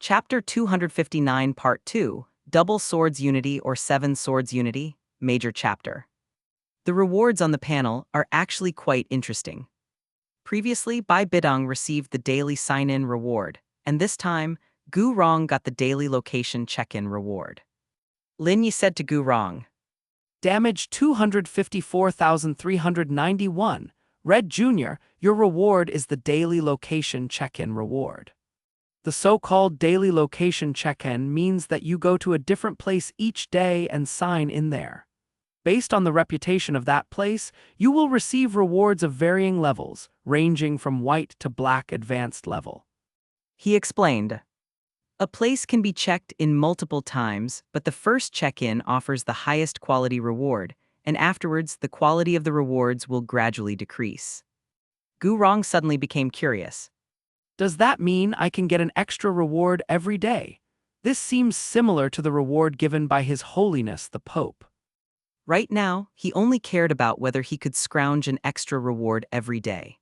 Chapter 259, Part 2, Double Swords Unity or Seven Swords Unity, Major Chapter. The rewards on the panel are actually quite interesting. Previously, Bidong received the daily sign-in reward, and this time, Gu Rong got the daily location check-in reward. Lin Yi said to Gu Rong, Damage 254,391. Red Jr., your reward is the daily location check-in reward. The so-called daily location check-in means that you go to a different place each day and sign in there. Based on the reputation of that place, you will receive rewards of varying levels, ranging from white to black advanced level. He explained, a place can be checked in multiple times, but the first check-in offers the highest quality reward, and afterwards the quality of the rewards will gradually decrease. Gu Rong suddenly became curious. Does that mean I can get an extra reward every day? This seems similar to the reward given by His Holiness the Pope. Right now, he only cared about whether he could scrounge an extra reward every day.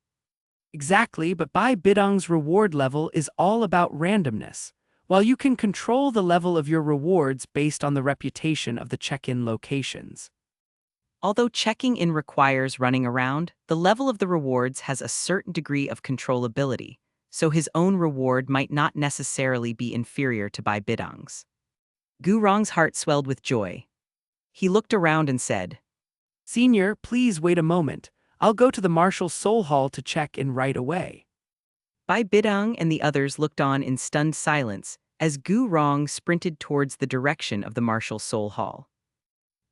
Exactly, but Bidong's reward level is all about randomness. While you can control the level of your rewards based on the reputation of the check-in locations. Although checking in requires running around, the level of the rewards has a certain degree of controllability, so his own reward might not necessarily be inferior to Bidong's. Gu Rong's heart swelled with joy. He looked around and said, Senior, please wait a moment. I'll go to the Martial Soul Hall to check in right away. Bidong and the others looked on in stunned silence as Gu Rong sprinted towards the direction of the Martial Soul Hall.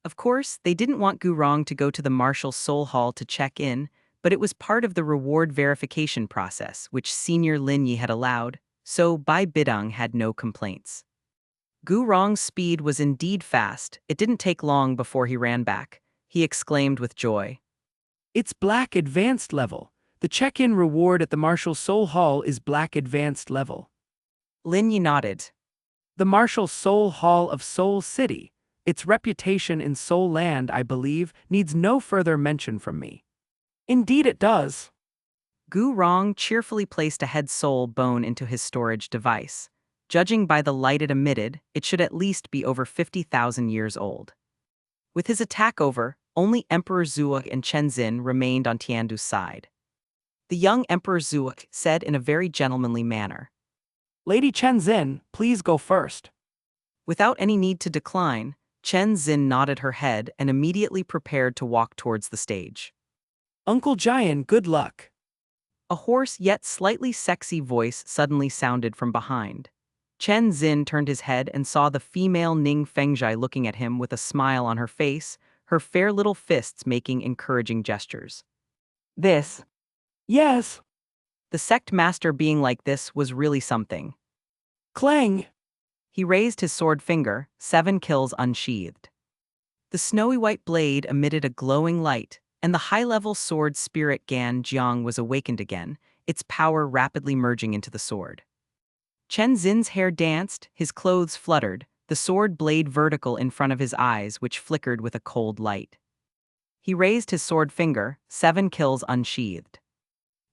Of course, they didn't want Gu Rong to go to the Martial Soul Hall to check in, but it was part of the reward verification process which Senior Lin Yi had allowed, so Bidong had no complaints. Gu Rong's speed was indeed fast. It didn't take long before he ran back. He exclaimed with joy. It's Black Advanced level. The check-in reward at the Martial Soul Hall is Black Advanced level. Lin Yi nodded. The Martial Soul Hall of Soul City, its reputation in Soul Land, I believe, needs no further mention from me. Indeed it does. Gu Rong cheerfully placed a head soul bone into his storage device. Judging by the light it emitted, it should at least be over 50,000 years old. With his attack over, only Emperor Zuok and Chen Xin remained on Tiandu's side. The young Emperor Zuok said in a very gentlemanly manner, Lady Chen Xin, please go first. Without any need to decline, Chen Xin nodded her head and immediately prepared to walk towards the stage. Uncle Jian, good luck. A hoarse yet slightly sexy voice suddenly sounded from behind. Chen Xin turned his head and saw the female Ning Fengzhai looking at him with a smile on her face, her fair little fists making encouraging gestures. This. Yes. The sect master being like this was really something. Clang. He raised his sword finger, 7 kills unsheathed. The snowy white blade emitted a glowing light, and the high-level sword spirit Gan Jiang was awakened again, its power rapidly merging into the sword. Chen Xin's hair danced, his clothes fluttered, the sword blade vertical in front of his eyes which flickered with a cold light. He raised his sword finger, 7 kills unsheathed.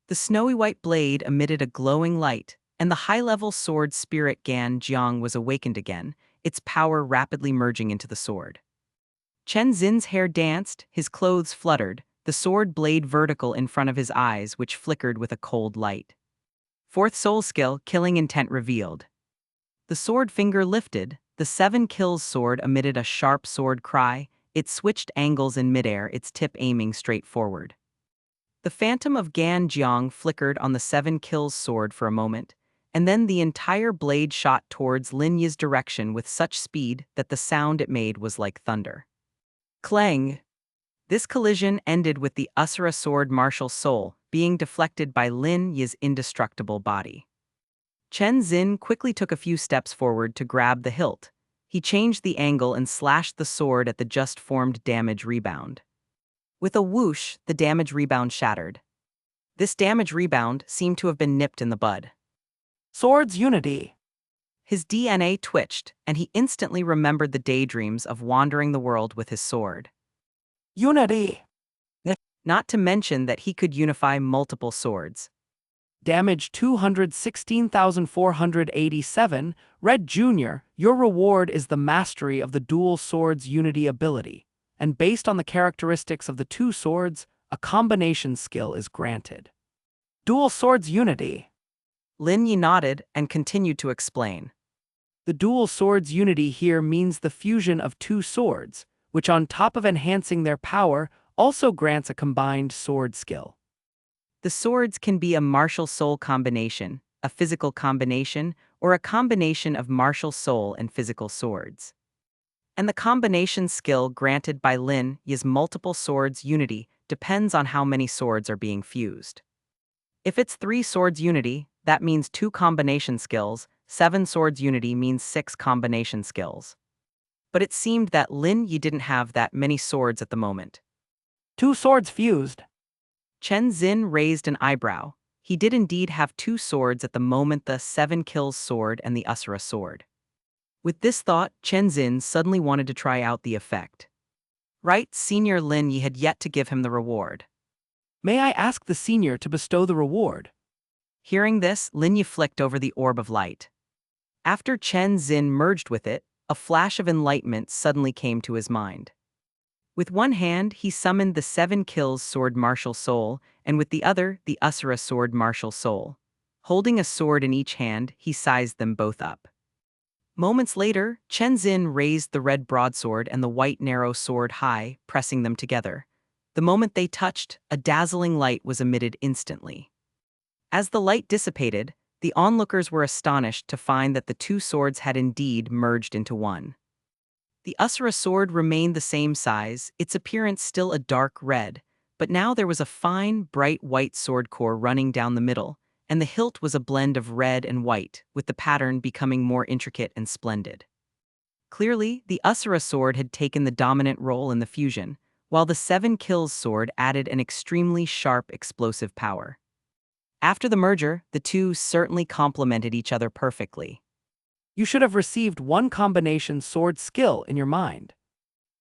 The snowy white blade emitted a glowing light, and the high-level sword spirit Gan Jiang was awakened again, its power rapidly merging into the sword. Chen Xin's hair danced, his clothes fluttered, the sword blade vertical in front of his eyes which flickered with a cold light. Fourth soul skill, killing intent revealed. The sword finger lifted, the 7 kills sword emitted a sharp sword cry, it switched angles in midair, its tip aiming straight forward. The phantom of Gan Jiang flickered on the 7 kills sword for a moment, and then the entire blade shot towards Lin Yi's direction with such speed that the sound it made was like thunder. Clang! This collision ended with the Asura sword Martial Soul being deflected by Lin Yi's indestructible body. Chen Xin quickly took a few steps forward to grab the hilt. He changed the angle and slashed the sword at the just-formed damage rebound. With a whoosh, the damage rebound shattered. This damage rebound seemed to have been nipped in the bud. Swords Unity. His DNA twitched, and he instantly remembered the daydreams of wandering the world with his sword. Unity. Not to mention that he could unify multiple swords. Damage 216,487. Red Jr., your reward is the mastery of the dual swords unity ability, and based on the characteristics of the two swords, a combination skill is granted. Dual swords unity. Lin Yi nodded and continued to explain. The dual swords unity here means the fusion of two swords, which on top of enhancing their power, also grants a combined sword skill. The swords can be a martial soul combination, a physical combination, or a combination of martial soul and physical swords. And the combination skill granted by Lin Yi's multiple swords unity depends on how many swords are being fused. If it's 3 swords unity, that means 2 combination skills, 7 swords unity means 6 combination skills. But it seemed that Lin Yi didn't have that many swords at the moment. 2 swords fused. Chen Xin raised an eyebrow. He did indeed have 2 swords at the moment, the 7 kills sword and the Asura sword. With this thought, Chen Xin suddenly wanted to try out the effect. Right, Senior Lin Yi had yet to give him the reward. May I ask the senior to bestow the reward? Hearing this, Lin Yi flicked over the orb of light. After Chen Xin merged with it, a flash of enlightenment suddenly came to his mind. With one hand, he summoned the 7 kills sword martial soul, and with the other, the Asura sword martial soul. Holding a sword in each hand, he sized them both up. Moments later, Chen Xin raised the red broadsword and the white narrow sword high, pressing them together. The moment they touched, a dazzling light was emitted instantly. As the light dissipated, the onlookers were astonished to find that the 2 swords had indeed merged into one. The Asura sword remained the same size, its appearance still a dark red, but now there was a fine, bright white sword core running down the middle, and the hilt was a blend of red and white, with the pattern becoming more intricate and splendid. Clearly, the Asura sword had taken the dominant role in the fusion, while the 7 kills sword added an extremely sharp explosive power. After the merger, the two certainly complemented each other perfectly. You should have received 1 combination sword skill in your mind.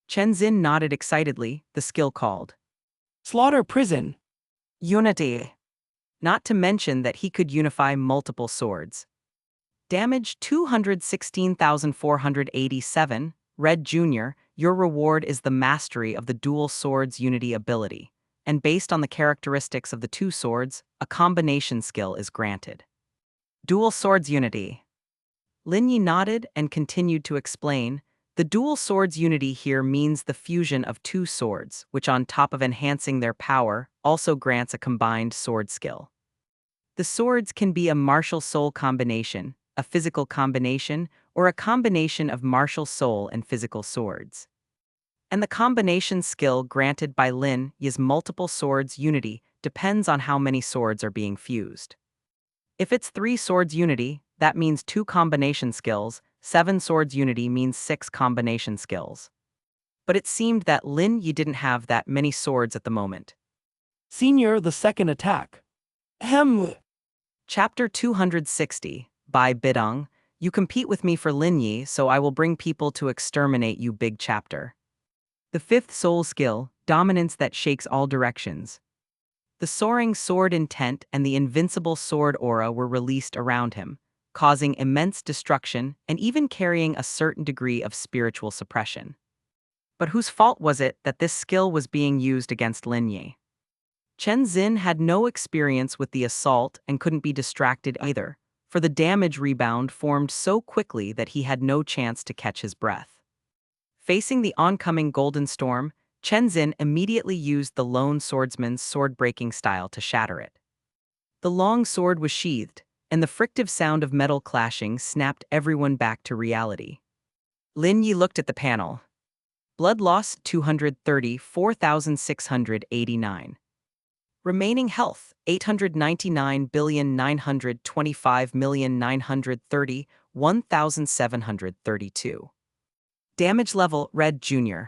Chen Xin nodded excitedly, the skill called Slaughter Prison. Unity. Not to mention that he could unify multiple swords. Damage 216,487. Red Jr., your reward is the mastery of the dual swords unity ability, and based on the characteristics of the 2 swords, a combination skill is granted. Dual swords unity. Lin Yi nodded and continued to explain. The dual swords unity here means the fusion of 2 swords, which on top of enhancing their power, also grants a combined sword skill. The swords can be a martial soul combination, a physical combination, or a combination of martial soul and physical swords. And the combination skill granted by Lin Yi's multiple swords unity depends on how many swords are being fused. If it's 3 swords unity, that means 2 combination skills, 7 swords unity means 6 combination skills. But it seemed that Lin Yi didn't have that many swords at the moment. Senior, the second attack. Ahem. Chapter 260, by Bidong. You compete with me for Lin Yi, so I will bring people to exterminate you. Big chapter. The 5th soul skill, dominance that shakes all directions. The soaring sword intent and the invincible sword aura were released around him, causing immense destruction and even carrying a certain degree of spiritual suppression. But whose fault was it that this skill was being used against Lin Yi? Chen Xin had no experience with the assault and couldn't be distracted either, for the damage rebound formed so quickly that he had no chance to catch his breath. Facing the oncoming golden storm, Chen Xin immediately used the lone swordsman's sword-breaking style to shatter it. The long sword was sheathed, and the frictive sound of metal clashing snapped everyone back to reality. Lin Yi looked at the panel. Blood loss 234,689. Remaining health 899,925,930,1,732. Damage level Red Jr.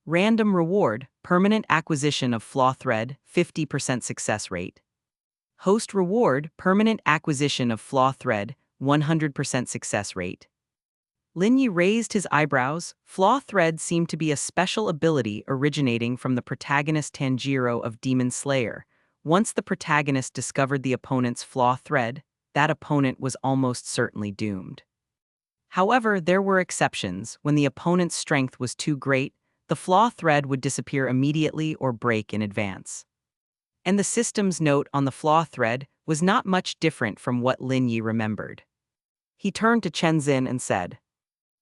Random reward, permanent acquisition of flaw thread, 50% success rate. Host reward, permanent acquisition of flaw thread, 100% success rate. Lin Yi raised his eyebrows. Flaw thread seemed to be a special ability originating from the protagonist Tanjiro of Demon Slayer, Once the protagonist discovered the opponent's flaw thread, that opponent was almost certainly doomed. However, there were exceptions. When the opponent's strength was too great, the flaw thread would disappear immediately or break in advance. And the system's note on the flaw thread was not much different from what Lin Yi remembered. He turned to Chen Xin and said,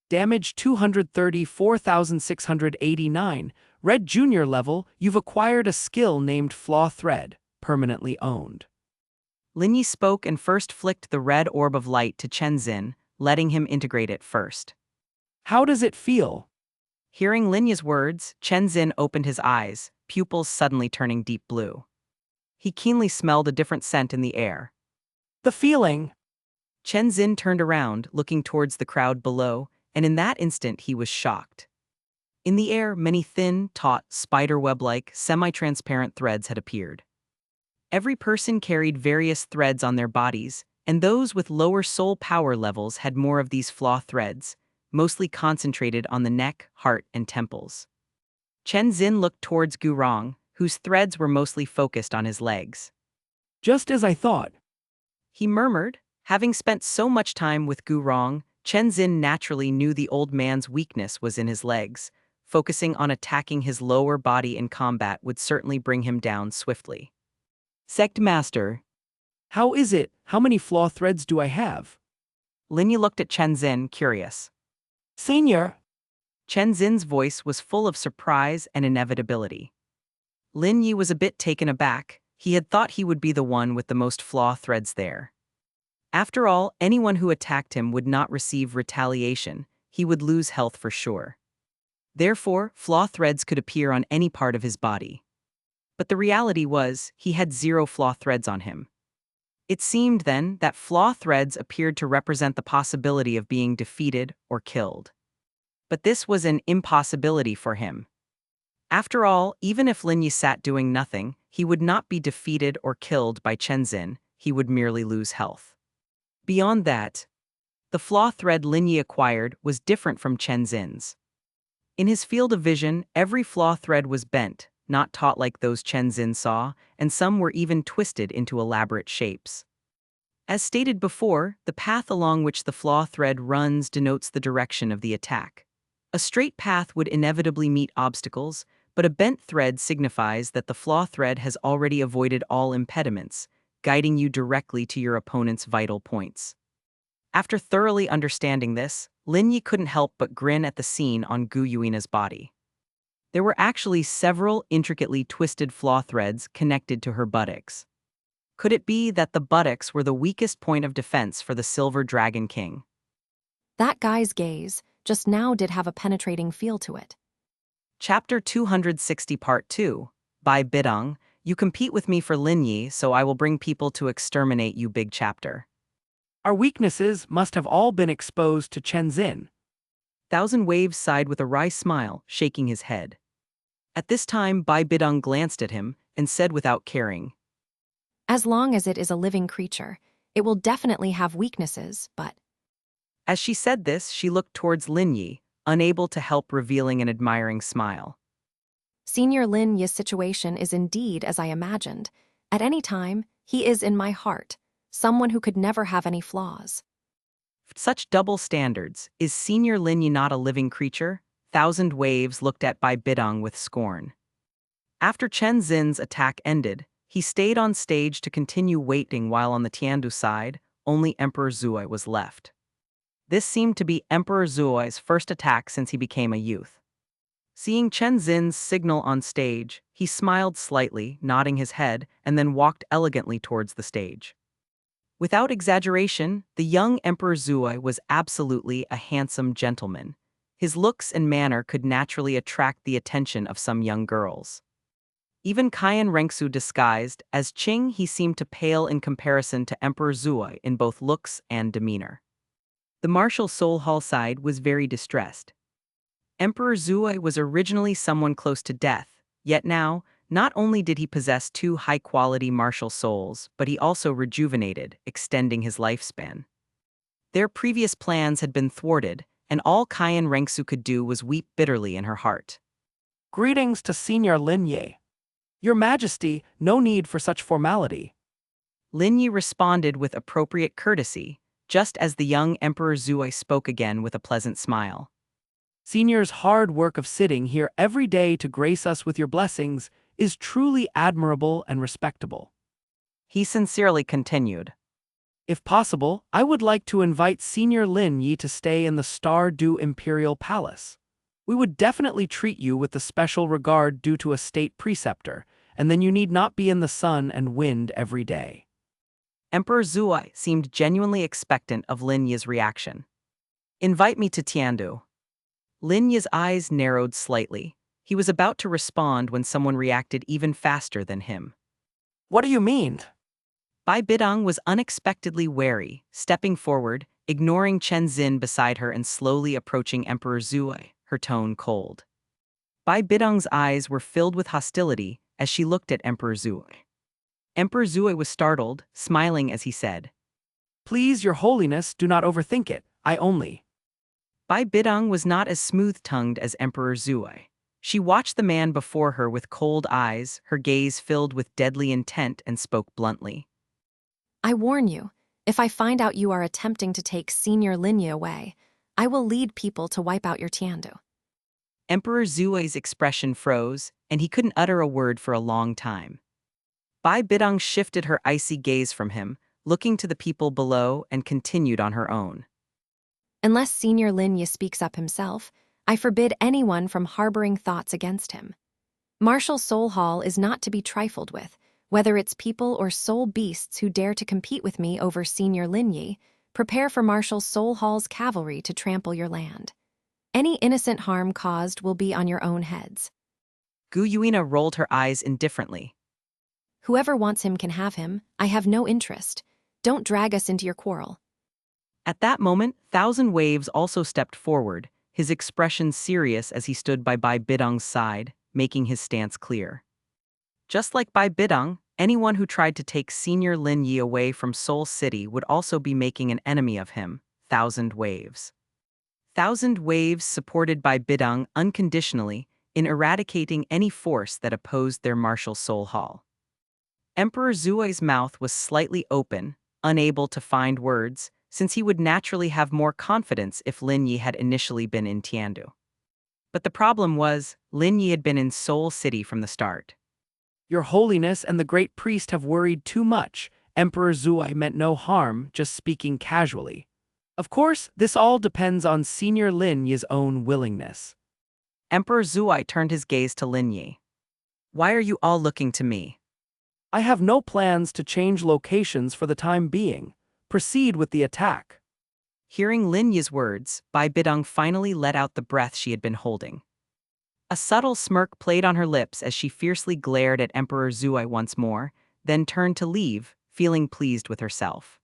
Damage 234,689. Red Junior level, you've acquired a skill named Flaw Thread, permanently owned. Lin Yi spoke and first flicked the red orb of light to Chen Xin, letting him integrate it first. How does it feel? Hearing Lin Yi's words, Chen Xin opened his eyes, pupils suddenly turning deep blue. He keenly smelled a different scent in the air. The feeling. Chen Xin turned around, looking towards the crowd below, and in that instant he was shocked. In the air, many thin, taut, spiderweb-like, semi-transparent threads had appeared. Every person carried various threads on their bodies, and those with lower soul power levels had more of these flaw threads, mostly concentrated on the neck, heart, and temples. Chen Xin looked towards Gu Rong, whose threads were mostly focused on his legs. Just as I thought. He murmured. Having spent so much time with Gu Rong, Chen Xin naturally knew the old man's weakness was in his legs. Focusing on attacking his lower body in combat would certainly bring him down swiftly. Sect Master. How is it? How many flaw threads do I have? Lin Yi looked at Chen Xin, curious. Senior. Chen Xin's voice was full of surprise and inevitability. Lin Yi was a bit taken aback. He had thought he would be the one with the most flaw threads there. After all, anyone who attacked him would not receive retaliation. He would lose health for sure. Therefore, flaw threads could appear on any part of his body. But the reality was, he had 0 flaw threads on him. It seemed then that flaw threads appeared to represent the possibility of being defeated or killed. But this was an impossibility for him. After all, even if Lin Yi sat doing nothing, he would not be defeated or killed by Chen Xin, he would merely lose health. Beyond that, the flaw thread Lin Yi acquired was different from Chen Xin's. In his field of vision, every flaw thread was bent, not taut like those Chen Xin saw, and some were even twisted into elaborate shapes. As stated before, the path along which the flaw thread runs denotes the direction of the attack. A straight path would inevitably meet obstacles, but a bent thread signifies that the flaw thread has already avoided all impediments, guiding you directly to your opponent's vital points. After thoroughly understanding this, Lin Yi couldn't help but grin at the scene on Gu Yuina's body. There were actually several intricately twisted flaw threads connected to her buttocks. Could it be that the buttocks were the weakest point of defense for the Silver Dragon King? That guy's gaze just now did have a penetrating feel to it. Chapter 260 Part 2, by Bidong. You compete with me for Lin Yi, so I will bring people to exterminate you. Big chapter. Our weaknesses must have all been exposed to Chen Xin. Thousand Waves sighed with a wry smile, shaking his head. At this time, Bai Bidong glanced at him and said without caring, As long as it is a living creature, it will definitely have weaknesses, but... As she said this, she looked towards Lin Yi, unable to help revealing an admiring smile. Senior Lin Yi's situation is indeed as I imagined. At any time, he is in my heart, someone who could never have any flaws. Such double standards. Is Senior Lin Yi not a living creature? Thousand Waves looked at Bai Bidong with scorn. After Chen Xin's attack ended, he stayed on stage to continue waiting while on the Tiandu side, only Emperor Zuoi was left. This seemed to be Emperor Zuoi's first attack since he became a youth. Seeing Chen Xin's signal on stage, he smiled slightly, nodding his head, and then walked elegantly towards the stage. Without exaggeration, the young Emperor Zuoi was absolutely a handsome gentleman. His looks and manner could naturally attract the attention of some young girls. Even Caiyan Rengsu disguised as Qing, he seemed to pale in comparison to Emperor Zuoi in both looks and demeanor. The martial soul hall side was very distressed. Emperor Zuoi was originally someone close to death, yet now, not only did he possess 2 high-quality martial souls, but he also rejuvenated, extending his lifespan. Their previous plans had been thwarted, and all Caiyan Rengsu could do was weep bitterly in her heart. Greetings to Senior Lin Yi. Your Majesty, no need for such formality. Lin Yi responded with appropriate courtesy, just as the young Emperor Zui spoke again with a pleasant smile. Senior's hard work of sitting here every day to grace us with your blessings is truly admirable and respectable. He sincerely continued. If possible, I would like to invite Senior Lin Yi to stay in the Stardew Imperial Palace. We would definitely treat you with the special regard due to a state preceptor, and then you need not be in the sun and wind every day. Emperor Zui seemed genuinely expectant of Lin Yi's reaction. Invite me to Tiandu. Lin Yi's eyes narrowed slightly. He was about to respond when someone reacted even faster than him. What do you mean? Bai Bidong was unexpectedly wary, stepping forward, ignoring Chen Xin beside her and slowly approaching Emperor Zui, her tone cold. Bai Bidong's eyes were filled with hostility as she looked at Emperor Zui. Emperor Zui was startled, smiling as he said, Please, Your Holiness, do not overthink it. I only. Bai Bidong was not as smooth-tongued as Emperor Zui. She watched the man before her with cold eyes, her gaze filled with deadly intent, and spoke bluntly. I warn you, if I find out you are attempting to take Senior Lin Yi away, I will lead people to wipe out your Tiandu. Emperor Zui's expression froze, and he couldn't utter a word for a long time. Bai Bidong shifted her icy gaze from him, looking to the people below, and continued on her own. Unless Senior Lin Yi speaks up himself, I forbid anyone from harboring thoughts against him. Martial Soul Hall is not to be trifled with. Whether it's people or soul beasts who dare to compete with me over Senior Lin Yi, prepare for Martial Soul Hall's cavalry to trample your land. Any innocent harm caused will be on your own heads. Gu Yuina rolled her eyes indifferently. Whoever wants him can have him. I have no interest. Don't drag us into your quarrel. At that moment, Thousand Waves also stepped forward, his expression serious as he stood by Bai Bidong's side, making his stance clear. Just like Bai Bidong, anyone who tried to take Senior Lin Yi away from Seoul City would also be making an enemy of him, Thousand Waves. Thousand Waves supported Bai Bidong unconditionally in eradicating any force that opposed their martial soul hall. Emperor Zui's mouth was slightly open, unable to find words, since he would naturally have more confidence if Lin Yi had initially been in Tiandu. But the problem was, Lin Yi had been in Seoul City from the start. Your Holiness and the Great Priest have worried too much. Emperor Zui meant no harm, just speaking casually. Of course, this all depends on Senior Lin Yi's own willingness. Emperor Zui turned his gaze to Lin Yi. Why are you all looking to me? I have no plans to change locations for the time being. Proceed with the attack. Hearing Lin Yi's words, Bai Bidong finally let out the breath she had been holding. A subtle smirk played on her lips as she fiercely glared at Emperor Zui once more, then turned to leave, feeling pleased with herself.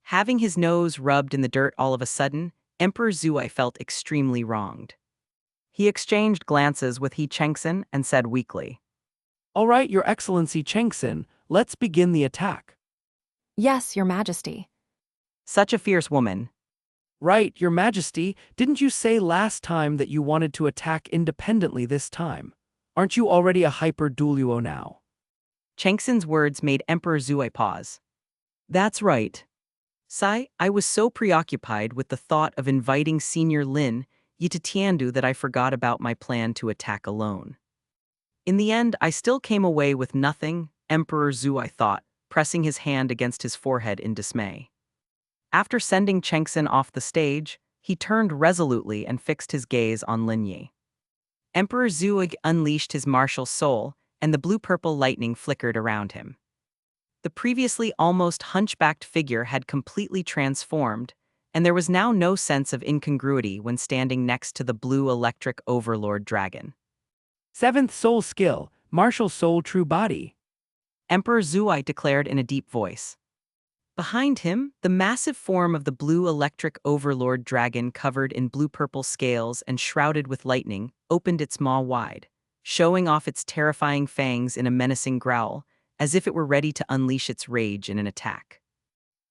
Having his nose rubbed in the dirt all of a sudden, Emperor Zui felt extremely wronged. He exchanged glances with He Chengxin and said weakly, All right, Your Excellency Chengxin, let's begin the attack. Yes, Your Majesty. Such a fierce woman. Right, Your Majesty, didn't you say last time that you wanted to attack independently this time? Aren't you already a hyper Douluo now? Chengxin's words made Emperor Zui pause. That's right. Sai, I was so preoccupied with the thought of inviting Senior Lin Yi to Tiandu that I forgot about my plan to attack alone. In the end, I still came away with nothing, Emperor Zui thought, pressing his hand against his forehead in dismay. After sending Chengxin off the stage, he turned resolutely and fixed his gaze on Lin Yi. Emperor Zui unleashed his martial soul, and the blue-purple lightning flickered around him. The previously almost hunchbacked figure had completely transformed, and there was now no sense of incongruity when standing next to the blue electric overlord dragon. 7th Soul Skill, Martial Soul True Body. Emperor Zui declared in a deep voice. Behind him, the massive form of the blue electric overlord dragon covered in blue-purple scales and shrouded with lightning opened its maw wide, showing off its terrifying fangs in a menacing growl, as if it were ready to unleash its rage in an attack.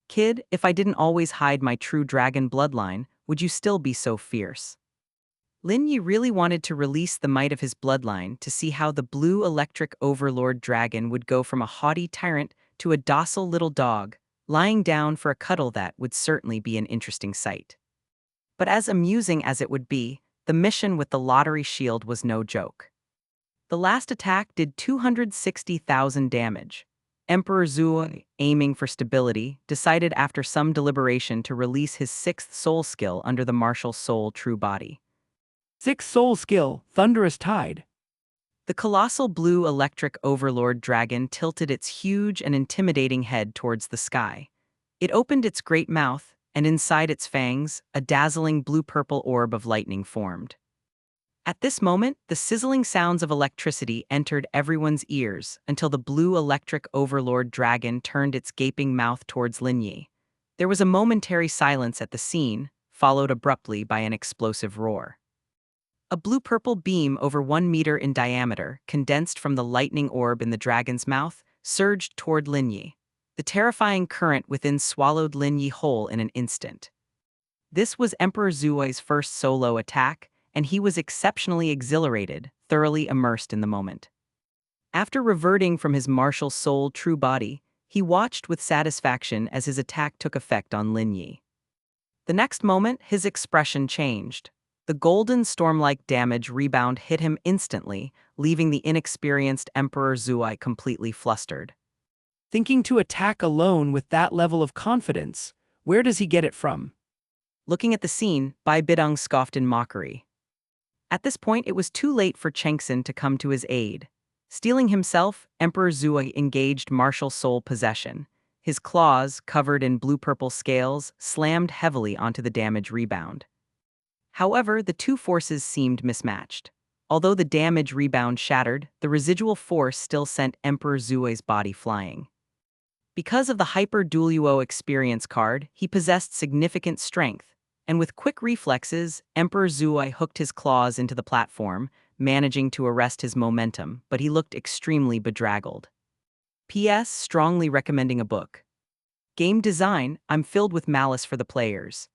Kid, if I didn't always hide my true dragon bloodline, would you still be so fierce? Lin Yi really wanted to release the might of his bloodline to see how the blue electric overlord dragon would go from a haughty tyrant to a docile little dog, lying down for a cuddle. That would certainly be an interesting sight. But as amusing as it would be, the mission with the lottery shield was no joke. The last attack did 260,000 damage. Emperor Zhuo, aiming for stability, decided after some deliberation to release his sixth soul skill under the martial soul true body. Sixth soul skill, Thunderous Tide. The colossal blue electric overlord dragon tilted its huge and intimidating head towards the sky. It opened its great mouth, and inside its fangs, a dazzling blue-purple orb of lightning formed. At this moment, the sizzling sounds of electricity entered everyone's ears until the blue electric overlord dragon turned its gaping mouth towards Lin Yi. There was a momentary silence at the scene, followed abruptly by an explosive roar. A blue-purple beam over 1 meter in diameter, condensed from the lightning orb in the dragon's mouth, surged toward Lin Yi. The terrifying current within swallowed Lin Yi whole in an instant. This was Emperor Zhuo's first solo attack, and he was exceptionally exhilarated, thoroughly immersed in the moment. After reverting from his martial soul true body, he watched with satisfaction as his attack took effect on Lin Yi. The next moment, his expression changed. The golden storm-like damage rebound hit him instantly, leaving the inexperienced Emperor Zhuo completely flustered. Thinking to attack alone with that level of confidence, where does he get it from? Looking at the scene, Bidong scoffed in mockery. At this point, it was too late for Chengxin to come to his aid. Steeling himself, Emperor Zhuo engaged martial soul possession. His claws, covered in blue-purple scales, slammed heavily onto the damage rebound. However, the two forces seemed mismatched. Although the damage rebound shattered, the residual force still sent Emperor Zhuo's body flying. Because of the Hyper Douluo experience card, he possessed significant strength, and with quick reflexes, Emperor Zhuo hooked his claws into the platform, managing to arrest his momentum, but he looked extremely bedraggled. P.S. Strongly recommending a book. Game design, I'm filled with malice for the players.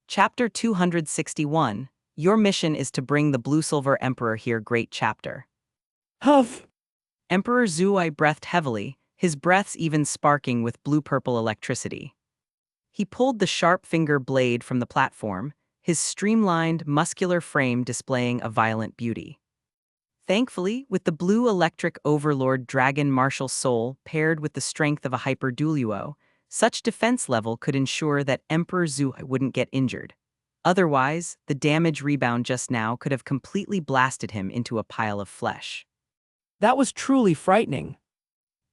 Chapter 261, Your mission is to bring the Blue-Silver Emperor here. Great chapter. Huff! Emperor Zhuo breathed heavily, his breaths even sparking with blue-purple electricity. He pulled the sharp finger blade from the platform, his streamlined, muscular frame displaying a violent beauty. Thankfully, with the blue electric overlord dragon martial soul paired with the strength of a Hyper Douluo, such defense level could ensure that Emperor Zhuo wouldn't get injured. Otherwise, the damage rebound just now could have completely blasted him into a pile of flesh. That was truly frightening.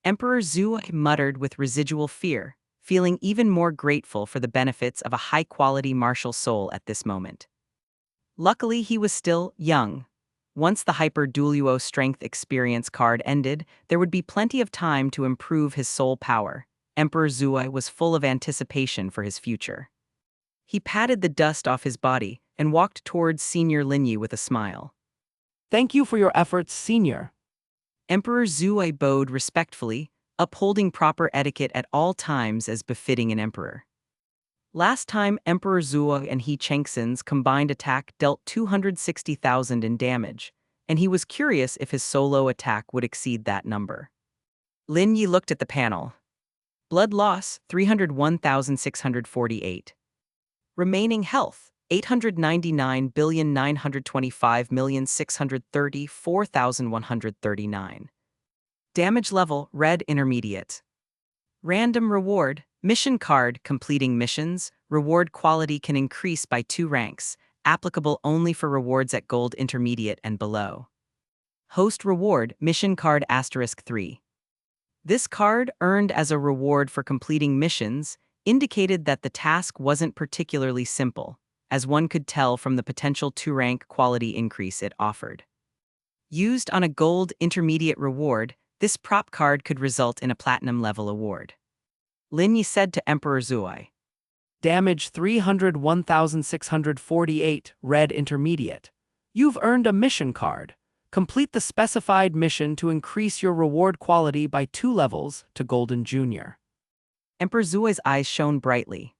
Emperor Zhuo muttered with residual fear, feeling even more grateful for the benefits of a high-quality martial soul at this moment. Luckily, he was still young. Once the Hyper Douluo Strength Experience card ended, there would be plenty of time to improve his soul power. Emperor Zhuo was full of anticipation for his future. He patted the dust off his body and walked towards Senior Lin Yi with a smile. Thank you for your efforts, Senior. Emperor Zhuo bowed respectfully, upholding proper etiquette at all times as befitting an emperor. Last time Emperor Zhuo and He Chengxin's combined attack dealt 260,000 in damage, and he was curious if his solo attack would exceed that number. Lin Yi looked at the panel. Blood loss, 301,648. Remaining health, 899,925,634,139. Damage level, red intermediate. Random reward, mission card, completing missions, reward quality can increase by 2 ranks, applicable only for rewards at gold intermediate and below. Host reward, mission card *3. This card, earned as a reward for completing missions, indicated that the task wasn't particularly simple, as one could tell from the potential 2-rank quality increase it offered. Used on a gold intermediate reward, this prop card could result in a platinum-level award. Lin Yi said to Emperor Zhuo. Damage 301,648, red intermediate. You've earned a mission card. Complete the specified mission to increase your reward quality by 2 levels to Golden Junior. Emperor Zhuo's eyes shone brightly.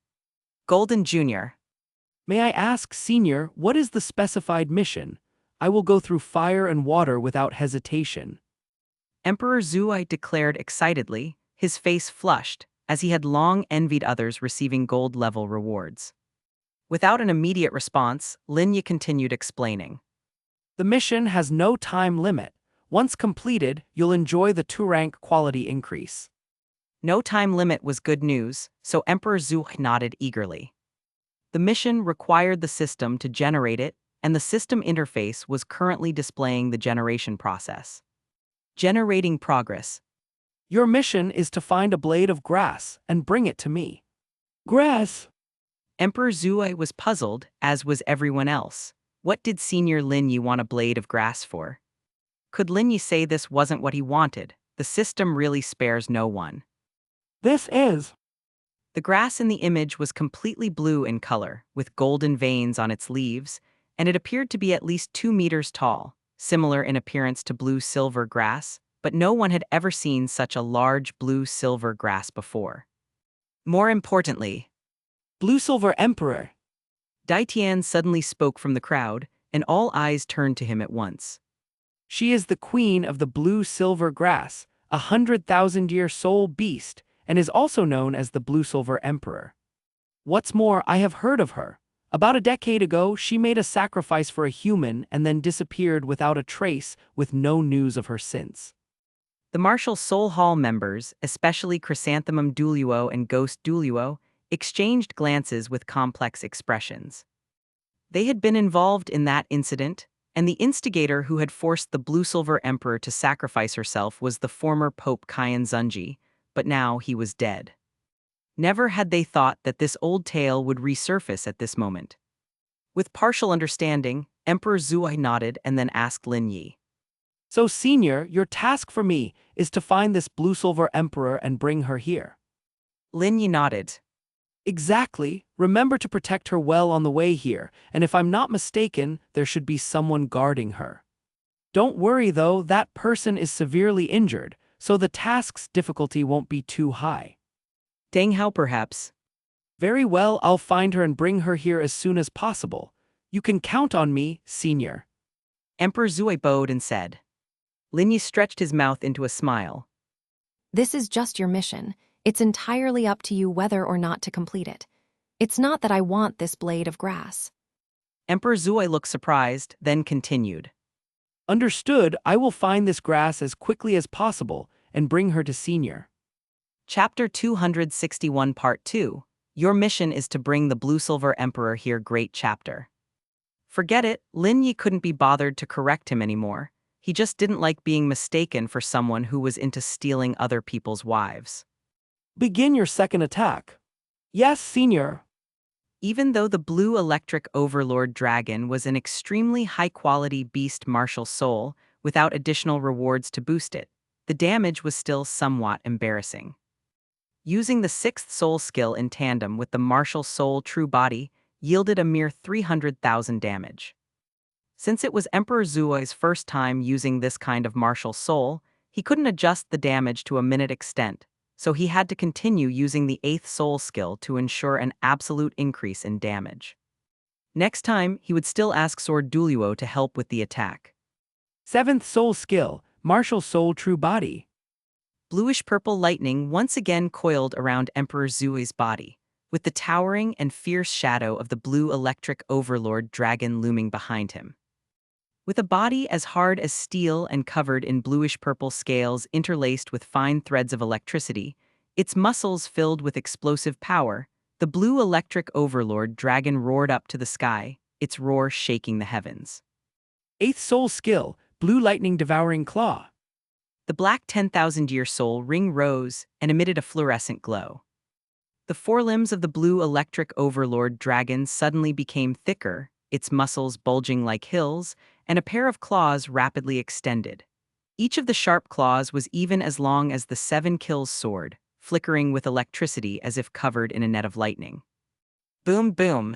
Golden Junior. May I ask, Senior, what is the specified mission? I will go through fire and water without hesitation. Emperor Zhuai declared excitedly, his face flushed, as he had long envied others receiving gold-level rewards. Without an immediate response, Lin Yi continued explaining. The mission has no time limit. Once completed, you'll enjoy the 2-rank quality increase. No time limit was good news, so Emperor Zhuai nodded eagerly. The mission required the system to generate it, and the system interface was currently displaying the generation process. Generating progress. Your mission is to find a blade of grass and bring it to me. Grass? Emperor Zhuai was puzzled, as was everyone else. What did Senior Lin Yi want a blade of grass for? Could Lin Yi say this wasn't what he wanted? The system really spares no one. This is. The grass in the image was completely blue in color, with golden veins on its leaves, and it appeared to be at least 2 meters tall, similar in appearance to blue-silver grass, but no one had ever seen such a large blue-silver grass before. More importantly, Blue-silver emperor. Dai Tian suddenly spoke from the crowd, and all eyes turned to him at once. She is the queen of the blue-silver grass, 100,000-year soul beast, and is also known as the blue-silver emperor. What's more, I have heard of her. About a decade ago, she made a sacrifice for a human and then disappeared without a trace, with no news of her since. The Martial Soul Hall members, especially Chrysanthemum Douluo and Ghost Douluo, exchanged glances with complex expressions. They had been involved in that incident, and the instigator who had forced the Blue-Silver Emperor to sacrifice herself was the former Pope Qian Zunji, but now he was dead. Never had they thought that this old tale would resurface at this moment. With partial understanding, Emperor Zhuai nodded and then asked Lin Yi. So, Senior, your task for me is to find this blue-silver emperor and bring her here. Lin Yi nodded. Exactly. Remember to protect her well on the way here, and if I'm not mistaken, there should be someone guarding her. Don't worry though, that person is severely injured, so the task's difficulty won't be too high. Deng Hao perhaps. Very well, I'll find her and bring her here as soon as possible. You can count on me, Senior. Emperor Zhuai bowed and said. Lin Yi stretched his mouth into a smile. This is just your mission. It's entirely up to you whether or not to complete it. It's not that I want this blade of grass. Emperor Zhuai looked surprised, then continued. Understood, I will find this grass as quickly as possible and bring her to Senior. Chapter 261 Part 2. Your mission is to bring the Blue-Silver Emperor here. Great chapter. Forget it, Lin Yi couldn't be bothered to correct him anymore. He just didn't like being mistaken for someone who was into stealing other people's wives. Begin your second attack. Yes, Senior. Even though the blue electric overlord dragon was an extremely high-quality beast martial soul, without additional rewards to boost it, the damage was still somewhat embarrassing. Using the 6th soul skill in tandem with the martial soul true body yielded a mere 300,000 damage. Since it was Emperor Zhuai's first time using this kind of martial soul, he couldn't adjust the damage to a minute extent, so he had to continue using the 8th soul skill to ensure an absolute increase in damage. Next time, he would still ask Sword Douluo to help with the attack. 7th soul skill, martial soul true body. Bluish-purple lightning once again coiled around Emperor Zhuai's body, with the towering and fierce shadow of the blue electric overlord dragon looming behind him. With a body as hard as steel and covered in bluish-purple scales interlaced with fine threads of electricity, its muscles filled with explosive power, the blue electric overlord dragon roared up to the sky, its roar shaking the heavens. 8th soul skill, blue lightning devouring claw. The black 10,000-year soul ring rose and emitted a fluorescent glow. The forelimbs of the blue electric overlord dragon suddenly became thicker, its muscles bulging like hills, and a pair of claws rapidly extended. Each of the sharp claws was even as long as the 7 kills sword, flickering with electricity as if covered in a net of lightning. Boom, boom.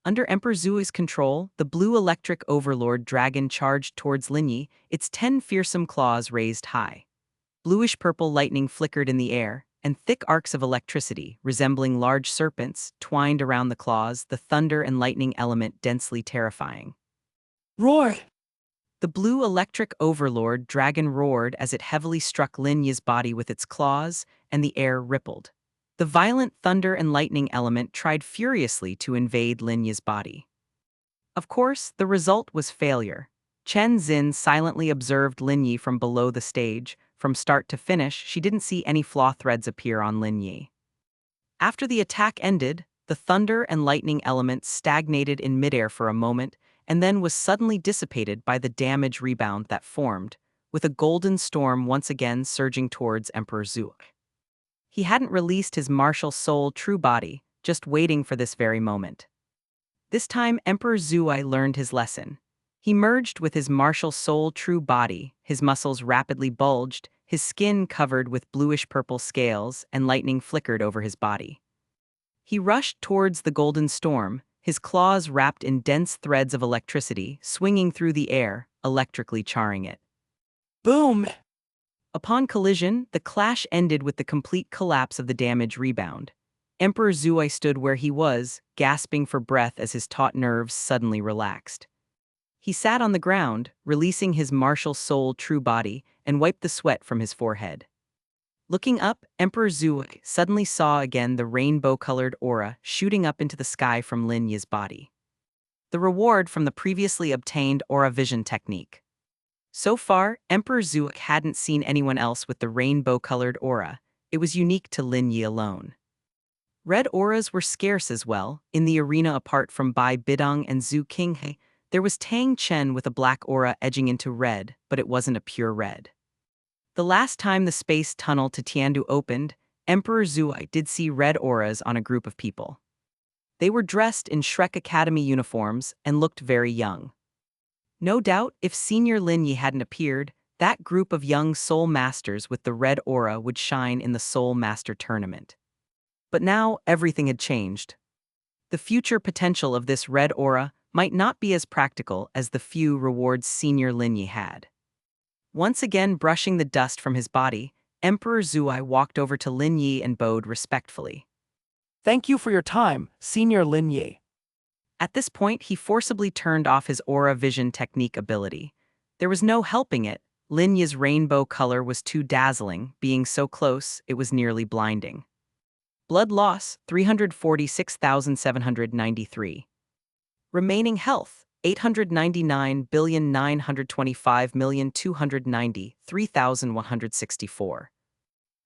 Under Emperor Zhuai's control, the blue electric overlord dragon charged towards Lin Yi, its 10 fearsome claws raised high. Bluish-purple lightning flickered in the air, and thick arcs of electricity, resembling large serpents, twined around the claws, the thunder and lightning element densely terrifying. Roar! The blue electric overlord dragon roared as it heavily struck Lin Yi's body with its claws, and the air rippled. The violent thunder and lightning element tried furiously to invade Lin Yi's body. Of course, the result was failure. Chen Xin silently observed Lin Yi from below the stage. From start to finish, she didn't see any flaw threads appear on Lin Yi. After the attack ended, the thunder and lightning elements stagnated in midair for a moment, and then was suddenly dissipated by the damage rebound that formed, with a golden storm once again surging towards Emperor Zhu. He hadn't released his martial soul true body, just waiting for this very moment. This time, Emperor Zhu learned his lesson. He merged with his martial soul true body, his muscles rapidly bulged, his skin covered with bluish-purple scales, and lightning flickered over his body. He rushed towards the golden storm, his claws wrapped in dense threads of electricity, swinging through the air, electrically charring it. Boom! Upon collision, the clash ended with the complete collapse of the damage rebound. Emperor Zhu stood where he was, gasping for breath as his taut nerves suddenly relaxed. He sat on the ground, releasing his martial soul true body, and wiped the sweat from his forehead. Looking up, Emperor Zhu suddenly saw again the rainbow-colored aura shooting up into the sky from Lin Yi's body. The reward from the previously obtained aura vision technique. So far, Emperor Zhu hadn't seen anyone else with the rainbow-colored aura. It was unique to Lin Yi alone. Red auras were scarce as well. In the arena apart from Bai Bidong and Zhu Qinghe, there was Tang Chen with a black aura edging into red, but it wasn't a pure red. The last time the space tunnel to Tiandu opened, Emperor Zhu did see red auras on a group of people. They were dressed in Shrek Academy uniforms and looked very young. No doubt, if Senior Lin Yi hadn't appeared, that group of young soul masters with the red aura would shine in the Soul Master Tournament. But now, everything had changed. The future potential of this red aura might not be as practical as the few rewards Senior Lin Yi had. Once again brushing the dust from his body, Emperor Zhu walked over to Lin Yi and bowed respectfully. Thank you for your time, Senior Lin Yi. At this point, he forcibly turned off his aura vision technique ability. There was no helping it. Lin Yi's rainbow color was too dazzling, being so close, it was nearly blinding. Blood loss, 346,793. Remaining health, 899,925,290,3,164.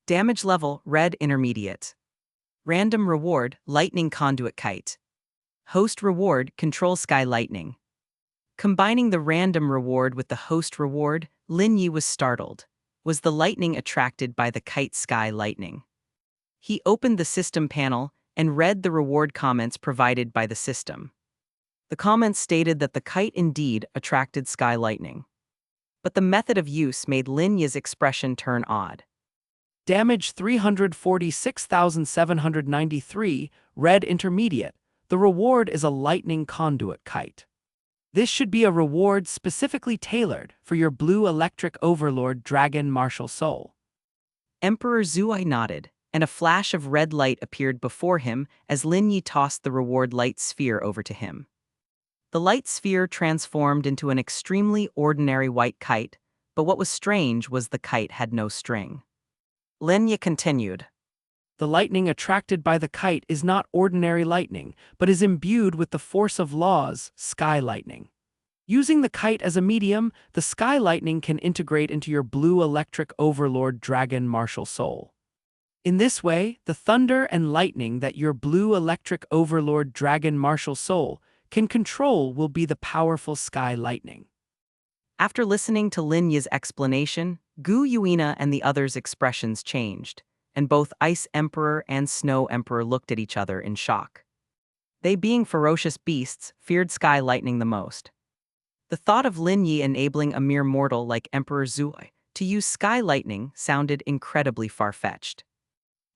Damage level, red intermediate. Random reward, lightning conduit kite. Host reward, control sky lightning. Combining the random reward with the host reward, Lin Yi was startled. Was the lightning attracted by the kite sky lightning? He opened the system panel and read the reward comments provided by the system. The comments stated that the kite indeed attracted sky lightning. But the method of use made Lin Yi's expression turn odd. Damage 346,793, red intermediate. The reward is a lightning conduit kite. This should be a reward specifically tailored for your blue electric overlord dragon martial soul. Emperor Zhu nodded, and a flash of red light appeared before him as Lin Yi tossed the reward light sphere over to him. The light sphere transformed into an extremely ordinary white kite, but what was strange was the kite had no string. Lin Yi continued. The lightning attracted by the kite is not ordinary lightning, but is imbued with the force of laws, sky lightning. Using the kite as a medium, the sky lightning can integrate into your blue electric overlord dragon martial soul. In this way, the thunder and lightning that your blue electric overlord dragon martial soul can control will be the powerful sky lightning. After listening to Lin Yi's explanation, Gu Yuina and the others' expressions changed, and both Ice Emperor and Snow Emperor looked at each other in shock. They, being ferocious beasts, feared sky lightning the most. The thought of Lin Yi enabling a mere mortal like Emperor Zhu to use sky lightning sounded incredibly far-fetched.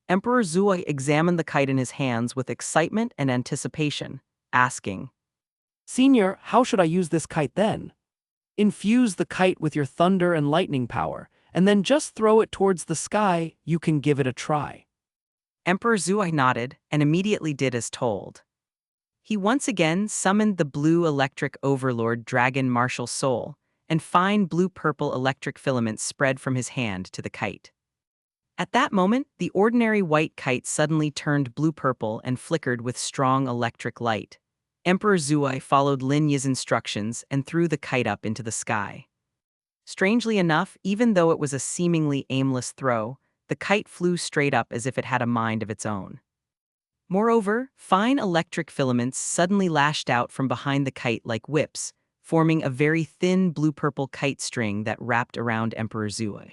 Emperor Zhu examined the kite in his hands with excitement and anticipation, asking, Senior, how should I use this kite then? Infuse the kite with your thunder and lightning power, and then just throw it towards the sky. You can give it a try. Emperor Zhuai nodded and immediately did as told. He once again summoned the blue electric overlord dragon martial soul, and fine blue-purple electric filaments spread from his hand to the kite. At that moment, the ordinary white kite suddenly turned blue-purple and flickered with strong electric light. Emperor Zhuai followed Lin Yi's instructions and threw the kite up into the sky. Strangely enough, even though it was a seemingly aimless throw, the kite flew straight up as if it had a mind of its own. Moreover, fine electric filaments suddenly lashed out from behind the kite like whips, forming a very thin blue-purple kite string that wrapped around Emperor Zhuai.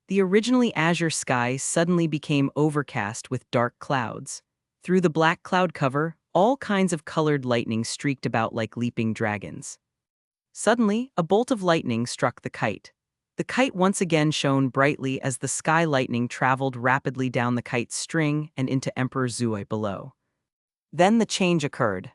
The originally azure sky suddenly became overcast with dark clouds. Through the black cloud cover, all kinds of colored lightning streaked about like leaping dragons. Suddenly, a bolt of lightning struck the kite. The kite once again shone brightly as the sky lightning traveled rapidly down the kite's string and into Emperor Zhuai below. Then the change occurred.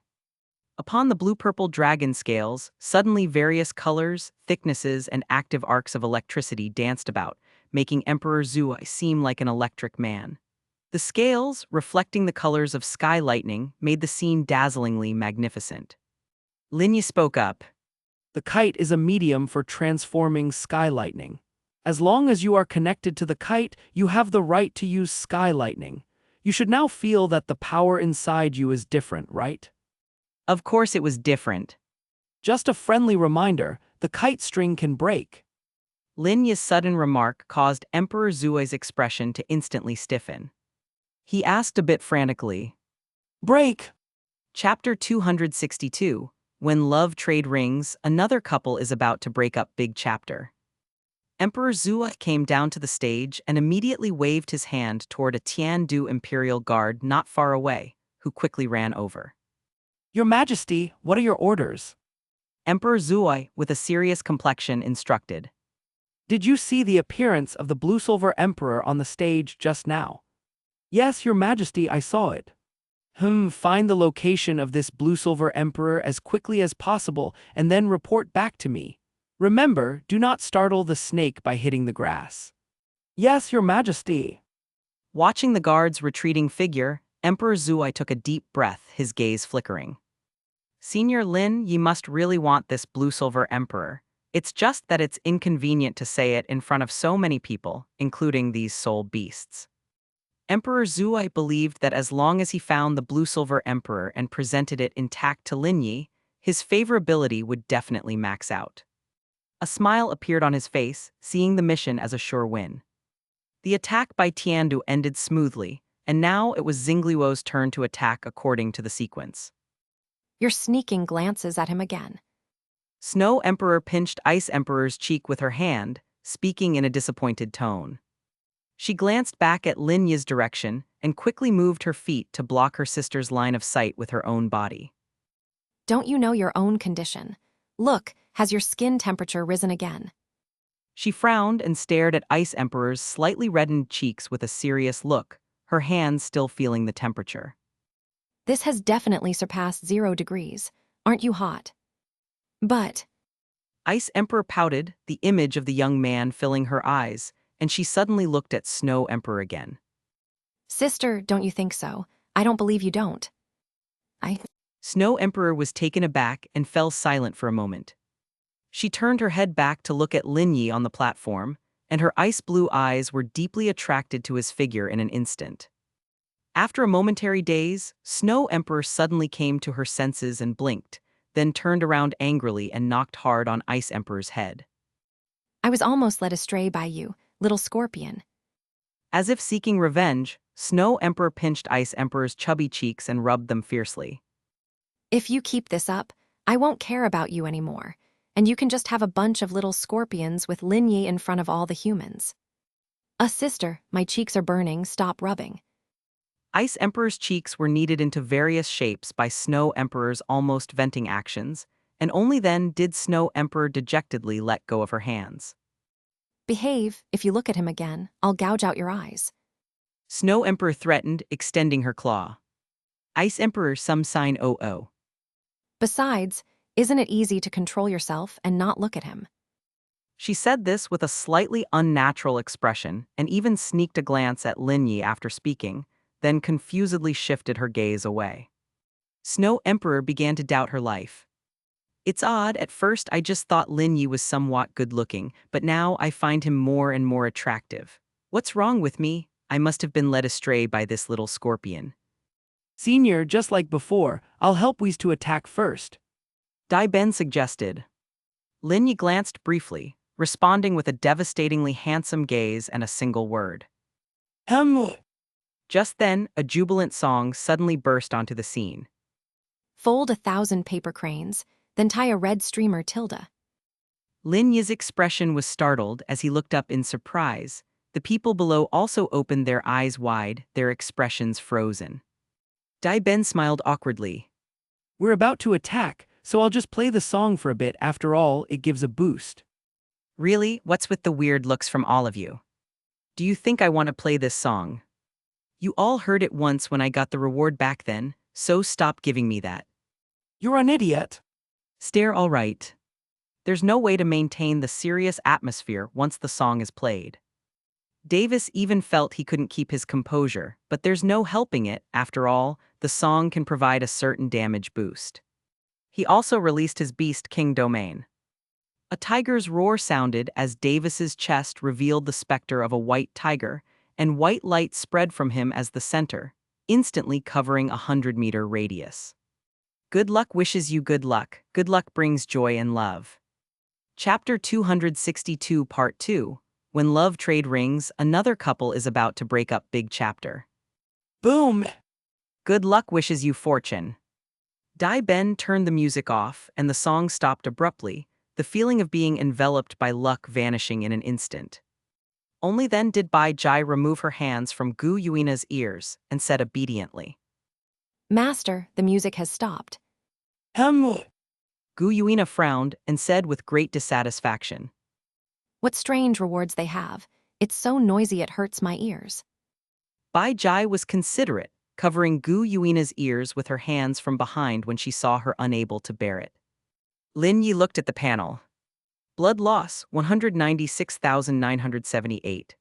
Upon the blue-purple dragon scales, suddenly various colors, thicknesses, and active arcs of electricity danced about, making Emperor Zhuai seem like an electric man. The scales, reflecting the colors of sky lightning, made the scene dazzlingly magnificent. Lin Yi spoke up. The kite is a medium for transforming sky lightning. As long as you are connected to the kite, you have the right to use sky lightning. You should now feel that the power inside you is different, right? Of course it was different. Just a friendly reminder, the kite string can break. Lin Yi's sudden remark caused Emperor Zhuai's expression to instantly stiffen. He asked a bit frantically. Break! Chapter 262. When Love Trade Rings, another couple is about to break up big chapter. Emperor Zhuai came down to the stage and immediately waved his hand toward a Tiandu Imperial Guard not far away, who quickly ran over. Your Majesty, what are your orders? Emperor Zhuai, with a serious complexion, instructed. Did you see the appearance of the Blue-Silver Emperor on the stage just now? Yes, Your Majesty, I saw it. Find the location of this Blue-Silver Emperor as quickly as possible and then report back to me. Remember, do not startle the snake by hitting the grass. Yes, Your Majesty. Watching the guard's retreating figure, Emperor Zhuai took a deep breath, his gaze flickering. Senior Lin, you must really want this Blue-Silver Emperor. It's just that it's inconvenient to say it in front of so many people, including these soul beasts. Emperor Zhuai believed that as long as he found the Blue-Silver Emperor and presented it intact to Lin Yi, his favorability would definitely max out. A smile appeared on his face, seeing the mission as a sure win. The attack by Tiandu ended smoothly, and now it was Xingluo's turn to attack according to the sequence. Your sneaking glances at him again. Snow Emperor pinched Ice Emperor's cheek with her hand, speaking in a disappointed tone. She glanced back at Lin Yi's direction and quickly moved her feet to block her sister's line of sight with her own body. Don't you know your own condition? Look, has your skin temperature risen again? She frowned and stared at Ice Emperor's slightly reddened cheeks with a serious look, her hands still feeling the temperature. This has definitely surpassed 0 degrees. Aren't you hot? But Ice Emperor pouted, the image of the young man filling her eyes, and she suddenly looked at Snow Emperor again. sister, don't you think so? I don't believe you don't. Snow Emperor was taken aback and fell silent for a moment. She turned her head back to look at Lin Yi on the platform, and her ice-blue eyes were deeply attracted to his figure in an instant. After a momentary daze, Snow Emperor suddenly came to her senses and blinked, then turned around angrily and knocked hard on Ice Emperor's head. I was almost led astray by you, little scorpion. As if seeking revenge, Snow Emperor pinched Ice Emperor's chubby cheeks and rubbed them fiercely. If you keep this up, I won't care about you anymore, and you can just have a bunch of little scorpions with Lin Yi in front of all the humans. Sister, my cheeks are burning, stop rubbing. Ice Emperor's cheeks were kneaded into various shapes by Snow Emperor's almost venting actions, and only then did Snow Emperor dejectedly let go of her hands. Behave, if you look at him again, I'll gouge out your eyes. Snow Emperor threatened, extending her claw. Ice Emperor some sign oh. Besides, isn't it easy to control yourself and not look at him? She said this with a slightly unnatural expression and even sneaked a glance at Lin Yi after speaking, then confusedly shifted her gaze away. Snow Emperor began to doubt her life. It's odd, at first I just thought Lin Yi was somewhat good-looking, but now I find him more and more attractive. What's wrong with me? I must have been led astray by this little scorpion. Senior, just like before, I'll help Whis to attack first. Dai Ben suggested. Lin Yi glanced briefly, responding with a devastatingly handsome gaze and a single word. Just then, a jubilant song suddenly burst onto the scene. Fold 1,000 paper cranes, then tie a red streamer tilde. Lin Yi's expression was startled as he looked up in surprise. The people below also opened their eyes wide, their expressions frozen. Dai Ben smiled awkwardly. We're about to attack, so I'll just play the song for a bit. After all, it gives a boost. Really? What's with the weird looks from all of you? Do you think I want to play this song? You all heard it once when I got the reward back then, so stop giving me that. You're an idiot. Stare, all right. There's no way to maintain the serious atmosphere once the song is played. Davis even felt he couldn't keep his composure, but there's no helping it. After all, the song can provide a certain damage boost. He also released his Beast King domain. A tiger's roar sounded as Davis's chest revealed the specter of a white tiger, and white light spread from him as the center, instantly covering a 100-meter radius. Good luck wishes you good luck. Good luck brings joy and love. Chapter 262 Part 2. When love trade rings, another couple is about to break up. Big chapter. Boom! Good luck wishes you fortune. Dai Ben turned the music off, and the song stopped abruptly, the feeling of being enveloped by luck vanishing in an instant. Only then did Bai Jai remove her hands from Gu Yuina's ears and said obediently. Master, the music has stopped. Gu Yuina frowned and said with great dissatisfaction. What strange rewards they have. It's so noisy it hurts my ears. Bai Jai was considerate, covering Gu Yuina's ears with her hands from behind when she saw her unable to bear it. Lin Yi looked at the panel. Blood loss, 196,978.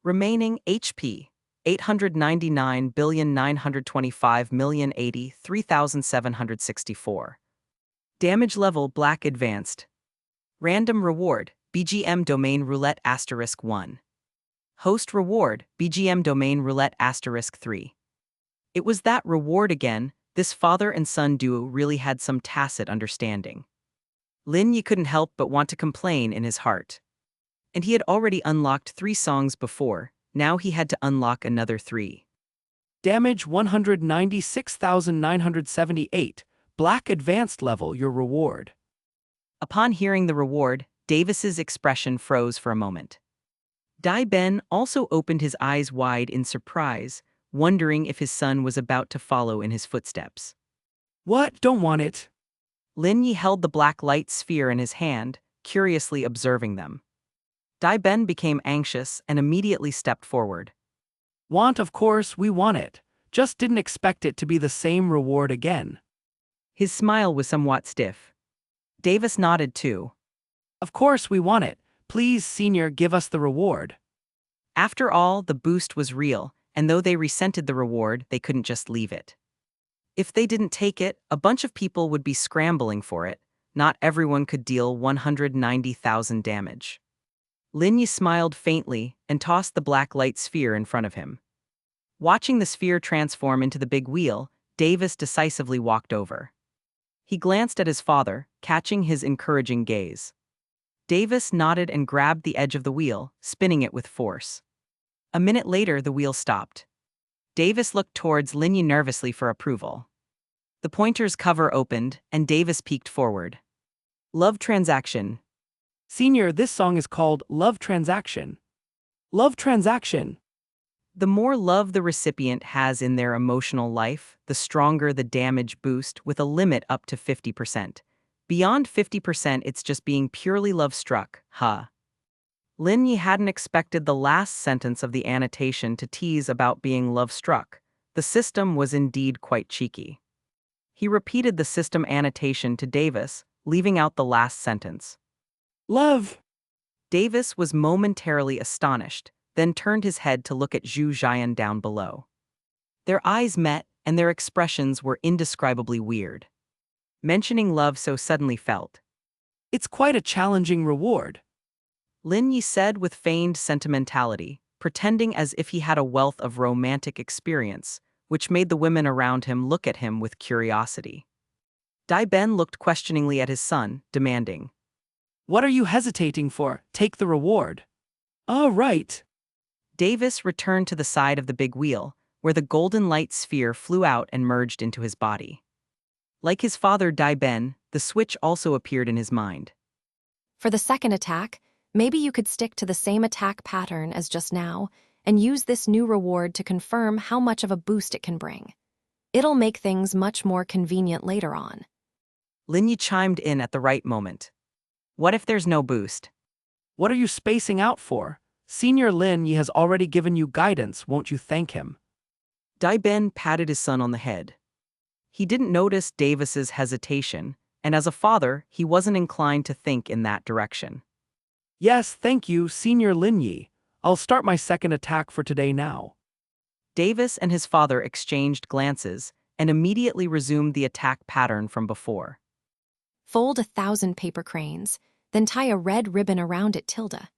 Remaining HP, 899,925,083,764. Damage level Black Advanced. Random reward, BGM Domain Roulette * 1. Host reward, BGM Domain Roulette * 3. It was that reward again. This father and son duo really had some tacit understanding. Lin Yi couldn't help but want to complain in his heart. And he had already unlocked 3 songs before, now he had to unlock another 3. Damage 196,978. Black Advanced level, your reward. Upon hearing the reward, Davis's expression froze for a moment. Dai Ben also opened his eyes wide in surprise, wondering if his son was about to follow in his footsteps. What? Don't want it. Lin Yi held the black light sphere in his hand, curiously observing them. Dai Ben became anxious and immediately stepped forward. Want, of course, we want it. Just didn't expect it to be the same reward again. His smile was somewhat stiff. Davis nodded too. Of course we want it. Please, Senior, give us the reward. After all, the boost was real, and though they resented the reward, they couldn't just leave it. If they didn't take it, a bunch of people would be scrambling for it. Not everyone could deal 190,000 damage. Lin Yi smiled faintly and tossed the black light sphere in front of him. Watching the sphere transform into the big wheel, Davis decisively walked over. He glanced at his father, catching his encouraging gaze. Davis nodded and grabbed the edge of the wheel, spinning it with force. A minute later, the wheel stopped. Davis looked towards Lin Yi nervously for approval. The pointer's cover opened, and Davis peeked forward. Love transaction. Senior, this song is called Love Transaction. Love Transaction. The more love the recipient has in their emotional life, the stronger the damage boost, with a limit up to 50%. Beyond 50%, it's just being purely love-struck, huh? Lin Yi hadn't expected the last sentence of the annotation to tease about being love-struck. The system was indeed quite cheeky. He repeated the system annotation to Davis, leaving out the last sentence. Love. Davis was momentarily astonished, then turned his head to look at Zhu Jian down below. Their eyes met, and their expressions were indescribably weird. Mentioning love so suddenly felt. It's quite a challenging reward. Lin Yi said with feigned sentimentality, pretending as if he had a wealth of romantic experience, which made the women around him look at him with curiosity. Dai Ben looked questioningly at his son, demanding, What are you hesitating for? Take the reward. Oh, right. Davis returned to the side of the big wheel, where the golden light sphere flew out and merged into his body. Like his father Dai Ben, the switch also appeared in his mind. For the second attack, maybe you could stick to the same attack pattern as just now and use this new reward to confirm how much of a boost it can bring. It'll make things much more convenient later on. Lin Yi chimed in at the right moment. What if there's no boost? What are you spacing out for? Senior Lin Yi has already given you guidance, won't you thank him? Dai Ben patted his son on the head. He didn't notice Davis's hesitation, and as a father, he wasn't inclined to think in that direction. Yes, thank you, Senior Lin Yi. I'll start my second attack for today now. Davis and his father exchanged glances and immediately resumed the attack pattern from before. Fold 1,000 paper cranes, then tie a red ribbon around it, tilde.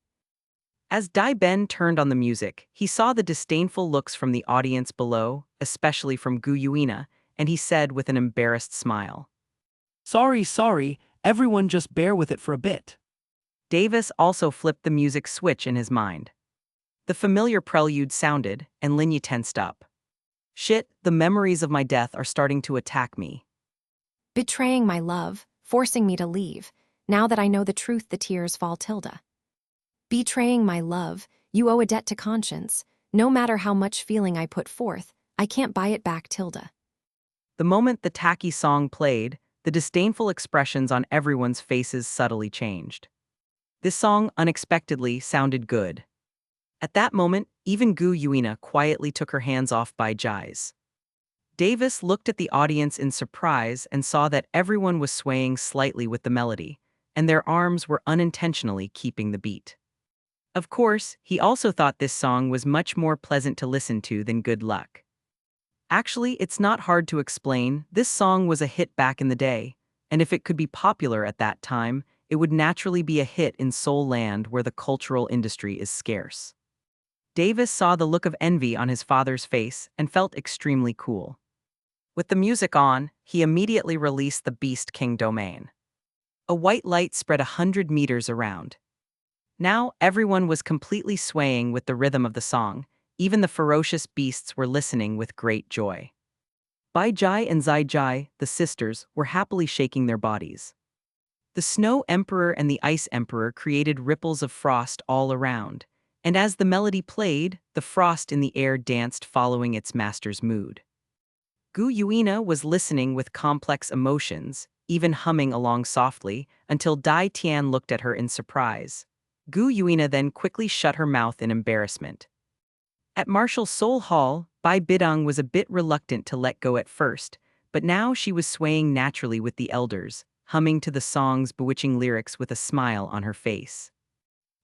As Dai Ben turned on the music, he saw the disdainful looks from the audience below, especially from Gu Yuina, and he said with an embarrassed smile. Sorry, everyone just bear with it for a bit. Davis also flipped the music switch in his mind. The familiar prelude sounded, and Lin Yi tensed up. Shit, the memories of my death are starting to attack me. Betraying my love, forcing me to leave. Now that I know the truth, the tears fall, tilde. Betraying my love, you owe a debt to conscience. No matter how much feeling I put forth, I can't buy it back, tilde. The moment the tacky song played, the disdainful expressions on everyone's faces subtly changed. This song unexpectedly sounded good. At that moment, even Gu Yuina quietly took her hands off Bai Jai's. Davis looked at the audience in surprise and saw that everyone was swaying slightly with the melody, and their arms were unintentionally keeping the beat. Of course, he also thought this song was much more pleasant to listen to than Good Luck. Actually, it's not hard to explain. This song was a hit back in the day, and if it could be popular at that time, it would naturally be a hit in Seoul land where the cultural industry is scarce. Davis saw the look of envy on his father's face and felt extremely cool. With the music on, he immediately released the Beast King domain. A white light spread 100 meters around. Now, everyone was completely swaying with the rhythm of the song. Even the ferocious beasts were listening with great joy. Bai Jai and Zai Jai, the sisters, were happily shaking their bodies. The Snow Emperor and the Ice Emperor created ripples of frost all around, and as the melody played, the frost in the air danced following its master's mood. Gu Yuina was listening with complex emotions, even humming along softly, until Dai Tian looked at her in surprise. Gu Yuina then quickly shut her mouth in embarrassment. At Martial Seoul Hall, Bai Bidong was a bit reluctant to let go at first, but now she was swaying naturally with the elders, humming to the song's bewitching lyrics with a smile on her face.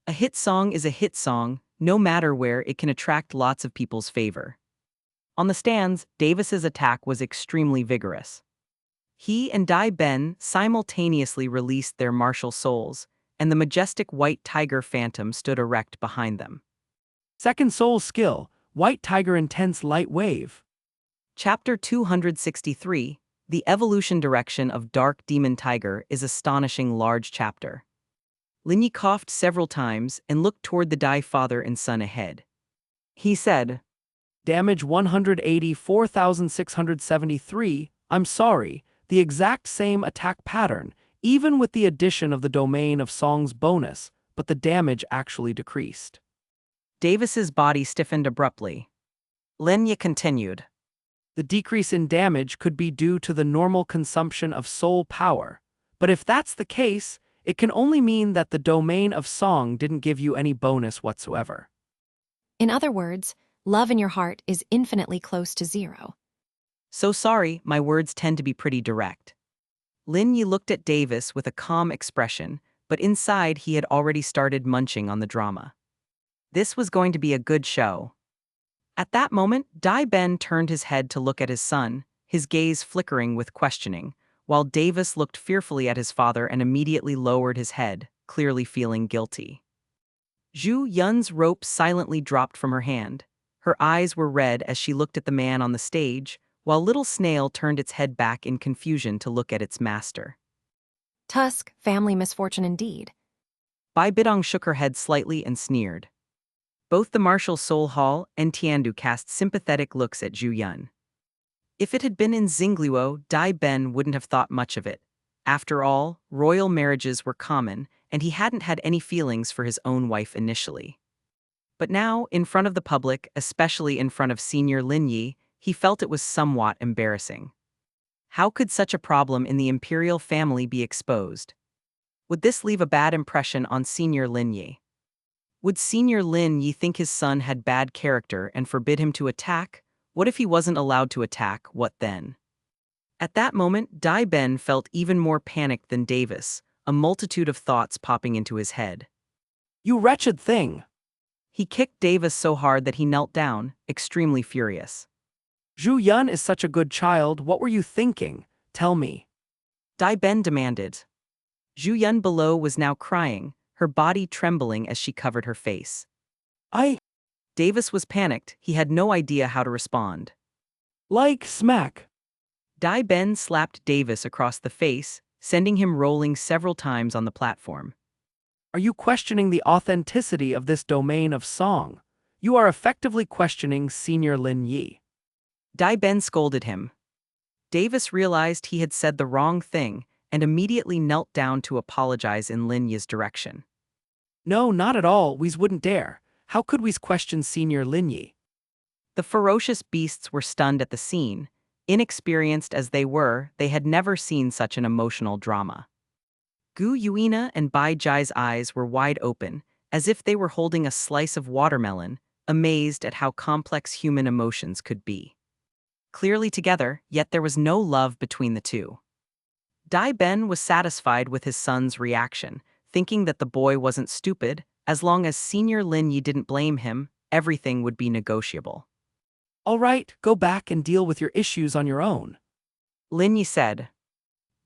A hit song is a hit song, no matter where it can attract lots of people's favor. On the stands, Davis's attack was extremely vigorous. He and Dai Ben simultaneously released their martial souls, and the majestic white tiger phantom stood erect behind them. Second soul skill, White Tiger Intense Light Wave. Chapter 263, The Evolution Direction of Dark Demon Tiger is astonishing large chapter. Lin Yi coughed several times and looked toward the Dai father and son ahead. He said, Damage 184,673. I'm sorry, the exact same attack pattern, even with the addition of the domain of song's bonus, but the damage actually decreased. Davis's body stiffened abruptly. Lin Yi continued. The decrease in damage could be due to the normal consumption of soul power, but if that's the case, it can only mean that the domain of song didn't give you any bonus whatsoever. In other words, love in your heart is infinitely close to zero. So sorry, my words tend to be pretty direct. Lin Yi looked at Davis with a calm expression, but inside he had already started munching on the drama. This was going to be a good show. At that moment, Dai Ben turned his head to look at his son, his gaze flickering with questioning, while Davis looked fearfully at his father and immediately lowered his head, clearly feeling guilty. Zhu Yun's rope silently dropped from her hand. Her eyes were red as she looked at the man on the stage, while Little Snail turned its head back in confusion to look at its master. Tusk, family misfortune indeed. Bai Bidong shook her head slightly and sneered. Both the Martial Soul Hall and Tiandu cast sympathetic looks at Zhu Yun. If it had been in Xingluo, Dai Ben wouldn't have thought much of it. After all, royal marriages were common, and he hadn't had any feelings for his own wife initially. But now, in front of the public, especially in front of Senior Lin Yi, he felt it was somewhat embarrassing. How could such a problem in the imperial family be exposed? Would this leave a bad impression on Senior Lin Yi? Would Senior Lin Yi think his son had bad character and forbid him to attack? What if he wasn't allowed to attack, what then? At that moment, Dai Ben felt even more panicked than Davis, a multitude of thoughts popping into his head. You wretched thing! He kicked Davis so hard that he knelt down, extremely furious. Zhu Yun is such a good child, what were you thinking? Tell me. Dai Ben demanded. Zhu Yun below was now crying, her body trembling as she covered her face. Davis was panicked, he had no idea how to respond. Like smack. Dai Ben slapped Davis across the face, sending him rolling several times on the platform. Are you questioning the authenticity of this domain of song? You are effectively questioning Senior Lin Yi. Dai Ben scolded him. Davis realized he had said the wrong thing and immediately knelt down to apologize in Lin Yi's direction. No, not at all, we wouldn't dare. How could we question Senior Lin Yi? The ferocious beasts were stunned at the scene. Inexperienced as they were, they had never seen such an emotional drama. Gu Yuina and Bai Jai's eyes were wide open, as if they were holding a slice of watermelon, amazed at how complex human emotions could be. Clearly together, yet there was no love between the two. Dai Ben was satisfied with his son's reaction, thinking that the boy wasn't stupid. As long as Senior Lin Yi didn't blame him, everything would be negotiable. All right, go back and deal with your issues on your own. Lin Yi said.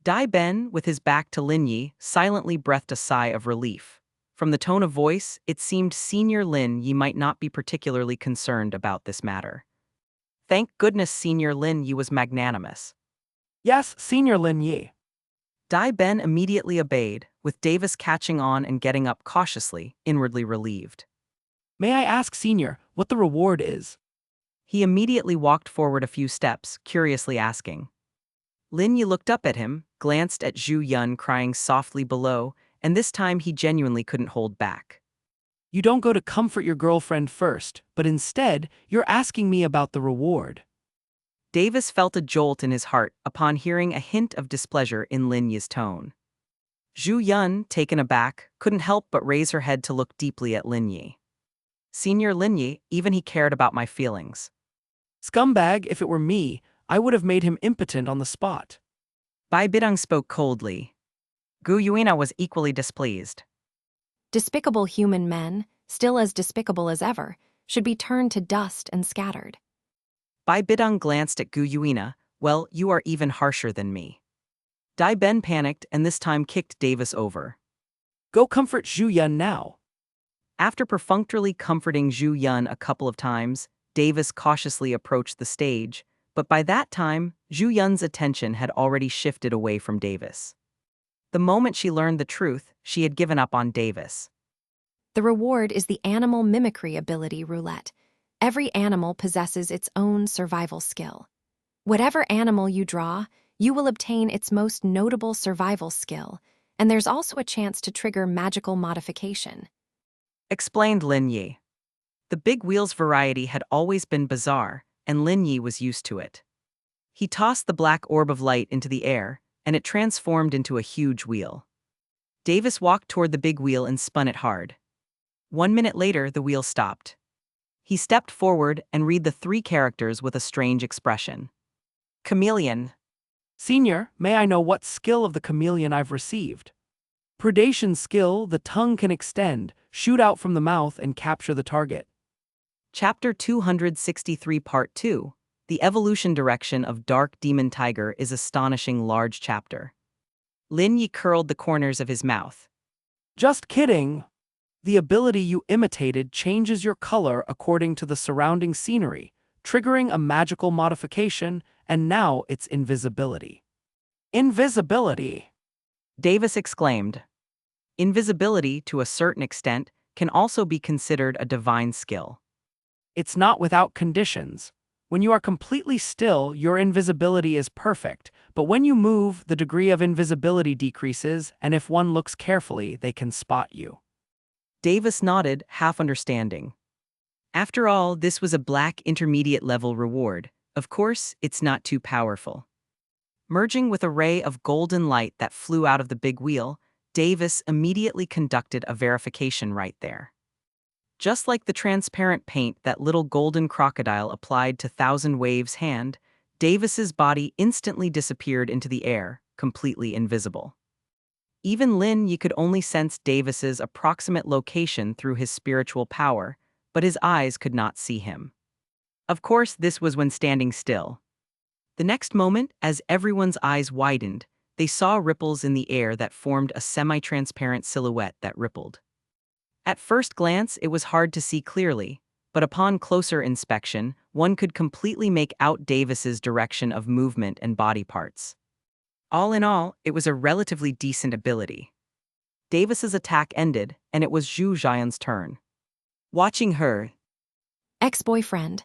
Dai Ben, with his back to Lin Yi, silently breathed a sigh of relief. From the tone of voice, it seemed Senior Lin Yi might not be particularly concerned about this matter. Thank goodness Senior Lin Yi was magnanimous. Yes, Senior Lin Yi. Dai Ben immediately obeyed, with Davis catching on and getting up cautiously, inwardly relieved. May I ask, Senior, what the reward is? He immediately walked forward a few steps, curiously asking. Lin Yi looked up at him, glanced at Zhu Yun crying softly below, and this time he genuinely couldn't hold back. You don't go to comfort your girlfriend first, but instead, you're asking me about the reward. Davis felt a jolt in his heart upon hearing a hint of displeasure in Lin Yi's tone. Zhu Yun, taken aback, couldn't help but raise her head to look deeply at Lin Yi. Senior Lin Yi, even he cared about my feelings. Scumbag, if it were me, I would have made him impotent on the spot. Bai Bidong spoke coldly. Gu Yuina was equally displeased. Despicable human men, still as despicable as ever, should be turned to dust and scattered. Bai Bidong glanced at Gu Yuina. Well, you are even harsher than me. Dai Ben panicked and this time kicked Davis over. Go comfort Zhu Yun now. After perfunctorily comforting Zhu Yun a couple of times, Davis cautiously approached the stage, but by that time, Zhu Yun's attention had already shifted away from Davis. The moment she learned the truth, she had given up on Davis. The reward is the animal mimicry ability roulette. Every animal possesses its own survival skill. Whatever animal you draw, you will obtain its most notable survival skill, and there's also a chance to trigger magical modification. Explained Lin Yi. The big wheels variety had always been bizarre, and Lin Yi was used to it. He tossed the black orb of light into the air, and it transformed into a huge wheel. Davis walked toward the big wheel and spun it hard. 1 minute later, the wheel stopped. He stepped forward and read the 3 characters with a strange expression. Chameleon. Senior, may I know what skill of the chameleon I've received? Predation skill, the tongue can extend, shoot out from the mouth and capture the target. Chapter 263 Part 2. The evolution direction of Dark Demon Tiger is astonishing large chapter. Lin Yi curled the corners of his mouth. Just kidding. The ability you imitated changes your color according to the surrounding scenery, triggering a magical modification, and now it's invisibility. Invisibility! Davis exclaimed. Invisibility, to a certain extent, can also be considered a divine skill. It's not without conditions. When you are completely still, your invisibility is perfect, but when you move, the degree of invisibility decreases, and if one looks carefully, they can spot you. Davis nodded, half understanding. After all, this was a black intermediate level reward. Of course, it's not too powerful. Merging with a ray of golden light that flew out of the big wheel, Davis immediately conducted a verification right there. Just like the transparent paint that little golden crocodile applied to Thousand Waves' hand, Davis's body instantly disappeared into the air, completely invisible. Even Lin Yi could only sense Davis's approximate location through his spiritual power, but his eyes could not see him. Of course, this was when standing still. The next moment, as everyone's eyes widened, they saw ripples in the air that formed a semi-transparent silhouette that rippled. At first glance, it was hard to see clearly, but upon closer inspection, one could completely make out Davis's direction of movement and body parts. All in all, it was a relatively decent ability. Davis's attack ended, and it was Zhu Jian's turn. Watching her Ex-boyfriend.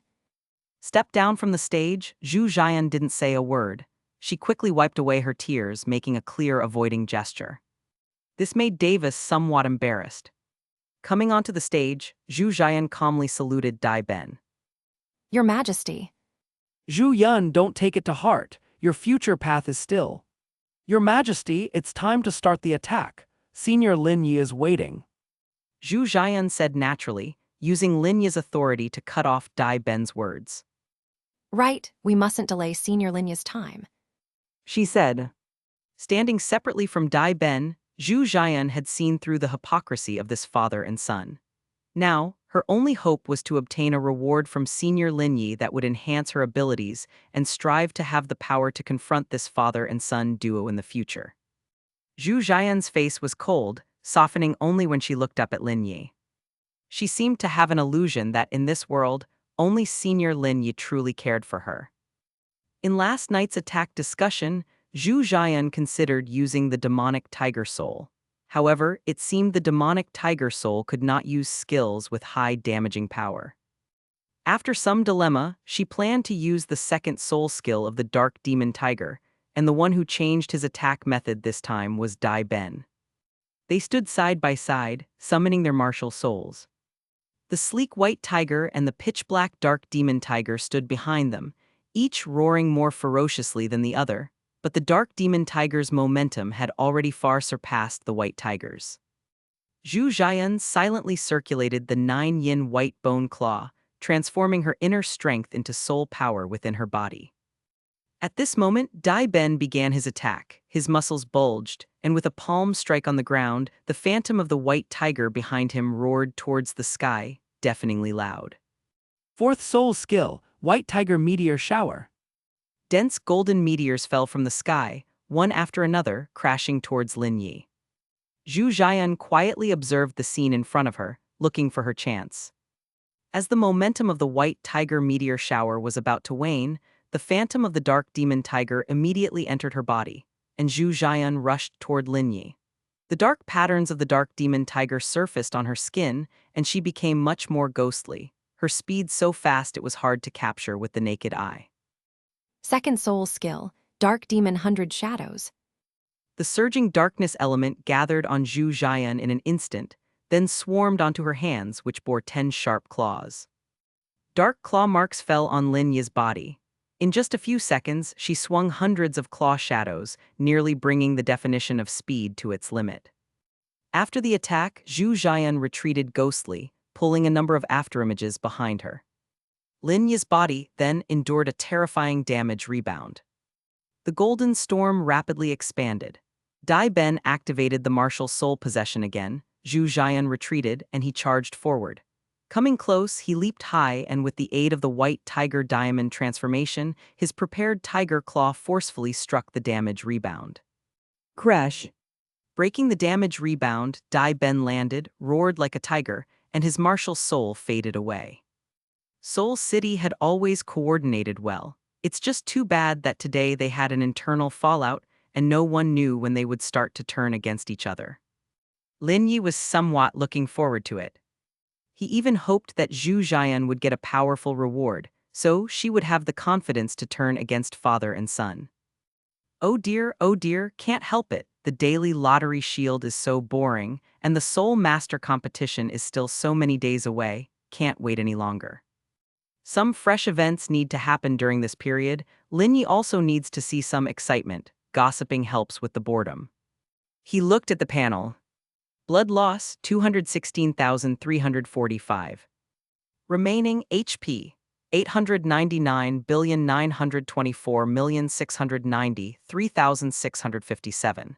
step down from the stage, Zhu Jian didn't say a word. She quickly wiped away her tears, making a clear avoiding gesture. This made Davis somewhat embarrassed. Coming onto the stage, Zhu Jian calmly saluted Dai Ben. Your Majesty. Zhu Yun, don't take it to heart. Your future path is still. Your Majesty, it's time to start the attack. Senior Lin Yi is waiting. Zhu Jian said naturally, using Lin Yi's authority to cut off Dai Ben's words. Right, we mustn't delay Senior Lin Yi's time. She said. Standing separately from Dai Ben, Zhu Jian had seen through the hypocrisy of this father and son. Now, her only hope was to obtain a reward from Senior Lin Yi that would enhance her abilities and strive to have the power to confront this father and son duo in the future. Zhu Jian's face was cold, softening only when she looked up at Lin Yi. She seemed to have an illusion that in this world, only Senior Lin Yi truly cared for her. In last night's attack discussion, Zhu Jian considered using the demonic tiger soul. However, it seemed the demonic tiger soul could not use skills with high damaging power. After some dilemma, she planned to use the second soul skill of the dark demon tiger, and the one who changed his attack method this time was Dai Ben. They stood side by side, summoning their martial souls. The sleek white tiger and the pitch-black dark demon tiger stood behind them, each roaring more ferociously than the other, but the dark demon tiger's momentum had already far surpassed the white tiger's. Zhu Jian silently circulated the 9-yin white bone claw, transforming her inner strength into soul power within her body. At this moment, Dai Ben began his attack. His muscles bulged, and with a palm strike on the ground, the phantom of the white tiger behind him roared towards the sky, deafeningly loud. Fourth soul skill, White Tiger Meteor Shower. Dense golden meteors fell from the sky, one after another, crashing towards Lin Yi. Zhu Jian quietly observed the scene in front of her, looking for her chance. As the momentum of the white tiger meteor shower was about to wane, the phantom of the dark demon tiger immediately entered her body, and Zhu Jian rushed toward Lin Yi. The dark patterns of the dark demon tiger surfaced on her skin, and she became much more ghostly, her speed so fast it was hard to capture with the naked eye. Second soul skill, Dark Demon 100 Shadows. The surging darkness element gathered on Zhu Jian in an instant, then swarmed onto her hands, which bore 10 sharp claws. Dark claw marks fell on Lin Yi's body. In just a few seconds, she swung hundreds of claw shadows, nearly bringing the definition of speed to its limit. After the attack, Zhu Jian retreated ghostly, pulling a number of afterimages behind her. Lin Yi's body then endured a terrifying damage rebound. The golden storm rapidly expanded. Dai Ben activated the martial soul possession again, Zhu Jian retreated, and he charged forward. Coming close, he leaped high, and with the aid of the white tiger diamond transformation, his prepared tiger claw forcefully struck the damage rebound. Crash! Breaking the damage rebound, Dai Ben landed, roared like a tiger, and his martial soul faded away. Seoul City had always coordinated well. It's just too bad that today they had an internal fallout, and no one knew when they would start to turn against each other. Lin Yi was somewhat looking forward to it. He even hoped that Zhu Jian would get a powerful reward, so she would have the confidence to turn against father and son. Oh dear, can't help it. The daily lottery shield is so boring, and the Soul Master competition is still so many days away, can't wait any longer. Some fresh events need to happen during this period. Lin Yi also needs to see some excitement. Gossiping helps with the boredom. He looked at the panel. Blood loss, 216,345. Remaining HP, 899,924,690,3,657.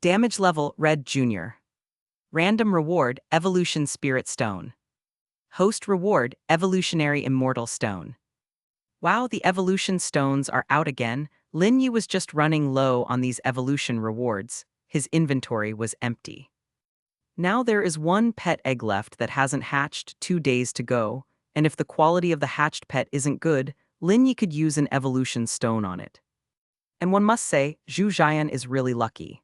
Damage level, Red Junior. Random reward, Evolution Spirit Stone. Host reward, Evolutionary Immortal Stone. Wow, the evolution stones are out again. Lin Yi was just running low on these evolution rewards. His inventory was empty. Now there is one pet egg left that hasn't hatched, 2 days to go, and if the quality of the hatched pet isn't good, Lin Yi could use an evolution stone on it. And one must say, Zhu Jian is really lucky.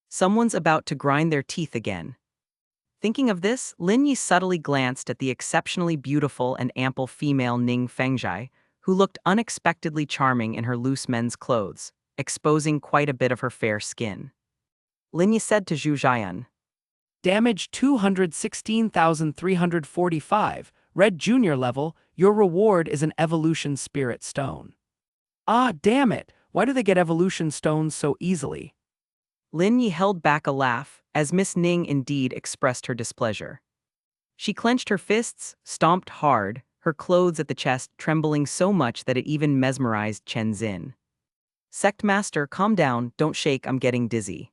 Someone's about to grind their teeth again. Thinking of this, Lin Yi subtly glanced at the exceptionally beautiful and ample female Ning Fengzhai, who looked unexpectedly charming in her loose men's clothes, exposing quite a bit of her fair skin. Lin Yi said to Zhu Jian, Damage 216,345, Red Junior level, your reward is an Evolution Spirit Stone. Ah, damn it, why do they get Evolution Stones so easily? Lin Yi held back a laugh, as Miss Ning indeed expressed her displeasure. She clenched her fists, stomped hard, her clothes at the chest trembling so much that it even mesmerized Chen Xin. Sect Master, calm down, don't shake, I'm getting dizzy.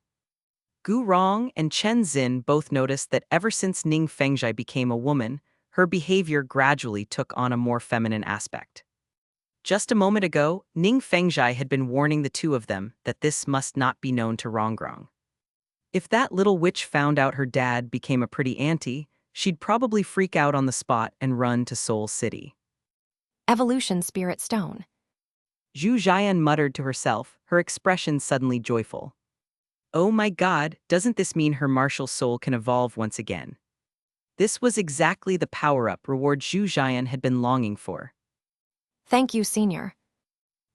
Gu Rong and Chen Xin both noticed that ever since Ning Fengzhai became a woman, her behavior gradually took on a more feminine aspect. Just a moment ago, Ning Fengzhai had been warning the two of them that this must not be known to Rongrong. If that little witch found out her dad became a pretty auntie, she'd probably freak out on the spot and run to Seoul City. Evolution Spirit Stone. Zhu Jian muttered to herself, her expression suddenly joyful. Oh my god, doesn't this mean her martial soul can evolve once again? This was exactly the power-up reward Zhu Jian had been longing for. Thank you, Senior.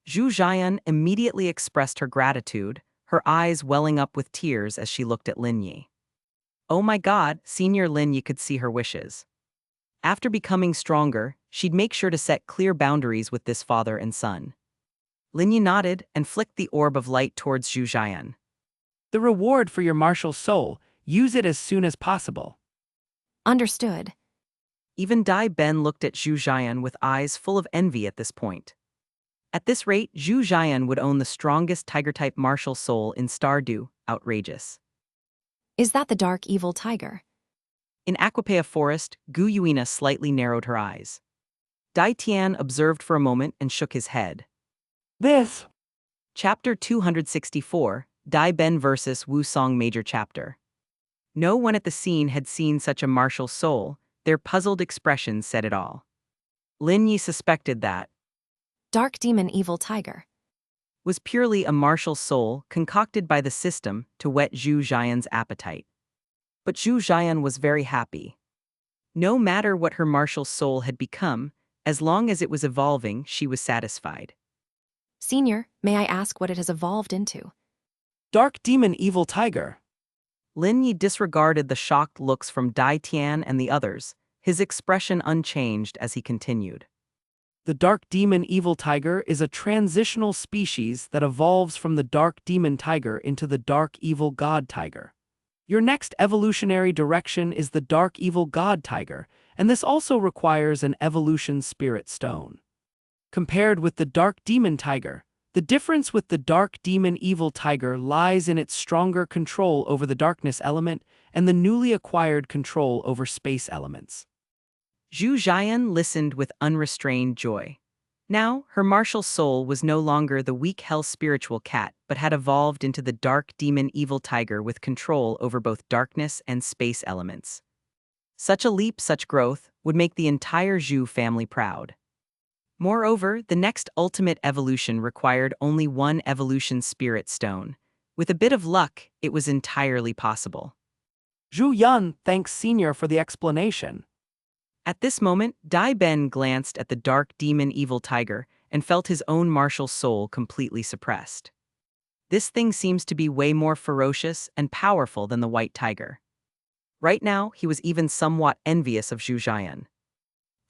Zhu Jian immediately expressed her gratitude, her eyes welling up with tears as she looked at Lin Yi. Oh my god, Senior Lin Yi could see her wishes. After becoming stronger, she'd make sure to set clear boundaries with this father and son. Lin Yi nodded and flicked the orb of light towards Zhu Jian. The reward for your martial soul, use it as soon as possible. Understood. Even Dai Ben looked at Zhu Jian with eyes full of envy at this point. At this rate, Zhu Jian would own the strongest tiger-type martial soul in Stardew, outrageous. Is that the dark evil tiger? In Aquapea Forest, Gu Yuina slightly narrowed her eyes. Dai Tian observed for a moment and shook his head. This. Chapter 264, Dai Ben vs. Wu Song Major Chapter. No one at the scene had seen such a martial soul, their puzzled expressions said it all. Lin Yi suspected that Dark demon evil tiger. Was purely a martial soul concocted by the system to whet Zhu Jian's appetite. But Zhu Jian was very happy. No matter what her martial soul had become, as long as it was evolving, she was satisfied. Senior, may I ask what it has evolved into? Dark demon evil tiger. Lin Yi disregarded the shocked looks from Dai Tian and the others, his expression unchanged as he continued. The dark demon evil tiger is a transitional species that evolves from the dark demon tiger into the dark evil god tiger. Your next evolutionary direction is the dark evil god tiger, and this also requires an evolution spirit stone. Compared with the dark demon tiger, the difference with the dark demon evil tiger lies in its stronger control over the darkness element and the newly acquired control over space elements. Zhu Jian listened with unrestrained joy. Now, her martial soul was no longer the weak hell spiritual cat, but had evolved into the dark demon evil tiger with control over both darkness and space elements. Such a leap, such growth, would make the entire Zhu family proud. Moreover, the next ultimate evolution required only one evolution spirit stone. With a bit of luck, it was entirely possible. Zhu Yan thanks Senior for the explanation. At this moment, Dai Ben glanced at the dark demon evil tiger and felt his own martial soul completely suppressed. This thing seems to be way more ferocious and powerful than the white tiger. Right now, he was even somewhat envious of Zhu Jian.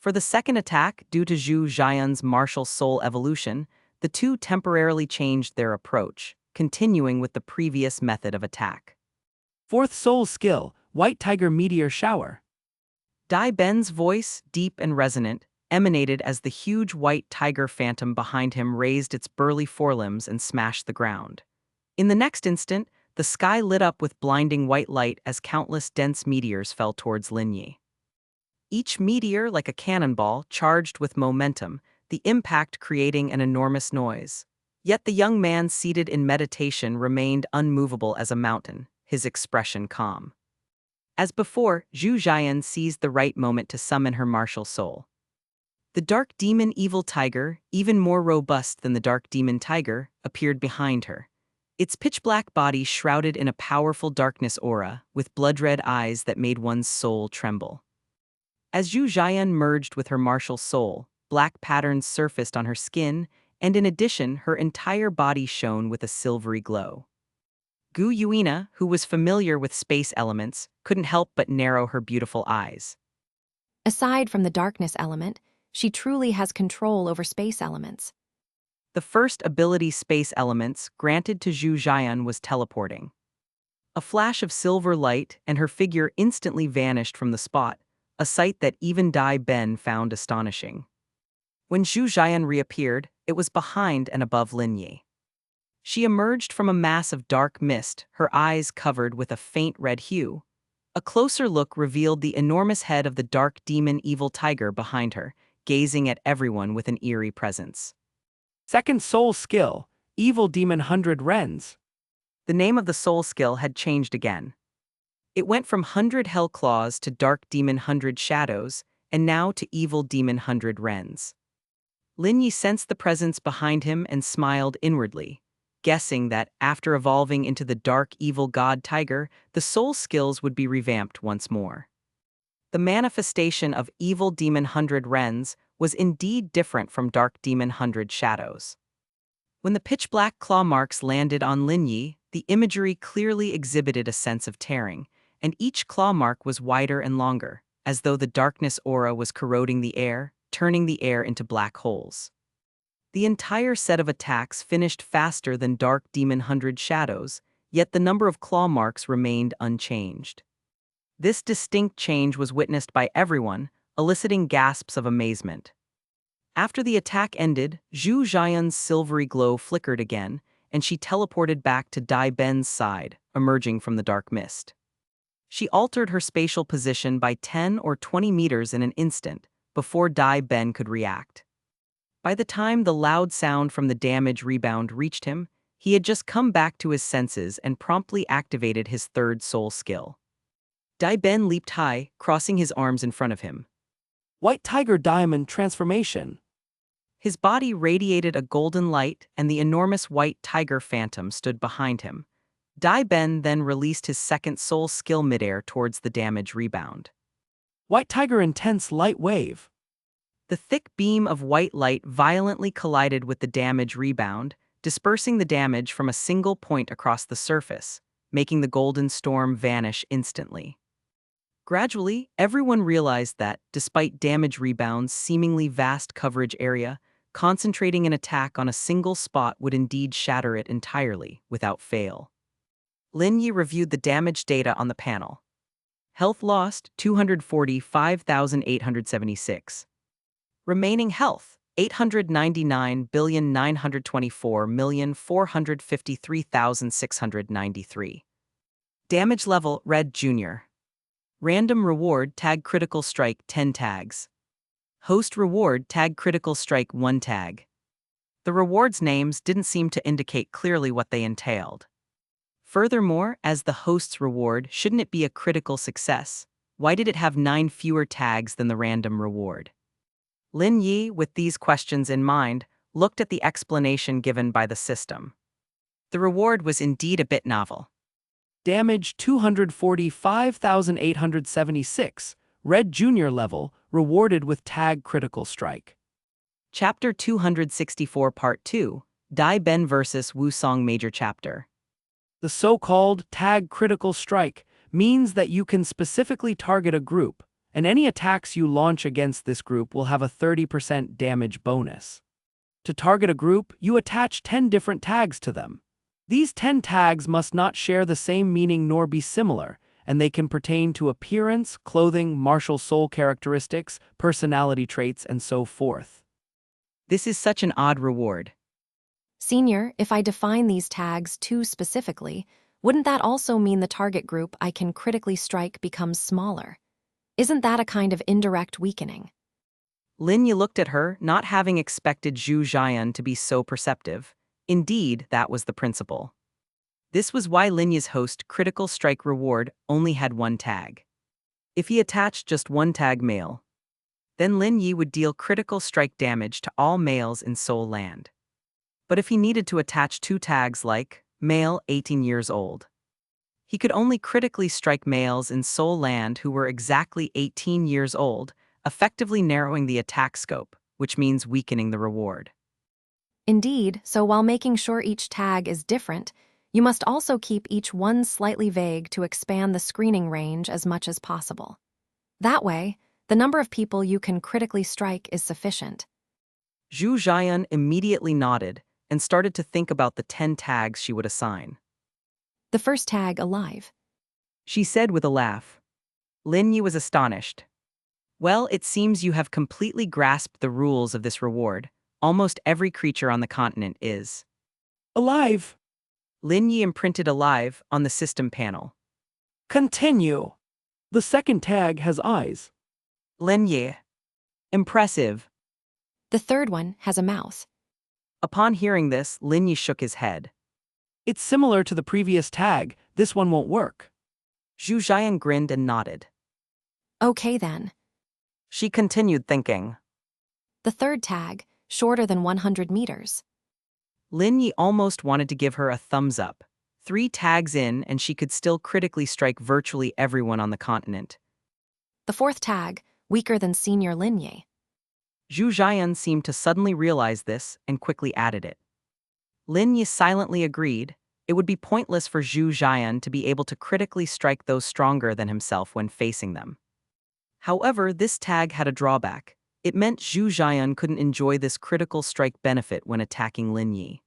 For the second attack, due to Zhu Jian's martial soul evolution, the two temporarily changed their approach, continuing with the previous method of attack. Fourth soul skill, White Tiger Meteor Shower. Dai Ben's voice, deep and resonant, emanated as the huge white tiger phantom behind him raised its burly forelimbs and smashed the ground. In the next instant, the sky lit up with blinding white light as countless dense meteors fell towards Lin Yi. Each meteor like a cannonball charged with momentum, the impact creating an enormous noise. Yet the young man seated in meditation remained unmovable as a mountain, his expression calm. As before, Zhu Jian seized the right moment to summon her martial soul. The dark demon evil tiger, even more robust than the dark demon tiger, appeared behind her. Its pitch-black body shrouded in a powerful darkness aura, with blood-red eyes that made one's soul tremble. As Zhu Jian merged with her martial soul, black patterns surfaced on her skin, and in addition, her entire body shone with a silvery glow. Gu Yuina, who was familiar with space elements, couldn't help but narrow her beautiful eyes. Aside from the darkness element, she truly has control over space elements. The first ability space elements granted to Zhu Jian was teleporting. A flash of silver light and her figure instantly vanished from the spot, a sight that even Dai Ben found astonishing. When Zhu Jian reappeared, it was behind and above Lin Yi. She emerged from a mass of dark mist, her eyes covered with a faint red hue. A closer look revealed the enormous head of the dark demon evil tiger behind her, gazing at everyone with an eerie presence. Second soul skill, Evil Demon 100 Rens. The name of the soul skill had changed again. It went from 100 Hell Claws to Dark Demon 100 Shadows, and now to Evil Demon 100 Rens. Lin Yi sensed the presence behind him and smiled inwardly, guessing that, after evolving into the dark evil god tiger, the soul skills would be revamped once more. The manifestation of Evil Demon 100 Rens was indeed different from Dark Demon 100 Shadows. When the pitch-black claw marks landed on Lin Yi, the imagery clearly exhibited a sense of tearing, and each claw mark was wider and longer, as though the darkness aura was corroding the air, turning the air into black holes. The entire set of attacks finished faster than Dark Demon 100 Shadows, yet the number of claw marks remained unchanged. This distinct change was witnessed by everyone, eliciting gasps of amazement. After the attack ended, Zhu Jian's silvery glow flickered again, and she teleported back to Dai Ben's side, emerging from the dark mist. She altered her spatial position by 10 or 20 meters in an instant, before Dai Ben could react. By the time the loud sound from the damage rebound reached him, he had just come back to his senses and promptly activated his third soul skill. Dai Ben leaped high, crossing his arms in front of him. White Tiger Diamond Transformation. His body radiated a golden light, and the enormous white tiger phantom stood behind him. Dai Ben then released his second soul skill midair towards the damage rebound. White Tiger Intense Light Wave. The thick beam of white light violently collided with the damage rebound, dispersing the damage from a single point across the surface, making the golden storm vanish instantly. Gradually, everyone realized that, despite damage rebound's seemingly vast coverage area, concentrating an attack on a single spot would indeed shatter it entirely, without fail. Lin Yi reviewed the damage data on the panel. Health lost, 245,876. Remaining health, 899,924,453,693. Damage level, Red Junior. Random reward, tag critical strike 10 tags. Host reward tag critical strike 1 tag. The rewards' names didn't seem to indicate clearly what they entailed. Furthermore, as the host's reward, shouldn't it be a critical success? Why did it have 9 fewer tags than the random reward? Lin Yi, with these questions in mind, looked at the explanation given by the system. The reward was indeed a bit novel. Damage 245,876, Red Junior level, rewarded with tag critical strike. Chapter 264 Part 2, Dai Ben vs. Wusong Major Chapter. The so-called tag critical strike means that you can specifically target a group, and any attacks you launch against this group will have a 30% damage bonus. To target a group, you attach 10 different tags to them. These 10 tags must not share the same meaning nor be similar, and they can pertain to appearance, clothing, martial soul characteristics, personality traits, and so forth. This is such an odd reward. Senior, if I define these tags too specifically, wouldn't that also mean the target group I can critically strike becomes smaller? Isn't that a kind of indirect weakening? Lin Yi looked at her, not having expected Zhu Jian to be so perceptive. Indeed, that was the principle. This was why Lin Yi's host critical strike reward only had 1 tag. If he attached just 1 tag male, then Lin Yi would deal critical strike damage to all males in Soul Land. But if he needed to attach 2 tags like male 18 years old, he could only critically strike males in Soul Land who were exactly 18 years old, effectively narrowing the attack scope, which means weakening the reward. Indeed, so while making sure each tag is different, you must also keep each one slightly vague to expand the screening range as much as possible. That way, the number of people you can critically strike is sufficient. Zhu Jian immediately nodded and started to think about the 10 tags she would assign. The first tag, alive. She said with a laugh. Lin Yi was astonished. Well, it seems you have completely grasped the rules of this reward. Almost every creature on the continent is Alive. Lin Yi imprinted alive on the system panel. Continue. The second tag has eyes. Lin Yi. Impressive. The third one has a mouth. Upon hearing this, Lin Yi shook his head. It's similar to the previous tag. This one won't work. Zhu Jian grinned and nodded. Okay then. She continued thinking. The third tag, shorter than 100 meters. Lin Yi almost wanted to give her a thumbs up. 3 tags in and she could still critically strike virtually everyone on the continent. The fourth tag, weaker than Senior Lin Yi. Zhu Jian seemed to suddenly realize this and quickly added it. Lin Yi silently agreed. It would be pointless for Zhu Jian to be able to critically strike those stronger than himself when facing them. However, this tag had a drawback. It meant Zhu Jian couldn't enjoy this critical strike benefit when attacking Lin Yi.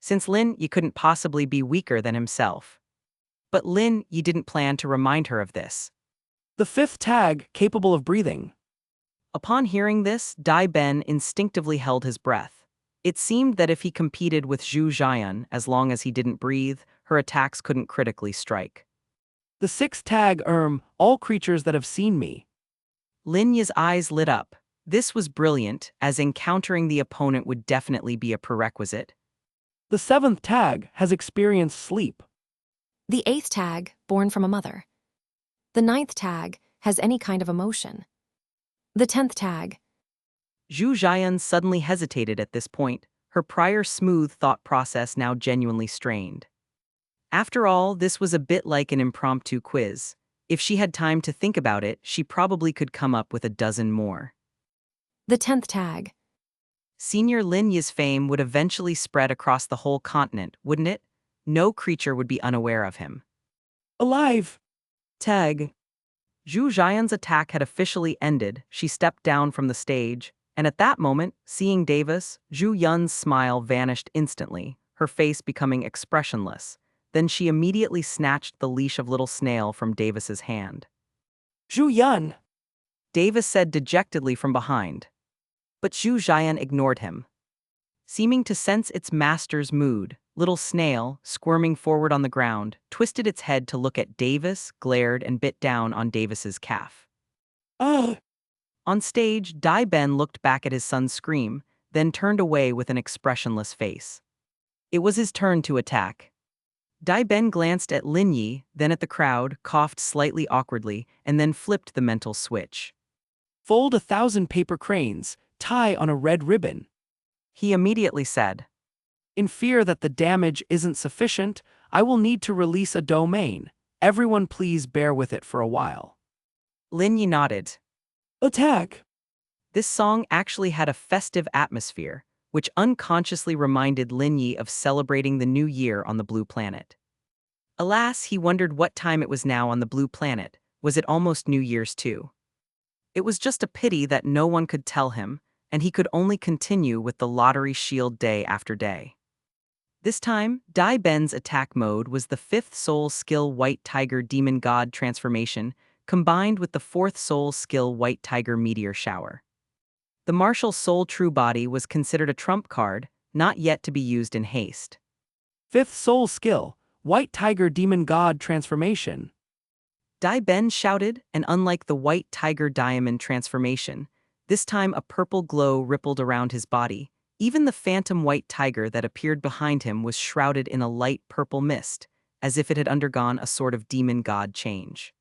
Since Lin Yi couldn't possibly be weaker than himself. But Lin Yi didn't plan to remind her of this. The fifth tag, capable of breathing. Upon hearing this, Dai Ben instinctively held his breath. It seemed that if he competed with Zhu Jian, as long as he didn't breathe, her attacks couldn't critically strike. The sixth tag, all creatures that have seen me. Lin Yi's eyes lit up. This was brilliant, as encountering the opponent would definitely be a prerequisite. The seventh tag has experienced sleep. The eighth tag, born from a mother. The ninth tag has any kind of emotion. The 10th tag. Zhu Jian suddenly hesitated at this point, her prior smooth thought process now genuinely strained. After all, this was a bit like an impromptu quiz. If she had time to think about it, she probably could come up with a dozen more. The 10th tag. Senior Lin Yi's fame would eventually spread across the whole continent, wouldn't it? No creature would be unaware of him. Alive. Tag. Zhu Jian's attack had officially ended. She stepped down from the stage, and at that moment, seeing Davis, Zhu Yun's smile vanished instantly, her face becoming expressionless. Then she immediately snatched the leash of little snail from Davis's hand. Zhu Yun. Davis said dejectedly from behind. But Zhu Jian ignored him. Seeming to sense its master's mood, little snail, squirming forward on the ground, twisted its head to look at Davis, glared and bit down on Davis's calf. Ugh. On stage, Dai Ben looked back at his son's scream, then turned away with an expressionless face. It was his turn to attack. Dai Ben glanced at Lin Yi, then at the crowd, coughed slightly awkwardly, and then flipped the mental switch. Fold 1,000 paper cranes, tie on a red ribbon. He immediately said. In fear that the damage isn't sufficient, I will need to release a domain. Everyone please bear with it for a while. Lin Yi nodded. Attack! This song actually had a festive atmosphere, which unconsciously reminded Lin Yi of celebrating the new year on the blue planet. Alas, he wondered what time it was now on the blue planet. Was it almost New Year's too? It was just a pity that no one could tell him, and he could only continue with the lottery shield day after day. This time, Dai Ben's attack mode was the 5th Soul Skill White Tiger Demon God transformation, combined with the 4th Soul Skill White Tiger Meteor Shower. The martial Soul True Body was considered a trump card, not yet to be used in haste. 5th Soul Skill, White Tiger Demon God transformation. Dai Ben shouted, and unlike the White Tiger Diamond transformation, this time a purple glow rippled around his body. Even the phantom white tiger that appeared behind him was shrouded in a light purple mist, as if it had undergone a sort of demon god change.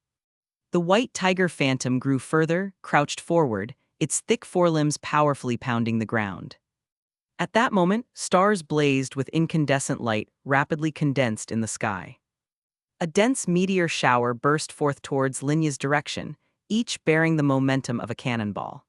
The white tiger phantom grew further, crouched forward, its thick forelimbs powerfully pounding the ground. At that moment, stars blazed with incandescent light, rapidly condensed in the sky. A dense meteor shower burst forth towards Lin Yi's direction, each bearing the momentum of a cannonball.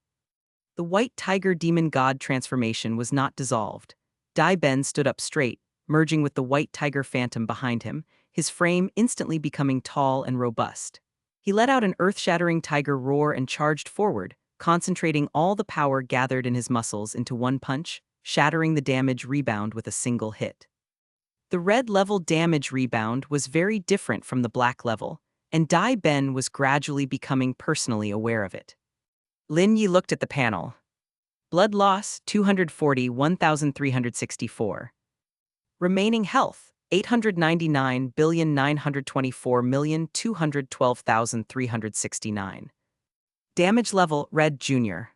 The white tiger demon god transformation was not dissolved. Dai Ben stood up straight, merging with the white tiger phantom behind him, his frame instantly becoming tall and robust. He let out an earth-shattering tiger roar and charged forward, concentrating all the power gathered in his muscles into one punch, shattering the damage rebound with a single hit. The red level damage rebound was very different from the black level, and Dai Ben was gradually becoming personally aware of it. Lin Yi looked at the panel. Blood loss, 241,364. Remaining health, 899,924,212,369. Damage level, Red Junior.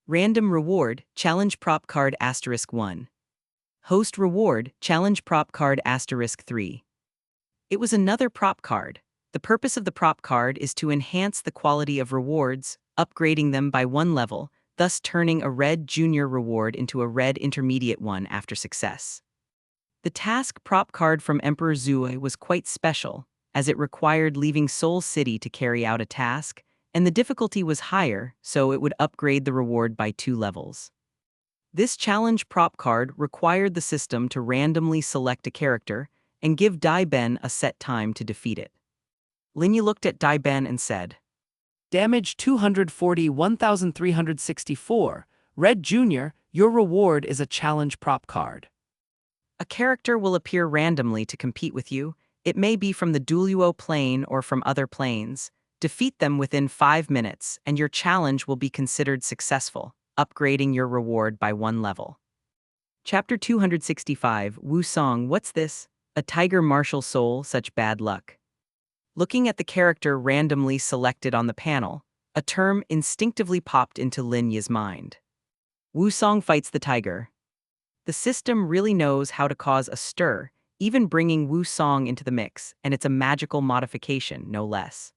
Random reward, Challenge Prop Card *1. Host reward, Challenge Prop Card *3. It was another prop card. The purpose of the prop card is to enhance the quality of rewards, upgrading them by 1 level, thus turning a red junior reward into a red intermediate one after success. The task prop card from Emperor Zui was quite special, as it required leaving Seoul City to carry out a task, and the difficulty was higher, so it would upgrade the reward by 2 levels. This challenge prop card required the system to randomly select a character and give Dai Ben a set time to defeat it. Lin Yi looked at Dai Ben and said, Damage 241,364. Red Junior, your reward is a challenge prop card. A character will appear randomly to compete with you. It may be from the Douluo plane or from other planes. Defeat them within 5 minutes, and your challenge will be considered successful, upgrading your reward by 1 level. Chapter 265, Wu Song. What's this? A tiger martial soul, such bad luck. Looking at the character randomly selected on the panel, a term instinctively popped into Lin Yi's mind. Wu Song fights the tiger. The system really knows how to cause a stir, even bringing Wu Song into the mix, and it's a magical modification, no less.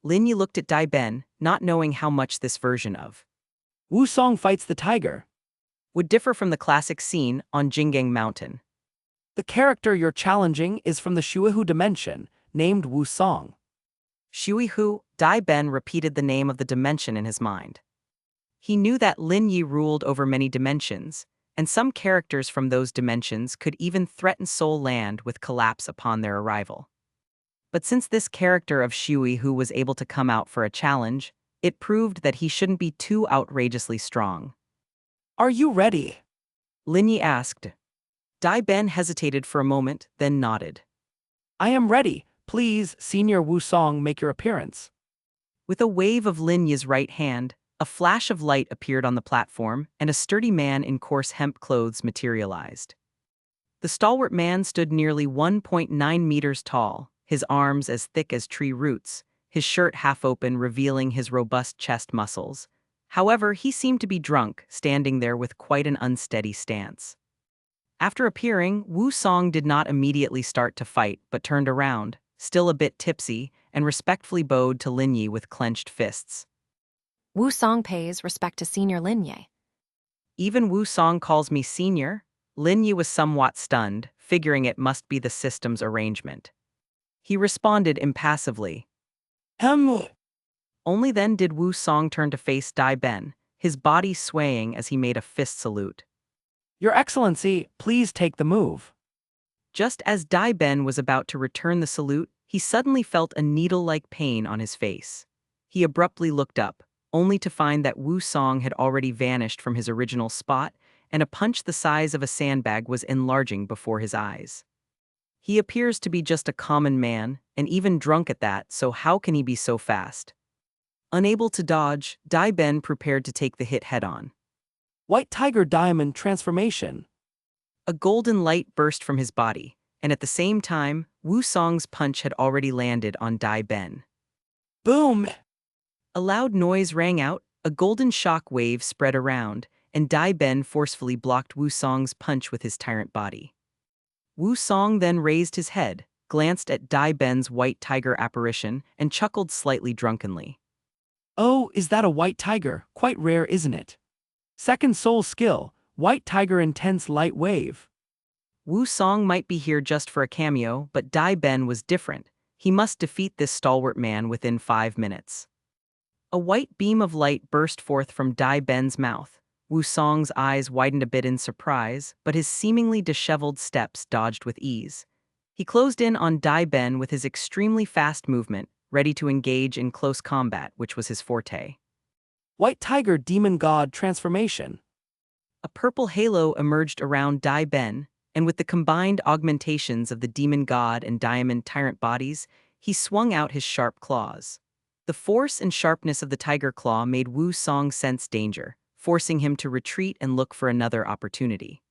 Lin Yi looked at Dai Ben, not knowing how much this version of Wu Song fights the tiger would differ from the classic scene on Jinggang Mountain. The character you're challenging is from the Shuihu dimension, named Wu Song. Shuihu, Dai Ben repeated the name of the dimension in his mind. He knew that Lin Yi ruled over many dimensions, and some characters from those dimensions could even threaten Seoul Land with collapse upon their arrival. But since this character of Shuihu was able to come out for a challenge, it proved that he shouldn't be too outrageously strong. Are you ready? Lin Yi asked. Dai Ben hesitated for a moment, then nodded. I am ready. Please, Senior Wu Song, make your appearance. With a wave of Lin Yi's right hand, a flash of light appeared on the platform, and a sturdy man in coarse hemp clothes materialized. The stalwart man stood nearly 1.9 meters tall, his arms as thick as tree roots, his shirt half open revealing his robust chest muscles. However, he seemed to be drunk, standing there with quite an unsteady stance. After appearing, Wu Song did not immediately start to fight but turned around, still a bit tipsy, and respectfully bowed to Lin Yi with clenched fists. Wu Song pays respect to Senior Lin Yi. Even Wu Song calls me senior? Lin Yi was somewhat stunned, figuring it must be the system's arrangement. He responded impassively. Only then did Wu Song turn to face Dai Ben, his body swaying as he made a fist salute. Your Excellency, please take the move. Just as Dai Ben was about to return the salute, he suddenly felt a needle-like pain on his face. He abruptly looked up, only to find that Wu Song had already vanished from his original spot, and a punch the size of a sandbag was enlarging before his eyes. He appears to be just a common man, and even drunk at that, so how can he be so fast? Unable to dodge, Dai Ben prepared to take the hit head-on. White Tiger Diamond Transformation. A golden light burst from his body, and at the same time, Wu Song's punch had already landed on Dai Ben. Boom! A loud noise rang out, a golden shock wave spread around, and Dai Ben forcefully blocked Wu Song's punch with his tyrant body. Wu Song then raised his head, glanced at Dai Ben's white tiger apparition, and chuckled slightly drunkenly. Oh, is that a white tiger? Quite rare, isn't it? Second soul skill, White Tiger Intense Light Wave. Wu Song might be here just for a cameo, but Dai Ben was different. He must defeat this stalwart man within 5 minutes. A white beam of light burst forth from Dai Ben's mouth. Wu Song's eyes widened a bit in surprise, but his seemingly disheveled steps dodged with ease. He closed in on Dai Ben with his extremely fast movement, ready to engage in close combat, which was his forte. White Tiger Demon God Transformation. A purple halo emerged around Dai Ben, and with the combined augmentations of the demon god and diamond tyrant bodies, he swung out his sharp claws. The force and sharpness of the tiger claw made Wu Song sense danger, forcing him to retreat and look for another opportunity.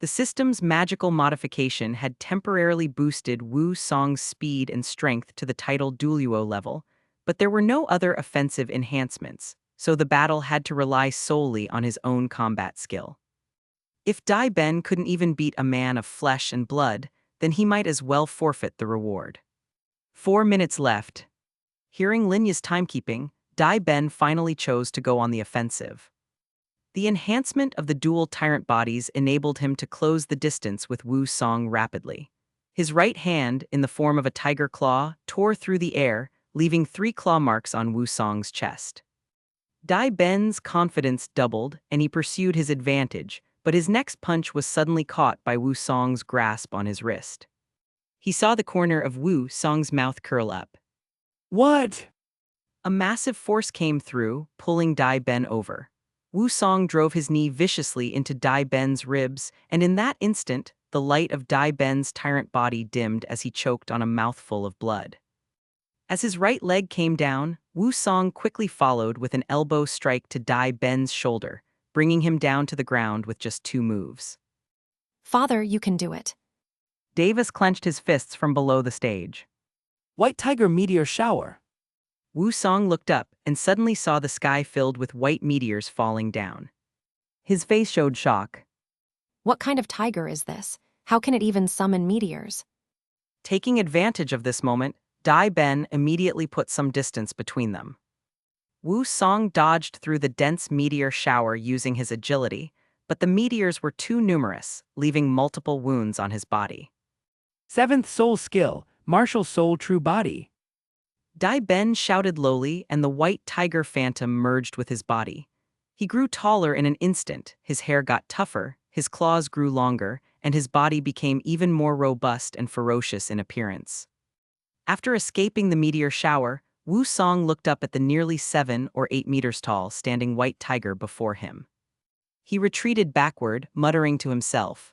The system's magical modification had temporarily boosted Wu Song's speed and strength to the titled Douluo level, but there were no other offensive enhancements, so the battle had to rely solely on his own combat skill. If Dai Ben couldn't even beat a man of flesh and blood, then he might as well forfeit the reward. 4 minutes left. Hearing Lin Yi's timekeeping, Dai Ben finally chose to go on the offensive. The enhancement of the dual tyrant bodies enabled him to close the distance with Wu Song rapidly. His right hand, in the form of a tiger claw, tore through the air, leaving 3 claw marks on Wu Song's chest. Dai Ben's confidence doubled, and he pursued his advantage, but his next punch was suddenly caught by Wu Song's grasp on his wrist. He saw the corner of Wu Song's mouth curl up. What? A massive force came through, pulling Dai Ben over. Wu Song drove his knee viciously into Dai Ben's ribs, and in that instant, the light of Dai Ben's tyrant body dimmed as he choked on a mouthful of blood. As his right leg came down, Wu Song quickly followed with an elbow strike to Dai Ben's shoulder, bringing him down to the ground with just 2 moves. Father, you can do it. Davis clenched his fists from below the stage. White Tiger Meteor Shower. Wu Song looked up and suddenly saw the sky filled with white meteors falling down. His face showed shock. What kind of tiger is this? How can it even summon meteors? Taking advantage of this moment, Dai Ben immediately put some distance between them. Wu Song dodged through the dense meteor shower using his agility, but the meteors were too numerous, leaving multiple wounds on his body. 7th Soul Skill, Martial Soul True Body. Dai Ben shouted lowly, and the white tiger phantom merged with his body. He grew taller in an instant, his hair got tougher, his claws grew longer, and his body became even more robust and ferocious in appearance. After escaping the meteor shower, Wu Song looked up at the nearly 7 or 8 meters tall standing white tiger before him. He retreated backward, muttering to himself.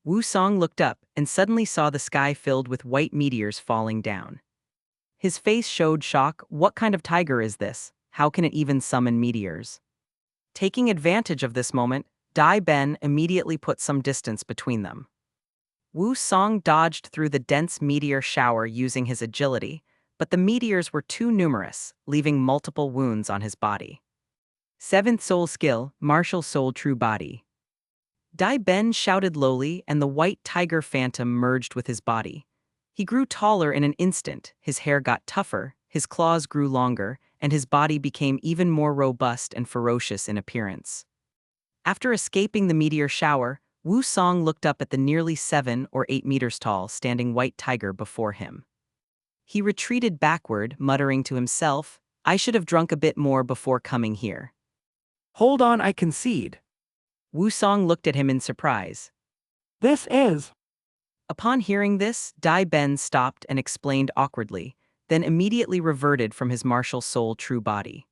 Wu Song looked up and suddenly saw the sky filled with white meteors falling down. His face showed shock. What kind of tiger is this? How can it even summon meteors? Taking advantage of this moment, Dai Ben immediately put some distance between them. Wu Song dodged through the dense meteor shower using his agility, but the meteors were too numerous, leaving multiple wounds on his body. Seventh soul skill, martial soul true body. Dai Ben shouted lowly, and the white tiger phantom merged with his body. He grew taller in an instant, his hair got tougher, his claws grew longer, and his body became even more robust and ferocious in appearance. After escaping the meteor shower, Wu Song looked up at the nearly 7 or 8 meters tall standing white tiger before him. He retreated backward, muttering to himself, "I should have drunk a bit more before coming here." Hold on, I concede. Wu Song looked at him in surprise. This is. Upon hearing this, Dai Ben stopped and explained awkwardly, then immediately reverted from his martial soul true body.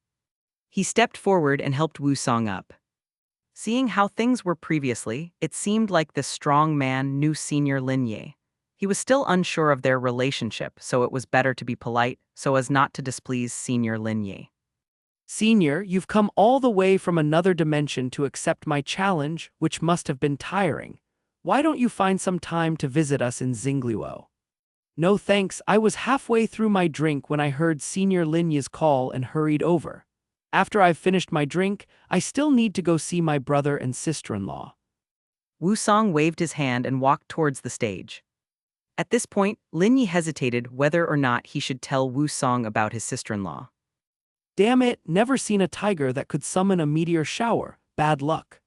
He stepped forward and helped Wu Song up. Seeing how things were previously, it seemed like this strong man knew Senior Lin Yi. He was still unsure of their relationship, so it was better to be polite so as not to displease Senior Lin Yi. Senior, you've come all the way from another dimension to accept my challenge, which must have been tiring. Why don't you find some time to visit us in Xingluo? No thanks, I was halfway through my drink when I heard Senior Lin Yi's call and hurried over. After I've finished my drink, I still need to go see my brother and sister-in-law. Wu Song waved his hand and walked towards the stage. At this point, Lin Yi hesitated whether or not he should tell Wu Song about his sister-in-law. Damn it, never seen a tiger that could summon a meteor shower. Bad luck.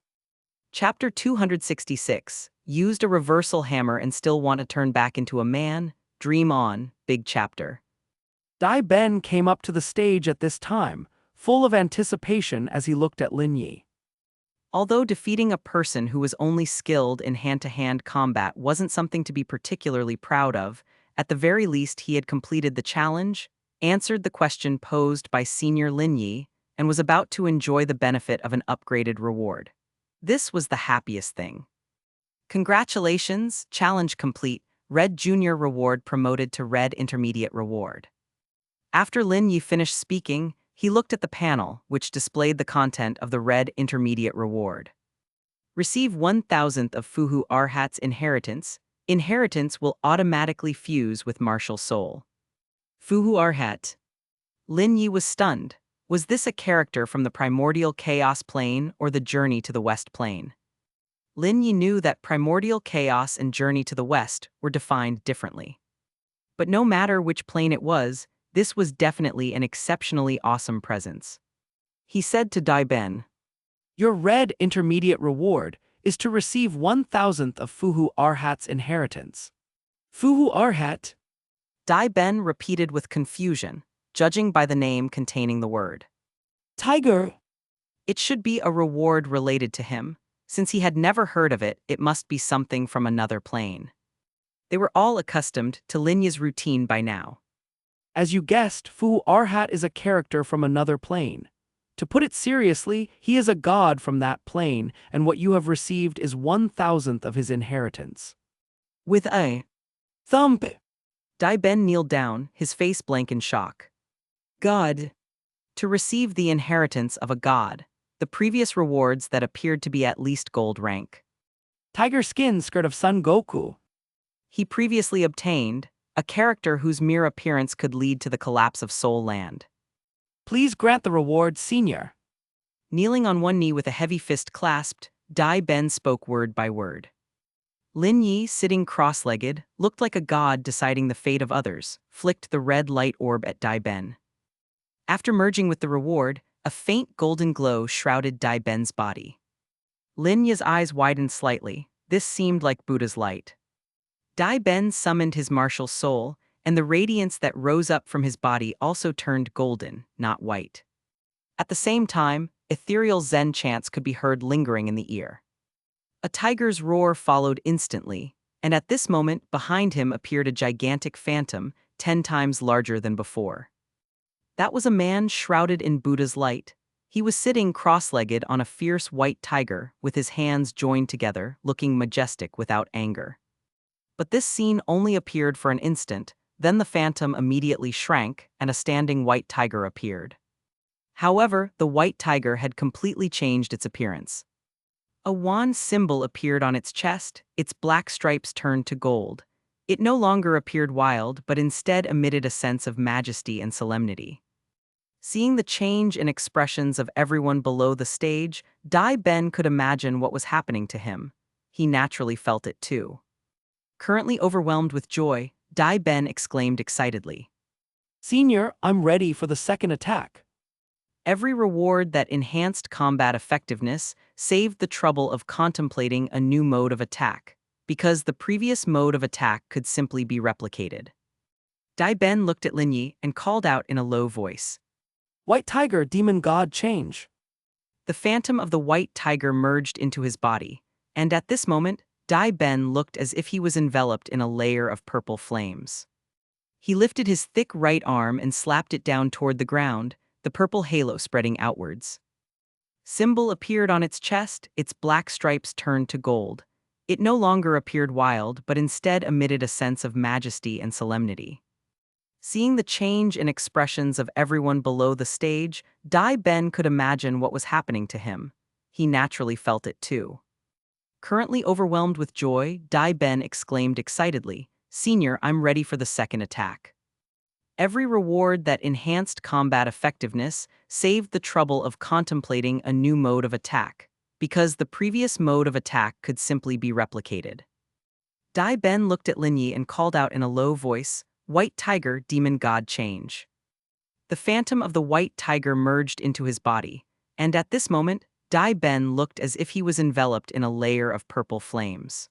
Chapter 266. Used a reversal hammer and still want to turn back into a man? Dream on, big chapter. Dai Ben came up to the stage at this time, full of anticipation as he looked at Lin Yi. Although defeating a person who was only skilled in hand-to-hand combat wasn't something to be particularly proud of, at the very least he had completed the challenge, answered the question posed by Senior Lin Yi, and was about to enjoy the benefit of an upgraded reward. This was the happiest thing. Congratulations, challenge complete, Red Junior reward promoted to Red Intermediate reward. After Lin Yi finished speaking, he looked at the panel, which displayed the content of the Red Intermediate reward. Receive 1,000th of Fuhu Arhat's inheritance. Inheritance will automatically fuse with martial soul. Fuhu Arhat. Lin Yi was stunned. Was this a character from the primordial chaos plane or the journey to the west plane? Lin Yi knew that primordial chaos and journey to the west were defined differently. But no matter which plane it was, this was definitely an exceptionally awesome presence. He said to Dai Ben, Your Red Intermediate reward is to receive 1,000th of Fuhu Arhat's inheritance. Fuhu Arhat? Dai Ben repeated with confusion, judging by the name containing the word. Tiger. It should be a reward related to him. Since he had never heard of it, it must be something from another plane. They were all accustomed to Lin Yi's routine by now. As you guessed, Fuhu Arhat is a character from another plane. To put it seriously, he is a god from that plane, and what you have received is 1,000th of his inheritance. With a thump, Dai Ben kneeled down, his face blank in shock. God. To receive the inheritance of a god, the previous rewards that appeared to be at least gold rank. Tiger skin skirt of Son Goku. He previously obtained a character whose mere appearance could lead to the collapse of Soul Land. Please grant the reward, Senior. Kneeling on one knee with a heavy fist clasped, Dai Ben spoke word by word. Lin Yi, sitting cross-legged, looked like a god deciding the fate of others, flicked the red light orb at Dai Ben. After merging with the reward, a faint golden glow shrouded Dai Ben's body. Lin Yi's eyes widened slightly. This seemed like Buddha's light. Dai Ben summoned his martial soul, and the radiance that rose up from his body also turned golden, not white. At the same time, ethereal Zen chants could be heard lingering in the ear. A tiger's roar followed instantly, and at this moment behind him appeared a gigantic phantom, 10 times larger than before. That was a man shrouded in Buddha's light. He was sitting cross-legged on a fierce white tiger, with his hands joined together, looking majestic without anger. But this scene only appeared for an instant, then the phantom immediately shrank, and a standing white tiger appeared. However, the white tiger had completely changed its appearance. A wand symbol appeared on its chest, its black stripes turned to gold. It no longer appeared wild, but instead emitted a sense of majesty and solemnity. Seeing the change in expressions of everyone below the stage, Dai Ben could imagine what was happening to him. He naturally felt it too. Currently overwhelmed with joy, Dai Ben exclaimed excitedly. Senior, I'm ready for the second attack. Every reward that enhanced combat effectiveness saved the trouble of contemplating a new mode of attack, because the previous mode of attack could simply be replicated. Dai Ben looked at Lin Yi and called out in a low voice. White Tiger, Demon God, change. The phantom of the white tiger merged into his body, and at this moment, Dai Ben looked as if he was enveloped in a layer of purple flames. He lifted his thick right arm and slapped it down toward the ground, the purple halo spreading outwards. Symbol appeared on its chest, its black stripes turned to gold. It no longer appeared wild, but instead emitted a sense of majesty and solemnity. Seeing the change in expressions of everyone below the stage, Dai Ben could imagine what was happening to him. He naturally felt it too. Currently overwhelmed with joy, Dai Ben exclaimed excitedly, Senior, I'm ready for the second attack. Every reward that enhanced combat effectiveness saved the trouble of contemplating a new mode of attack, because the previous mode of attack could simply be replicated. Dai Ben looked at Lin Yi and called out in a low voice, White Tiger, Demon God, change. The phantom of the white tiger merged into his body, and at this moment, Dai Ben looked as if he was enveloped in a layer of purple flames.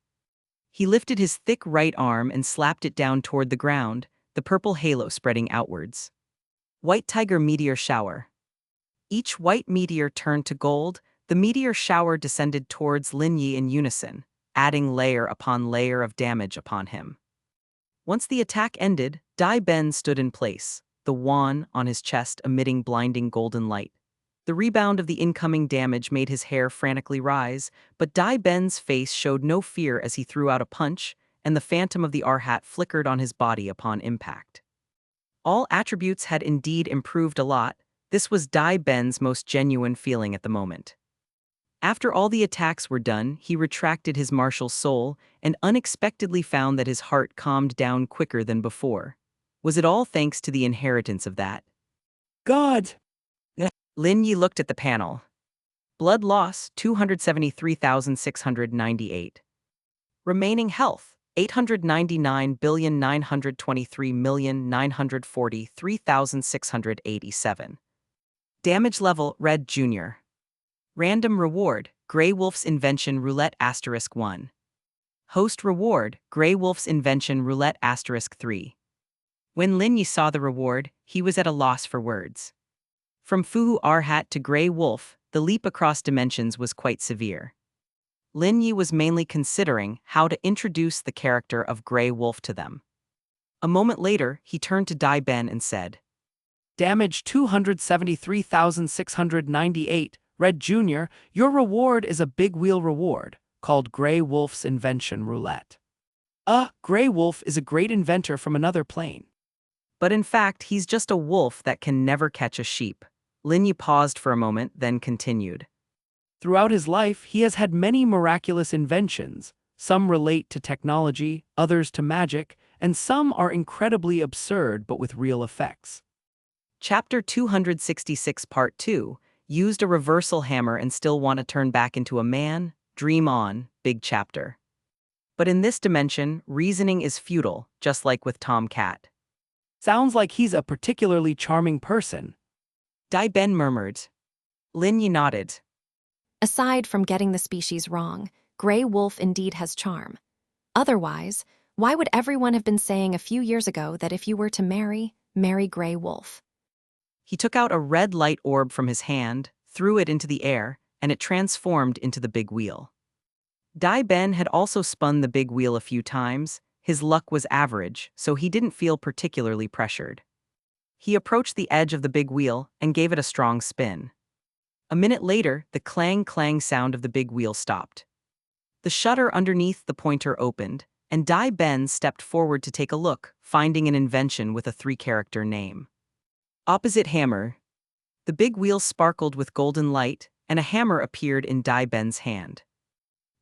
He lifted his thick right arm and slapped it down toward the ground, the purple halo spreading outwards. White Tiger Meteor Shower. Each white meteor turned to gold, the meteor shower descended towards Lin Yi in unison, adding layer upon layer of damage upon him. Once the attack ended, Dai Ben stood in place, the wand on his chest emitting blinding golden light. The rebound of the incoming damage made his hair frantically rise, but Dai Ben's face showed no fear as he threw out a punch, and the phantom of the Arhat flickered on his body upon impact. All attributes had indeed improved a lot. This was Dai Ben's most genuine feeling at the moment. After all the attacks were done, he retracted his martial soul and unexpectedly found that his heart calmed down quicker than before. Was it all thanks to the inheritance of that? God! Lin Yi looked at the panel. Blood loss, 273,698. Remaining health, 899,923,943,687. Damage level, Red Jr. Random reward, Grey Wolf's Invention Roulette *1. Host reward, Grey Wolf's Invention Roulette *3. When Lin Yi saw the reward, he was at a loss for words. From Fuhu Arhat to Grey Wolf, the leap across dimensions was quite severe. Lin Yi was mainly considering how to introduce the character of Grey Wolf to them. A moment later, he turned to Dai Ben and said, Damage 273,698. Red Jr., your reward is a big wheel reward, called Grey Wolf's Invention Roulette. Grey Wolf is a great inventor from another plane. But in fact, he's just a wolf that can never catch a sheep. Lin Yi paused for a moment, then continued. Throughout his life, he has had many miraculous inventions. Some relate to technology, others to magic, and some are incredibly absurd but with real effects. Chapter 266 Part 2, Used a reversal hammer and still want to turn back into a man? Dream on, big chapter. But in this dimension, reasoning is futile, just like with Tom Cat. Sounds like he's a particularly charming person. Dai Ben murmured. Lin Yi nodded. Aside from getting the species wrong, Grey Wolf indeed has charm. Otherwise, why would everyone have been saying a few years ago that if you were to marry Grey Wolf? He took out a red light orb from his hand, threw it into the air, and it transformed into the big wheel. Dai Ben had also spun the big wheel a few times. His luck was average, so he didn't feel particularly pressured. He approached the edge of the big wheel and gave it a strong spin. A minute later, the clang-clang sound of the big wheel stopped. The shutter underneath the pointer opened, and Dai Ben stepped forward to take a look, finding an invention with a 3-character name. Opposite hammer. The big wheel sparkled with golden light, and a hammer appeared in Dai Ben's hand.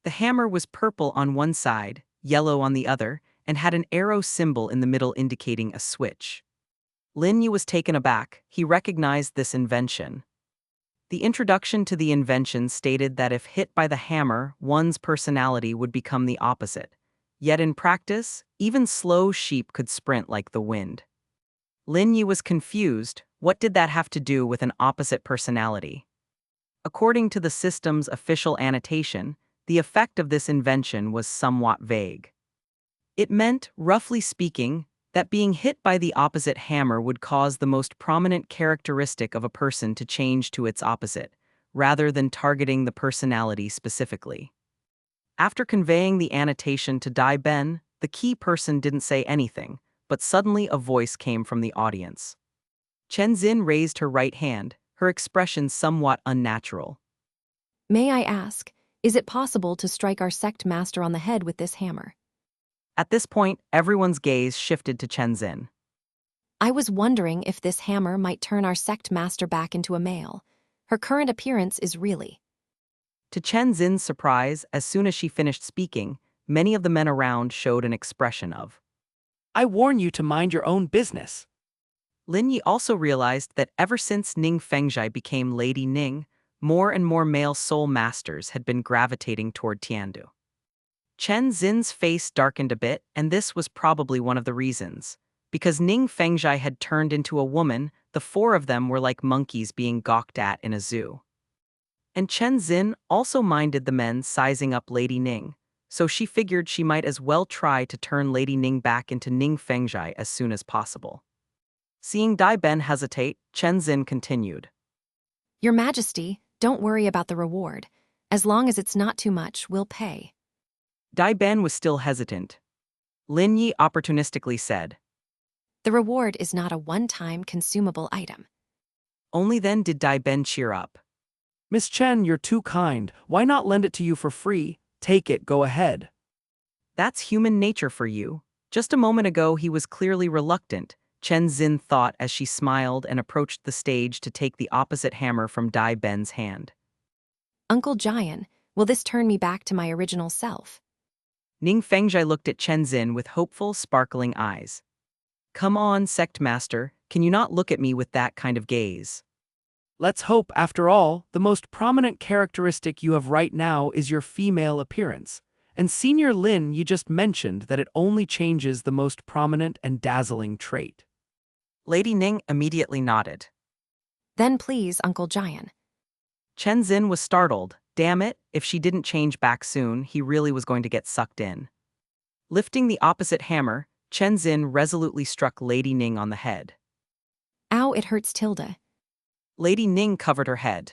The hammer was purple on one side, yellow on the other, and had an arrow symbol in the middle indicating a switch. Lin Yi was taken aback. He recognized this invention. The introduction to the invention stated that if hit by the hammer, one's personality would become the opposite. Yet in practice, even slow sheep could sprint like the wind. Lin Yi was confused. What did that have to do with an opposite personality? According to the system's official annotation, the effect of this invention was somewhat vague. It meant, roughly speaking, that being hit by the opposite hammer would cause the most prominent characteristic of a person to change to its opposite, rather than targeting the personality specifically. After conveying the annotation to Dai Ben, the key person didn't say anything, but suddenly a voice came from the audience. Chen Xin raised her right hand, her expression somewhat unnatural. May I ask, is it possible to strike our sect master on the head with this hammer? At this point, everyone's gaze shifted to Chen Xin. I was wondering if this hammer might turn our sect master back into a male. Her current appearance is really. To Chen Xin's surprise, as soon as she finished speaking, many of the men around showed an expression of. I warn you to mind your own business. Lin Yi also realized that ever since Ning Fengzhai became Lady Ning, more and more male soul masters had been gravitating toward Tiandu. Chen Xin's face darkened a bit, and this was probably one of the reasons. Because Ning Fengzhai had turned into a woman, the four of them were like monkeys being gawked at in a zoo. And Chen Xin also minded the men sizing up Lady Ning, so she figured she might as well try to turn Lady Ning back into Ning Fengzhai as soon as possible. Seeing Dai Ben hesitate, Chen Xin continued. Your Majesty, don't worry about the reward. As long as it's not too much, we'll pay. Dai Ben was still hesitant. Lin Yi opportunistically said. The reward is not a one-time consumable item. Only then did Dai Ben cheer up. Miss Chen, you're too kind. Why not lend it to you for free? Take it, go ahead. That's human nature for you. Just a moment ago he was clearly reluctant, Chen Xin thought as she smiled and approached the stage to take the opposite hammer from Dai Ben's hand. Uncle Jian, will this turn me back to my original self? Ning Fengzhai looked at Chen Xin with hopeful, sparkling eyes. Come on, sect master, can you not look at me with that kind of gaze? Let's hope, after all, the most prominent characteristic you have right now is your female appearance. And Senior Lin, you just mentioned that it only changes the most prominent and dazzling trait. Lady Ning immediately nodded. Then please, Uncle Jian. Chen Xin was startled. Damn it, if she didn't change back soon, he really was going to get sucked in. Lifting the opposite hammer, Chen Xin resolutely struck Lady Ning on the head. Ow, it hurts Tilda. Lady Ning covered her head.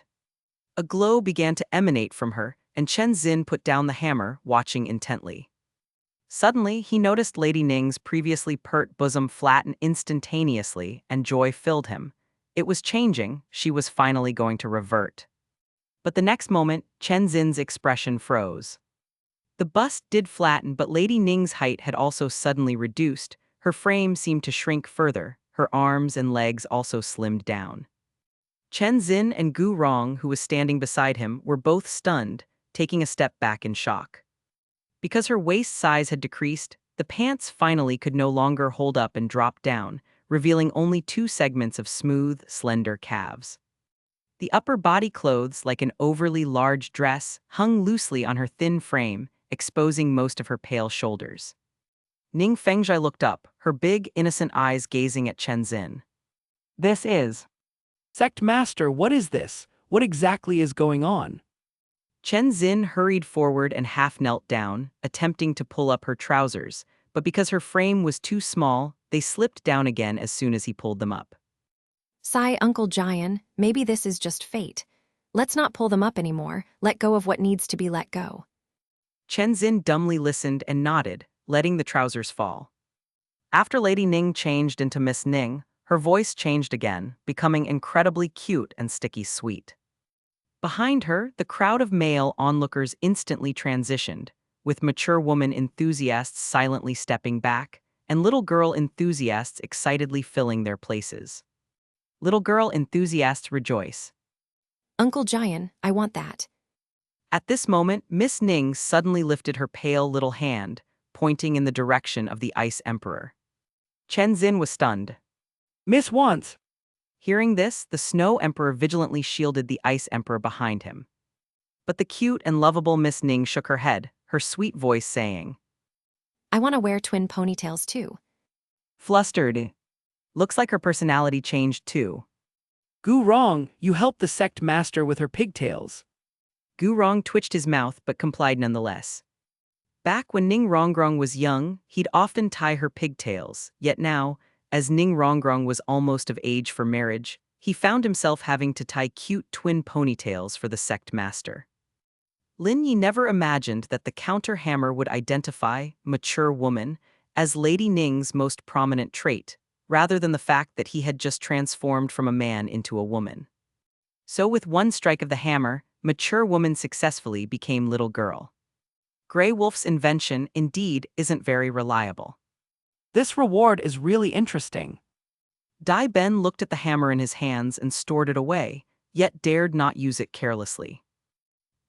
A glow began to emanate from her, and Chen Xin put down the hammer, watching intently. Suddenly, he noticed Lady Ning's previously pert bosom flatten instantaneously, and joy filled him. It was changing, she was finally going to revert. But the next moment, Chen Xin's expression froze. The bust did flatten, but Lady Ning's height had also suddenly reduced. Her frame seemed to shrink further, her arms and legs also slimmed down. Chen Xin and Gu Rong, who was standing beside him, were both stunned, taking a step back in shock. Because her waist size had decreased, the pants finally could no longer hold up and dropped down, revealing only two segments of smooth, slender calves. The upper body clothes, like an overly large dress, hung loosely on her thin frame, exposing most of her pale shoulders. Ning Fengzhai looked up, her big, innocent eyes gazing at Chen Xin. This is. Sect Master, what is this? What exactly is going on? Chen Xin hurried forward and half knelt down, attempting to pull up her trousers, but because her frame was too small, they slipped down again as soon as he pulled them up. Sigh, Uncle Jian, maybe this is just fate. Let's not pull them up anymore, let go of what needs to be let go. Chen Xin dumbly listened and nodded, letting the trousers fall. After Lady Ning changed into Miss Ning, her voice changed again, becoming incredibly cute and sticky sweet. Behind her, the crowd of male onlookers instantly transitioned, with mature woman enthusiasts silently stepping back, and little girl enthusiasts excitedly filling their places. Little girl enthusiasts rejoice. Uncle Jian, I want that. At this moment, Miss Ning suddenly lifted her pale little hand, pointing in the direction of the Ice Emperor. Chen Xin was stunned. Miss once. Hearing this, the Snow Emperor vigilantly shielded the Ice Emperor behind him. But the cute and lovable Miss Ning shook her head, her sweet voice saying, I want to wear twin ponytails too. flustered. Looks like her personality changed too. Gu Rong, you helped the sect master with her pigtails. Gu Rong twitched his mouth but complied nonetheless. Back when Ning Rongrong was young, he'd often tie her pigtails, yet now, as Ning Rongrong was almost of age for marriage, he found himself having to tie cute twin ponytails for the sect master. Lin Yi never imagined that the counter-hammer would identify mature woman as Lady Ning's most prominent trait, rather than the fact that he had just transformed from a man into a woman. So with one strike of the hammer, mature woman successfully became little girl. Grey Wolf's invention, indeed, isn't very reliable. This reward is really interesting. Dai Ben looked at the hammer in his hands and stored it away, yet dared not use it carelessly.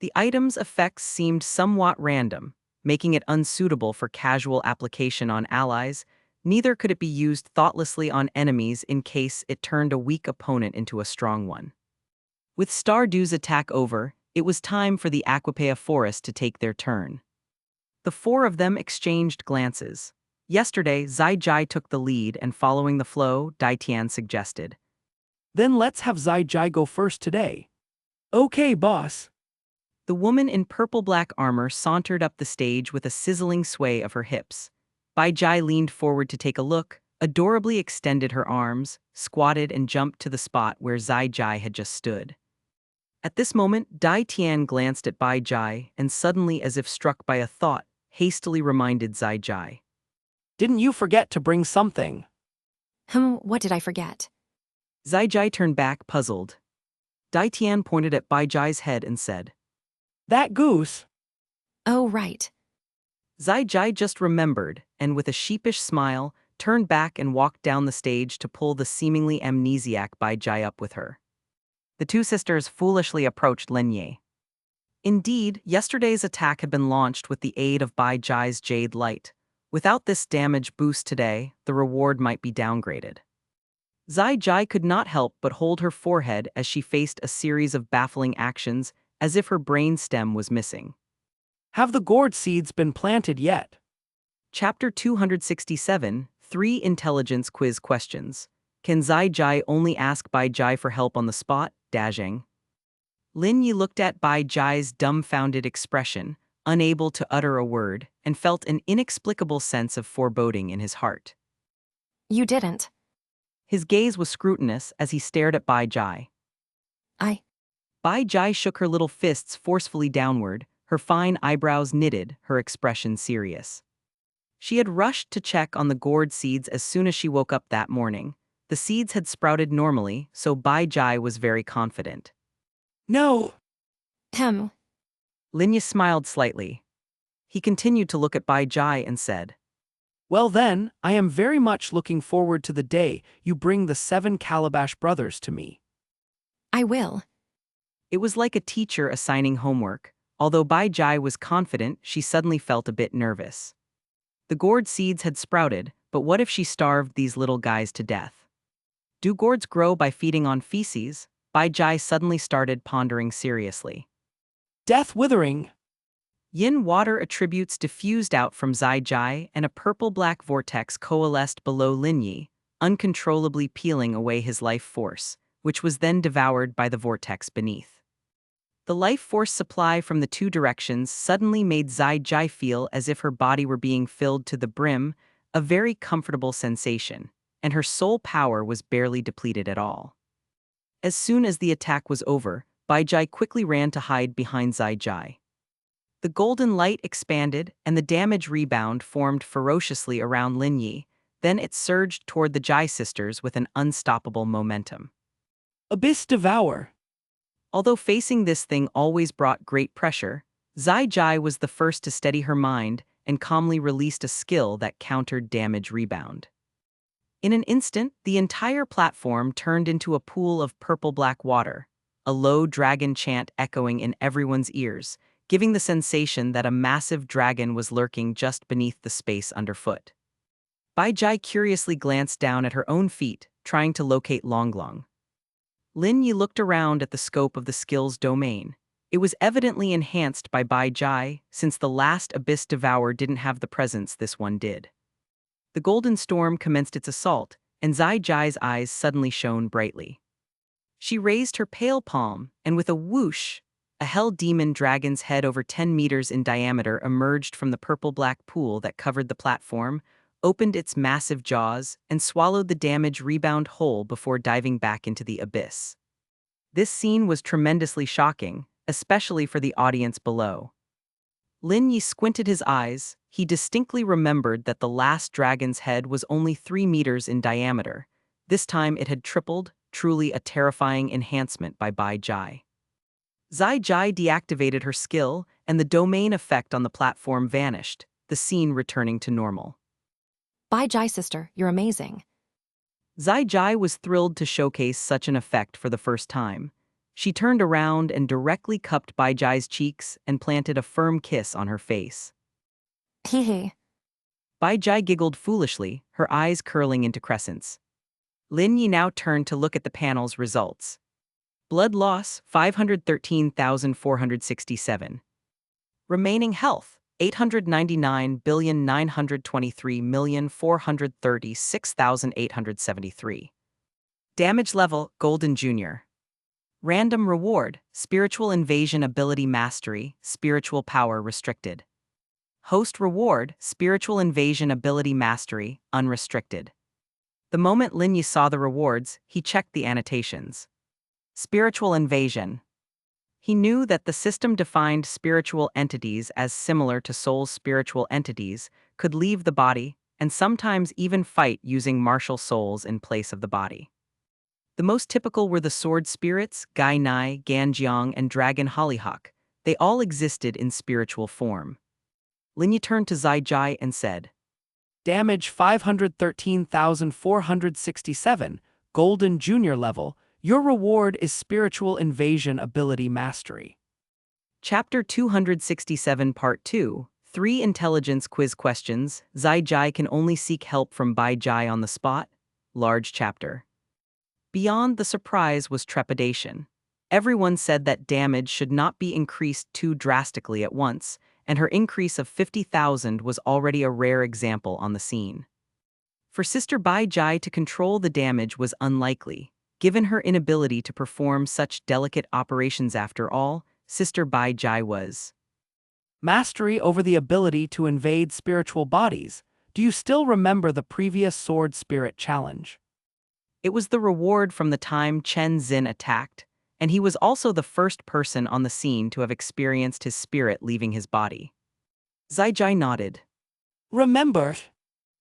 The item's effects seemed somewhat random, making it unsuitable for casual application on allies. Neither could it be used thoughtlessly on enemies in case it turned a weak opponent into a strong one. With Stardew's attack over, it was time for the Aquapea Forest to take their turn. The four of them exchanged glances. Yesterday, Zai Jai took the lead, and following the flow, Dai Tian suggested, Then let's have Zai Jai go first today. Okay, boss. The woman in purple-black armor sauntered up the stage with a sizzling sway of her hips. Bai Jai leaned forward to take a look, adorably extended her arms, squatted and jumped to the spot where Zai Jai had just stood. At this moment, Dai Tian glanced at Bai Jai and suddenly, as if struck by a thought, hastily reminded Zai Jai. Didn't you forget to bring something? What did I forget? Zai Jai turned back, puzzled. Dai Tian pointed at Bai Jai's head and said, That goose. Oh, right. Zai Jai just remembered, and with a sheepish smile, turned back and walked down the stage to pull the seemingly amnesiac Bai Jai up with her. The two sisters foolishly approached Lin Yi. Indeed, yesterday's attack had been launched with the aid of Bai Jai's Jade Light. Without this damage boost today, the reward might be downgraded. Zai Jai could not help but hold her forehead as she faced a series of baffling actions, as if her brain stem was missing. Have the gourd seeds been planted yet? Chapter 267, 3 Intelligence Quiz Questions. Can Zai Jai only ask Bai Jai for help on the spot? Dashing. Lin Yi looked at Bai Jai's dumbfounded expression, unable to utter a word, and felt an inexplicable sense of foreboding in his heart. You didn't. His gaze was scrutinous as he stared at Bai Jai. Bai Jai shook her little fists forcefully downward, her fine eyebrows knitted, her expression serious. She had rushed to check on the gourd seeds as soon as she woke up that morning. The seeds had sprouted normally, so Bai Jai was very confident. No. Lin Yi smiled slightly. He continued to look at Bai Jai and said, Well then, I am very much looking forward to the day you bring the 7 Calabash brothers to me. I will. It was like a teacher assigning homework. Although Bai Jai was confident, she suddenly felt a bit nervous. The gourd seeds had sprouted, but what if she starved these little guys to death? Do gourds grow by feeding on feces? Bai Jai suddenly started pondering seriously. Death withering. Yin water attributes diffused out from Zai Jai, and a purple-black vortex coalesced below Lin Yi, uncontrollably peeling away his life force, which was then devoured by the vortex beneath. The life force supply from the two directions suddenly made Zai Jai feel as if her body were being filled to the brim, a very comfortable sensation, and her soul power was barely depleted at all. As soon as the attack was over, Bai Jai quickly ran to hide behind Zai Jai. The golden light expanded, and the damage rebound formed ferociously around Lin Yi, then it surged toward the Jai sisters with an unstoppable momentum. Abyss devour. Although facing this thing always brought great pressure, Zai Jai was the first to steady her mind and calmly released a skill that countered damage rebound. In an instant, the entire platform turned into a pool of purple-black water, a low dragon chant echoing in everyone's ears, giving the sensation that a massive dragon was lurking just beneath the space underfoot. Bai Jai curiously glanced down at her own feet, trying to locate Longlong. Lin Yi looked around at the scope of the skill's domain. It was evidently enhanced by Bai Jai, since the last Abyss Devourer didn't have the presence this one did. The golden storm commenced its assault, and Zai Jai's eyes suddenly shone brightly. She raised her pale palm, and with a whoosh, a hell demon dragon's head over 10 meters in diameter emerged from the purple-black pool that covered the platform, opened its massive jaws, and swallowed the damage rebound whole before diving back into the abyss. This scene was tremendously shocking, especially for the audience below. Lin Yi squinted his eyes. He distinctly remembered that the last dragon's head was only 3 meters in diameter. This time it had tripled, truly a terrifying enhancement by Bai Jai. Zai Jai deactivated her skill, and the domain effect on the platform vanished, the scene returning to normal. Bai Jai sister, you're amazing. Zai Jai was thrilled to showcase such an effect for the first time. She turned around and directly cupped Bai Jai's cheeks and planted a firm kiss on her face. Hehe. Bai Jai giggled foolishly, her eyes curling into crescents. Lin Yi now turned to look at the panel's results. Blood loss, 513,467. Remaining health, 899,923,436,873. Damage level, Golden Junior. Random reward, Spiritual Invasion Ability Mastery, Spiritual Power Restricted. Host reward, Spiritual Invasion Ability Mastery, Unrestricted. The moment Lin Yi saw the rewards, he checked the annotations. Spiritual Invasion. He knew that the system defined spiritual entities as similar to soul's spiritual entities, could leave the body, and sometimes even fight using martial souls in place of the body. The most typical were the sword spirits, Gai Nai, Ganjiang, and Dragon Hollyhock. They all existed in spiritual form. Lin Yi turned to Zai Jai and said, Damage 513,467, Golden Junior level. Your reward is Spiritual Invasion Ability Mastery. Chapter 267 Part 2, 3 Intelligence Quiz Questions. Zai Jai can only seek help from Bai Jai on the spot. Large chapter. Beyond the surprise was trepidation. Everyone said that damage should not be increased too drastically at once, and her increase of 50,000 was already a rare example on the scene. For Sister Bai Jai to control the damage was unlikely, given her inability to perform such delicate operations. After all, Sister Bai Jai was Mastery over the ability to invade spiritual bodies. Do you still remember the previous Sword Spirit Challenge? It was the reward from the time Chen Xin attacked, and he was also the first person on the scene to have experienced his spirit leaving his body. Zai Jai nodded. Remember,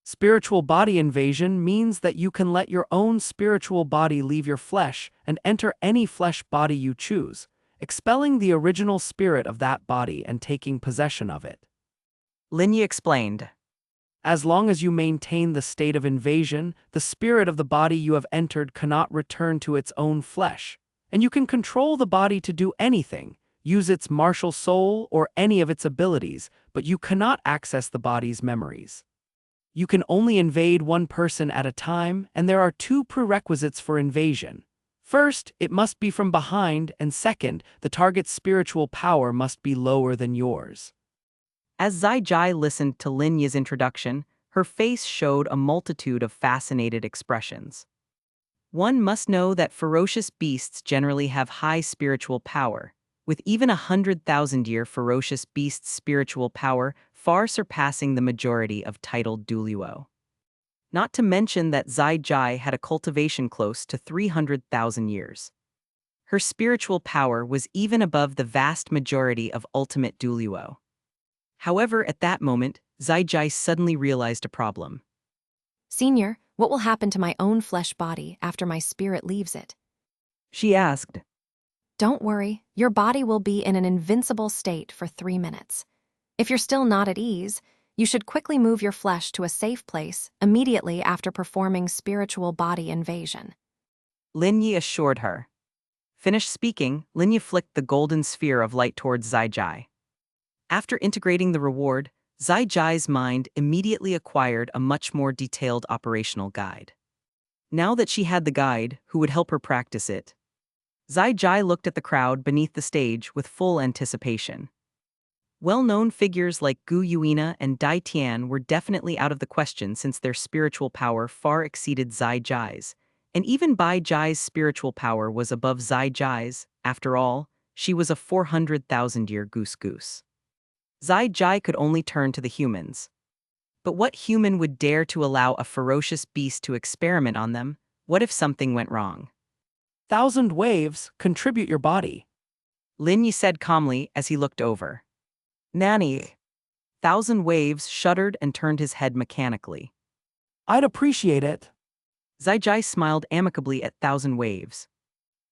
spiritual body invasion means that you can let your own spiritual body leave your flesh and enter any flesh body you choose, expelling the original spirit of that body and taking possession of it. Lin Yi explained. As long as you maintain the state of invasion, the spirit of the body you have entered cannot return to its own flesh, and you can control the body to do anything, use its martial soul or any of its abilities, but you cannot access the body's memories. You can only invade one person at a time, and there are 2 prerequisites for invasion. First, it must be from behind, and second, the target's spiritual power must be lower than yours. As Zai Jai listened to Lin Yi's introduction, her face showed a multitude of fascinated expressions. One must know that ferocious beasts generally have high spiritual power, with even 100,000-year ferocious beasts' spiritual power far surpassing the majority of titled Douluo. Not to mention that Zai Jai had a cultivation close to 300,000 years. Her spiritual power was even above the vast majority of ultimate Douluo. However, at that moment, Zai Jai suddenly realized a problem. Senior, what will happen to my own flesh body after my spirit leaves it? She asked. Don't worry, your body will be in an invincible state for 3 minutes. If you're still not at ease, you should quickly move your flesh to a safe place immediately after performing spiritual body invasion. Lin Yi assured her. Finished speaking, Lin Yi flicked the golden sphere of light towards Zai Jai. After integrating the reward, Zai Jai's mind immediately acquired a much more detailed operational guide. Now that she had the guide who would help her practice it, Zai Jai looked at the crowd beneath the stage with full anticipation. Well-known figures like Gu Yuina and Dai Tian were definitely out of the question since their spiritual power far exceeded Zai Jai's, and even Bai Jai's spiritual power was above Zai Jai's. After all, she was a 400,000-year goose. Zai Jai could only turn to the humans. But what human would dare to allow a ferocious beast to experiment on them? What if something went wrong? 1,000 waves, contribute your body. Lin Yi said calmly as he looked over. Nanny. 1,000 waves shuddered and turned his head mechanically. I'd appreciate it. Zai Jai smiled amicably at 1,000 waves.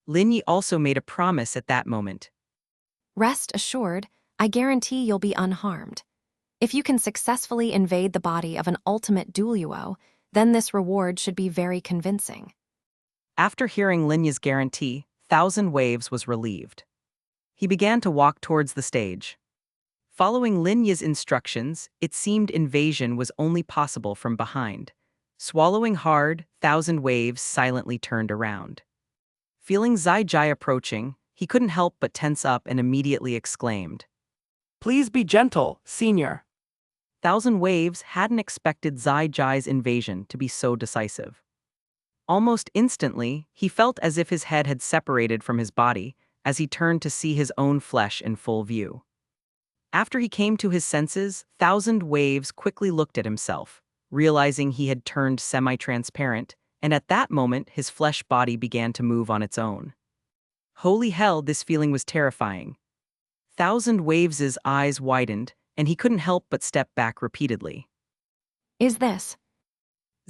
Lin Yi also made a promise at that moment. Rest assured, I guarantee you'll be unharmed. If you can successfully invade the body of an ultimate Douluo, then this reward should be very convincing. After hearing Lin Yi's guarantee, 1,000 waves was relieved. He began to walk towards the stage. Following Lin Yi's instructions, it seemed invasion was only possible from behind. Swallowing hard, 1,000 waves silently turned around. Feeling Zai Jai approaching, he couldn't help but tense up and immediately exclaimed. Please be gentle, senior. 1,000 waves hadn't expected Zai Jai's invasion to be so decisive. Almost instantly, he felt as if his head had separated from his body as he turned to see his own flesh in full view. After he came to his senses, 1,000 waves quickly looked at himself, realizing he had turned semi-transparent, and at that moment his flesh body began to move on its own. Holy hell, this feeling was terrifying. 1,000 Waves' eyes widened, and he couldn't help but step back repeatedly. Is this?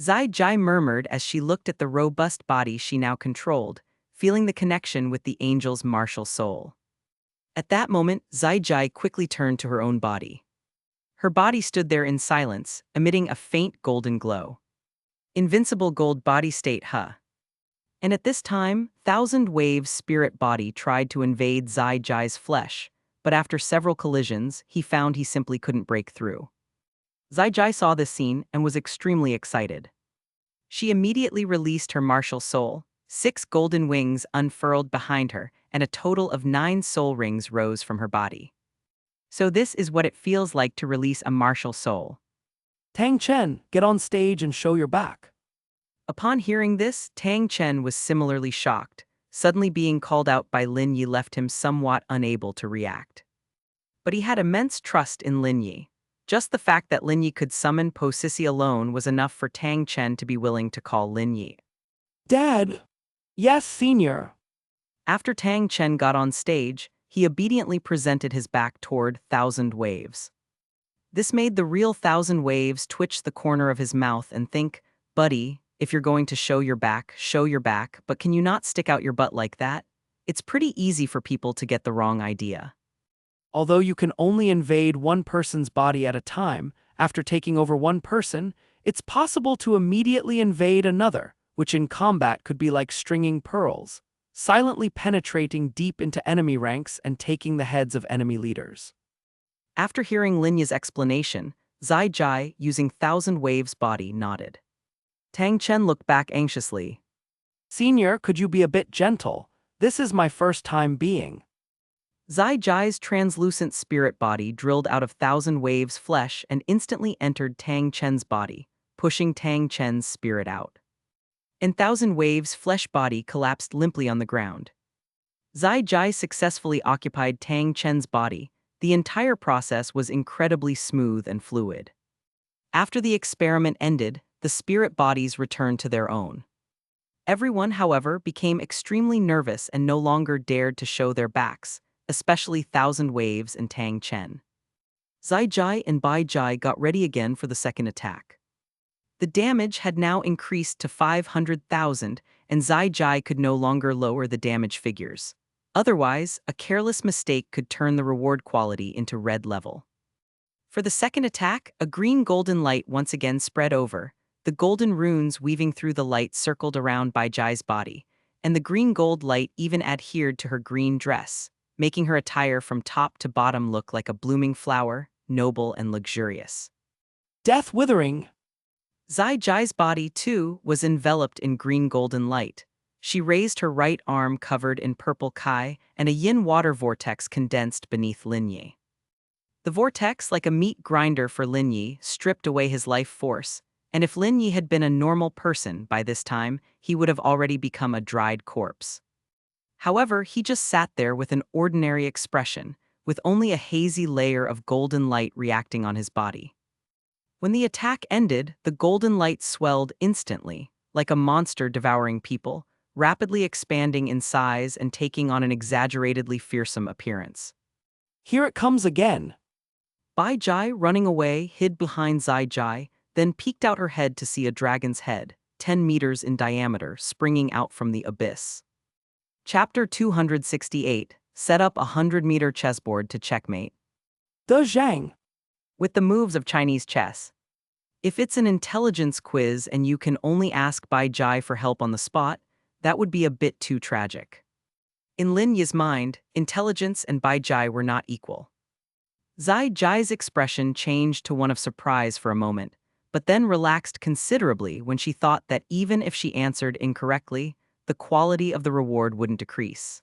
Zai Jai murmured as she looked at the robust body she now controlled, feeling the connection with the angel's martial soul. At that moment, Zai Jai quickly turned to her own body. Her body stood there in silence, emitting a faint golden glow. Invincible gold body state, huh? And at this time, 1,000 Waves' spirit body tried to invade Zai Jai's flesh, but after several collisions, he found he simply couldn't break through. Zai Jai saw this scene and was extremely excited. She immediately released her martial soul. 6 golden wings unfurled behind her, and a total of 9 soul rings rose from her body. So this is what it feels like to release a martial soul. Tang Chen, get on stage and show your back. Upon hearing this, Tang Chen was similarly shocked. Suddenly being called out by Lin Yi left him somewhat unable to react. But he had immense trust in Lin Yi. Just the fact that Lin Yi could summon Po Sissy alone was enough for Tang Chen to be willing to call Lin Yi. Dad! Yes, senior. After Tang Chen got on stage, he obediently presented his back toward 1,000 Waves. This made the real 1,000 Waves twitch the corner of his mouth and think, buddy, if you're going to show your back, but can you not stick out your butt like that? It's pretty easy for people to get the wrong idea. Although you can only invade one person's body at a time, after taking over one person, it's possible to immediately invade another, which in combat could be like stringing pearls, silently penetrating deep into enemy ranks and taking the heads of enemy leaders. After hearing Lin Yi's explanation, Zai Jai, using 1,000 Waves' body, nodded. Tang Chen looked back anxiously. Senior, could you be a bit gentle? This is my first time being. Zai Jai's translucent spirit body drilled out of 1,000 Waves' flesh and instantly entered Tang Chen's body, pushing Tang Chen's spirit out. And 1,000 Waves' flesh body collapsed limply on the ground. Zai Jai successfully occupied Tang Chen's body. The entire process was incredibly smooth and fluid. After the experiment ended, the spirit bodies returned to their own. Everyone, however, became extremely nervous and no longer dared to show their backs, especially 1,000 Waves and Tang Chen. Zai Jai and Bai Jai got ready again for the second attack. The damage had now increased to 500,000, and Zai Jai could no longer lower the damage figures. Otherwise, a careless mistake could turn the reward quality into red level. For the second attack, a green-golden light once again spread over. The golden runes weaving through the light circled around Bai Jai's body, and the green-gold light even adhered to her green dress, making her attire from top to bottom look like a blooming flower, noble and luxurious. Death withering! Zai Jai's body, too, was enveloped in green golden light. She raised her right arm covered in purple kai, and a yin water vortex condensed beneath Lin Yi. The vortex, like a meat grinder for Lin Yi, stripped away his life force, and if Lin Yi had been a normal person by this time, he would have already become a dried corpse. However, he just sat there with an ordinary expression, with only a hazy layer of golden light reacting on his body. When the attack ended, the golden light swelled instantly, like a monster devouring people, rapidly expanding in size and taking on an exaggeratedly fearsome appearance. Here it comes again. Bai Jai, running away, hid behind Zai Jai, then peeked out her head to see a dragon's head, 10 meters in diameter, springing out from the abyss. Chapter 268, set up a 100-meter chessboard to checkmate. De Zhang. With the moves of Chinese chess. If it's an intelligence quiz and you can only ask Bai Jai for help on the spot, that would be a bit too tragic. In Lin Yi's mind, intelligence and Bai Jai were not equal. Zai Jai's expression changed to one of surprise for a moment, but then relaxed considerably when she thought that even if she answered incorrectly, the quality of the reward wouldn't decrease.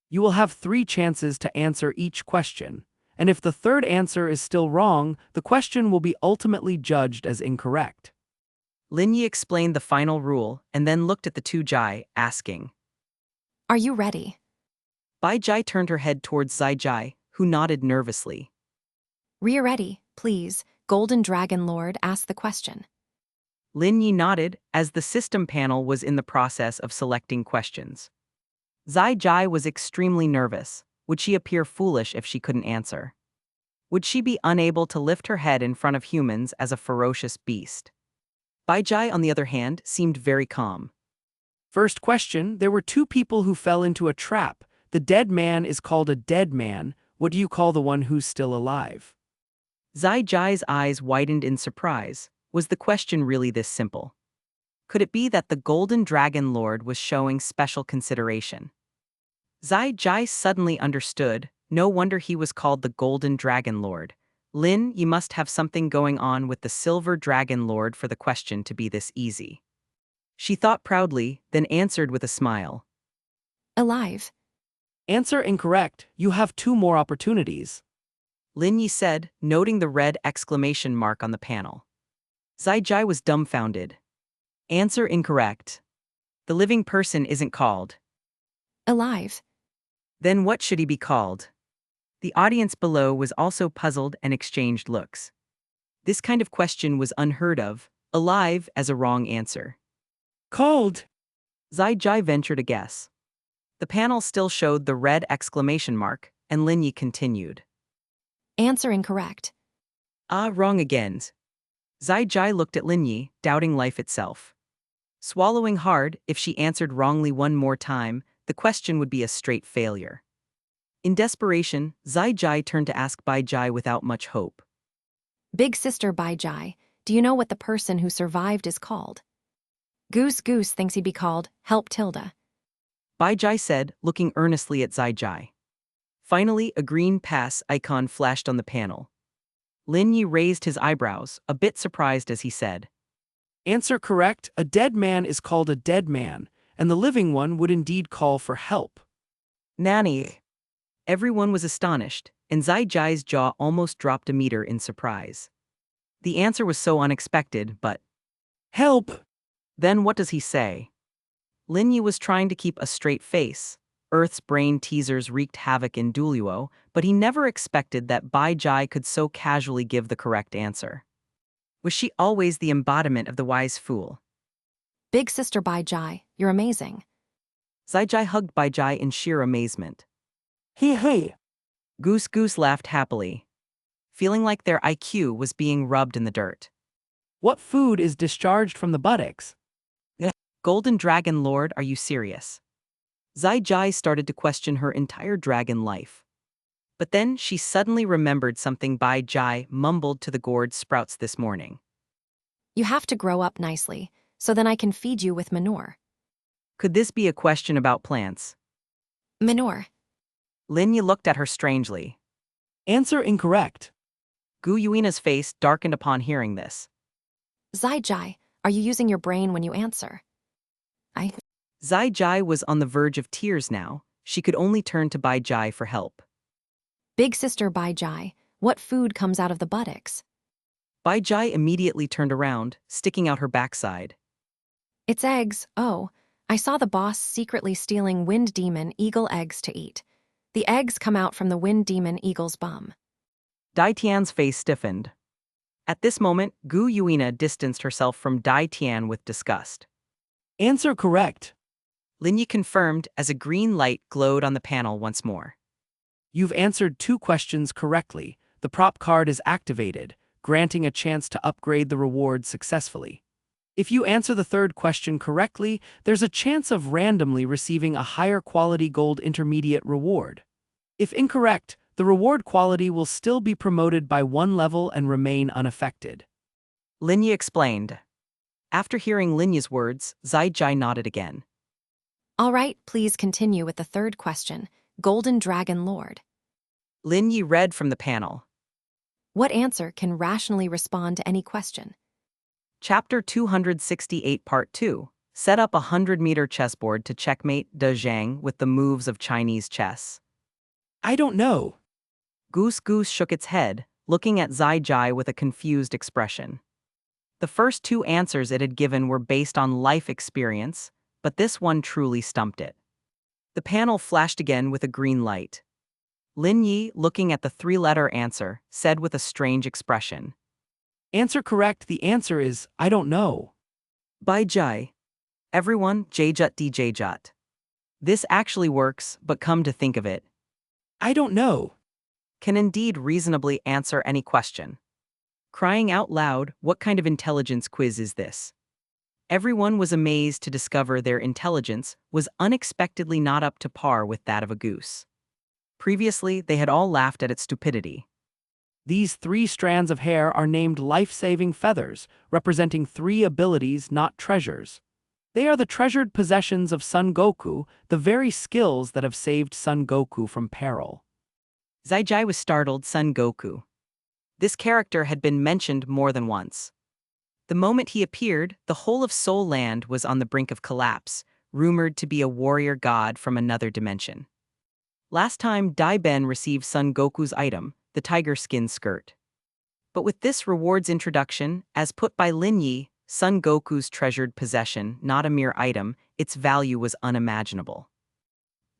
You will have 3 chances to answer each question, and if the third answer is still wrong, the question will be ultimately judged as incorrect. Lin Yi explained the final rule and then looked at the two Jai, asking, Are you ready? Bai Jai turned her head towards Zai Jai, who nodded nervously. We're ready, please. Golden Dragon Lord asked the question. Lin Yi nodded as the system panel was in the process of selecting questions. Zai Jai was extremely nervous. Would she appear foolish if she couldn't answer? Would she be unable to lift her head in front of humans as a ferocious beast? Bai Jai, on the other hand, seemed very calm. First question, there were 2 people who fell into a trap. The dead man is called a dead man. What do you call the one who's still alive? Zai Jai's eyes widened in surprise. Was the question really this simple? Could it be that the Golden Dragon Lord was showing special consideration? Zai Jai suddenly understood. No wonder he was called the Golden Dragon Lord. Lin, you must have something going on with the Silver Dragon Lord for the question to be this easy. She thought proudly, then answered with a smile. Alive. Answer incorrect. You have 2 more opportunities. Lin Yi said, noting the red exclamation mark on the panel. Zai Jai was dumbfounded. Answer incorrect. The living person isn't called. Alive. Then what should he be called? The audience below was also puzzled and exchanged looks. This kind of question was unheard of, alive as a wrong answer. Called. Zai Jai ventured a guess. The panel still showed the red exclamation mark, and Lin Yi continued. Answer incorrect. Ah, wrong again. Zai Jai looked at Lin Yi, doubting life itself. Swallowing hard, if she answered wrongly one more time, the question would be a straight failure. In desperation, Zai Jai turned to ask Bai Jai without much hope. Big Sister Bai Jai, do you know what the person who survived is called? Goose thinks he'd be called Help Tilda. Bai Jai said, looking earnestly at Zai Jai. Finally, a green pass icon flashed on the panel. Lin Yi raised his eyebrows, a bit surprised as he said. Answer correct. A dead man is called a dead man, and the living one would indeed call for help. Nanny. Everyone was astonished, and Zai Jai's jaw almost dropped a meter in surprise. The answer was so unexpected, but... Help! Then what does he say? Lin Yi was trying to keep a straight face. Earth's brain teasers wreaked havoc in Douluo, but he never expected that Bai Jai could so casually give the correct answer. Was she always the embodiment of the wise fool? Big Sister Bai Jai, you're amazing. Zai Jai hugged Bai Jai in sheer amazement. Hey. Goose laughed happily, feeling like their IQ was being rubbed in the dirt. What food is discharged from the buttocks? Golden Dragon Lord, are you serious? Zai Jai started to question her entire dragon life. But then she suddenly remembered something Bai Jai mumbled to the gourd sprouts this morning. You have to grow up nicely, so then I can feed you with manure. Could this be a question about plants? Manure. Lin Yi looked at her strangely. Answer incorrect. Gu Yuina's face darkened upon hearing this. Zai, are you using your brain when you answer? I. Zai Jai was on the verge of tears now. She could only turn to Bai Jai for help. Big sister Bai, what food comes out of the buttocks? Bai Jai immediately turned around, sticking out her backside. It's eggs. Oh, I saw the boss secretly stealing wind demon eagle eggs to eat. The eggs come out from the wind demon eagle's bum. Dai Tian's face stiffened. At this moment, Gu Yuina distanced herself from Dai Tian with disgust. Answer correct. Lin Yi confirmed as a green light glowed on the panel once more. You've answered 2 questions correctly. The prop card is activated, granting a chance to upgrade the reward successfully. If you answer the 3rd question correctly, there's a chance of randomly receiving a higher quality gold intermediate reward. If incorrect, the reward quality will still be promoted by 1 level and remain unaffected. Lin Yi explained. After hearing Lin Yi's words, Zai Jai nodded again. All right, please continue with the 3rd question. Golden Dragon Lord. Lin Yi read from the panel. What answer can rationally respond to any question? Chapter 268 Part 2. Set up a 100-meter chessboard to checkmate De Zhang with the moves of Chinese chess. I don't know. Goose shook its head, looking at Zai Jai with a confused expression. The first 2 answers it had given were based on life experience, but this one truly stumped it. The panel flashed again with a green light. Lin Yi, looking at the 3-letter answer, said with a strange expression. Answer correct. The answer is, I don't know. Bai Jai. Everyone, Jjut Djjut. This actually works, but come to think of it, I don't know. can indeed reasonably answer any question. Crying out loud, what kind of intelligence quiz is this? Everyone was amazed to discover their intelligence was unexpectedly not up to par with that of a goose. Previously, they had all laughed at its stupidity. These 3 strands of hair are named life-saving feathers, representing 3 abilities, not treasures. They are the treasured possessions of Son Goku, the very skills that have saved Son Goku from peril. Zai Jai was startled. Son Goku. This character had been mentioned more than once. The moment he appeared, the whole of Soul Land was on the brink of collapse, rumored to be a warrior god from another dimension. Last time Dai Ben received Son Goku's item, the tiger skin skirt. But with this reward's introduction, as put by Lin Yi, Son Goku's treasured possession, not a mere item, its value was unimaginable.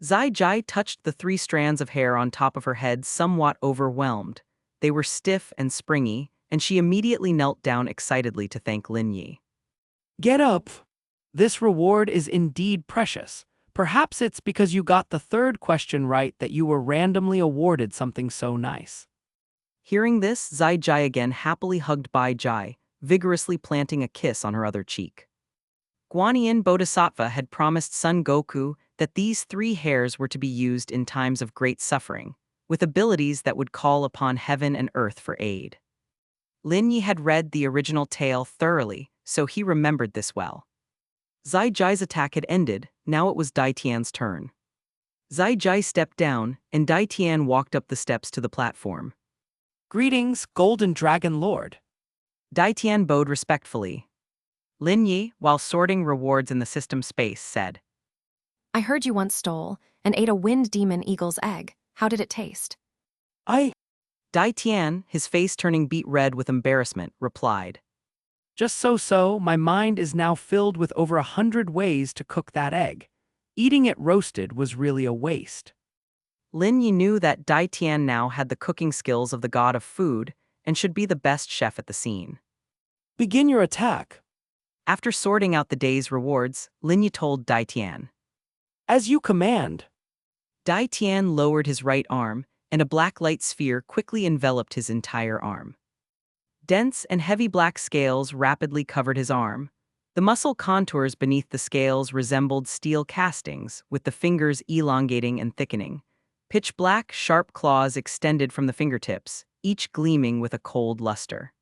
Zai Jai touched the 3 strands of hair on top of her head, somewhat overwhelmed. They were stiff and springy, and she immediately knelt down excitedly to thank Lin Yi. Get up! This reward is indeed precious. Perhaps it's because you got the 3rd question right that you were randomly awarded something so nice. Hearing this, Zai Jai again happily hugged Bai Jai, vigorously planting a kiss on her other cheek. Guanyin Bodhisattva had promised Son Goku that these 3 hairs were to be used in times of great suffering, with abilities that would call upon heaven and earth for aid. Lin Yi had read the original tale thoroughly, so he remembered this well. Zai Jai's attack had ended, now it was Dai Tian's turn. Zai Jai stepped down, and Dai Tian walked up the steps to the platform. Greetings, Golden Dragon Lord. Dai Tian bowed respectfully. Lin Yi, while sorting rewards in the system space, said, I heard you once stole and ate a wind demon eagle's egg. How did it taste? Dai Tian, his face turning beet red with embarrassment, replied, Just so, my mind is now filled with over 100 ways to cook that egg. Eating it roasted was really a waste. Lin Yi knew that Dai Tian now had the cooking skills of the god of food and should be the best chef at the scene. Begin your attack. After sorting out the day's rewards, Lin Yi told Dai Tian. As you command. Dai Tian lowered his right arm, and a black light sphere quickly enveloped his entire arm. Dense and heavy black scales rapidly covered his arm. The muscle contours beneath the scales resembled steel castings, with the fingers elongating and thickening. Pitch black, sharp claws extended from the fingertips, each gleaming with a cold luster.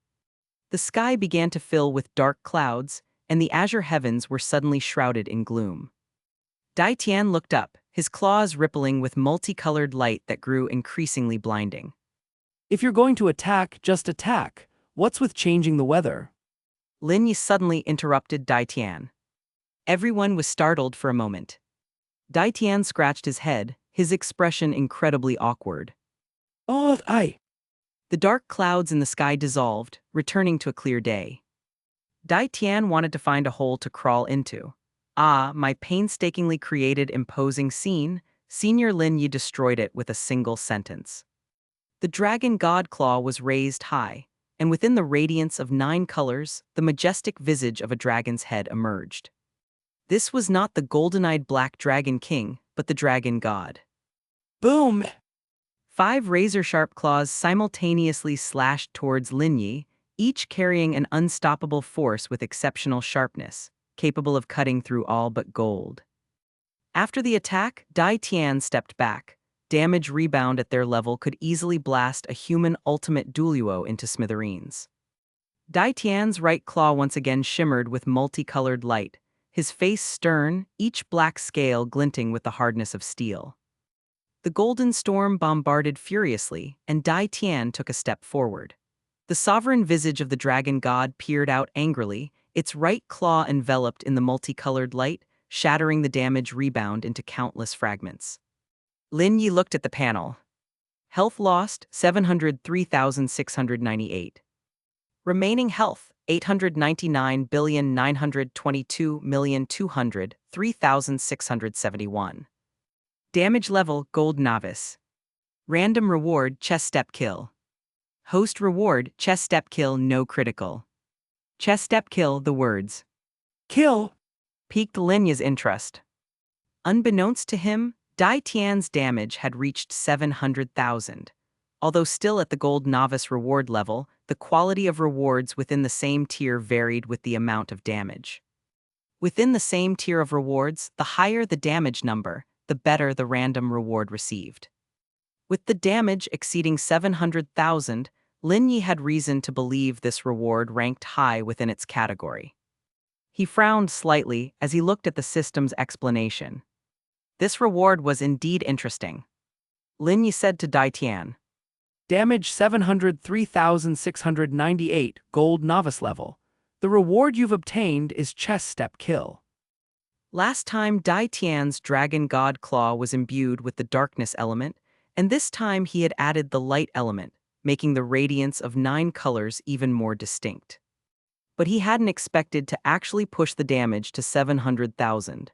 The sky began to fill with dark clouds, and the azure heavens were suddenly shrouded in gloom. Dai Tian looked up, his claws rippling with multicolored light that grew increasingly blinding. If you're going to attack, just attack. What's with changing the weather? Lin Yi suddenly interrupted Dai Tian. Everyone was startled for a moment. Dai Tian scratched his head, his expression incredibly awkward. Oh, I. The dark clouds in the sky dissolved, returning to a clear day. Dai Tian wanted to find a hole to crawl into. Ah, my painstakingly created imposing scene, Senior Lin Yi destroyed it with a single sentence. The dragon god claw was raised high, and within the radiance of 9 colors, the majestic visage of a dragon's head emerged. This was not the golden-eyed black dragon king, but the dragon god. Boom! 5 razor-sharp claws simultaneously slashed towards Lin Yi, each carrying an unstoppable force with exceptional sharpness, capable of cutting through all but gold. After the attack, Dai Tian stepped back. Damage rebound at their level could easily blast a human ultimate Douluo into smithereens. Dai Tian's right claw once again shimmered with multicolored light, his face stern, each black scale glinting with the hardness of steel. The golden storm bombarded furiously, and Dai Tian took a step forward. The sovereign visage of the dragon god peered out angrily, its right claw enveloped in the multicolored light, shattering the damage rebound into countless fragments. Lin Yi looked at the panel. Health lost, 703,698. Remaining health, 899,922,203,671. Damage level, Gold Novice. Random reward, chess step kill. Host reward, chess step kill, no critical. Chess step kill, the words. Kill! Piqued Lin Yi's interest. Unbeknownst to him, Dai Tian's damage had reached 700,000. Although still at the Gold Novice reward level, the quality of rewards within the same tier varied with the amount of damage. Within the same tier of rewards, the higher the damage number, the better the random reward received. With the damage exceeding 700,000, Lin Yi had reason to believe this reward ranked high within its category. He frowned slightly as he looked at the system's explanation. This reward was indeed interesting. Lin Yi said to Dai Tian, Damage 703,698, Gold Novice level. The reward you've obtained is chess step kill. Last time Dai Tian's dragon god claw was imbued with the darkness element, and this time he had added the light element, making the radiance of 9 colors even more distinct. But he hadn't expected to actually push the damage to 700,000.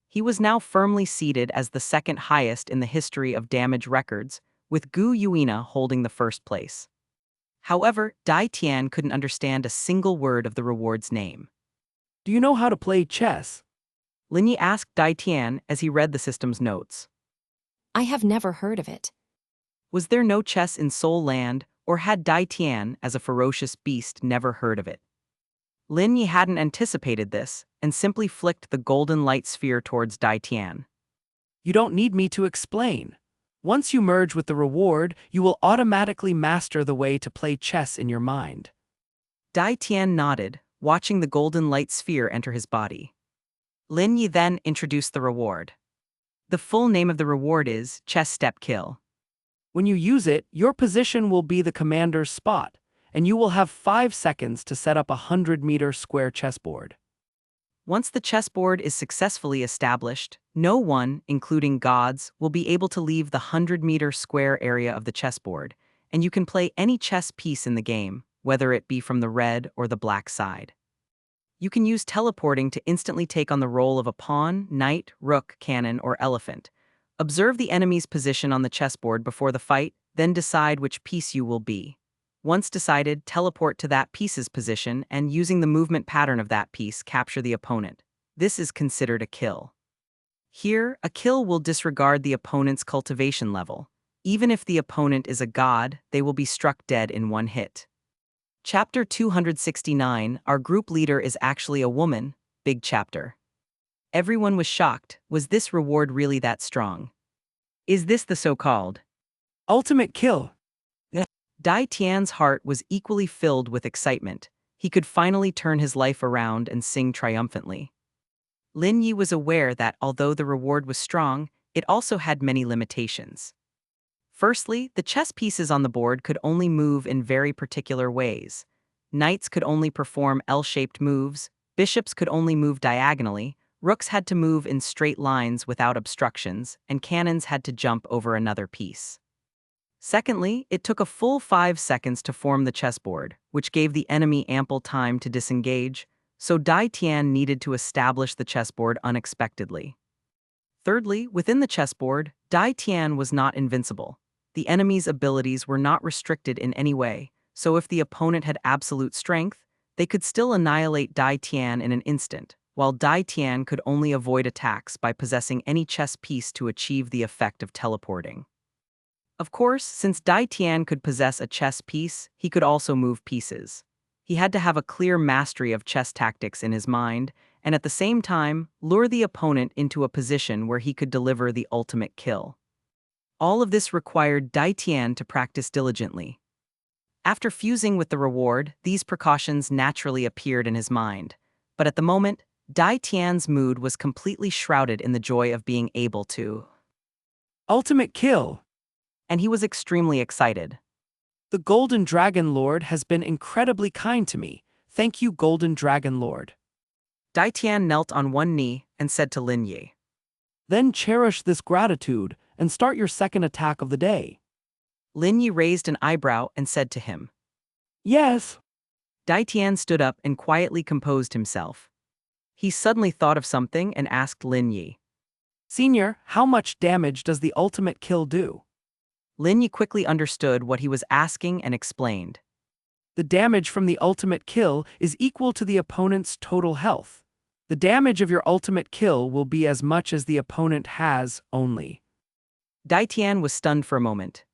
He was now firmly seated as the second highest in the history of damage records, with Gu Yuina holding the first place. However, Dai Tian couldn't understand a single word of the reward's name. Do you know how to play chess? Lin Yi asked Dai Tian as he read the system's notes. I have never heard of it. Was there no chess in Soul Land, or had Dai Tian, as a ferocious beast, never heard of it? Lin Yi hadn't anticipated this, and simply flicked the golden light sphere towards Dai Tian. You don't need me to explain. Once you merge with the reward, you will automatically master the way to play chess in your mind. Dai Tian nodded, watching the golden light sphere enter his body. Lin Yi then introduced the reward. The full name of the reward is Chess Step Kill. When you use it, your position will be the commander's spot, and you will have 5 seconds to set up a 100-meter square chessboard. Once the chessboard is successfully established, no one, including gods, will be able to leave the 100-meter square area of the chessboard, and you can play any chess piece in the game, whether it be from the red or the black side. You can use teleporting to instantly take on the role of a pawn, knight, rook, cannon, or elephant. Observe the enemy's position on the chessboard before the fight, then decide which piece you will be. Once decided, teleport to that piece's position and, using the movement pattern of that piece, capture the opponent. This is considered a kill. Here, a kill will disregard the opponent's cultivation level. Even if the opponent is a god, they will be struck dead in one hit. Chapter 269, our group leader is actually a woman, big chapter. Everyone was shocked. Was this reward really that strong? Is this the so-called Ultimate kill? Dai Tian's heart was equally filled with excitement. He could finally turn his life around and sing triumphantly. Lin Yi was aware that although the reward was strong, it also had many limitations. Firstly, the chess pieces on the board could only move in very particular ways. knights could only perform L-shaped moves, bishops could only move diagonally, rooks had to move in straight lines without obstructions, and cannons had to jump over another piece. Secondly, it took a full 5 seconds to form the chessboard, which gave the enemy ample time to disengage, so Dai Tian needed to establish the chessboard unexpectedly. Thirdly, within the chessboard, Dai Tian was not invincible. The enemy's abilities were not restricted in any way, so if the opponent had absolute strength, they could still annihilate Dai Tian in an instant, while Dai Tian could only avoid attacks by possessing any chess piece to achieve the effect of teleporting. Of course, since Dai Tian could possess a chess piece, he could also move pieces. He had to have a clear mastery of chess tactics in his mind, and at the same time, lure the opponent into a position where he could deliver the ultimate kill. All of this required Dai Tian to practice diligently. After fusing with the reward, these precautions naturally appeared in his mind. But at the moment, Dai Tian's mood was completely shrouded in the joy of being able to. Ultimate kill! And he was extremely excited. The Golden Dragon Lord has been incredibly kind to me. Thank you, Golden Dragon Lord. Dai Tian knelt on one knee and said to Lin Yi. Then cherish this gratitude and start your second attack of the day. Lin Yi raised an eyebrow and said to him. Yes. Dai Tian stood up and quietly composed himself. He suddenly thought of something and asked Lin Yi. Senior, how much damage does the ultimate kill do? Lin Yi quickly understood what he was asking and explained. The damage from the ultimate kill is equal to the opponent's total health. The damage of your ultimate kill will be as much as the opponent has only. Dai Tian was stunned for a moment.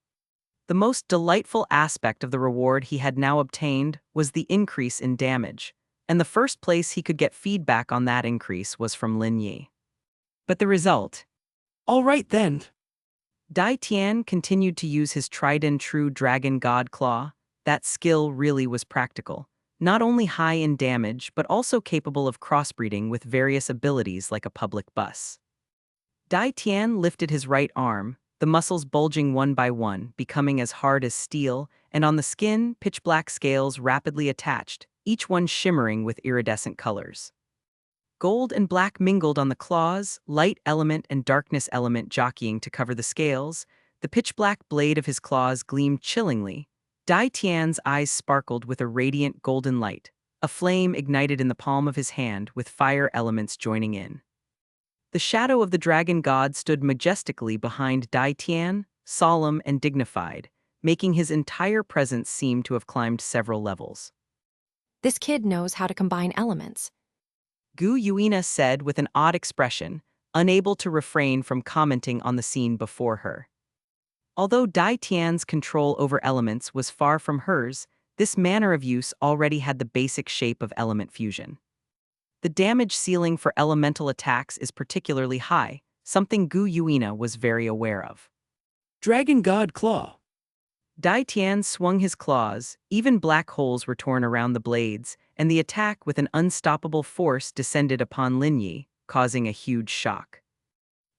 The most delightful aspect of the reward he had now obtained was the increase in damage, and the first place he could get feedback on that increase was from Lin Yi. But the result? All right then. Dai Tian continued to use his tried-and-true Dragon God Claw. That skill really was practical, not only high in damage but also capable of crossbreeding with various abilities like a public bus. Dai Tian lifted his right arm, the muscles bulging one by one, becoming as hard as steel, and on the skin, pitch-black scales rapidly attached, each one shimmering with iridescent colors. Gold and black mingled on the claws, light element and darkness element jockeying to cover the scales. The pitch-black blade of his claws gleamed chillingly. Dai Tian's eyes sparkled with a radiant golden light. A flame ignited in the palm of his hand with fire elements joining in. The shadow of the dragon god stood majestically behind Dai Tian, solemn and dignified, making his entire presence seem to have climbed several levels. This kid knows how to combine elements. Gu Yuina said with an odd expression, unable to refrain from commenting on the scene before her. Although Dai Tian's control over elements was far from hers, this manner of use already had the basic shape of element fusion. The damage ceiling for elemental attacks is particularly high, something Gu Yuina was very aware of. Dragon God Claw. Dai Tian swung his claws, even black holes were torn around the blades, and the attack with an unstoppable force descended upon Lin Yi, causing a huge shock.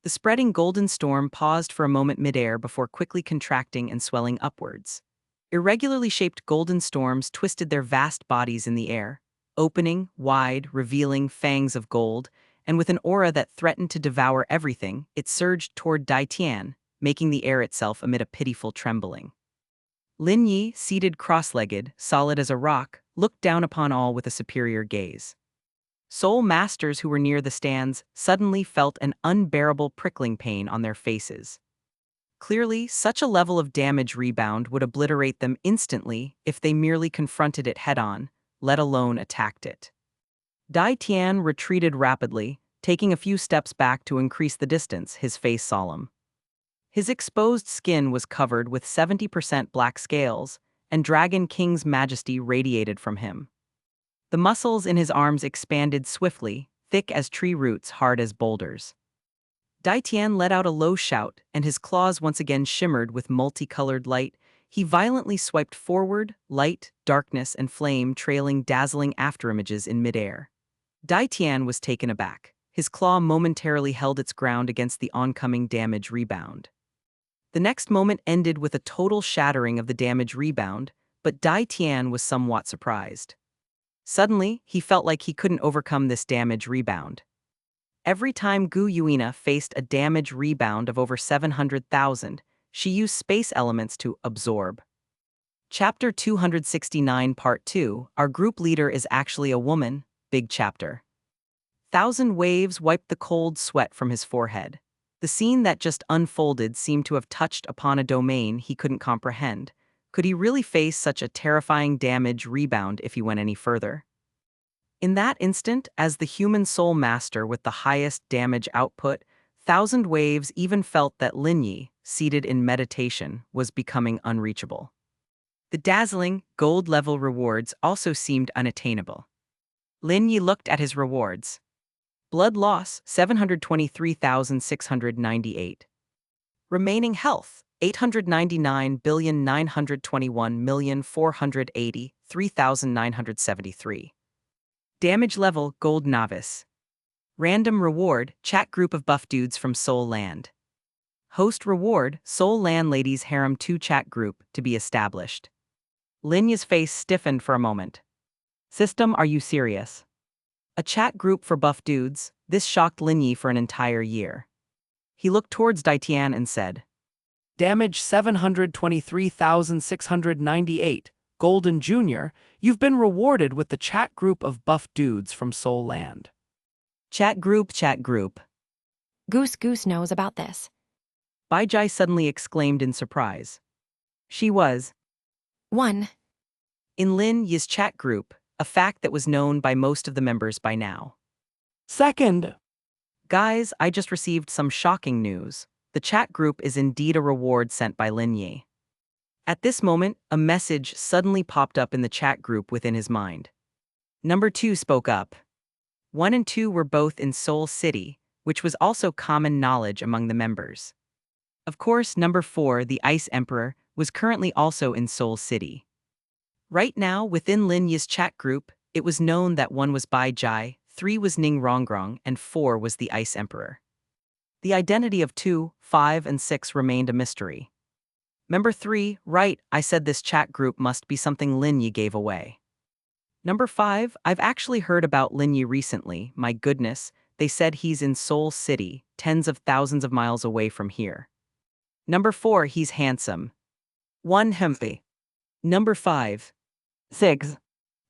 The spreading golden storm paused for a moment midair before quickly contracting and swelling upwards. Irregularly shaped golden storms twisted their vast bodies in the air, opening, wide, revealing fangs of gold, and with an aura that threatened to devour everything, it surged toward Dai Tian, making the air itself emit a pitiful trembling. Lin Yi, seated cross-legged, solid as a rock, looked down upon all with a superior gaze. Soul masters who were near the stands suddenly felt an unbearable prickling pain on their faces. Clearly, such a level of damage rebound would obliterate them instantly if they merely confronted it head-on, let alone attacked it. Dai Tian retreated rapidly, taking a few steps back to increase the distance, his face solemn. His exposed skin was covered with 70% black scales, and Dragon King's majesty radiated from him. The muscles in his arms expanded swiftly, thick as tree roots, hard as boulders. Dai Tian let out a low shout, and his claws once again shimmered with multicolored light. He violently swiped forward, light, darkness, and flame trailing dazzling afterimages in midair. Dai Tian was taken aback. His claw momentarily held its ground against the oncoming damage rebound. The next moment ended with a total shattering of the damage rebound, but Dai Tian was somewhat surprised. Suddenly, he felt like he couldn't overcome this damage rebound. Every time Gu Yuina faced a damage rebound of over 700,000, she used space elements to absorb. Chapter 269 Part 2, Our group leader is actually a woman, big chapter. Thousand waves wiped the cold sweat from his forehead. The scene that just unfolded seemed to have touched upon a domain he couldn't comprehend. Could he really face such a terrifying damage rebound if he went any further? In that instant, as the human soul master with the highest damage output, Thousand Waves even felt that Lin Yi, seated in meditation, was becoming unreachable. The dazzling, gold-level rewards also seemed unattainable. Lin Yi looked at his rewards. Blood loss, 723,698. Remaining health, 899,921,480,3,973. Damage level, Gold Novice. Random reward, chat group of buff dudes from Soul Land. Host reward, Soul Landlady's Harem 2 chat group to be established. Lin Yi's face stiffened for a moment. System, are you serious? A chat group for buff dudes? This shocked Lin Yi for an entire year. He looked towards Dai Tian and said, Damage 723,698. Golden Junior, you've been rewarded with the chat group of buff dudes from Soul Land. Chat group, chat group. Goose knows about this. Bai Jai suddenly exclaimed in surprise. She was 1. in Lin Yi's chat group, a fact that was known by most of the members by now. Second, Guys, I just received some shocking news. The chat group is indeed a reward sent by Lin Yi. At this moment, a message suddenly popped up in the chat group within his mind. Number 2 spoke up. 1 and 2 were both in Seoul City, which was also common knowledge among the members. Of course, number 4, the Ice Emperor, was currently also in Seoul City. Right now, within Lin Yi's chat group, it was known that 1 was Bai Jai, 3 was Ning Rongrong, and 4 was the Ice Emperor. The identity of 2, 5, and 6 remained a mystery. Number 3, right, I said this chat group must be something Lin Yi gave away. Number 5, I've actually heard about Lin Yi recently, my goodness, they said he's in Seoul City, tens of thousands of miles away from here. Number 4, he's handsome. 1 Hempy. Number 5. 6.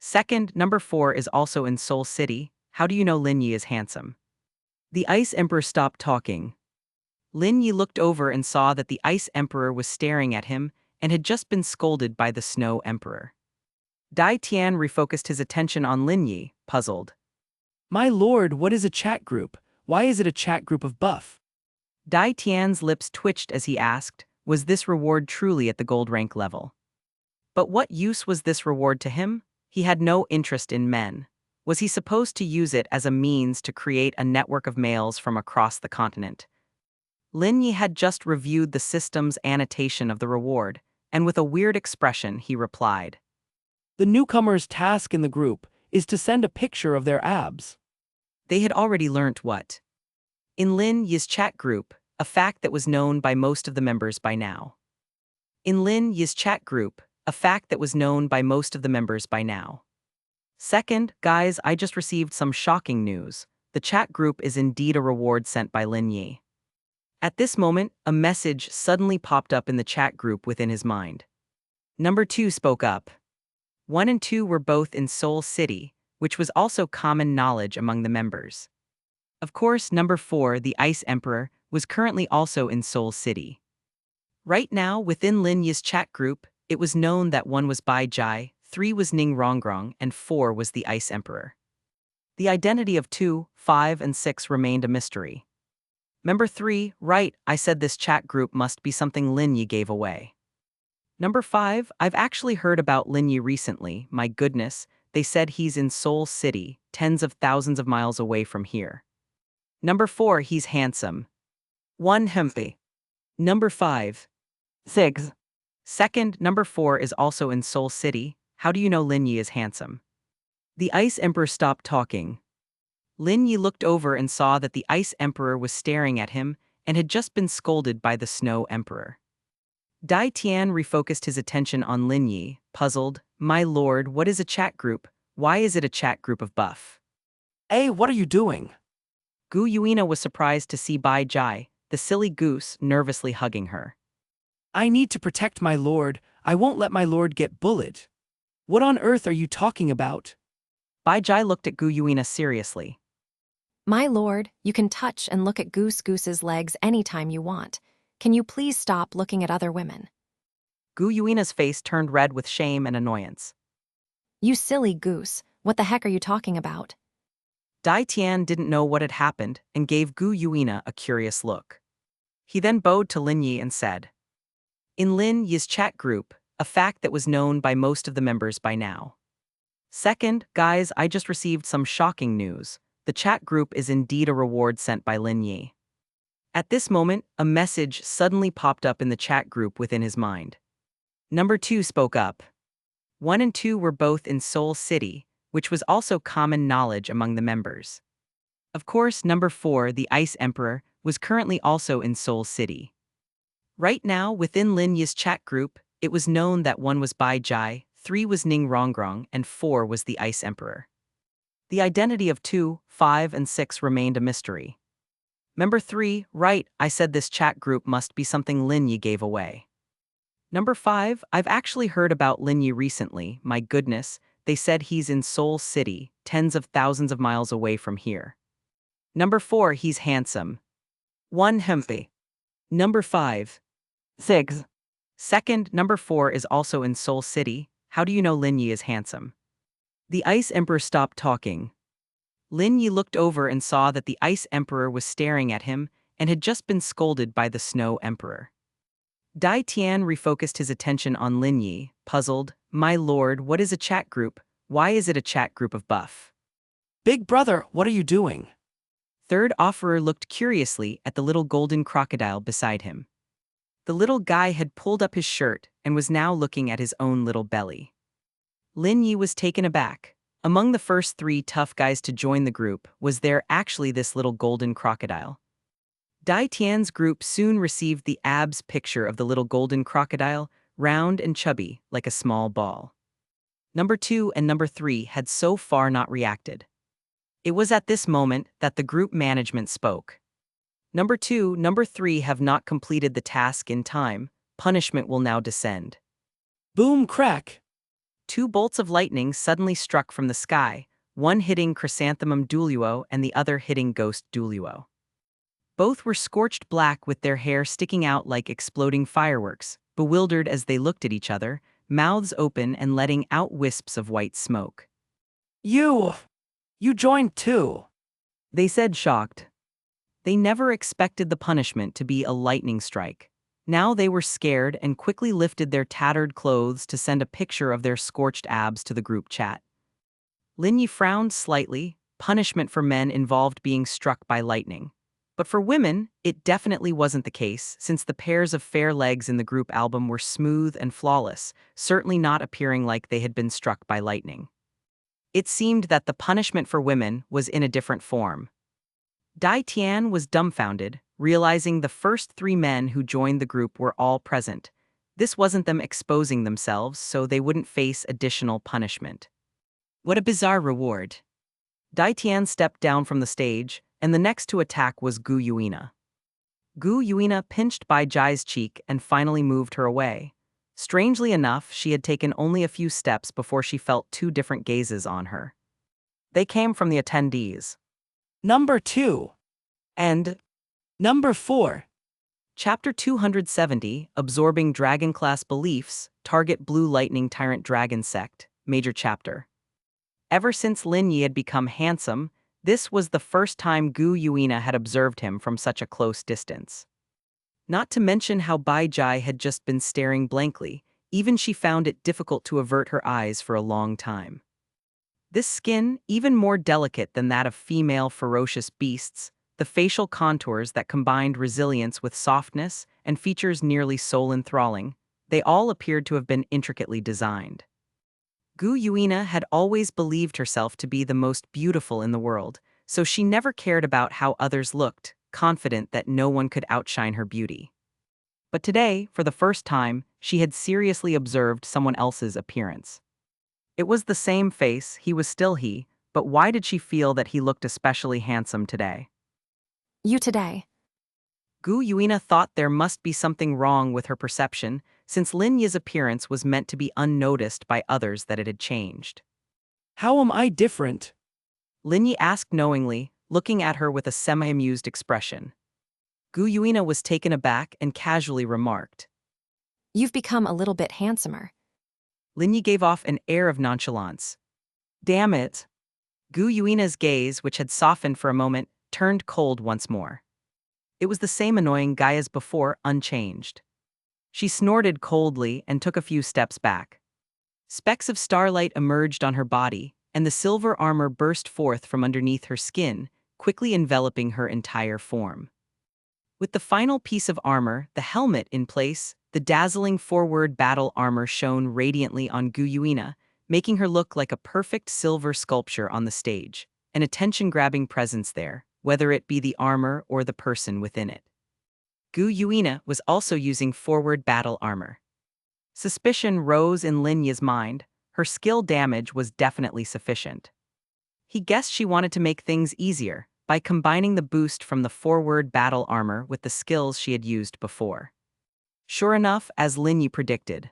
Second, number 4 is also in Seoul City. How do you know Lin Yi is handsome? The Ice Emperor stopped talking. Lin Yi looked over and saw that the Ice Emperor was staring at him and had just been scolded by the Snow Emperor. Dai Tian refocused his attention on Lin Yi, puzzled. my lord, what is a chat group? Why is it a chat group of buff? Dai Tian's lips twitched as he asked, was this reward truly at the gold rank level? But what use was this reward to him? He had no interest in men. Was he supposed to use it as a means to create a network of males from across the continent? Lin Yi had just reviewed the system's annotation of the reward, and with a weird expression he replied. The newcomer's task in the group is to send a picture of their abs. They had already learnt what? In Lin Yi's chat group, a fact that was known by most of the members by now. In Lin Yi's chat group, a fact that was known by most of the members by now. Second, guys, I just received some shocking news. The chat group is indeed a reward sent by Lin Yi. At this moment, a message suddenly popped up in the chat group within his mind. Number 2 spoke up. 1 and 2 were both in Seoul City, which was also common knowledge among the members. Of course, number 4, the Ice Emperor, was currently also in Seoul City. Right now, within Lin Yi's chat group, it was known that 1 was Bai Jai, 3 was Ning Rongrong, and 4 was the Ice Emperor. The identity of 2, 5, and 6 remained a mystery. Number 3, right, I said this chat group must be something Lin Yi gave away. Number 5, I've actually heard about Lin Yi recently, my goodness, they said he's in Seoul City, tens of thousands of miles away from here. Number 4, he's handsome. 1 Hempy. Number 5. 6. Second, number 4 is also in Seoul City. How do you know Lin Yi is handsome? The Ice Emperor stopped talking. Lin Yi looked over and saw that the Ice Emperor was staring at him and had just been scolded by the Snow Emperor. Dai Tian refocused his attention on Lin Yi, puzzled. My lord, what is a chat group? Why is it a chat group of buff? Hey, what are you doing? Gu Yuina was surprised to see Bai Jai, the silly goose, nervously hugging her. I need to protect my lord. I won't let my lord get bullied. What on earth are you talking about? Bai Jai looked at Gu Yuina seriously. My lord, you can touch and look at Goose's legs anytime you want. Can you please stop looking at other women? Gu Yuina's face turned red with shame and annoyance. You silly goose, what the heck are you talking about? Dai Tian didn't know what had happened and gave Gu Yuina a curious look. He then bowed to Lin Yi and said, in Lin Yi's chat group, a fact that was known by most of the members by now. Second, guys, I just received some shocking news. The chat group is indeed a reward sent by Lin Yi. At this moment, a message suddenly popped up in the chat group within his mind. Number 2 spoke up. 1 and 2 were both in Seoul City, which was also common knowledge among the members. Of course, number 4, the Ice Emperor, was currently also in Seoul City. Right now, within Lin Yi's chat group, it was known that 1 was Bai Jai, 3 was Ning Rongrong, and 4 was the Ice Emperor. The identity of 2, 5, and 6 remained a mystery. Number 3, right, I said this chat group must be something Lin Yi gave away. Number 5, I've actually heard about Lin Yi recently, my goodness, they said he's in Seoul City, tens of thousands of miles away from here. Number 4, he's handsome. 1 Hempy. Number 5. 6. Second, number 4 is also in Seoul City. How do you know Lin Yi is handsome? The Ice Emperor stopped talking. Lin Yi looked over and saw that the Ice Emperor was staring at him and had just been scolded by the Snow Emperor. Dai Tian refocused his attention on Lin Yi, puzzled. My lord, what is a chat group? Why is it a chat group of buff? Big brother, what are you doing? Third offerer looked curiously at the little golden crocodile beside him. The little guy had pulled up his shirt and was now looking at his own little belly. Lin Yi was taken aback. Among the first 3 tough guys to join the group was there actually this little golden crocodile. Dai Tian's group soon received the abs picture of the little golden crocodile, round and chubby, like a small ball. Number 2 and number 3 had so far not reacted. It was at this moment that the group management spoke. Number 2, number 3 have not completed the task in time. Punishment will now descend. Boom crack. 2 bolts of lightning suddenly struck from the sky, one hitting Chrysanthemum Douluo and the other hitting Ghost Douluo. Both were scorched black with their hair sticking out like exploding fireworks, bewildered as they looked at each other, mouths open and letting out wisps of white smoke. You joined too. They said, shocked. They never expected the punishment to be a lightning strike. Now they were scared and quickly lifted their tattered clothes to send a picture of their scorched abs to the group chat. Lin Yi frowned slightly. Punishment for men involved being struck by lightning. But for women, it definitely wasn't the case, since the pairs of fair legs in the group album were smooth and flawless, certainly not appearing like they had been struck by lightning. It seemed that the punishment for women was in a different form. Dai Tian was dumbfounded, realizing the first 3 men who joined the group were all present. This wasn't them exposing themselves, so they wouldn't face additional punishment. What a bizarre reward. Dai Tian stepped down from the stage, and the next to attack was Gu Yuina. Gu Yuina pinched Bai Jai's cheek and finally moved her away. Strangely enough, she had taken only a few steps before she felt 2 different gazes on her. They came from the attendees. Number 2. And Number 4. Chapter 270, Absorbing Dragon Class Beliefs, Target Blue Lightning Tyrant Dragon Sect, Major Chapter. Ever since Lin Yi had become handsome, this was the first time Gu Yuina had observed him from such a close distance. Not to mention how Bai Jai had just been staring blankly, even she found it difficult to avert her eyes for a long time. This skin, even more delicate than that of female ferocious beasts, the facial contours that combined resilience with softness and features nearly soul-enthralling, they all appeared to have been intricately designed. Gu Yuina had always believed herself to be the most beautiful in the world, so she never cared about how others looked, confident that no one could outshine her beauty. But today, for the first time, she had seriously observed someone else's appearance. It was the same face, he was still he, but why did she feel that he looked especially handsome today? You today. Gu Yuina thought there must be something wrong with her perception, since Lin Yi's appearance was meant to be unnoticed by others that it had changed. How am I different? Lin Yi asked knowingly, looking at her with a semi-amused expression. Gu Yuina was taken aback and casually remarked. You've become a little bit handsomer. Lin Yi gave off an air of nonchalance. Damn it! Gu Yuina's gaze, which had softened for a moment, turned cold once more. It was the same annoying guy as before, unchanged. She snorted coldly and took a few steps back. Specks of starlight emerged on her body, and the silver armor burst forth from underneath her skin, quickly enveloping her entire form. With the final piece of armor, the helmet, in place, the dazzling forward battle armor shone radiantly on Gu Yuina, making her look like a perfect silver sculpture on the stage, an attention-grabbing presence there, whether it be the armor or the person within it. Gu Yuina was also using forward battle armor. Suspicion rose in Lin Yi's mind. Her skill damage was definitely sufficient. He guessed she wanted to make things easier by combining the boost from the forward battle armor with the skills she had used before. Sure enough, as Lin Yi predicted,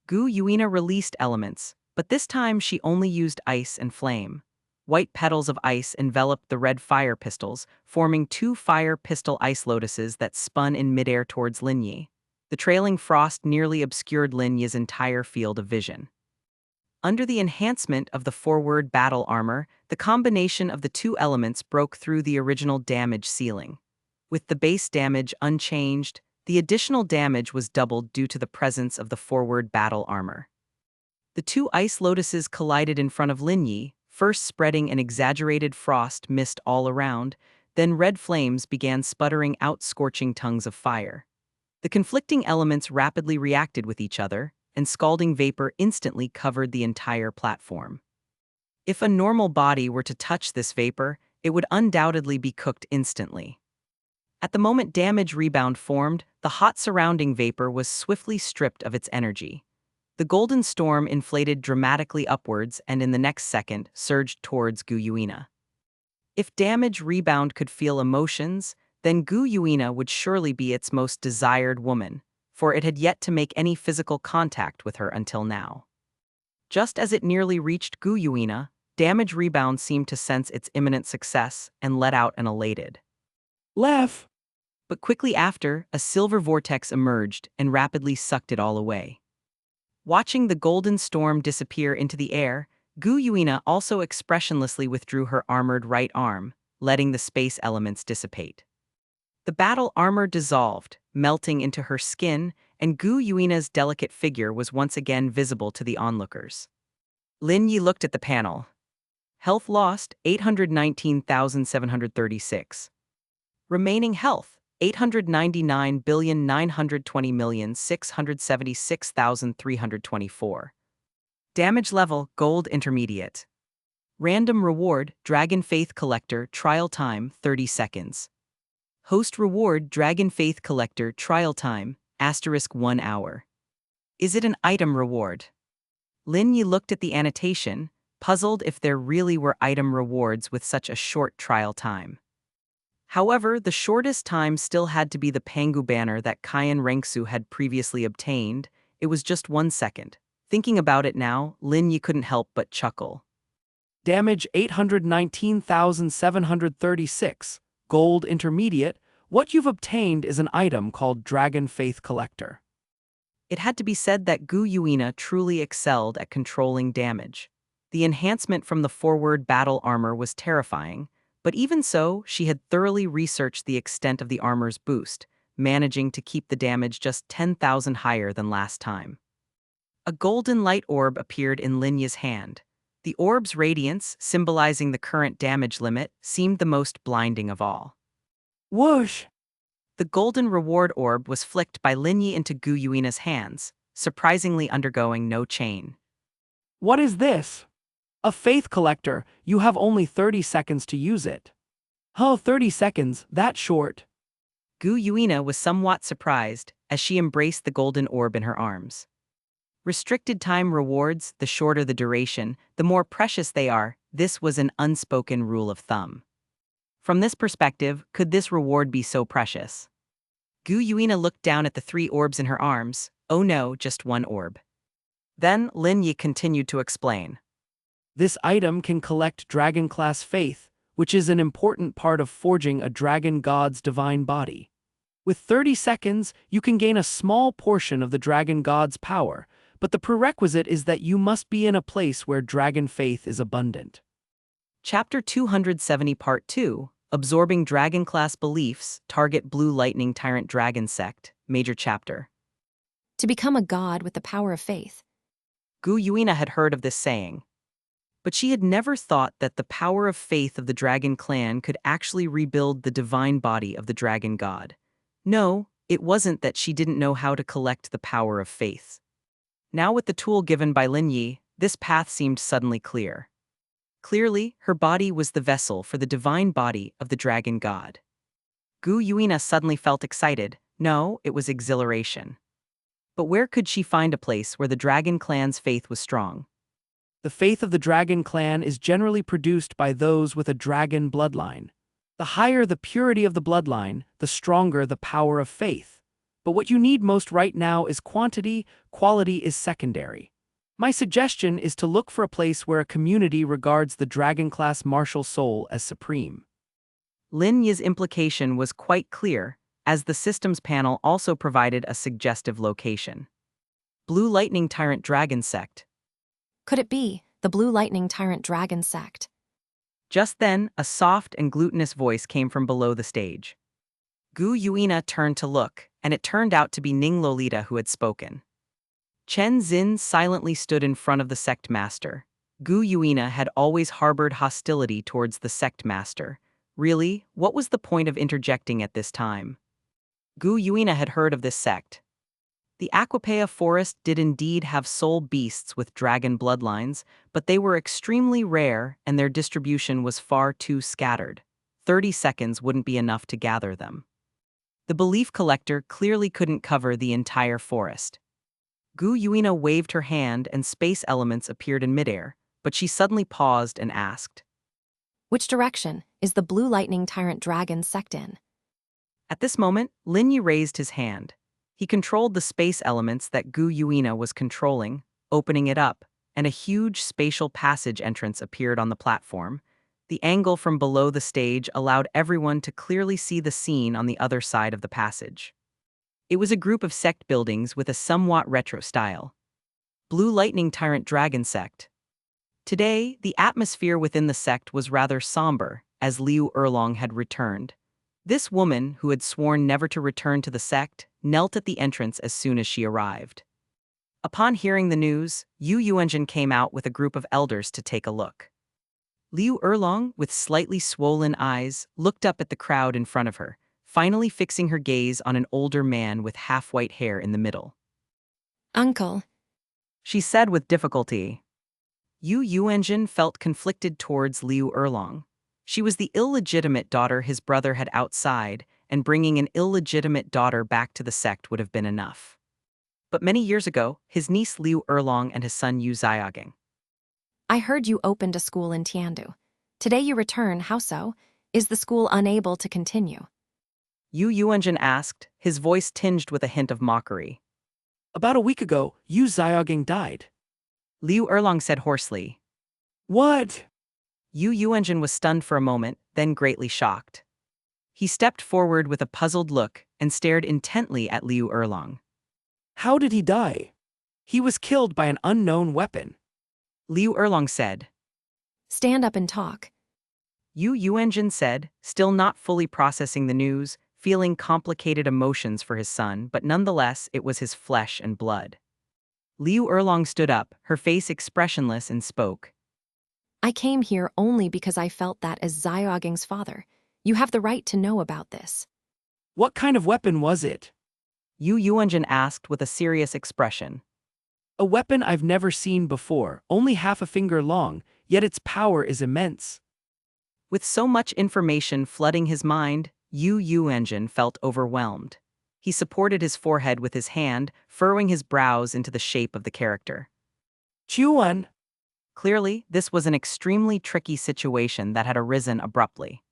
Gu Yuina released elements, but this time she only used ice and flame. White petals of ice enveloped the red fire pistols, forming two fire pistol ice lotuses that spun in midair towards Lin Yi. The trailing frost nearly obscured Lin Yi's entire field of vision. Under the enhancement of the forward battle armor, the combination of the two elements broke through the original damage ceiling. With the base damage unchanged, the additional damage was doubled due to the presence of the forward battle armor. The two ice lotuses collided in front of Lin Yi, first spreading an exaggerated frost mist all around, then red flames began sputtering out scorching tongues of fire. The conflicting elements rapidly reacted with each other, and scalding vapor instantly covered the entire platform. If a normal body were to touch this vapor, it would undoubtedly be cooked instantly. At the moment damage rebound formed, the hot surrounding vapor was swiftly stripped of its energy. The golden storm inflated dramatically upwards and in the next second surged towards Gu Yuina. If damage rebound could feel emotions, then Gu Yuina would surely be its most desired woman, for it had yet to make any physical contact with her until now. Just as it nearly reached Gu Yuina, damage rebound seemed to sense its imminent success and let out an elated Laugh. But quickly after, a silver vortex emerged and rapidly sucked it all away. Watching the golden storm disappear into the air, Gu Yuina also expressionlessly withdrew her armored right arm, letting the space elements dissipate. The battle armor dissolved, melting into her skin, and Gu Yuina's delicate figure was once again visible to the onlookers. Lin Yi looked at the panel. Health lost, 819,736. Remaining health, 899,920,676,324. Damage level, Gold Intermediate. Random reward, Dragon Faith Collector, trial time, 30 seconds. Host reward, Dragon Faith Collector, trial time, *1 hour. Is it an item reward? Lin Yi looked at the annotation, puzzled if there really were item rewards with such a short trial time. However, the shortest time still had to be the Pangu banner that Kayan Rengsu had previously obtained. It was just 1 second. Thinking about it now, Lin Yi couldn't help but chuckle. Damage 819,736. Gold Intermediate. What you've obtained is an item called Dragon Faith Collector. It had to be said that Gu Yuina truly excelled at controlling damage. The enhancement from the forward battle armor was terrifying, but even so, she had thoroughly researched the extent of the armor's boost, managing to keep the damage just 10,000 higher than last time. A golden light orb appeared in Lin Yi's hand. The orb's radiance, symbolizing the current damage limit, seemed the most blinding of all. Whoosh! The golden reward orb was flicked by Lin Yi into Gu Yuina's hands, surprisingly undergoing no chain. What is this? A faith collector. You have only 30 seconds to use it. Oh, 30 seconds, that short. Gu Yuina was somewhat surprised as she embraced the golden orb in her arms. Restricted time rewards, the shorter the duration, the more precious they are. This was an unspoken rule of thumb. From this perspective, could this reward be so precious? Gu Yuina looked down at the 3 orbs in her arms. Oh no, just 1 orb. Then Lin Yi continued to explain. This item can collect dragon-class faith, which is an important part of forging a dragon god's divine body. With 30 seconds, you can gain a small portion of the dragon god's power, but the prerequisite is that you must be in a place where dragon faith is abundant. Chapter 270 Part 2, Absorbing Dragon Class Beliefs, Target Blue Lightning Tyrant Dragon Sect, Major Chapter. To become a god with the power of faith. Gu Yuina had heard of this saying, but she had never thought that the power of faith of the dragon clan could actually rebuild the divine body of the dragon god. No, it wasn't that she didn't know how to collect the power of faith. Now with the tool given by Lin Yi, this path seemed suddenly clear. Clearly, her body was the vessel for the divine body of the dragon god. Gu Yuina suddenly felt excited. No, it was exhilaration. But where could she find a place where the dragon clan's faith was strong? The faith of the dragon clan is generally produced by those with a dragon bloodline. The higher the purity of the bloodline, the stronger the power of faith. But what you need most right now is quantity, quality is secondary. My suggestion is to look for a place where a community regards the dragon-class martial soul as supreme. Lin Yi's implication was quite clear, as the systems panel also provided a suggestive location. Blue Lightning Tyrant Dragon Sect. Could it be the Blue Lightning Tyrant Dragon Sect? Just then, a soft and glutinous voice came from below the stage. Gu Yuina turned to look, and it turned out to be Ning Lolita who had spoken. Chen Xin silently stood in front of the sect master. Gu Yuina had always harbored hostility towards the sect master. Really, what was the point of interjecting at this time? Gu Yuina had heard of this sect. The Aquapea forest did indeed have soul beasts with dragon bloodlines, but they were extremely rare and their distribution was far too scattered. 30 seconds wouldn't be enough to gather them. The belief collector clearly couldn't cover the entire forest. Gu Yuina waved her hand and space elements appeared in midair, but she suddenly paused and asked, Which direction is the Blue Lightning Tyrant Dragon Sect in? At this moment, Lin Yi raised his hand. He controlled the space elements that Gu Yuina was controlling, opening it up, and a huge spatial passage entrance appeared on the platform. The angle from below the stage allowed everyone to clearly see the scene on the other side of the passage. It was a group of sect buildings with a somewhat retro style. Blue Lightning Tyrant Dragon Sect. Today, the atmosphere within the sect was rather somber, as Liu Erlong had returned. This woman, who had sworn never to return to the sect, knelt at the entrance as soon as she arrived. Upon hearing the news, Yu Yuanjin came out with a group of elders to take a look. Liu Erlong, with slightly swollen eyes, looked up at the crowd in front of her, finally fixing her gaze on an older man with half-white hair in the middle. Uncle, She said with difficulty. Yu Yuanjin felt conflicted towards Liu Erlong. She was the illegitimate daughter his brother had outside, and bringing an illegitimate daughter back to the sect would have been enough. But many years ago, his niece Liu Erlong and his son Yu Xiaoging. I heard you opened a school in Tiandu. Today you return, how so? Is the school unable to continue? Yu Yuanjin asked, his voice tinged with a hint of mockery. About a week ago, Yu Xiaoging died. Liu Erlong said hoarsely. What? Yu Yuanjin was stunned for a moment, then greatly shocked. He stepped forward with a puzzled look and stared intently at Liu Erlong. How did he die? He was killed by an unknown weapon. Liu Erlong said. Stand up and talk. Yu Yuanjin said, still not fully processing the news, feeling complicated emotions for his son, but nonetheless it was his flesh and blood. Liu Erlong stood up, her face expressionless, and spoke. I came here only because I felt that as Xiaoging's father. You have the right to know about this. What kind of weapon was it? Yu Yuanjin asked with a serious expression. A weapon I've never seen before, only half a finger long, yet its power is immense. With so much information flooding his mind, Yuanjin felt overwhelmed. He supported his forehead with his hand, furrowing his brows into the shape of the character. Chuan. Clearly, this was an extremely tricky situation that had arisen abruptly.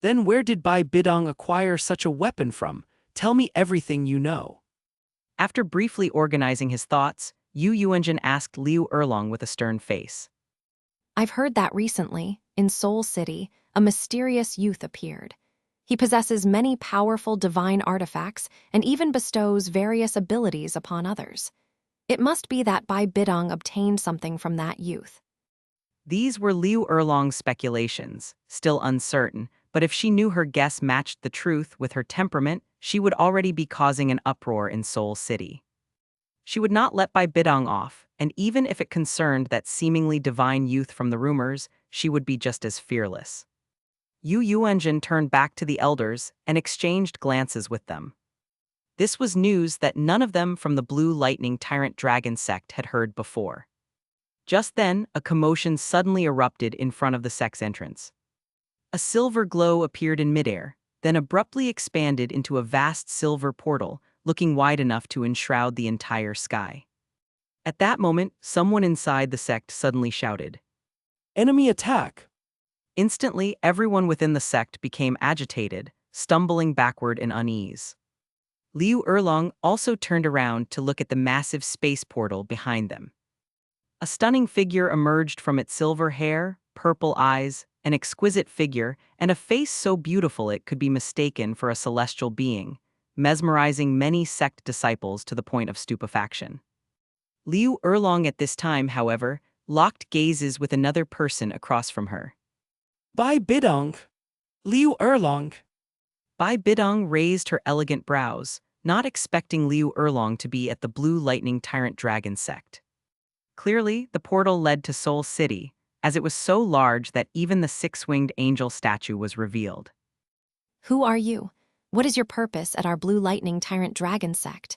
Then where did Bai Bidong acquire such a weapon from? Tell me everything you know. After briefly organizing his thoughts, Yuanjin asked Liu Erlong with a stern face. I've heard that recently, in Seoul City, a mysterious youth appeared. He possesses many powerful divine artifacts and even bestows various abilities upon others. It must be that Bai Bidong obtained something from that youth. These were Liu Erlong's speculations, still uncertain, but if she knew her guess matched the truth with her temperament, she would already be causing an uproar in Seoul City. She would not let Bai Bidong off, and even if it concerned that seemingly divine youth from the rumors, she would be just as fearless. Yuanjin turned back to the elders and exchanged glances with them. This was news that none of them from the Blue Lightning Tyrant Dragon sect had heard before. Just then, a commotion suddenly erupted in front of the sect's entrance. A silver glow appeared in midair, then abruptly expanded into a vast silver portal, looking wide enough to enshroud the entire sky. At that moment, someone inside the sect suddenly shouted, Enemy attack! Instantly, everyone within the sect became agitated, stumbling backward in unease. Liu Erlong also turned around to look at the massive space portal behind them. A stunning figure emerged from its silver hair, purple eyes, an exquisite figure, and a face so beautiful it could be mistaken for a celestial being, mesmerizing many sect disciples to the point of stupefaction. Liu Erlong at this time, however, locked gazes with another person across from her. Bai Bidong! Liu Erlong! Bai Bidong raised her elegant brows, not expecting Liu Erlong to be at the Blue Lightning Tyrant Dragon sect. Clearly, the portal led to Seoul City, as it was so large that even the six-winged angel statue was revealed. Who are you? What is your purpose at our Blue Lightning Tyrant Dragon sect?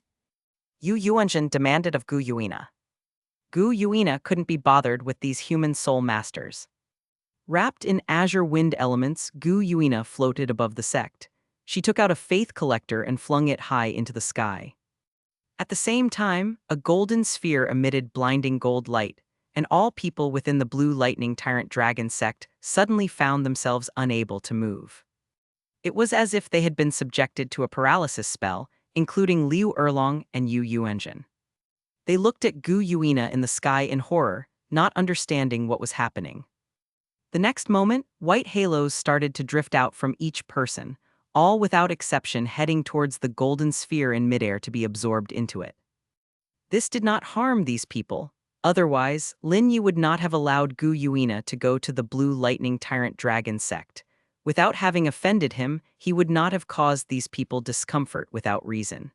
Yuanjin demanded of Gu Yuina. Gu Yuina couldn't be bothered with these human soul masters. Wrapped in azure wind elements, Gu Yuina floated above the sect. She took out a faith collector and flung it high into the sky. At the same time, a golden sphere emitted blinding gold light, and all people within the Blue Lightning Tyrant Dragon sect suddenly found themselves unable to move. It was as if they had been subjected to a paralysis spell, including Liu Erlong and Yuanjin. They looked at Gu Yuina in the sky in horror, not understanding what was happening. The next moment, white halos started to drift out from each person, all without exception heading towards the golden sphere in midair to be absorbed into it. This did not harm these people. Otherwise, Lin Yi would not have allowed Gu Yuina to go to the Blue Lightning Tyrant Dragon sect. Without having offended him, he would not have caused these people discomfort without reason.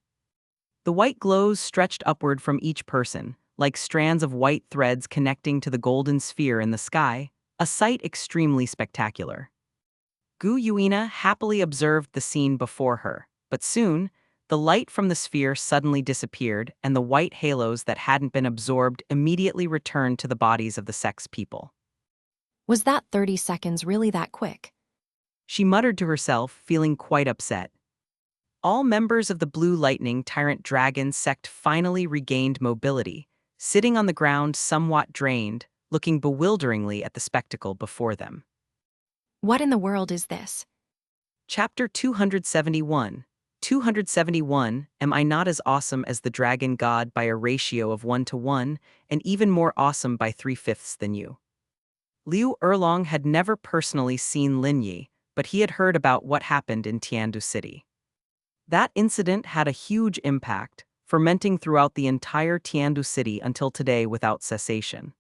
The white glows stretched upward from each person, like strands of white threads connecting to the golden sphere in the sky, a sight extremely spectacular. Gu Yuina happily observed the scene before her, but soon, the light from the sphere suddenly disappeared and the white halos that hadn't been absorbed immediately returned to the bodies of the sect's people. Was that 30 seconds really that quick? She muttered to herself, feeling quite upset. All members of the Blue Lightning Tyrant Dragon sect finally regained mobility, sitting on the ground somewhat drained, looking bewilderingly at the spectacle before them. What in the world is this? Chapter 271. 271, Am I not as awesome as the dragon god by a ratio of 1:1, and even more awesome by 3/5 than you? Liu Erlong had never personally seen Lin Yi, but he had heard about what happened in Tiandu City. That incident had a huge impact, fermenting throughout the entire Tiandu City until today without cessation.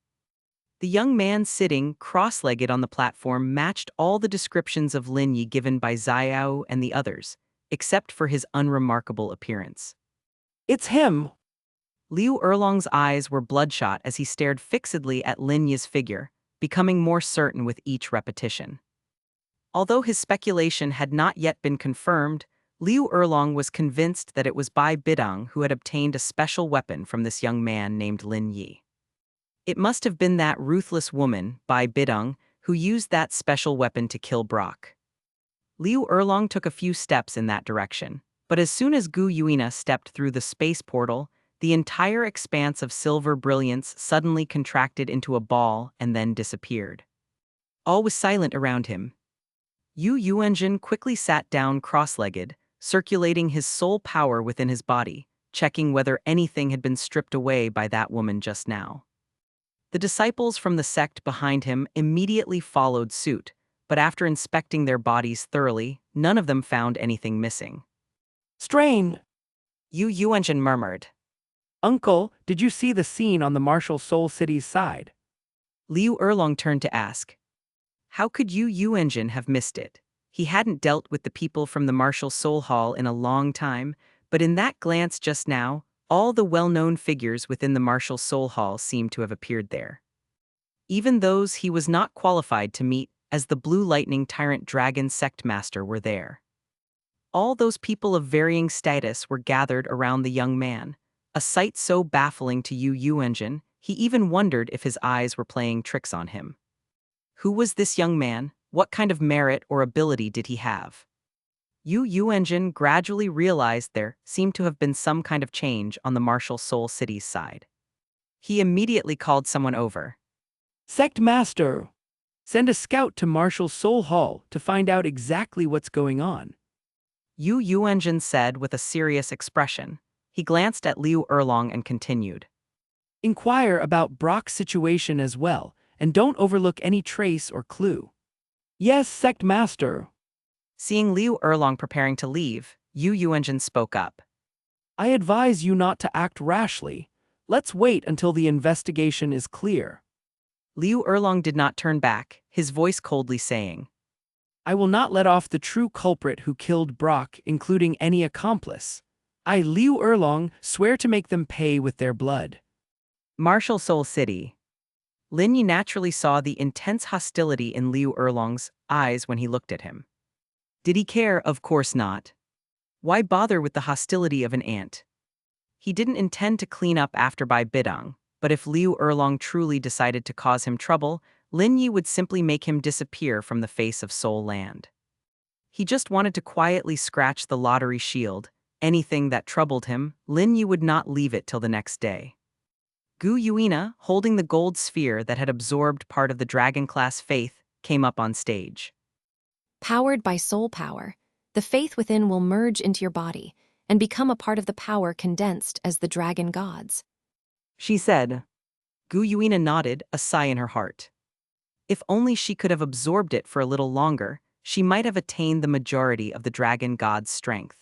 The young man sitting, cross-legged on the platform matched all the descriptions of Lin Yi given by Xiao and the others, except for his unremarkable appearance. It's him! Liu Erlong's eyes were bloodshot as he stared fixedly at Lin Yi's figure, becoming more certain with each repetition. Although his speculation had not yet been confirmed, Liu Erlong was convinced that it was Bai Bidong who had obtained a special weapon from this young man named Lin Yi. It must have been that ruthless woman, Bai Bidong, who used that special weapon to kill Brock. Liu Erlong took a few steps in that direction, but as soon as Gu Yuina stepped through the space portal, the entire expanse of silver brilliance suddenly contracted into a ball and then disappeared. All was silent around him. Yu Yuanjin quickly sat down cross-legged, circulating his soul power within his body, checking whether anything had been stripped away by that woman just now. The disciples from the sect behind him immediately followed suit, but after inspecting their bodies thoroughly, none of them found anything missing. Strain! Yu Yuanjin murmured. Uncle, did you see the scene on the Martial Soul City's side? Liu Erlong turned to ask. How could Yu Yuanjin have missed it? He hadn't dealt with the people from the Martial Soul Hall in a long time, but in that glance just now, all the well-known figures within the Martial Soul Hall seemed to have appeared there. Even those he was not qualified to meet, as the Blue Lightning Tyrant Dragon Sect Master, were there. All those people of varying status were gathered around the young man, a sight so baffling to Yu Yuanjin, he even wondered if his eyes were playing tricks on him. Who was this young man? What kind of merit or ability did he have? Yu Yuanjin gradually realized there seemed to have been some kind of change on the Martial Soul City's side. He immediately called someone over. Sect Master! Send a scout to Martial Soul Hall to find out exactly what's going on. Yu Yuanjin said with a serious expression. He glanced at Liu Erlong and continued. Inquire about Brock's situation as well, and don't overlook any trace or clue. Yes, Sect Master. Seeing Liu Erlong preparing to leave, Yu Yuanjin spoke up. I advise you not to act rashly. Let's wait until the investigation is clear. Liu Erlong did not turn back, his voice coldly saying. I will not let off the true culprit who killed Brock, including any accomplice. I, Liu Erlong, swear to make them pay with their blood. Martial Soul City. Lin Yi naturally saw the intense hostility in Liu Erlong's eyes when he looked at him. Did he care? Of course not. Why bother with the hostility of an ant? He didn't intend to clean up after by Bidong, but if Liu Erlong truly decided to cause him trouble, Lin Yi would simply make him disappear from the face of Soul Land. He just wanted to quietly scratch the lottery shield. Anything that troubled him, Lin Yi would not leave it till the next day. Gu Yuina, holding the gold sphere that had absorbed part of the dragon-class faith, came up on stage. Powered by soul power, the faith within will merge into your body and become a part of the power condensed as the dragon gods. She said. Gu Yuina nodded, a sigh in her heart. If only she could have absorbed it for a little longer, she might have attained the majority of the dragon god's strength.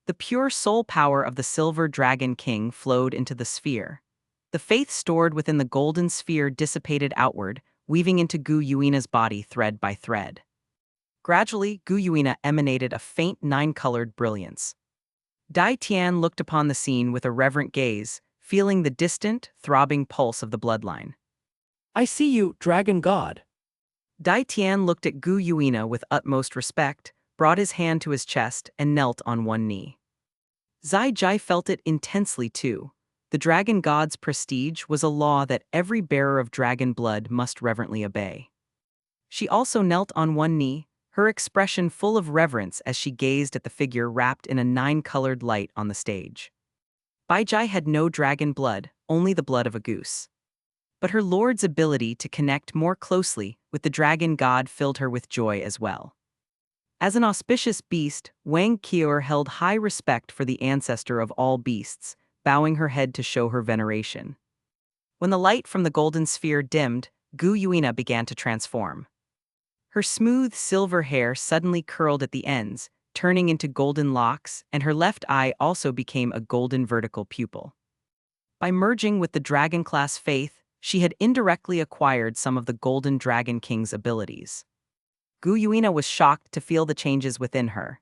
The pure soul power of the Silver Dragon King flowed into the sphere. The faith stored within the golden sphere dissipated outward, weaving into Gu Yuina's body thread by thread. Gradually, Gu Yuina emanated a faint nine-colored brilliance. Dai Tian looked upon the scene with a reverent gaze, feeling the distant, throbbing pulse of the bloodline. I see you, Dragon God. Dai Tian looked at Gu Yuina with utmost respect, brought his hand to his chest, and knelt on one knee. Zai Jai felt it intensely too. The dragon god's prestige was a law that every bearer of dragon blood must reverently obey. She also knelt on one knee, her expression full of reverence as she gazed at the figure wrapped in a nine-colored light on the stage. Bai Jai had no dragon blood, only the blood of a goose. But her lord's ability to connect more closely with the dragon god filled her with joy as well. As an auspicious beast, Wang Qiur held high respect for the ancestor of all beasts, bowing her head to show her veneration. When the light from the golden sphere dimmed, Gu Yuina began to transform. Her smooth silver hair suddenly curled at the ends, turning into golden locks, and her left eye also became a golden vertical pupil. By merging with the dragon-class faith, she had indirectly acquired some of the Golden Dragon King's abilities. Gu Yuina was shocked to feel the changes within her.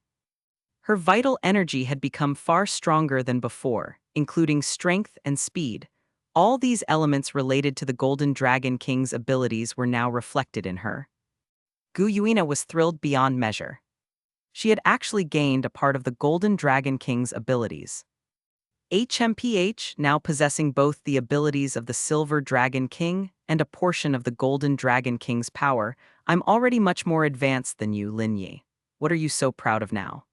Her vital energy had become far stronger than before, including strength and speed. All these elements related to the Golden Dragon King's abilities were now reflected in her. Gu Yuina was thrilled beyond measure. She had actually gained a part of the Golden Dragon King's abilities. HMPH, now possessing both the abilities of the Silver Dragon King and a portion of the Golden Dragon King's power, I'm already much more advanced than you, Lin Yi. What are you so proud of now?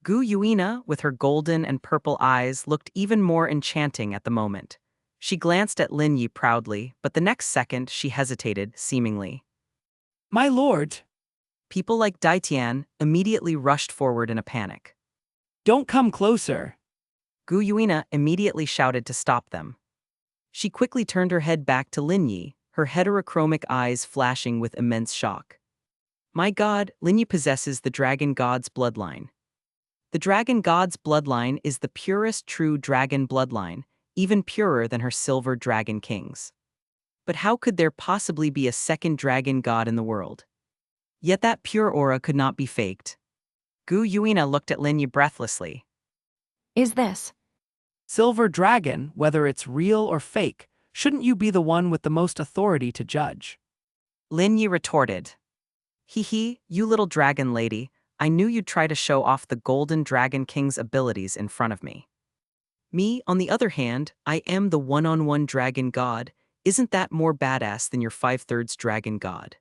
Gu Yuina, with her golden and purple eyes, looked even more enchanting at the moment. She glanced at Lin Yi proudly, but the next second she hesitated, seemingly. My lord, People like Daitian immediately rushed forward in a panic. don't come closer. Gu Yuina immediately shouted to stop them. She quickly turned her head back to Lin Yi, her heterochromic eyes flashing with immense shock. My god, Lin Yi possesses the dragon god's bloodline. The dragon god's bloodline is the purest true dragon bloodline, even purer than her silver dragon kings. But how could there possibly be a second dragon god in the world? Yet that pure aura could not be faked. Gu Yuina looked at Lin Yi breathlessly. Is this? Silver dragon, whether it's real or fake, shouldn't you be the one with the most authority to judge? Lin Yi retorted. Hee, you little dragon lady, I knew you'd try to show off the golden dragon king's abilities in front of me. Me, on the other hand, I am the one-on-one dragon god. Isn't that more badass than your 5/3 dragon god?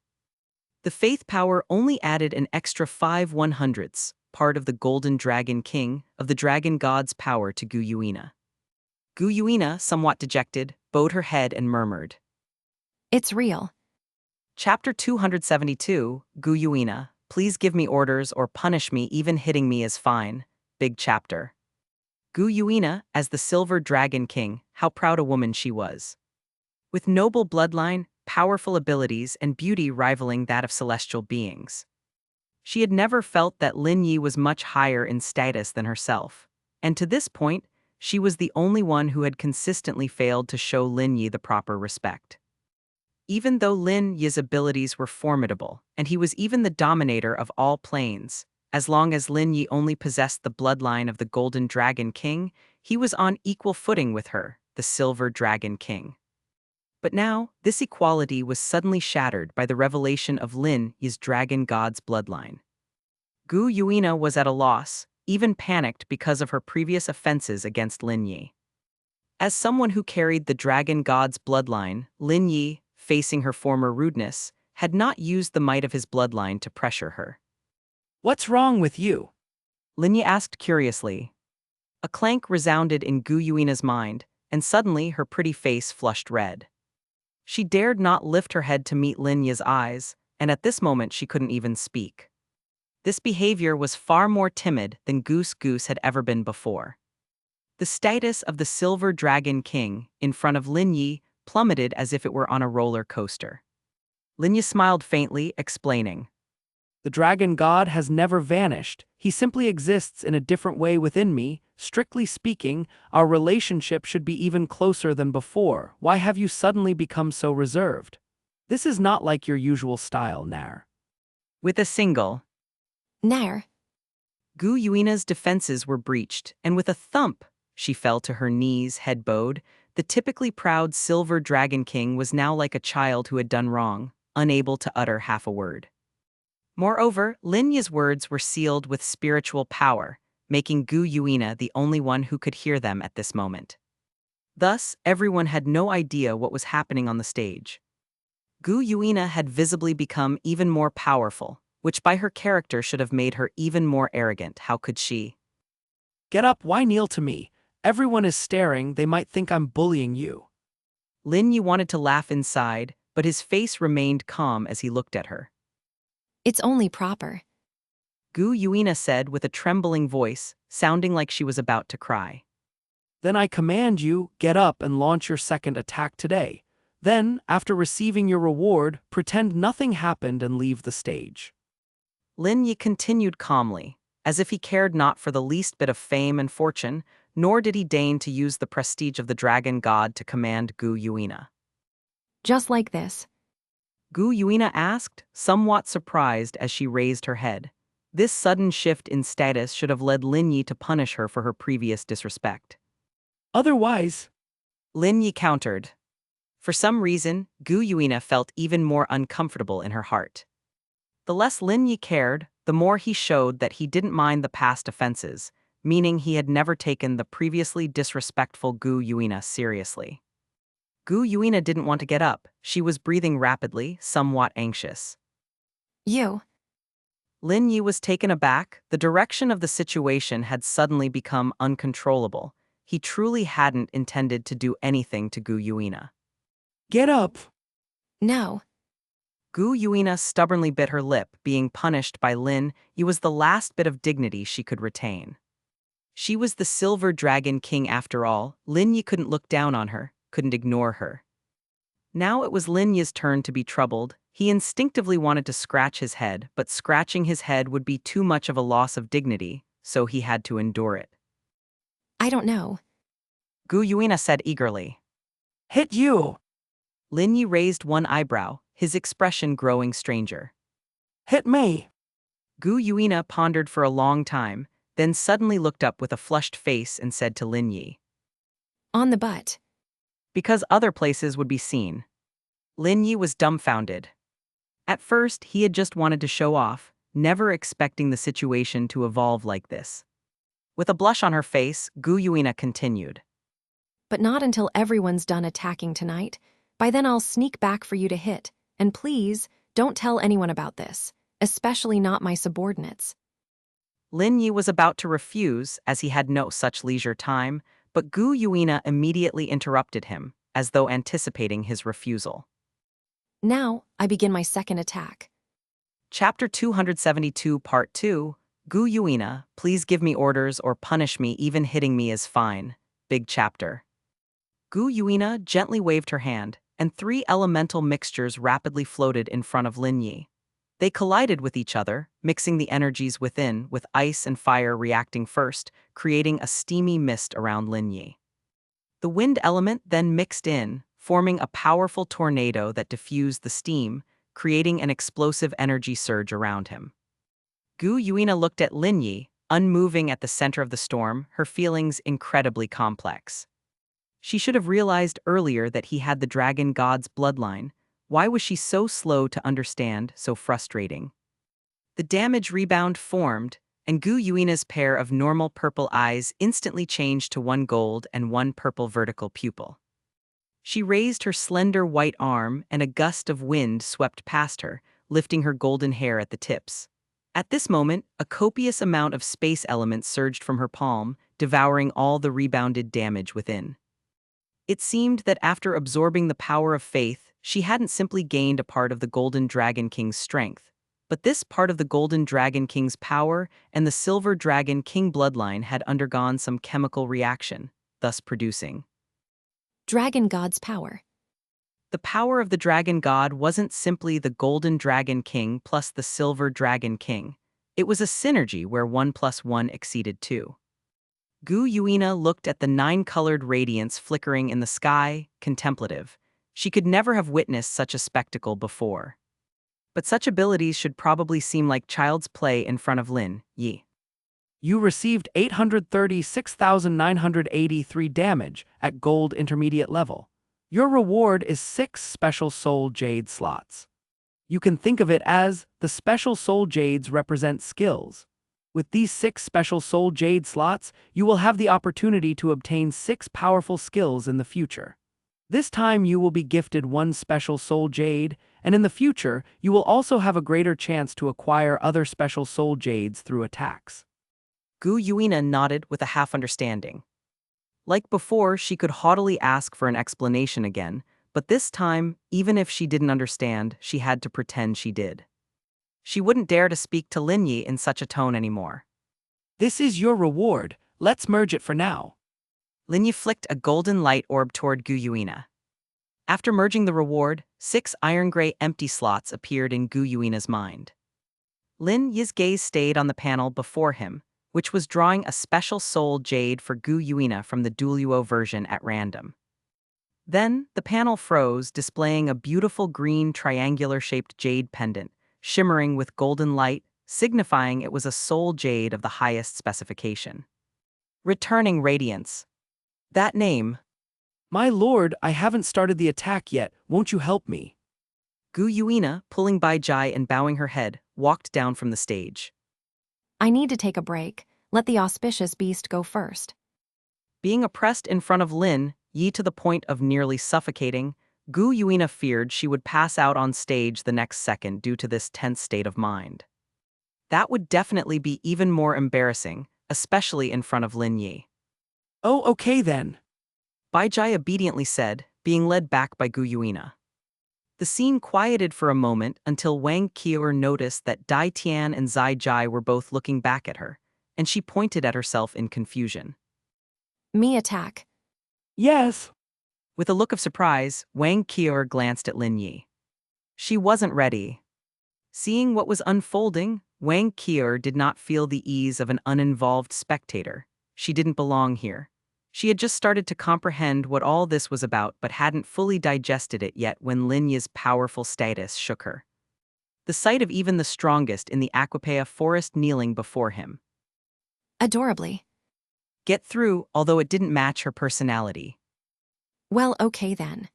The faith power only added an extra 5/100ths, part of the golden dragon king, of the dragon god's power to Gu Yuina. Gu Yuina, somewhat dejected, bowed her head and murmured. It's real. Chapter 272, Gu Yuina, please give me orders or punish me, even hitting me is fine. Big chapter. Gu Yuina, as the Silver Dragon King, how proud a woman she was. With noble bloodline, powerful abilities, and beauty rivaling that of celestial beings. She had never felt that Lin Yi was much higher in status than herself, and to this point, she was the only one who had consistently failed to show Lin Yi the proper respect. Even though Lin Yi's abilities were formidable, and he was even the dominator of all planes, as long as Lin Yi only possessed the bloodline of the Golden Dragon King, he was on equal footing with her, the Silver Dragon King. But now, this equality was suddenly shattered by the revelation of Lin Yi's dragon god's bloodline. Gu Yuina was at a loss, even panicked because of her previous offenses against Lin Yi. As someone who carried the dragon god's bloodline, Lin Yi, facing her former rudeness, had not used the might of his bloodline to pressure her. What's wrong with you? Lin Yi asked curiously. A clank resounded in Gu Yuina's mind, and suddenly her pretty face flushed red. She dared not lift her head to meet Lin Yi's eyes, and at this moment she couldn't even speak. This behavior was far more timid than Goose had ever been before. The status of the Silver Dragon King, in front of Lin Yi, plummeted as if it were on a roller coaster. Lin Yi smiled faintly, explaining. The dragon god has never vanished. He simply exists in a different way within me. Strictly speaking, our relationship should be even closer than before. Why have you suddenly become so reserved? This is not like your usual style, Nair. With a single, Nair. Gu Yuina's defenses were breached, and with a thump, she fell to her knees, head bowed. The typically proud Silver Dragon King was now like a child who had done wrong, unable to utter half a word. Moreover, Lin Yi's words were sealed with spiritual power, making Gu Yuina the only one who could hear them at this moment. Thus, everyone had no idea what was happening on the stage. Gu Yuina had visibly become even more powerful, which by her character should have made her even more arrogant. How could she? Get up, why kneel to me? Everyone is staring, they might think I'm bullying you. Lin Yi wanted to laugh inside, but his face remained calm as he looked at her. It's only proper. Gu Yuina said with a trembling voice, sounding like she was about to cry. Then I command you, get up and launch your second attack today. Then, after receiving your reward, pretend nothing happened and leave the stage. Lin Yi continued calmly, as if he cared not for the least bit of fame and fortune, nor did he deign to use the prestige of the dragon god to command Gu Yuina. Just like this. Gu Yuina asked, somewhat surprised as she raised her head. This sudden shift in status should have led Lin Yi to punish her for her previous disrespect. Otherwise, Lin Yi countered. For some reason, Gu Yuina felt even more uncomfortable in her heart. The less Lin Yi cared, the more he showed that he didn't mind the past offenses, meaning he had never taken the previously disrespectful Gu Yuina seriously. Gu Yuina didn't want to get up. She was breathing rapidly, somewhat anxious. You. Lin Yi was taken aback. The direction of the situation had suddenly become uncontrollable. He truly hadn't intended to do anything to Gu Yuina. Get up! No. Gu Yuina stubbornly bit her lip. Being punished by Lin Yi was the last bit of dignity she could retain. She was the Silver Dragon King after all. Lin Yi couldn't look down on her, couldn't ignore her. Now it was Lin Yi's turn to be troubled. He instinctively wanted to scratch his head, but scratching his head would be too much of a loss of dignity, so he had to endure it. I don't know. Gu Yuina said eagerly. Hit you! Lin Yi raised one eyebrow, his expression growing stranger. Hit me! Gu Yuina pondered for a long time, then suddenly looked up with a flushed face and said to Lin Yi. On the butt. Because other places would be seen. Lin Yi was dumbfounded. At first, he had just wanted to show off, never expecting the situation to evolve like this. With a blush on her face, Gu Yuina continued. But not until everyone's done attacking tonight. By then I'll sneak back for you to hit. And please, don't tell anyone about this, especially not my subordinates. Lin Yi was about to refuse, as he had no such leisure time, but Gu Yuina immediately interrupted him, as though anticipating his refusal. Now, I begin my second attack. Chapter 272, Part 2, Gu Yuina, please give me orders or punish me, even hitting me is fine. Big chapter. Gu Yuina gently waved her hand, and 3 elemental mixtures rapidly floated in front of Lin Yi. They collided with each other, mixing the energies within, with ice and fire reacting first, creating a steamy mist around Lin Yi. The wind element then mixed in, forming a powerful tornado that diffused the steam, creating an explosive energy surge around him. Gu Yuina looked at Lin Yi, unmoving at the center of the storm, her feelings incredibly complex. She should have realized earlier that he had the dragon god's bloodline. Why was she so slow to understand, so frustrating? The damage rebound formed, and Gu Yuina's pair of normal purple eyes instantly changed to one gold and one purple vertical pupil. She raised her slender white arm, and a gust of wind swept past her, lifting her golden hair at the tips. At this moment, a copious amount of space elements surged from her palm, devouring all the rebounded damage within. It seemed that after absorbing the power of faith, she hadn't simply gained a part of the Golden Dragon King's strength, but this part of the Golden Dragon King's power and the Silver Dragon King bloodline had undergone some chemical reaction, thus producing Dragon God's power. the power of the Dragon God wasn't simply the Golden Dragon King plus the Silver Dragon King. It was a synergy where 1 + 1 exceeded 2. Gu Yuina looked at the 9-colored radiance flickering in the sky, contemplative. She could never have witnessed such a spectacle before. But such abilities should probably seem like child's play in front of Lin Yi. You received 836,983 damage at gold intermediate level. Your reward is 6 special soul jade slots. You can think of it as the special soul jades represent skills. With these 6 special soul jade slots, you will have the opportunity to obtain 6 powerful skills in the future. This time you will be gifted 1 special soul jade, and in the future, you will also have a greater chance to acquire other special soul jades through attacks. Gu Yuina nodded with a half-understanding. Like before, she could haughtily ask for an explanation again, but this time, even if she didn't understand, she had to pretend she did. She wouldn't dare to speak to Lin Yi in such a tone anymore. This is your reward, let's merge it for now. Lin Yi flicked a golden light orb toward Gu Yuina. After merging the reward, 6 iron-gray empty slots appeared in Gu Yuina's mind. Lin Yi's gaze stayed on the panel before him, which was drawing a special soul jade for Gu Yuina from the Douluo version at random. Then, the panel froze, displaying a beautiful green triangular-shaped jade pendant, shimmering with golden light, signifying it was a soul jade of the highest specification. Returning radiance. That name. My lord, I haven't started the attack yet, won't you help me? Gu Yuina, pulling Bai Jai and bowing her head, walked down from the stage. I need to take a break. Let the auspicious beast go first. Being oppressed in front of Lin Yi to the point of nearly suffocating, Gu Yuina feared she would pass out on stage the next second due to this tense state of mind. That would definitely be even more embarrassing, especially in front of Lin Yi. Oh, okay then. Bai Jai obediently said, being led back by Gu Yuina. The scene quieted for a moment until Wang Qiu'er noticed that Dai Tian and Zai Jai were both looking back at her, and she pointed at herself in confusion. Me attack. Yes. With a look of surprise, Wang Qiu'er glanced at Lin Yi. She wasn't ready. Seeing what was unfolding, Wang Qiu'er did not feel the ease of an uninvolved spectator. She didn't belong here. She had just started to comprehend what all this was about but hadn't fully digested it yet when Lin Yi's powerful status shook her. The sight of even the strongest in the Aquapea forest kneeling before him. Adorably. Get through, although it didn't match her personality. Well, okay then.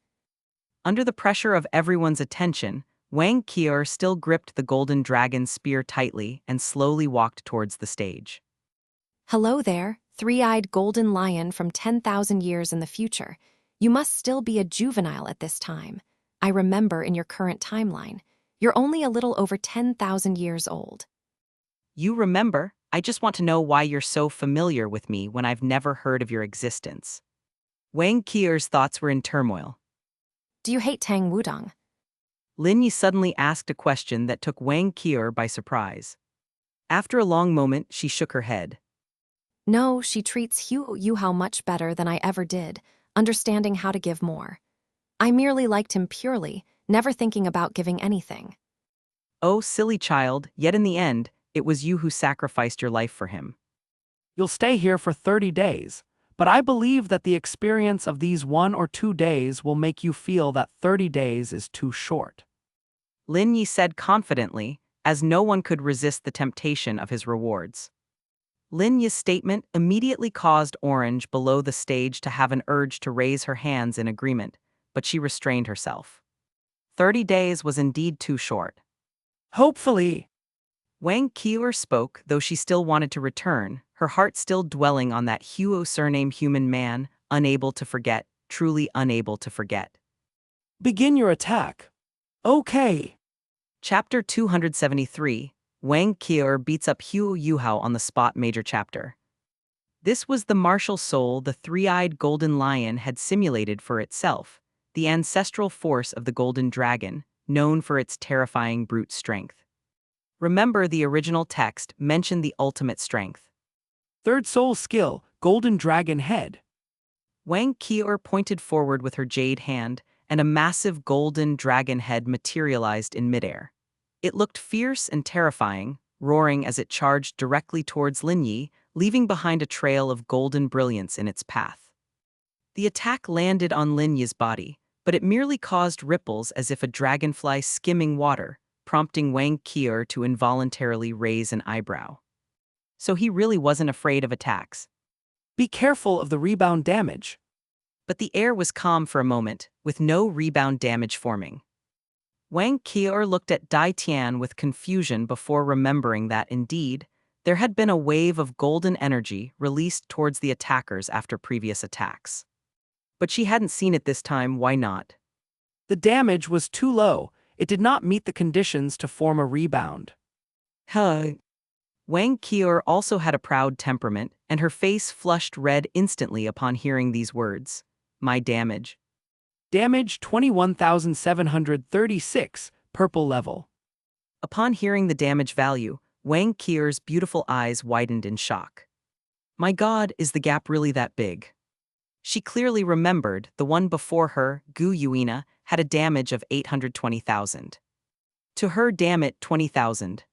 Under the pressure of everyone's attention, Wang Qiu'er still gripped the golden dragon's spear tightly and slowly walked towards the stage. Hello there, three-eyed golden lion from 10,000 years in the future. You must still be a juvenile at this time. I remember in your current timeline. You're only a little over 10,000 years old. You remember? I just want to know why you're so familiar with me when I've never heard of your existence. Wang Qiu'er's thoughts were in turmoil. Do you hate Tang Wudong? Lin Yi suddenly asked a question that took Wang Qiu'er by surprise. After a long moment, she shook her head. No, she treats Hu Yuhao much better than I ever did, understanding how to give more. I merely liked him purely, never thinking about giving anything. Oh, silly child, yet in the end, it was you who sacrificed your life for him. You'll stay here for 30 days, but I believe that the experience of these 1 or 2 days will make you feel that 30 days is too short. Lin Yi said confidently, as no one could resist the temptation of his rewards. Lin Yi's statement immediately caused Orange below the stage to have an urge to raise her hands in agreement, but she restrained herself. 30 days was indeed too short. Hopefully. Wang Qiu'er spoke, though she still wanted to return, her heart still dwelling on that Huo surname human man, unable to forget, truly unable to forget. Begin your attack. Okay. Chapter 273, Wang Qiu'er beats up Huo Yuhao on the spot major chapter. This was the martial soul the three-eyed golden lion had simulated for itself, the ancestral force of the golden dragon, known for its terrifying brute strength. Remember, the original text mentioned the ultimate strength. Third soul skill, Golden Dragon Head. Wang Qiu'er pointed forward with her jade hand, and a massive golden dragon head materialized in midair. It looked fierce and terrifying, roaring as it charged directly towards Lin Yi, leaving behind a trail of golden brilliance in its path. The attack landed on Lin Yi's body, but it merely caused ripples as if a dragonfly skimming water, prompting Wang Qiu'er to involuntarily raise an eyebrow. So he really wasn't afraid of attacks. Be careful of the rebound damage. But the air was calm for a moment, with no rebound damage forming. Wang Qiu'er looked at Dai Tian with confusion before remembering that, indeed, there had been a wave of golden energy released towards the attackers after previous attacks. But she hadn't seen it this time. Why not? The damage was too low. It did not meet the conditions to form a rebound. Wang Qiu'er also had a proud temperament, and her face flushed red instantly upon hearing these words. My damage. Damage 21,736, purple level. Upon hearing the damage value, Wang Qiu'er's beautiful eyes widened in shock. My God, is the gap really that big? She clearly remembered the one before her, Gu Yuina, had a damage of 820,000. To her, damn it, 20,000.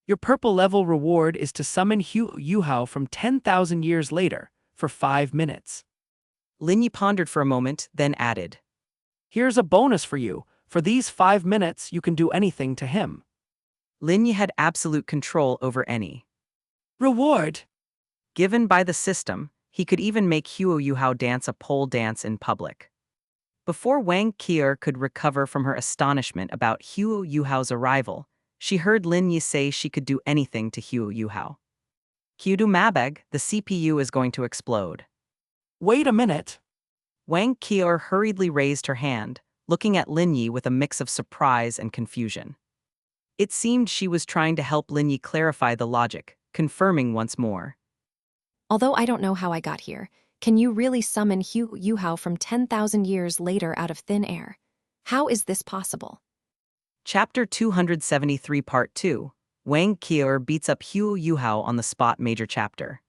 Your purple level reward is to summon Hu Yuhao from 10,000 years later, for 5 minutes. Lin Yi pondered for a moment, then added. Here's a bonus for you. For these 5 minutes, you can do anything to him. Lin Yi had absolute control over any Reward. given by the system. He could even make Huo Yuhao dance a pole dance in public. Before Wang Qiu'er could recover from her astonishment about Huo Yuhao's arrival, she heard Lin Yi say she could do anything to Huo Yuhao. Kyudu Mabeg, the CPU is going to explode. Wait a minute. Wang Qiu'er hurriedly raised her hand, looking at Lin Yi with a mix of surprise and confusion. It seemed she was trying to help Lin Yi clarify the logic, confirming once more. Although I don't know how I got here, can you really summon Hu Yuhao from 10,000 years later out of thin air? How is this possible? Chapter 273 Part 2. Wang Qier beats up Hu Yuhao on the spot. Major chapter.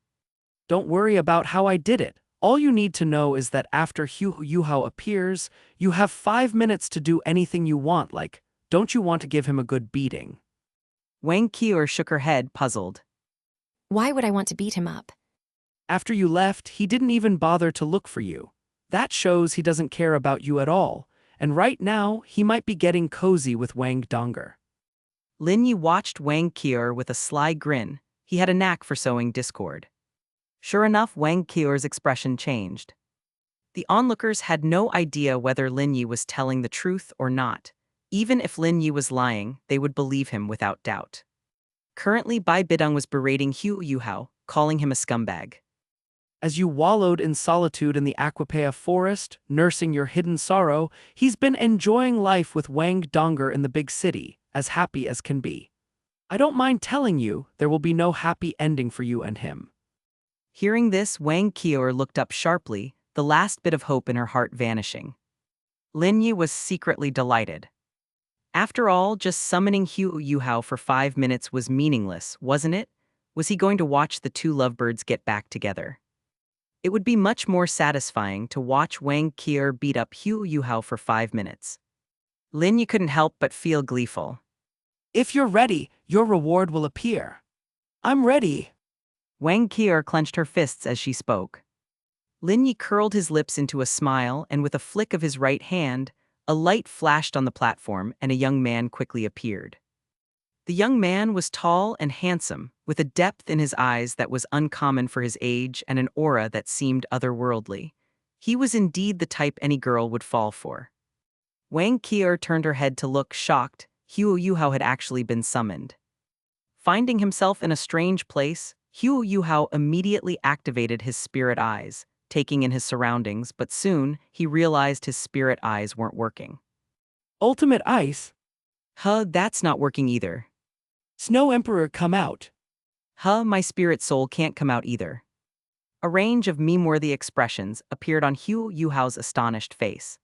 Don't worry about how I did it. All you need to know is that after Hu Yuhao appears, you have 5 minutes to do anything you want, like, don't you want to give him a good beating? Wang Qier shook her head, puzzled. Why would I want to beat him up? After you left, he didn't even bother to look for you. That shows he doesn't care about you at all, and right now he might be getting cozy with Wang Donger. Lin Yi watched Wang Qier with a sly grin. He had a knack for sowing discord. Sure enough, Wang Qier's expression changed. The onlookers had no idea whether Lin Yi was telling the truth or not. Even if Lin Yi was lying, they would believe him without doubt. Currently, Bidong was berating Hu Yuhao, calling him a scumbag. As you wallowed in solitude in the Aquapea forest, nursing your hidden sorrow, he's been enjoying life with Wang Donger in the big city, as happy as can be. I don't mind telling you, there will be no happy ending for you and him. Hearing this, Wang Qier looked up sharply, the last bit of hope in her heart vanishing. Lin Yi was secretly delighted. After all, just summoning Hu Yuhao for 5 minutes was meaningless, wasn't it? Was he going to watch the two lovebirds get back together? It would be much more satisfying to watch Wang Qier beat up Hu Yuhao for 5 minutes. Lin Yi couldn't help but feel gleeful. If you're ready, your reward will appear. I'm ready. Wang Qier clenched her fists as she spoke. Lin Yi curled his lips into a smile, and with a flick of his right hand, a light flashed on the platform and a young man quickly appeared. The young man was tall and handsome, with a depth in his eyes that was uncommon for his age and an aura that seemed otherworldly. He was indeed the type any girl would fall for. Wang Qier turned her head to look, shocked. Hu Yuhao had actually been summoned. Finding himself in a strange place, Hu Yuhao immediately activated his spirit eyes, taking in his surroundings, but soon he realized his spirit eyes weren't working. Ultimate Ice? That's not working either. Snow Emperor, come out. My spirit soul can't come out either. A range of meme-worthy expressions appeared on Hu Yuhao's astonished face.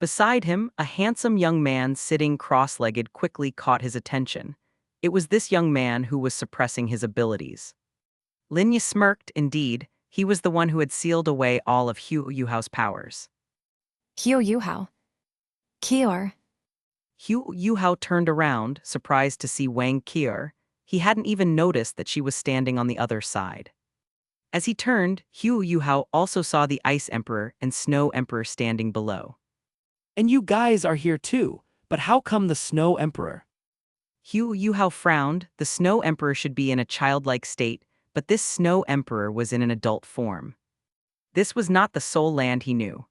Beside him, a handsome young man sitting cross-legged quickly caught his attention. It was this young man who was suppressing his abilities. Lin Yi smirked. Indeed, he was the one who had sealed away all of Hu Yuhao's powers. Hu Yuhao. Qier. Hu Yuhao turned around, surprised to see Wang Qier. He hadn't even noticed that she was standing on the other side. As he turned, Hu Yuhao also saw the Ice Emperor and Snow Emperor standing below. And you guys are here too, but how come the Snow Emperor? Hu Yuhao frowned. The Snow Emperor should be in a childlike state, but this Snow Emperor was in an adult form. This was not the Soul Land he knew.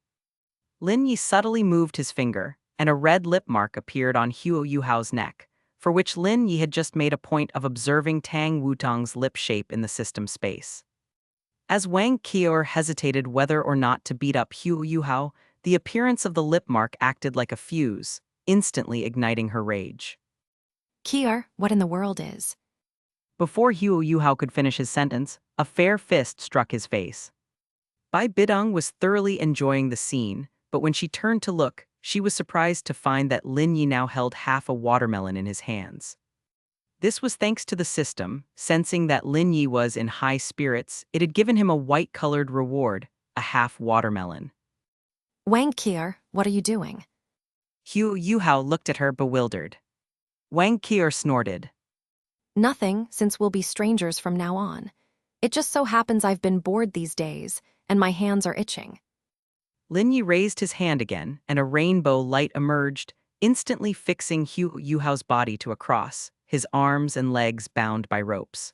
Lin Yi subtly moved his finger, and a red lip mark appeared on Hu Yuhao's neck, for which Lin Yi had just made a point of observing Tang Wutong's lip shape in the system space. As Wang Qier hesitated whether or not to beat up Hu Yuhao, the appearance of the lip mark acted like a fuse, instantly igniting her rage. Qier, what in the world is? Before Hu Yuhao could finish his sentence, a fair fist struck his face. Bidong was thoroughly enjoying the scene, but when she turned to look, she was surprised to find that Lin Yi now held half a watermelon in his hands. This was thanks to the system. Sensing that Lin Yi was in high spirits, it had given him a white-colored reward, a half watermelon. Wang Qier, what are you doing? Hu Yuhao looked at her bewildered. Wang Qier snorted. Nothing, since we'll be strangers from now on. It just so happens I've been bored these days, and my hands are itching. Lin Yi raised his hand again, and a rainbow light emerged, instantly fixing Hu Yuhao's body to a cross, his arms and legs bound by ropes.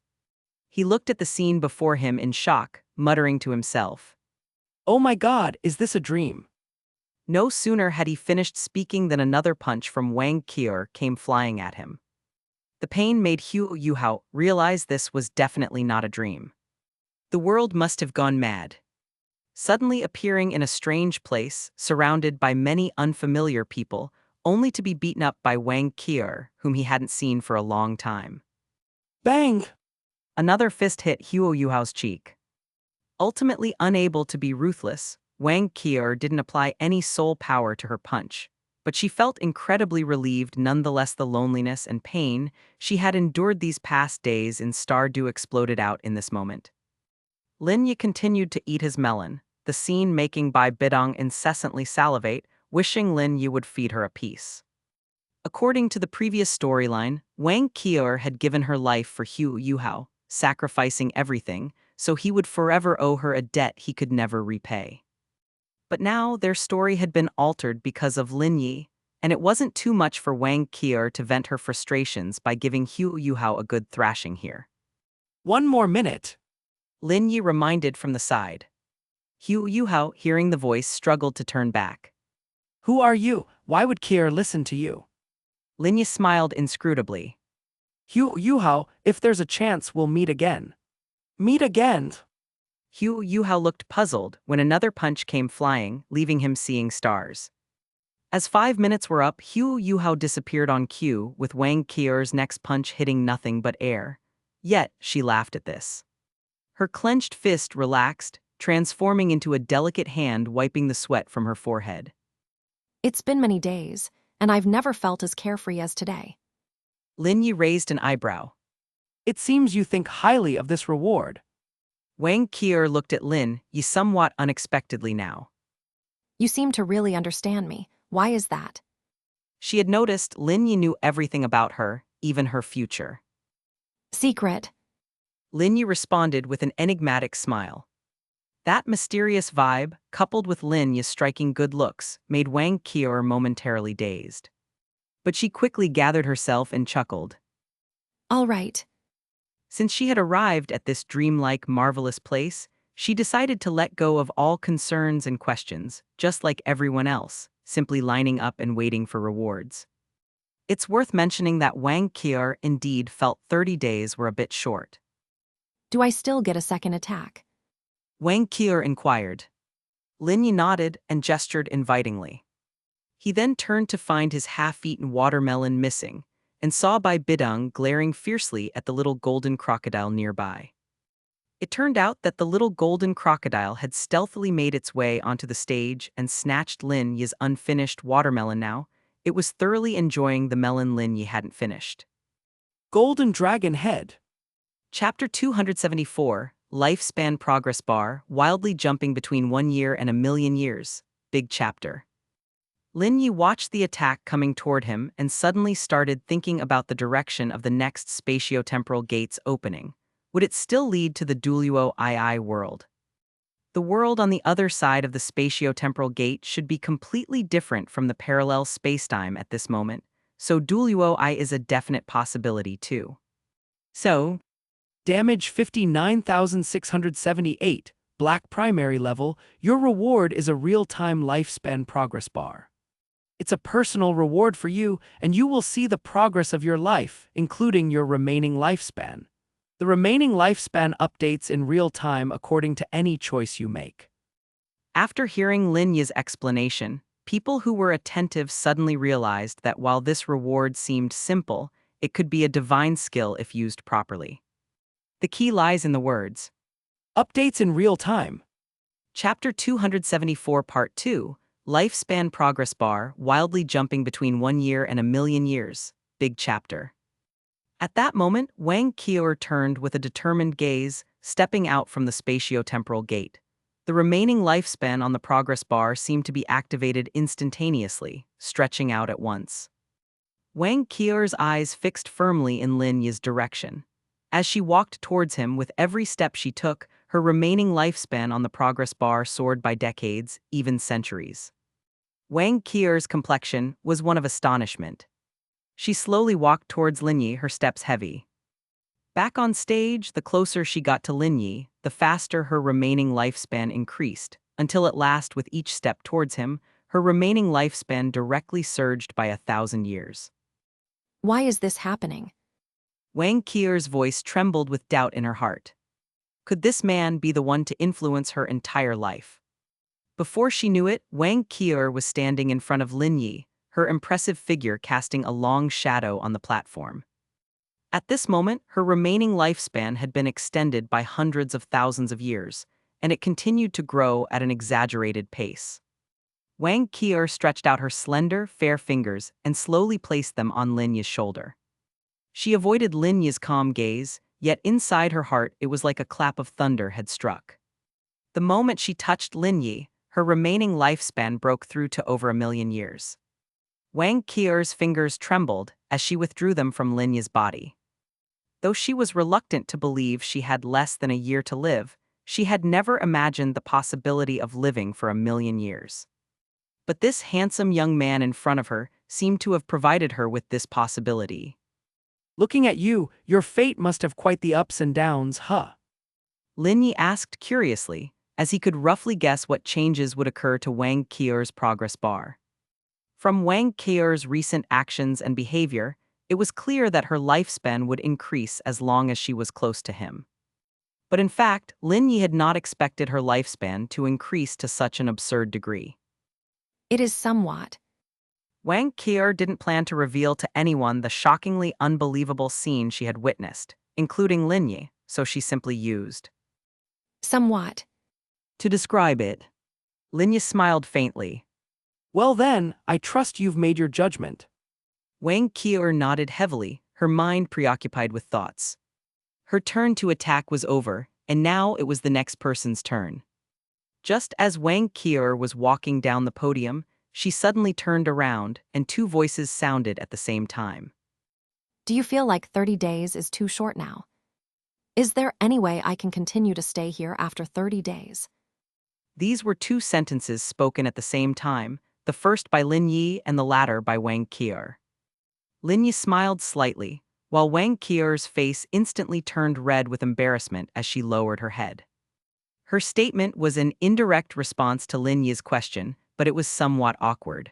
He looked at the scene before him in shock, muttering to himself. Oh my God, is this a dream? No sooner had he finished speaking than another punch from Wang Qier came flying at him. The pain made Hu Yuhao realize this was definitely not a dream. The world must have gone mad. Suddenly appearing in a strange place, surrounded by many unfamiliar people, only to be beaten up by Wang Qier, whom he hadn't seen for a long time. Bang! Another fist hit Huo Yuhao's cheek. Ultimately unable to be ruthless, Wang Qier didn't apply any soul power to her punch, but she felt incredibly relieved nonetheless. The loneliness and pain she had endured these past days in Stardew exploded out in this moment. Lin Yi continued to eat his melon, the scene making by Bidong incessantly salivate, wishing Lin Yi would feed her a piece. According to the previous storyline, Wang Qier had given her life for Hu Yuhao, sacrificing everything, so he would forever owe her a debt he could never repay. But now their story had been altered because of Lin Yi, and it wasn't too much for Wang Qier to vent her frustrations by giving Hu Yuhao a good thrashing here. 1 more minute. Lin Yi reminded from the side. Hu Yuhao, hearing the voice, struggled to turn back. Who are you? Why would Kier listen to you? Lin Yi smiled inscrutably. Hu Yuhao, if there's a chance we'll meet again. Meet again? Hu Yuhao looked puzzled when another punch came flying, leaving him seeing stars. As 5 minutes were up, Hu Yuhao disappeared on cue, with Wang Qier's next punch hitting nothing but air. Yet, she laughed at this. Her clenched fist relaxed, transforming into a delicate hand wiping the sweat from her forehead. It's been many days, and I've never felt as carefree as today. Lin Yi raised an eyebrow. It seems you think highly of this reward. Wang Qier looked at Lin Yi somewhat unexpectedly now. You seem to really understand me. Why is that? She had noticed Lin Yi knew everything about her, even her future. Secret. Lin Yi responded with an enigmatic smile. That mysterious vibe, coupled with Lin Yi's striking good looks, made Wang Qier momentarily dazed. But she quickly gathered herself and chuckled. All right. Since she had arrived at this dreamlike, marvelous place, she decided to let go of all concerns and questions, just like everyone else, simply lining up and waiting for rewards. It's worth mentioning that Wang Qier indeed felt 30 days were a bit short. Do I still get a second attack? Wang Qier inquired. Lin Yi nodded and gestured invitingly. He then turned to find his half-eaten watermelon missing, and saw by Bidong glaring fiercely at the little golden crocodile nearby. It turned out that the little golden crocodile had stealthily made its way onto the stage and snatched Lin Yi's unfinished watermelon now. It was thoroughly enjoying the melon Lin Yi hadn't finished. Golden Dragon Head. Chapter 274, Lifespan Progress Bar, wildly jumping between 1 year and 1,000,000 years. Big chapter. Lin Yi watched the attack coming toward him and suddenly started thinking about the direction of the next spatiotemporal gate's opening. Would it still lead to the Douluo II world? The world on the other side of the spatiotemporal gate should be completely different from the parallel spacetime at this moment, so Douluo I is a definite possibility too. So, Damage 59,678. Black primary level. Your reward is a real-time lifespan progress bar. It's a personal reward for you, and you will see the progress of your life, including your remaining lifespan. The remaining lifespan updates in real time according to any choice you make. after hearing Lin Yi's explanation, people who were attentive suddenly realized that while this reward seemed simple, it could be a divine skill if used properly. The key lies in the words. Updates in real time. Chapter 274 Part 2, Lifespan Progress Bar, wildly jumping between 1 year and 1,000,000 years. Big chapter. At that moment, Wang Qier turned with a determined gaze, stepping out from the spatiotemporal gate. The remaining lifespan on the progress bar seemed to be activated instantaneously, stretching out at once. Wang Qier's eyes fixed firmly in Lin Yi's direction. As she walked towards him with every step she took, her remaining lifespan on the progress bar soared by decades, even centuries. Wang Qier's complexion was one of astonishment. She slowly walked towards Lin Yi, her steps heavy. Back on stage, the closer she got to Lin Yi, the faster her remaining lifespan increased, until at last, with each step towards him, her remaining lifespan directly surged by 1,000 years. Why is this happening? Wang Qier's voice trembled with doubt in her heart. Could this man be the one to influence her entire life? Before she knew it, Wang Qier was standing in front of Lin Yi, her impressive figure casting a long shadow on the platform. At this moment, her remaining lifespan had been extended by hundreds of thousands of years, and it continued to grow at an exaggerated pace. Wang Qi'er stretched out her slender, fair fingers and slowly placed them on Lin Yi's shoulder. She avoided Lin Yi's calm gaze, yet inside her heart it was like a clap of thunder had struck. The moment she touched Lin Yi, her remaining lifespan broke through to over 1,000,000 years. Wang Qi'er's fingers trembled as she withdrew them from Lin Yi's body. Though she was reluctant to believe she had less than a year to live, she had never imagined the possibility of living for 1,000,000 years. But this handsome young man in front of her seemed to have provided her with this possibility. Looking at you, your fate must have quite the ups and downs, huh? Lin Yi asked curiously, as he could roughly guess what changes would occur to Wang Qi'er's progress bar. From Wang Qi'er's recent actions and behavior, it was clear that her lifespan would increase as long as she was close to him. But in fact, Lin Yi had not expected her lifespan to increase to such an absurd degree. It is somewhat. Wang Qi'er didn't plan to reveal to anyone the shockingly unbelievable scene she had witnessed, including Lin Yi, so she simply used Somewhat. to describe it. Lin Yi smiled faintly. Well then, I trust you've made your judgment. Wang Qi'er nodded heavily, her mind preoccupied with thoughts. Her turn to attack was over, and now it was the next person's turn. Just as Wang Qi'er was walking down the podium, she suddenly turned around, and two voices sounded at the same time. Do you feel like 30 days is too short now? Is there any way I can continue to stay here after 30 days? These were two sentences spoken at the same time, the first by Lin Yi and the latter by Wang Qi'er. Lin Yi smiled slightly, while Wang Qi'er's face instantly turned red with embarrassment as she lowered her head. Her statement was an indirect response to Lin Yi's question, but it was somewhat awkward.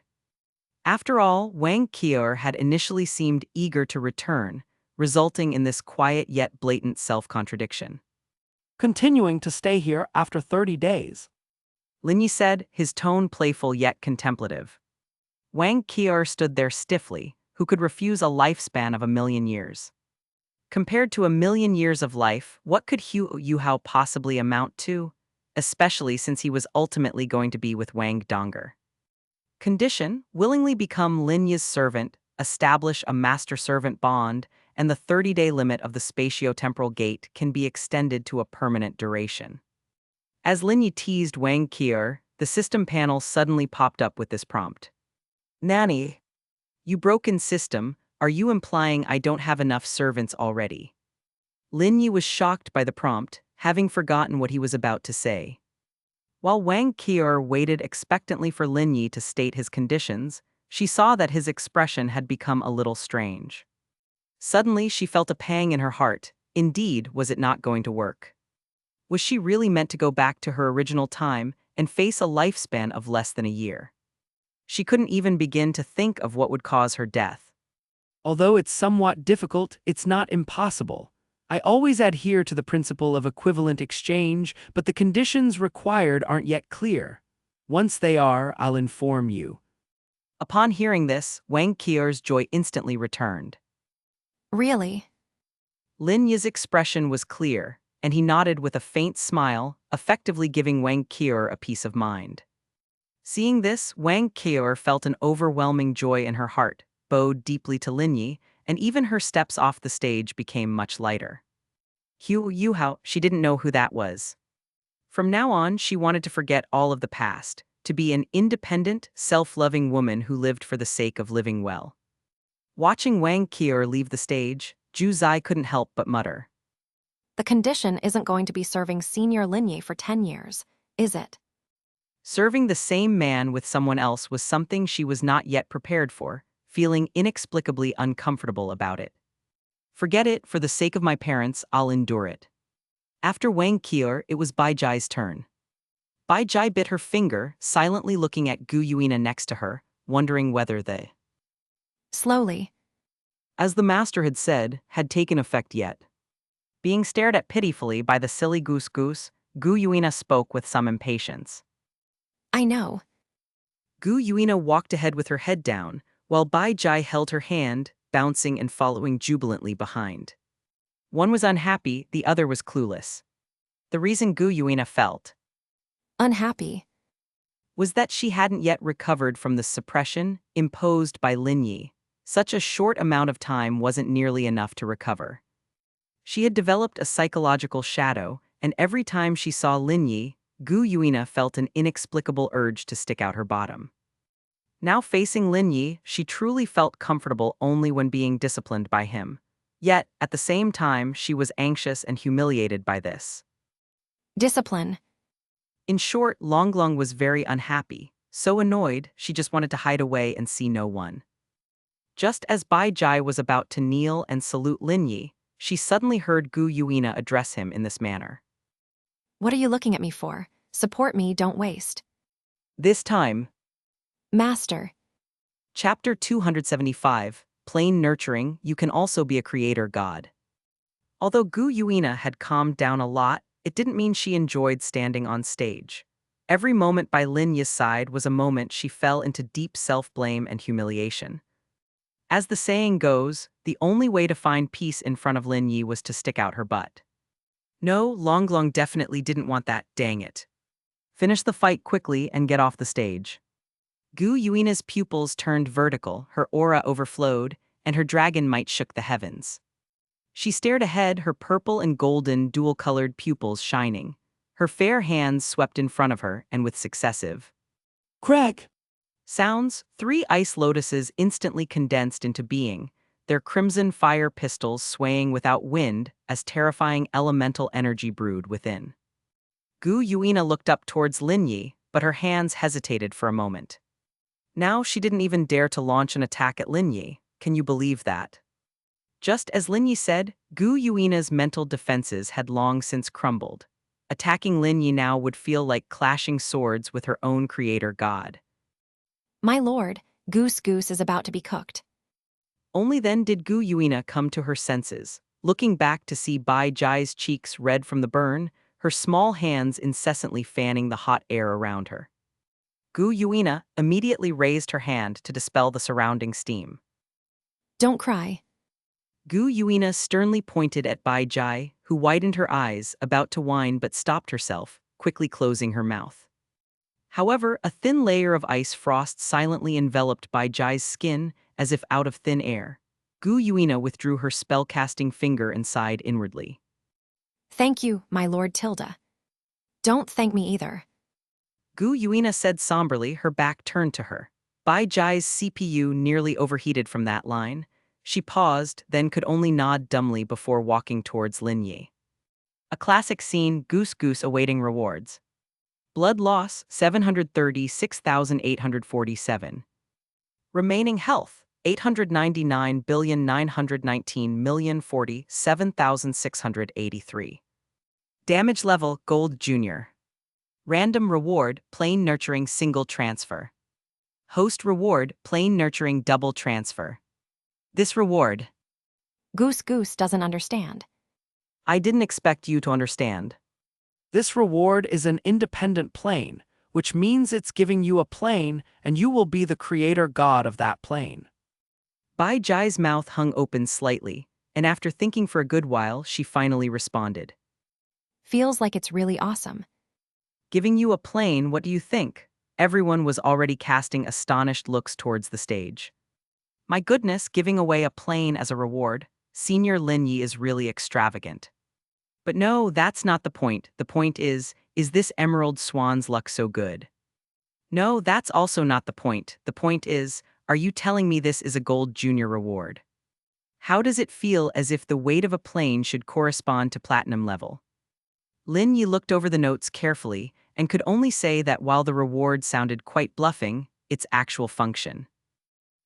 After all, Wang Qi'er had initially seemed eager to return, resulting in this quiet yet blatant self-contradiction. Continuing to stay here after 30 days. Lin Yi said, his tone playful yet contemplative. Wang Qi'er stood there stiffly, who could refuse a lifespan of 1,000,000 years. Compared to 1,000,000 years of life, what could Hu Yuhao possibly amount to? Especially since he was ultimately going to be with Wang Donger. Condition: willingly become Lin Yi's servant, establish a master-servant bond, and the 30-day limit of the spatio-temporal gate can be extended to a permanent duration. As Lin Yi teased Wang Qi'er, the system panel suddenly popped up with this prompt. Nanny, you broken system, are you implying I don't have enough servants already? Lin Yi was shocked by the prompt, having forgotten what he was about to say. While Wang Qi'er waited expectantly for Lin Yi to state his conditions, she saw that his expression had become a little strange. Suddenly she felt a pang in her heart. Indeed, was it not going to work? Was she really meant to go back to her original time and face a lifespan of less than a year? She couldn't even begin to think of what would cause her death. Although it's somewhat difficult, it's not impossible. I always adhere to the principle of equivalent exchange, but the conditions required aren't yet clear. Once they are, I'll inform you. Upon hearing this, Wang Qi'er's joy instantly returned. Really? Lin Yi's expression was clear, and he nodded with a faint smile, effectively giving Wang Qi'er a peace of mind. Seeing this, Wang Qi'er felt an overwhelming joy in her heart, bowed deeply to Lin Yi, and even her steps off the stage became much lighter. Hu Yuhao, she didn't know who that was. From now on, she wanted to forget all of the past, to be an independent, self-loving woman who lived for the sake of living well. Watching Wang Qi'er leave the stage, Zhu Zai couldn't help but mutter. The condition isn't going to be serving Senior Lin Yi for 10 years, is it? Serving the same man with someone else was something she was not yet prepared for, feeling inexplicably uncomfortable about it. Forget it, for the sake of my parents, I'll endure it. After Wang Qi'er, it was Bai Jai's turn. Bai Jai bit her finger, silently looking at Gu Yuina next to her, wondering whether the Slowly. as the master had said, had taken effect yet. Being stared at pitifully by the silly goose, Gu Yuina spoke with some impatience. I know. Gu Yuina walked ahead with her head down, while Bai Jai held her hand, bouncing and following jubilantly behind. One was unhappy, the other was clueless. The reason Gu Yuina felt Unhappy. was that she hadn't yet recovered from the suppression imposed by Lin Yi. Such a short amount of time wasn't nearly enough to recover. She had developed a psychological shadow, and every time she saw Lin Yi, Gu Yuina felt an inexplicable urge to stick out her bottom. Now facing Lin Yi, she truly felt comfortable only when being disciplined by him. Yet, at the same time, she was anxious and humiliated by this. Discipline. In short, Longlong was very unhappy, so annoyed she just wanted to hide away and see no one. Just as Bai Jai was about to kneel and salute Lin Yi, she suddenly heard Gu Yuina address him in this manner. What are you looking at me for? Support me, don't waste. This time, Master. Chapter 275, Plain Nurturing, You Can Also Be a Creator God. Although Gu Yuina had calmed down a lot, it didn't mean she enjoyed standing on stage. Every moment by Lin Yi's side was a moment she fell into deep self-blame and humiliation. As the saying goes, the only way to find peace in front of Lin Yi was to stick out her butt. No, Longlong definitely didn't want that, dang it. Finish the fight quickly and get off the stage. Gu Yuina's pupils turned vertical, her aura overflowed, and her dragon might shook the heavens. She stared ahead, her purple and golden dual-colored pupils shining. Her fair hands swept in front of her, and with successive Crack! sounds, 3 ice lotuses instantly condensed into being, their crimson fire pistols swaying without wind as terrifying elemental energy brewed within. Gu Yuina looked up towards Lin Yi, but her hands hesitated for a moment. Now she didn't even dare to launch an attack at Lin Yi, can you believe that? Just as Lin Yi said, Gu Yuina's mental defenses had long since crumbled. Attacking Lin Yi now would feel like clashing swords with her own creator god. My lord, Goose is about to be cooked. Only then did Gu Yuina come to her senses, looking back to see Bai Jai's cheeks red from the burn, her small hands incessantly fanning the hot air around her. Gu Yuina immediately raised her hand to dispel the surrounding steam. Don't cry. Gu Yuina sternly pointed at Bai Jai, who widened her eyes, about to whine but stopped herself, quickly closing her mouth. However, a thin layer of ice frost silently enveloped Bai Jai's skin as if out of thin air. Gu Yuina withdrew her spell-casting finger and sighed inwardly. Thank you, my lord Tilda. Don't thank me either. Gu Yuina said somberly, her back turned to her. Bai Jai's CPU nearly overheated from that line. She paused, then could only nod dumbly before walking towards Lin Yi. A classic scene, Goose awaiting rewards. Blood loss, 736,847. Remaining health, 899,919,047,683. Damage level, Gold Junior. Random reward, Plain Nurturing Single Transfer. Host reward, Plain Nurturing Double Transfer. This reward. Goose doesn't understand. I didn't expect you to understand. This reward is an independent plane, which means it's giving you a plane and you will be the creator god of that plane. Bai Jai's mouth hung open slightly, and after thinking for a good while, she finally responded. Feels like it's really awesome. Giving you a plane, what do you think? Everyone was already casting astonished looks towards the stage. My goodness, giving away a plane as a reward, Senior Lin Yi is really extravagant. But no, that's not the point. The point is this Emerald Swan's luck so good? No, that's also not the point. The point is, are you telling me this is a Gold Junior reward? How does it feel as if the weight of a plane should correspond to Platinum level? Lin Yi looked over the notes carefully and could only say that while the reward sounded quite bluffing, its actual function.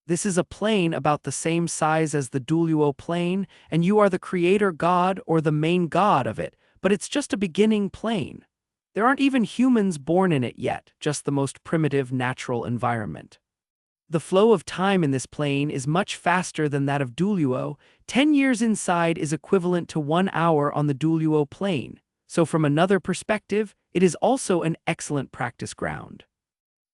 This is a plane about the same size as the Douluo plane, and you are the creator god or the main god of it, but it's just a beginning plane. There aren't even humans born in it yet, just the most primitive natural environment. The flow of time in this plane is much faster than that of Douluo. 10 years inside is equivalent to 1 hour on the Douluo plane, so from another perspective, it is also an excellent practice ground.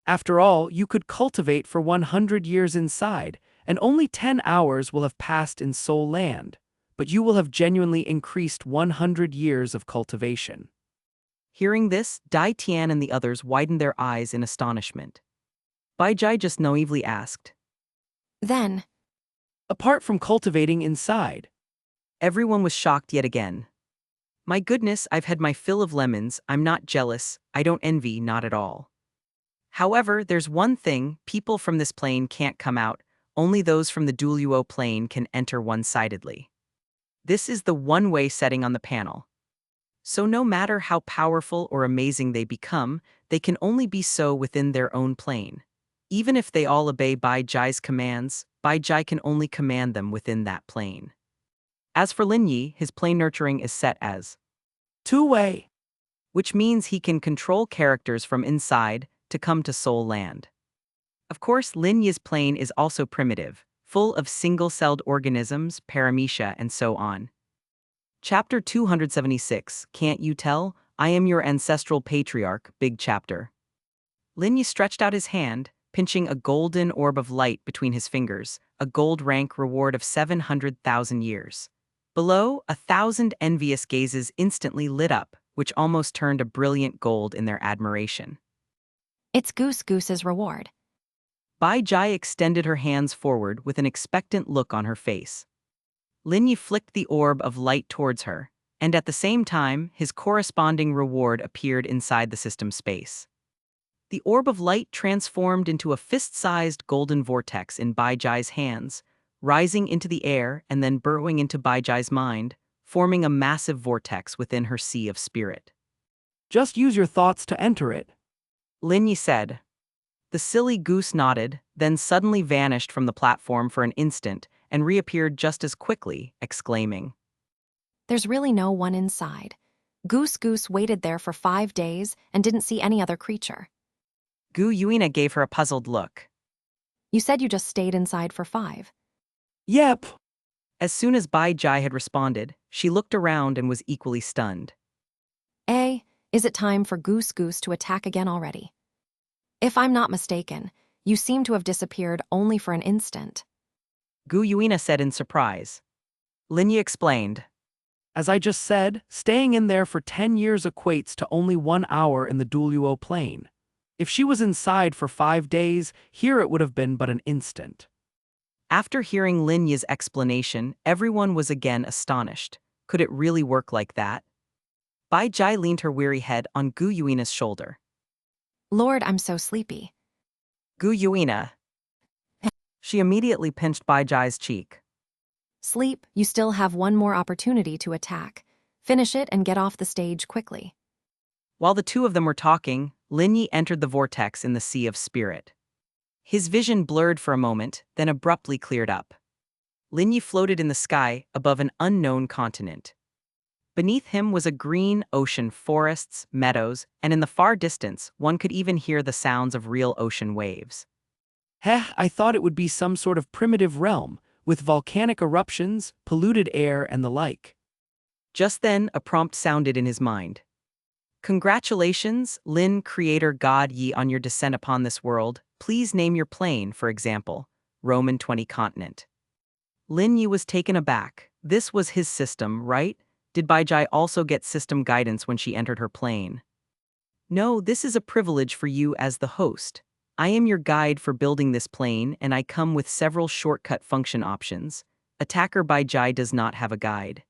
After all, you could cultivate for 100 years inside, and only 10 hours will have passed in Soul Land, but you will have genuinely increased 100 years of cultivation. Hearing this, Dai Tian and the others widened their eyes in astonishment. Bai Jai just naively asked. Then, Apart from cultivating inside, Everyone was shocked yet again. My goodness, I've had my fill of lemons, I'm not jealous, I don't envy, not at all. However, there's one thing, people from this plane can't come out, only those from the Douluo plane can enter one-sidedly. This is the one-way setting on the panel. So no matter how powerful or amazing they become, they can only be so within their own plane. Even if they all obey Bai Jai's commands, Bai Jai can only command them within that plane. As for Lin Yi, his plane nurturing is set as two-way. which means he can control characters from inside to come to Soul Land. Of course, Lin Yi's plane is also primitive, full of single-celled organisms, paramecia, and so on. Chapter 276, Can't You Tell? I Am Your Ancestral Patriarch, Big Chapter. Lin Yi stretched out his hand, pinching a golden orb of light between his fingers, a gold rank reward of 700,000 years. Below, 1,000 envious gazes instantly lit up, which almost turned a brilliant gold in their admiration. it's Goose Goose's reward. Bai Jai extended her hands forward with an expectant look on her face. Lin Yi flicked the orb of light towards her, and at the same time, his corresponding reward appeared inside the system space. The orb of light transformed into a fist-sized golden vortex in Bai Jai's hands, rising into the air and then burrowing into Bai Jai's mind, forming a massive vortex within her sea of spirit. Just use your thoughts to enter it. Lin Yi said. The silly goose nodded, then suddenly vanished from the platform for an instant and reappeared just as quickly, exclaiming. There's really no one inside. Goose Goose waited there for 5 days and didn't see any other creature. Gu Yuina gave her a puzzled look. You said you just stayed inside for 5. Yep. As soon as Bai Jai had responded, she looked around and was equally stunned. Is it time for Goose Goose to attack again already? If I'm not mistaken, you seem to have disappeared only for an instant. Gu Yuina said in surprise. Lin Yi explained. As I just said, staying in there for 10 years equates to only 1 hour in the Douluo plane. If she was inside for 5 days, here it would have been but an instant. After hearing Lin Yi's explanation, everyone was again astonished. Could it really work like that? Bai Jai leaned her weary head on Gu Yuina's shoulder. Lord, I'm so sleepy. Gu Yuina. She immediately pinched Bai Jai's cheek. Sleep, you still have one more opportunity to attack. Finish it and get off the stage quickly. While the two of them were talking, Lin Yi entered the vortex in the sea of spirit. His vision blurred for a moment, then abruptly cleared up. Lin Yi floated in the sky above an unknown continent. Beneath him was a green ocean, forests, meadows, and in the far distance, one could even hear the sounds of real ocean waves. I thought it would be some sort of primitive realm, with volcanic eruptions, polluted air, and the like. Just then, a prompt sounded in his mind. Congratulations, Lin, Creator God Yi, on your descent upon this world. Please name your plane, for example, Roman 20 continent. Lin Yi was taken aback. This was his system, right? Did Bai Jai also get system guidance when she entered her plane? No, this is a privilege for you as the host. I am your guide for building this plane, and I come with several shortcut function options. Attacker Bai Jai does not have a guide.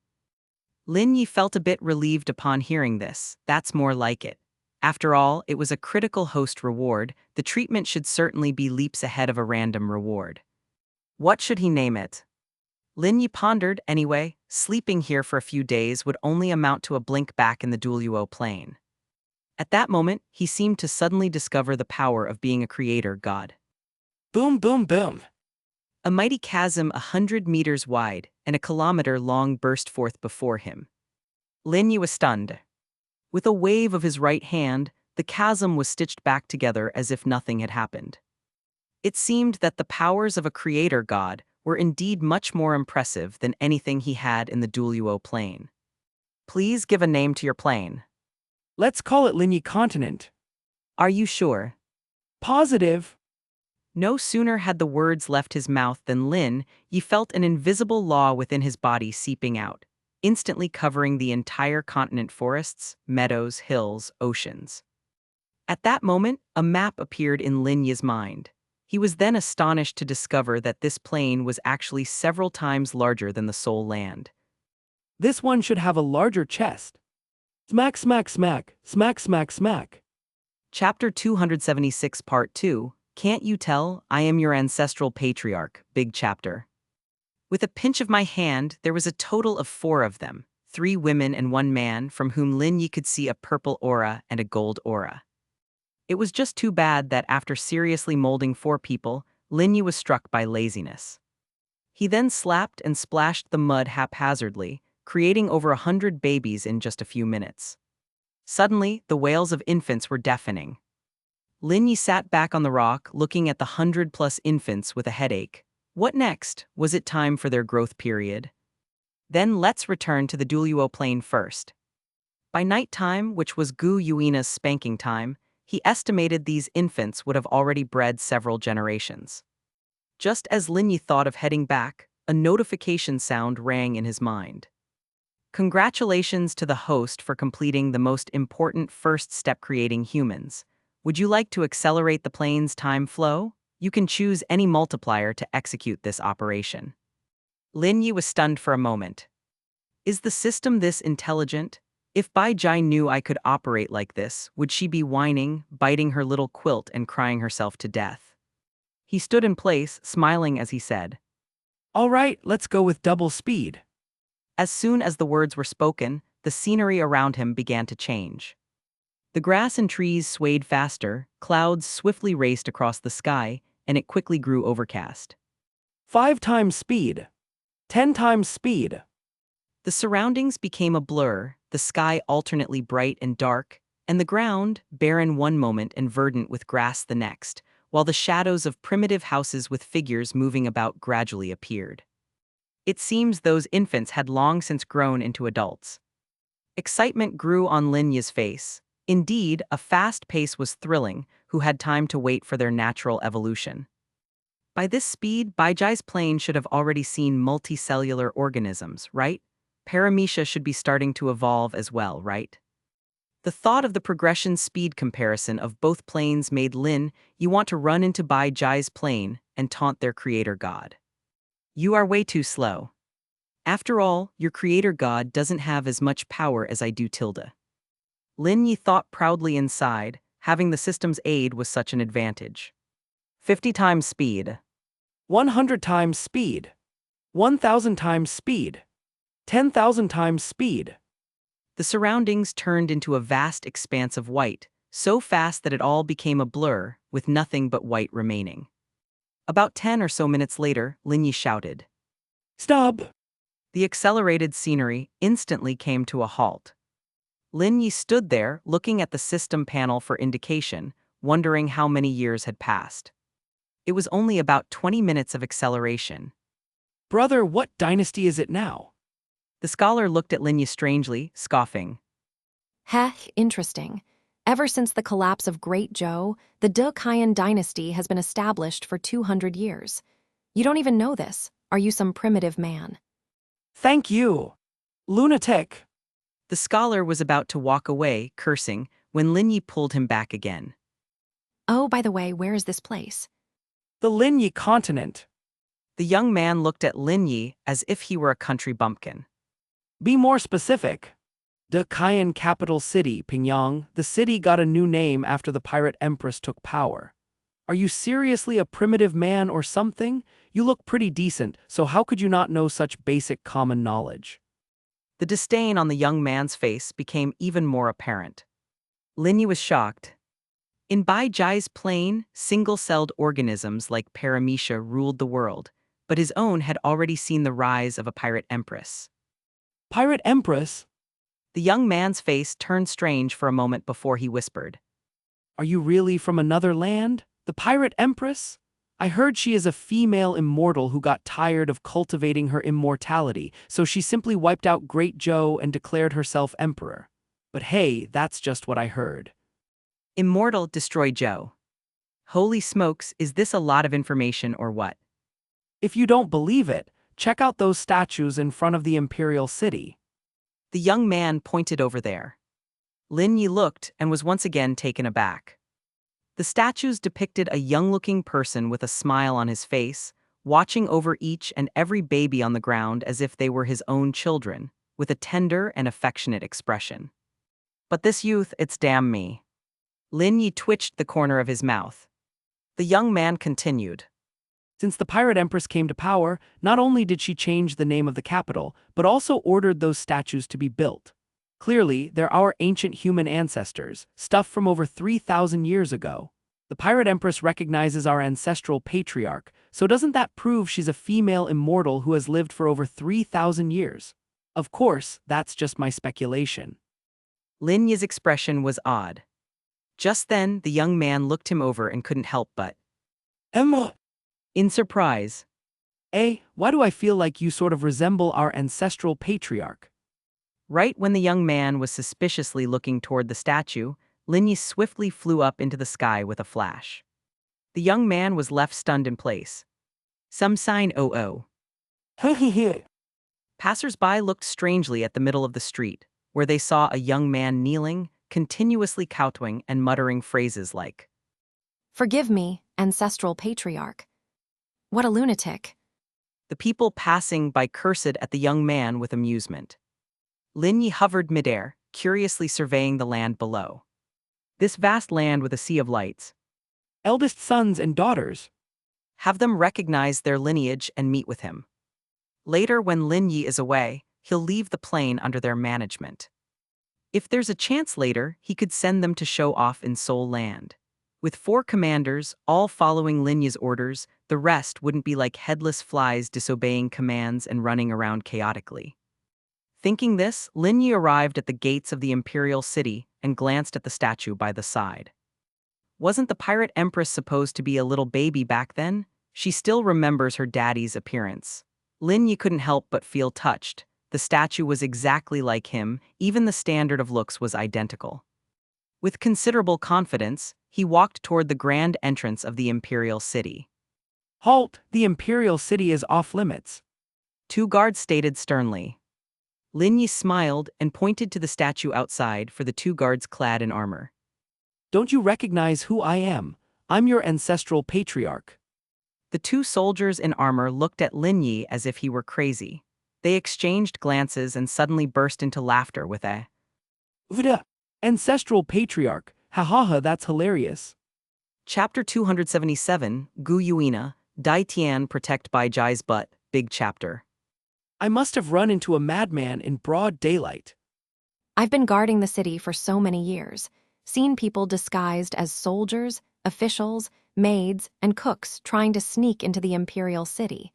Lin Yi felt a bit relieved upon hearing this. That's more like it. After all, it was a critical host reward. The treatment should certainly be leaps ahead of a random reward. What should he name it? Lin Yi pondered. Anyway, sleeping here for a few days would only amount to a blink back in the Douluo plane. At that moment, he seemed to suddenly discover the power of being a creator god. Boom, boom, boom. A mighty chasm 100 meters wide and a kilometer long burst forth before him. Lin Yi was stunned. With a wave of his right hand, the chasm was stitched back together as if nothing had happened. It seemed that the powers of a creator god were indeed much more impressive than anything he had in the Douluo plane. Please give a name to your plane. Let's call it Lin Yi Continent. Are you sure? Positive. No sooner had the words left his mouth than Lin Yi felt an invisible law within his body seeping out, instantly covering the entire continent: forests, meadows, hills, oceans. At that moment, a map appeared in Lin Yi's mind. He was then astonished to discover that this plane was actually several times larger than the Soul Land. This one should have a larger chest. Smack, smack, smack, smack, smack, smack. Chapter 276 Part 2, Can't You Tell, I Am Your Ancestral Patriarch, Big Chapter. With a pinch of my hand, there was a total of 4 of them, 3 women and 1 man, from whom Lin Yi could see a purple aura and a gold aura. It was just too bad that after seriously molding 4 people, Lin Yi was struck by laziness. He then slapped and splashed the mud haphazardly, creating over 100 babies in just a few minutes. Suddenly, the wails of infants were deafening. Lin Yi sat back on the rock, looking at the 100+ infants with a headache. What next? Was it time for their growth period? Then let's return to the Douluo plain first. By night time, which was Gu Yuina's spanking time, he estimated these infants would have already bred several generations. Just as Lin Yi thought of heading back, a notification sound rang in his mind. Congratulations to the host for completing the most important first step: creating humans. Would you like to accelerate the plane's time flow? You can choose any multiplier to execute this operation. Lin Yi was stunned for a moment. Is the system this intelligent? If Bai Jai knew I could operate like this, would she be whining, biting her little quilt and crying herself to death? He stood in place, smiling as he said, All right, let's go with double speed. As soon as the words were spoken, the scenery around him began to change. The grass and trees swayed faster, clouds swiftly raced across the sky, and it quickly grew overcast. 5 times speed. 10 times speed. The surroundings became a blur, the sky alternately bright and dark, and the ground, barren one moment and verdant with grass the next, while the shadows of primitive houses with figures moving about gradually appeared. It seems those infants had long since grown into adults. Excitement grew on Lin Yi's face. Indeed, a fast pace was thrilling, who had time to wait for their natural evolution. By this speed, Baijai's plane should have already seen multicellular organisms, right? Paramecia should be starting to evolve as well, right? The thought of the progression speed comparison of both planes made Lin Yi want to run into Baijai's plane and taunt their creator god. You are way too slow. After all, your creator god doesn't have as much power as I do. Lin Yi thought proudly inside, having the system's aid was such an advantage. 50 times speed. 100 times speed. 1,000 times speed. 10,000 times speed. The surroundings turned into a vast expanse of white, so fast that it all became a blur, with nothing but white remaining. About 10 or so minutes later, Lin Yi shouted, Stop! The accelerated scenery instantly came to a halt. Lin Yi stood there, looking at the system panel for indication, wondering how many years had passed. It was only about 20 minutes of acceleration. Brother, what dynasty is it now? The scholar looked at Lin Yi strangely, scoffing. Heh, interesting. Ever since the collapse of Great Zhou, the De Qian dynasty has been established for 200 years. You don't even know this. Are you some primitive man? Thank you. Lunatic. The scholar was about to walk away, cursing, when Lin Yi pulled him back again. Oh, by the way, where is this place? The Lin Yi continent. The young man looked at Lin Yi as if he were a country bumpkin. Be more specific. De Qian capital city, Pingyang. The city got a new name after the pirate empress took power. Are you seriously a primitive man or something? You look pretty decent, so how could you not know such basic common knowledge? The disdain on the young man's face became even more apparent. Lin Yi was shocked. In Bai Jai's plane, single-celled organisms like Paramecia ruled the world, but his own had already seen the rise of a pirate empress. Pirate empress? The young man's face turned strange for a moment before he whispered, Are you really from another land? The pirate empress? I heard she is a female immortal who got tired of cultivating her immortality, so she simply wiped out Great Zhou and declared herself emperor. But hey, that's just what I heard. Immortal destroy Zhou. Holy smokes, is this a lot of information or what? If you don't believe it, check out those statues in front of the imperial city. The young man pointed over there. Lin Yi looked and was once again taken aback. The statues depicted a young-looking person with a smile on his face, watching over each and every baby on the ground as if they were his own children, with a tender and affectionate expression. But this youth, it's damn me. Lin Yi twitched the corner of his mouth. The young man continued. Since the pirate empress came to power, not only did she change the name of the capital, but also ordered those statues to be built. Clearly, they're our ancient human ancestors, stuff from over 3,000 years ago. The pirate empress recognizes our ancestral patriarch, so doesn't that prove she's a female immortal who has lived for over 3,000 years? Of course, that's just my speculation. Lin Yi's expression was odd. Just then, the young man looked him over and couldn't help but, Emma! in surprise. Why do I feel like you sort of resemble our ancestral patriarch? Right when the young man was suspiciously looking toward the statue, Lin Yi swiftly flew up into the sky with a flash. The young man was left stunned in place. Some sign oh. Passers-by looked strangely at the middle of the street, where they saw a young man kneeling, continuously kowtowing and muttering phrases like, Forgive me, ancestral patriarch. What a lunatic. The people passing by cursed at the young man with amusement. Lin Yi hovered midair, curiously surveying the land below. This vast land with a sea of lights. Eldest sons and daughters. Have them recognize their lineage and meet with him. Later, when Lin Yi is away, he'll leave the plane under their management. If there's a chance later, he could send them to show off in Seoul Land. With 4 commanders, all following Lin Yi's orders, the rest wouldn't be like headless flies disobeying commands and running around chaotically. Thinking this, Lin Yi arrived at the gates of the imperial city and glanced at the statue by the side. Wasn't the pirate empress supposed to be a little baby back then? She still remembers her daddy's appearance. Lin Yi couldn't help but feel touched. The statue was exactly like him, even the standard of looks was identical. With considerable confidence, he walked toward the grand entrance of the imperial city. Halt! The imperial city is off limits. 2 guards stated sternly. Lin Yi smiled and pointed to the statue outside for the 2 guards clad in armor. Don't you recognize who I am? I'm your ancestral patriarch. The 2 soldiers in armor looked at Lin Yi as if he were crazy. They exchanged glances and suddenly burst into laughter with a Vda! Ancestral patriarch, ha, that's hilarious. Chapter 277, Gu Yuina, Dai Tian Protect by Jai's Butt, Big Chapter. I must have run into a madman in broad daylight. I've been guarding the city for so many years, seen people disguised as soldiers, officials, maids, and cooks trying to sneak into the imperial city.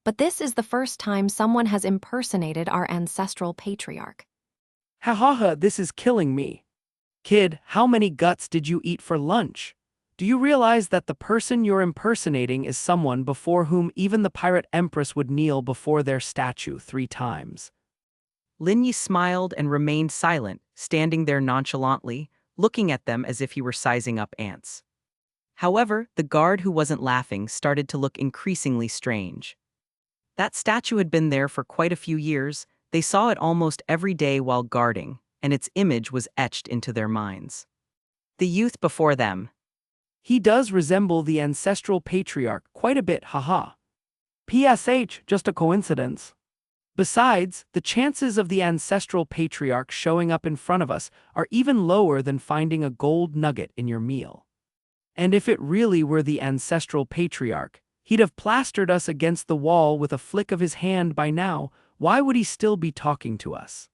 But this is the first time someone has impersonated our ancestral patriarch. Ha, this is killing me. Kid, how many guts did you eat for lunch? Do you realize that the person you're impersonating is someone before whom even the pirate empress would kneel before their statue 3 times? Lin Yi smiled and remained silent, standing there nonchalantly, looking at them as if he were sizing up ants. However, the guard who wasn't laughing started to look increasingly strange. That statue had been there for quite a few years. They saw it almost every day while guarding, and its image was etched into their minds. The youth before them. He does resemble the ancestral patriarch quite a bit, haha. PSH, just a coincidence. Besides, the chances of the ancestral patriarch showing up in front of us are even lower than finding a gold nugget in your meal. And if it really were the ancestral patriarch, he'd have plastered us against the wall with a flick of his hand by now. Why would he still be talking to us?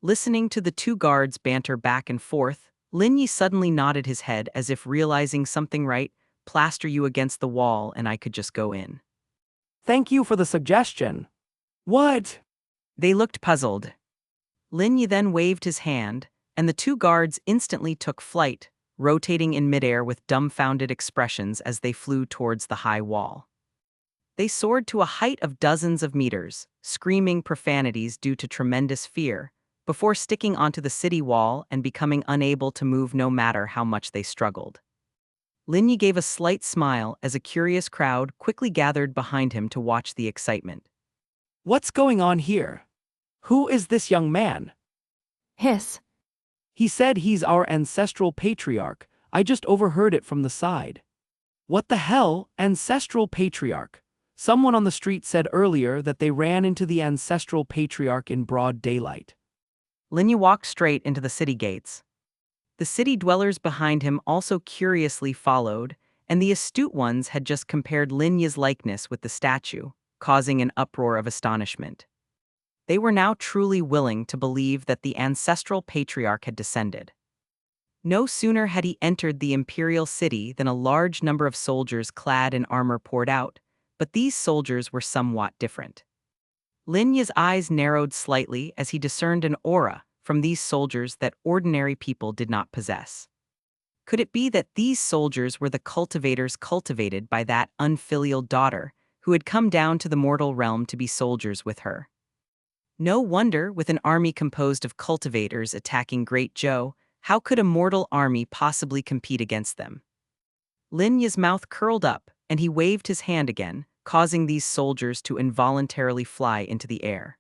Listening to the 2 guards banter back and forth, Lin Yi suddenly nodded his head as if realizing something right. Plaster you against the wall and I could just go in. Thank you for the suggestion. What? They looked puzzled. Lin Yi then waved his hand, and the 2 guards instantly took flight, rotating in midair with dumbfounded expressions as they flew towards the high wall. They soared to a height of dozens of meters, screaming profanities due to tremendous fear, before sticking onto the city wall and becoming unable to move no matter how much they struggled. Lin Yi gave a slight smile as a curious crowd quickly gathered behind him to watch the excitement. What's going on here? Who is this young man? Hiss. He said he's our ancestral patriarch. I just overheard it from the side. What the hell, ancestral patriarch? Someone on the street said earlier that they ran into the ancestral patriarch in broad daylight. Lin Yi walked straight into the city gates. The city dwellers behind him also curiously followed, and the astute ones had just compared Lin Yi's likeness with the statue, causing an uproar of astonishment. They were now truly willing to believe that the ancestral patriarch had descended. No sooner had he entered the imperial city than a large number of soldiers clad in armor poured out, but these soldiers were somewhat different. Lin Yi's eyes narrowed slightly as he discerned an aura from these soldiers that ordinary people did not possess. Could it be that these soldiers were the cultivators cultivated by that unfilial daughter who had come down to the mortal realm to be soldiers with her? No wonder, with an army composed of cultivators attacking Great Zhou, how could a mortal army possibly compete against them? Lin Yi's mouth curled up, and he waved his hand again, causing these soldiers to involuntarily fly into the air.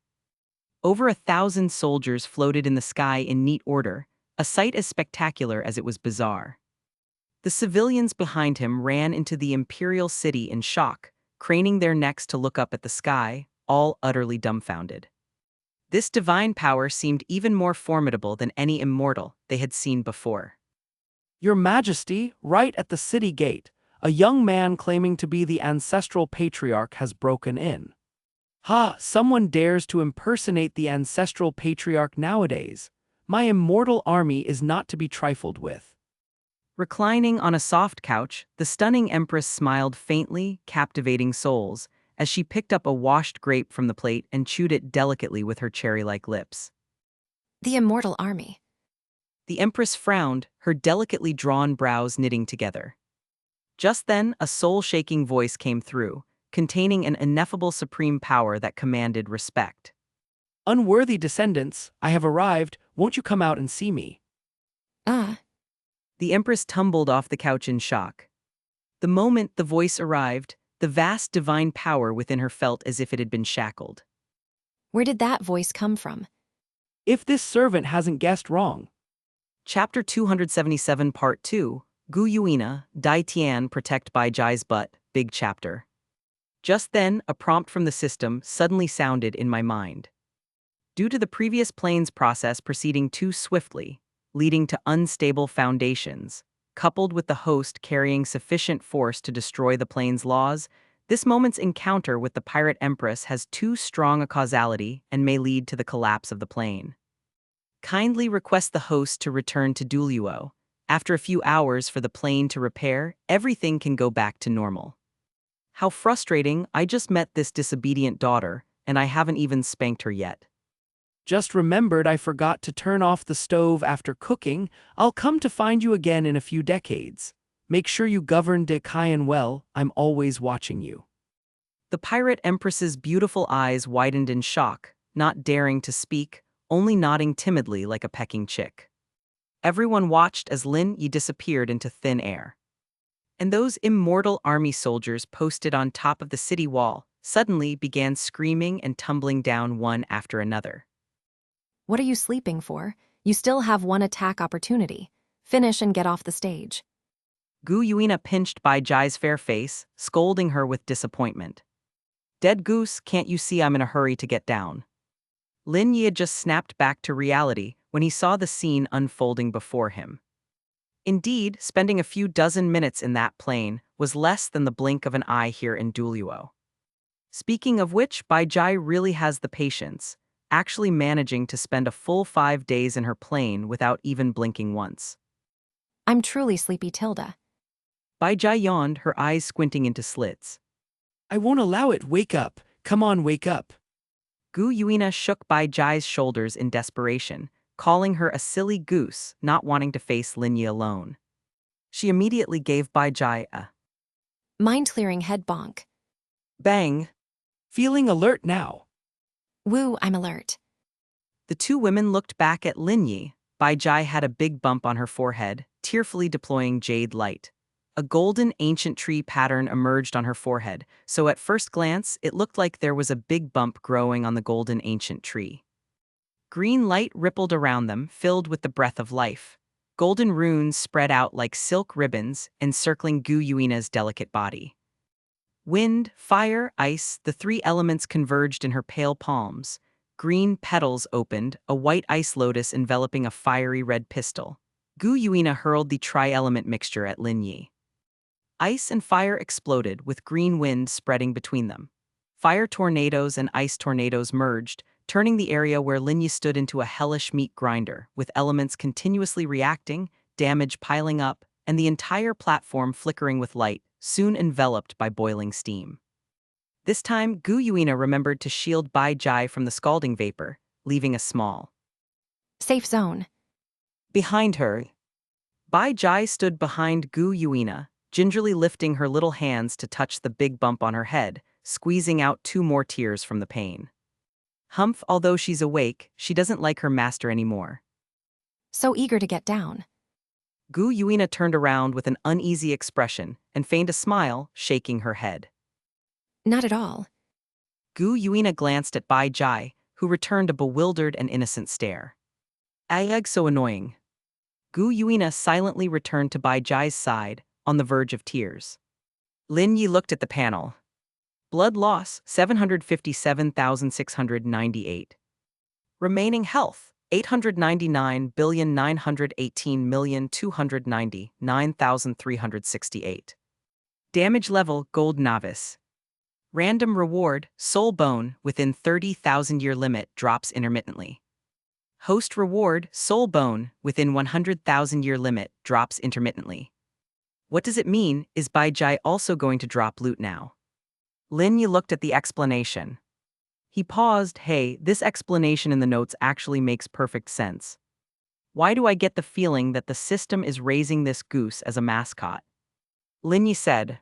Over 1,000 soldiers floated in the sky in neat order, a sight as spectacular as it was bizarre. The civilians behind him ran into the imperial city in shock, craning their necks to look up at the sky, all utterly dumbfounded. This divine power seemed even more formidable than any immortal they had seen before. Your Majesty, right at the city gate, a young man claiming to be the ancestral patriarch has broken in. Ha, someone dares to impersonate the ancestral patriarch nowadays. My immortal army is not to be trifled with. Reclining on a soft couch, the stunning empress smiled faintly, captivating souls, as she picked up a washed grape from the plate and chewed it delicately with her cherry-like lips. The immortal army. The empress frowned, her delicately drawn brows knitting together. Just then, a soul-shaking voice came through, containing an ineffable supreme power that commanded respect. Unworthy descendants, I have arrived, won't you come out and see me? The empress tumbled off the couch in shock. The moment the voice arrived, the vast divine power within her felt as if it had been shackled. Where did that voice come from? If this servant hasn't guessed wrong. Chapter 277 Part 2, Gu Yuina, Dai Tian Protect Bai Jai's Butt, Big Chapter. Just then, a prompt from the system suddenly sounded in my mind. Due to the previous plane's process proceeding too swiftly, leading to unstable foundations, coupled with the host carrying sufficient force to destroy the plane's laws, this moment's encounter with the pirate empress has too strong a causality and may lead to the collapse of the plane. Kindly request the host to return to Douluo. After a few hours for the plane to repair, everything can go back to normal. How frustrating, I just met this disobedient daughter, and I haven't even spanked her yet. Just remembered I forgot to turn off the stove after cooking. I'll come to find you again in a few decades. Make sure you govern De Cayenne well, I'm always watching you. The pirate empress's beautiful eyes widened in shock, not daring to speak, only nodding timidly like a pecking chick. Everyone watched as Lin Yi disappeared into thin air. And those immortal army soldiers posted on top of the city wall suddenly began screaming and tumbling down one after another. What are you sleeping for? You still have one attack opportunity. Finish and get off the stage. Gu Yuina pinched Bai Jai's fair face, scolding her with disappointment. Dead goose, can't you see I'm in a hurry to get down? Lin Yi had just snapped back to reality when he saw the scene unfolding before him. Indeed, spending a few dozen minutes in that plane was less than the blink of an eye here in Douluo. Speaking of which, Bai Jai really has the patience, actually managing to spend a full 5 days in her plane without even blinking once. I'm truly sleepy, Tilda. Bai Jai yawned, her eyes squinting into slits. I won't allow it, wake up, come on, wake up. Gu Yuina shook Bai Jai's shoulders in desperation, calling her a silly goose, not wanting to face Lin Yi alone. She immediately gave Bai Jai a Mind-clearing head bonk. bang. Feeling alert now. Woo, I'm alert. The two women looked back at Lin Yi. Bai Jai had a big bump on her forehead, tearfully deploying jade light. A golden ancient tree pattern emerged on her forehead, so at first glance it looked like there was a big bump growing on the golden ancient tree. Green light rippled around them, filled with the breath of life. Golden runes spread out like silk ribbons, encircling Gu Yuina's delicate body. Wind, fire, ice, the three elements converged in her pale palms. Green petals opened, a white ice lotus enveloping a fiery red pistil. Gu Yuina hurled the tri-element mixture at Lin Yi. Ice and fire exploded, with green wind spreading between them. Fire tornadoes and ice tornadoes merged, turning the area where Lin Yi stood into a hellish meat grinder, with elements continuously reacting, damage piling up, and the entire platform flickering with light, soon enveloped by boiling steam. This time, Gu Yuina remembered to shield Bai Jai from the scalding vapor, leaving a small Safe zone. behind her. Bai Jai stood behind Gu Yuina, gingerly lifting her little hands to touch the big bump on her head, squeezing out 2 more tears from the pain. Humph, although she's awake, she doesn't like her master anymore. So eager to get down. Gu Yuina turned around with an uneasy expression and feigned a smile, shaking her head. Not at all. Gu Yuina glanced at Bai Jai, who returned a bewildered and innocent stare. Ayeg, so annoying. Gu Yuina silently returned to Bai Jai's side, on the verge of tears. Lin Yi looked at the panel. Blood loss, 757,698. Remaining health, 899,918,299,368. Damage level, Gold Novice. Random reward, Soul Bone, within 30,000-year limit, drops intermittently. Host reward, Soul Bone, within 100,000-year limit, drops intermittently. What does it mean? Is Bai Jai also going to drop loot now? Lin Yi looked at the explanation. He paused. Hey, this explanation in the notes actually makes perfect sense. Why do I get the feeling that the system is raising this goose as a mascot? Lin Yi said.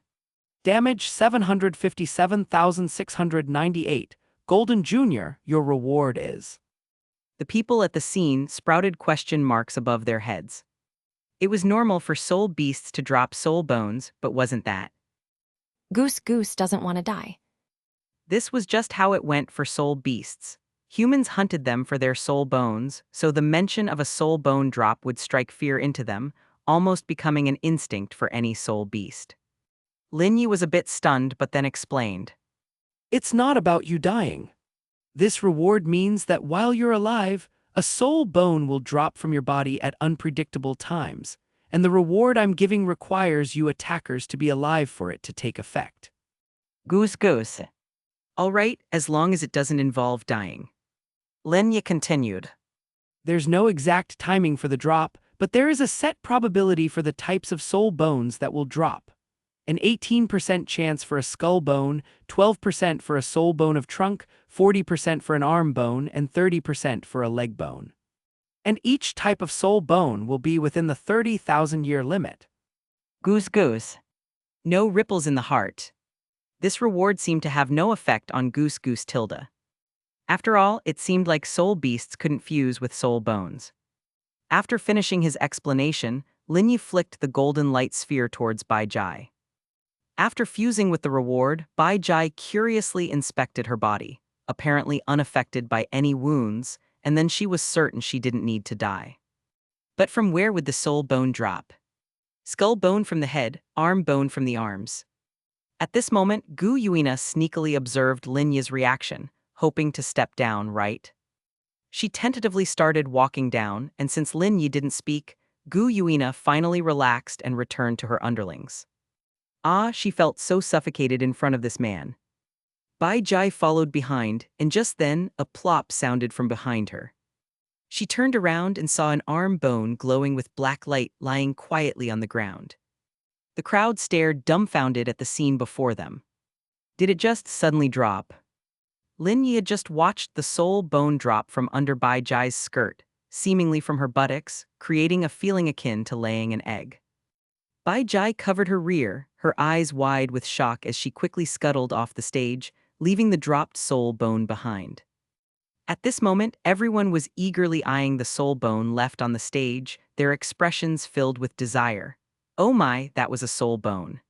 Damage 757,698. Golden Junior, your reward is. The people at the scene sprouted question marks above their heads. It was normal for soul beasts to drop soul bones, but wasn't that? Goose doesn't want to die. This was just how it went for soul beasts. Humans hunted them for their soul bones, so the mention of a soul bone drop would strike fear into them, almost becoming an instinct for any soul beast. Lin Yi was a bit stunned but then explained. It's not about you dying. This reward means that while you're alive, a soul bone will drop from your body at unpredictable times, and the reward I'm giving requires you attackers to be alive for it to take effect. Goose. All right, as long as it doesn't involve dying. Lin Yi continued. There's no exact timing for the drop, but there is a set probability for the types of soul bones that will drop. An 18% chance for a skull bone, 12% for a soul bone of trunk, 40% for an arm bone, and 30% for a leg bone. And each type of soul bone will be within the 30,000-year limit. Goose. No ripples in the heart. This reward seemed to have no effect on Goose tilde. After all, it seemed like soul beasts couldn't fuse with soul bones. After finishing his explanation, Lin Yi flicked the golden light sphere towards Bai Jai. After fusing with the reward, Bai Jai curiously inspected her body, apparently unaffected by any wounds, and then she was certain she didn't need to die. But from where would the soul bone drop? Skull bone from the head, arm bone from the arms. At this moment, Gu Yuina sneakily observed Lin Yi's reaction, hoping to step down, right? She tentatively started walking down, and since Lin Yi didn't speak, Gu Yuina finally relaxed and returned to her underlings. She felt so suffocated in front of this man. Bai Jai followed behind, and just then, a plop sounded from behind her. She turned around and saw an arm bone glowing with black light lying quietly on the ground. The crowd stared dumbfounded at the scene before them. Did it just suddenly drop? Lin Yi had just watched the soul bone drop from under Bai Jai's skirt, seemingly from her buttocks, creating a feeling akin to laying an egg. Bai Jai covered her rear, her eyes wide with shock as she quickly scuttled off the stage, leaving the dropped soul bone behind. At this moment, everyone was eagerly eyeing the soul bone left on the stage, their expressions filled with desire. Oh my, that was a soul bone.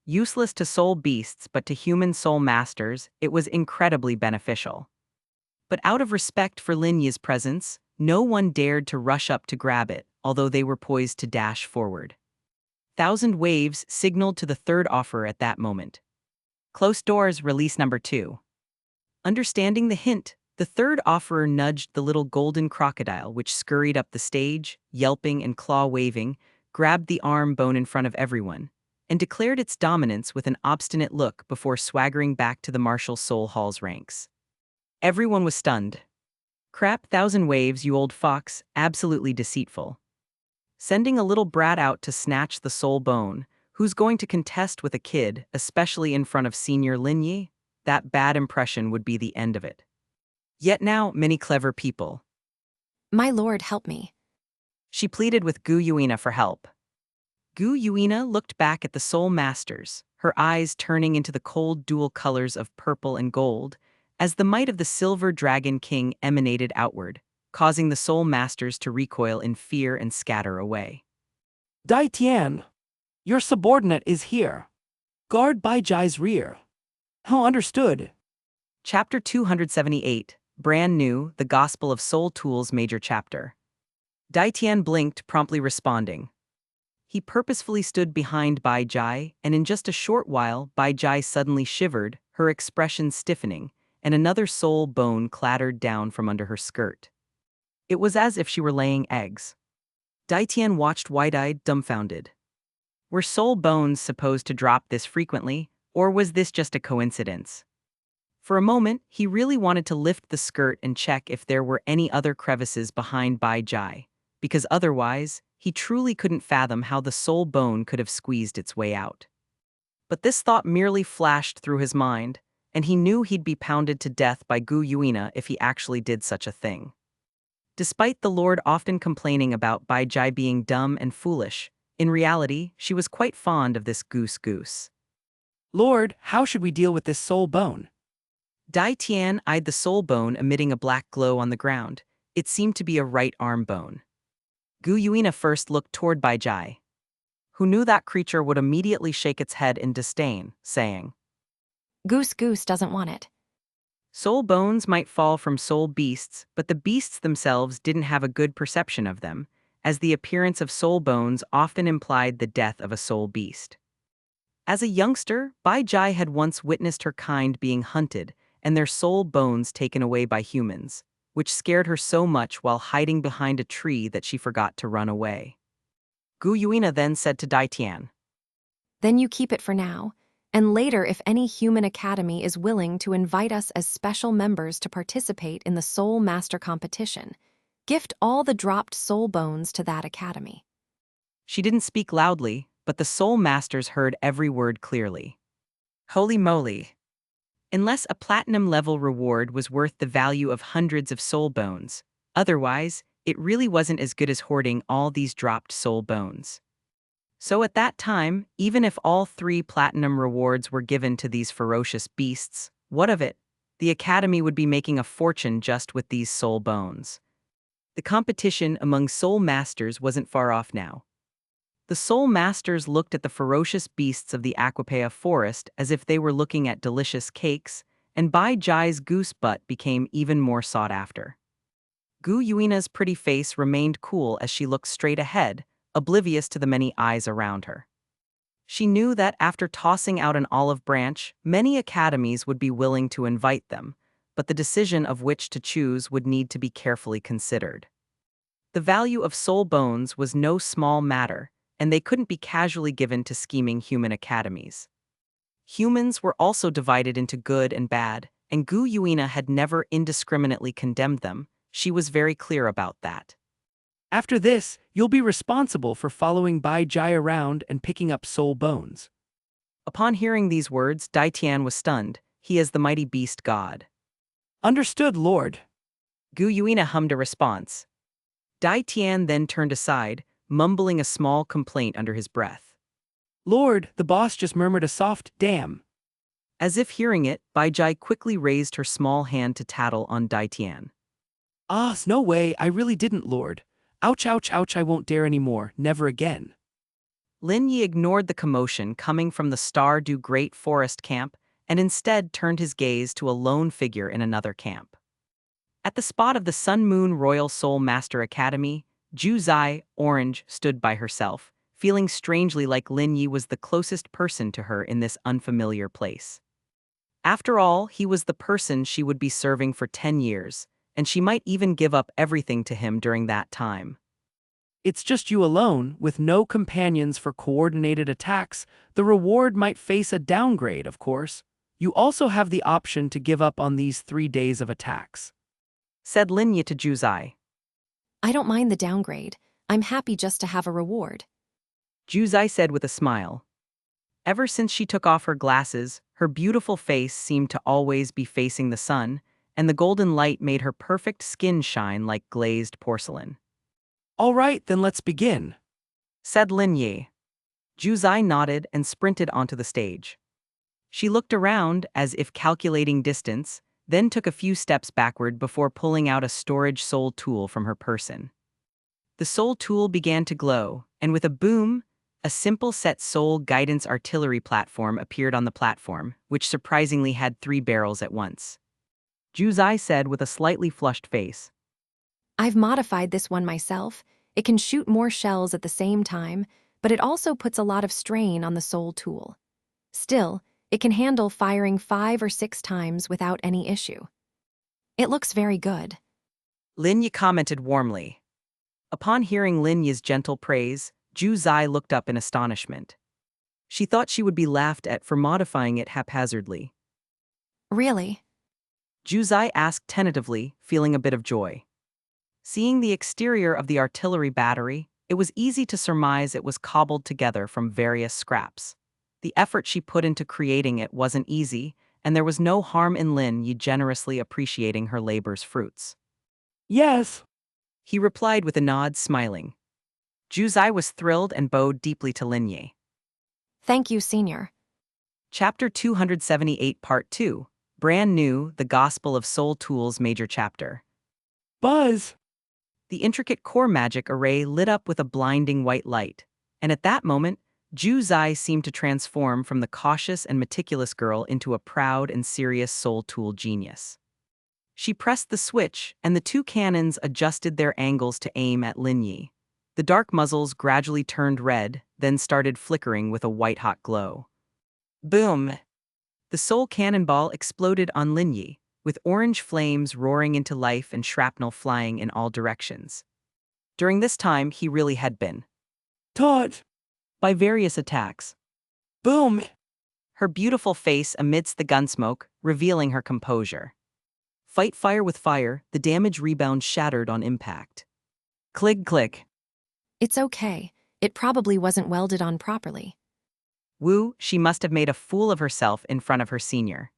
Useless to soul beasts but to human soul masters, it was incredibly beneficial. But out of respect for Lin Yi's presence, no one dared to rush up to grab it, although they were poised to dash forward. Thousand waves signaled to the third offerer at that moment. Close doors, release number 2. Understanding the hint, the third offerer nudged the little golden crocodile which scurried up the stage, yelping and claw-waving, grabbed the arm bone in front of everyone, and declared its dominance with an obstinate look before swaggering back to the martial soul hall's ranks. Everyone was stunned. Crap, thousand waves, you old fox, absolutely deceitful. Sending a little brat out to snatch the soul bone, who's going to contest with a kid, especially in front of senior Lin Yi? That bad impression would be the end of it. Yet now, many clever people. My lord, help me. She pleaded with Gu Yuina for help. Gu Yuina looked back at the soul masters, her eyes turning into the cold dual colors of purple and gold, as the might of the silver dragon king emanated outward, causing the soul masters to recoil in fear and scatter away. Dai Tian, your subordinate is here. Guard Bai Jai's rear. Oh, understood. Chapter 278, Brand New, The Gospel of Soul Tools Major Chapter. Dai Tian blinked, promptly responding. He purposefully stood behind Bai Jai, and in just a short while, Bai Jai suddenly shivered, her expression stiffening, and another soul bone clattered down from under her skirt. It was as if she were laying eggs. Dai Tian watched wide-eyed, dumbfounded. Were soul bones supposed to drop this frequently, or was this just a coincidence? For a moment, he really wanted to lift the skirt and check if there were any other crevices behind Bai Jai, because otherwise, he truly couldn't fathom how the soul bone could have squeezed its way out. But this thought merely flashed through his mind, and he knew he'd be pounded to death by Gu Yuina if he actually did such a thing. Despite the Lord often complaining about Bai Jai being dumb and foolish, in reality, she was quite fond of this goose. Lord, how should we deal with this soul bone? Dai Tian eyed the soul bone emitting a black glow on the ground. It seemed to be a right arm bone. Gu Yuina first looked toward Bai Jai, who knew that creature would immediately shake its head in disdain, saying, Goose doesn't want it. Soul bones might fall from soul beasts, but the beasts themselves didn't have a good perception of them, as the appearance of soul bones often implied the death of a soul beast. As a youngster, Bai Jai had once witnessed her kind being hunted and their soul bones taken away by humans, which scared her so much while hiding behind a tree that she forgot to run away. Gu Yuina then said to Dai Tian, Then you keep it for now, and later if any human academy is willing to invite us as special members to participate in the Soul Master competition, gift all the dropped soul bones to that academy. She didn't speak loudly, but the soul masters heard every word clearly. Holy moly! Unless a platinum-level reward was worth the value of hundreds of soul bones, otherwise, it really wasn't as good as hoarding all these dropped soul bones. So at that time, even if all 3 platinum rewards were given to these ferocious beasts, what of it? The Academy would be making a fortune just with these soul bones. The competition among soul masters wasn't far off now. The soul masters looked at the ferocious beasts of the Aquapea forest as if they were looking at delicious cakes, and Bai Jai's goose butt became even more sought after. Gu Yuina's pretty face remained cool as she looked straight ahead, oblivious to the many eyes around her. She knew that after tossing out an olive branch, many academies would be willing to invite them, but the decision of which to choose would need to be carefully considered. The value of soul bones was no small matter, and they couldn't be casually given to scheming human academies. Humans were also divided into good and bad, and Gu Yuina had never indiscriminately condemned them. She was very clear about that. After this, you'll be responsible for following Bai Jai around and picking up soul bones. Upon hearing these words, Dai Tian was stunned. He is the mighty beast god. Understood, Lord. Gu Yuina hummed a response. Dai Tian then turned aside, mumbling a small complaint under his breath. Lord, the boss just murmured a soft, damn. As if hearing it, Bai Jai quickly raised her small hand to tattle on Dai Tian. No way, I really didn't, Lord. Ouch, ouch, ouch, I won't dare anymore, never again. Lin Yi ignored the commotion coming from the Stardew Great Forest camp and instead turned his gaze to a lone figure in another camp. At the spot of the Sun Moon Royal Soul Master Academy, Ju Zai, Orange, stood by herself, feeling strangely like Lin Yi was the closest person to her in this unfamiliar place. After all, he was the person she would be serving for 10 years, and she might even give up everything to him during that time. It's just you alone, with no companions for coordinated attacks. The reward might face a downgrade, of course. You also have the option to give up on these 3 days of attacks, Said Lin Yi to Ju Zai. I don't mind the downgrade. I'm happy just to have a reward. Ju Zai said with a smile. Ever since she took off her glasses, her beautiful face seemed to always be facing the sun, and the golden light made her perfect skin shine like glazed porcelain. All right, then let's begin, Said Lin Yi. Ju Zai nodded and sprinted onto the stage. She looked around as if calculating distance, then took a few steps backward before pulling out a storage soul tool from her person. The soul tool began to glow, and with a boom, a simple set soul guidance artillery platform appeared on the platform, which surprisingly had 3 barrels at once. Ju Zai said with a slightly flushed face. I've modified this one myself. It can shoot more shells at the same time, but it also puts a lot of strain on the soul tool. Still, it can handle firing 5 or 6 times without any issue. It looks very good. Lin Yi commented warmly. Upon hearing Lin Yi's gentle praise, Ju Zai looked up in astonishment. She thought she would be laughed at for modifying it haphazardly. Really? Ju Zai asked tentatively, feeling a bit of joy. Seeing the exterior of the artillery battery, it was easy to surmise it was cobbled together from various scraps. The effort she put into creating it wasn't easy, and there was no harm in Lin Yi generously appreciating her labor's fruits. Yes, He replied with a nod, smiling. Ju Zai was thrilled and bowed deeply to Lin Yi. Thank you, Senior. Chapter 278 Part 2, Brand New, The Gospel of Soul Tools Major Chapter. Buzz. The intricate core magic array lit up with a blinding white light, and at that moment, Ju Zai seemed to transform from the cautious and meticulous girl into a proud and serious soul tool genius. She pressed the switch, and the 2 cannons adjusted their angles to aim at Lin Yi. The dark muzzles gradually turned red, then started flickering with a white-hot glow. Boom! The soul cannonball exploded on Lin Yi, with orange flames roaring into life and shrapnel flying in all directions. During this time, he really had been Taught. by various attacks. Boom. Her beautiful face amidst the gunsmoke, revealing her composure. Fight fire with fire, the damage rebound shattered on impact. Click click. It's okay. It probably wasn't welded on properly. Woo, she must have made a fool of herself in front of her senior.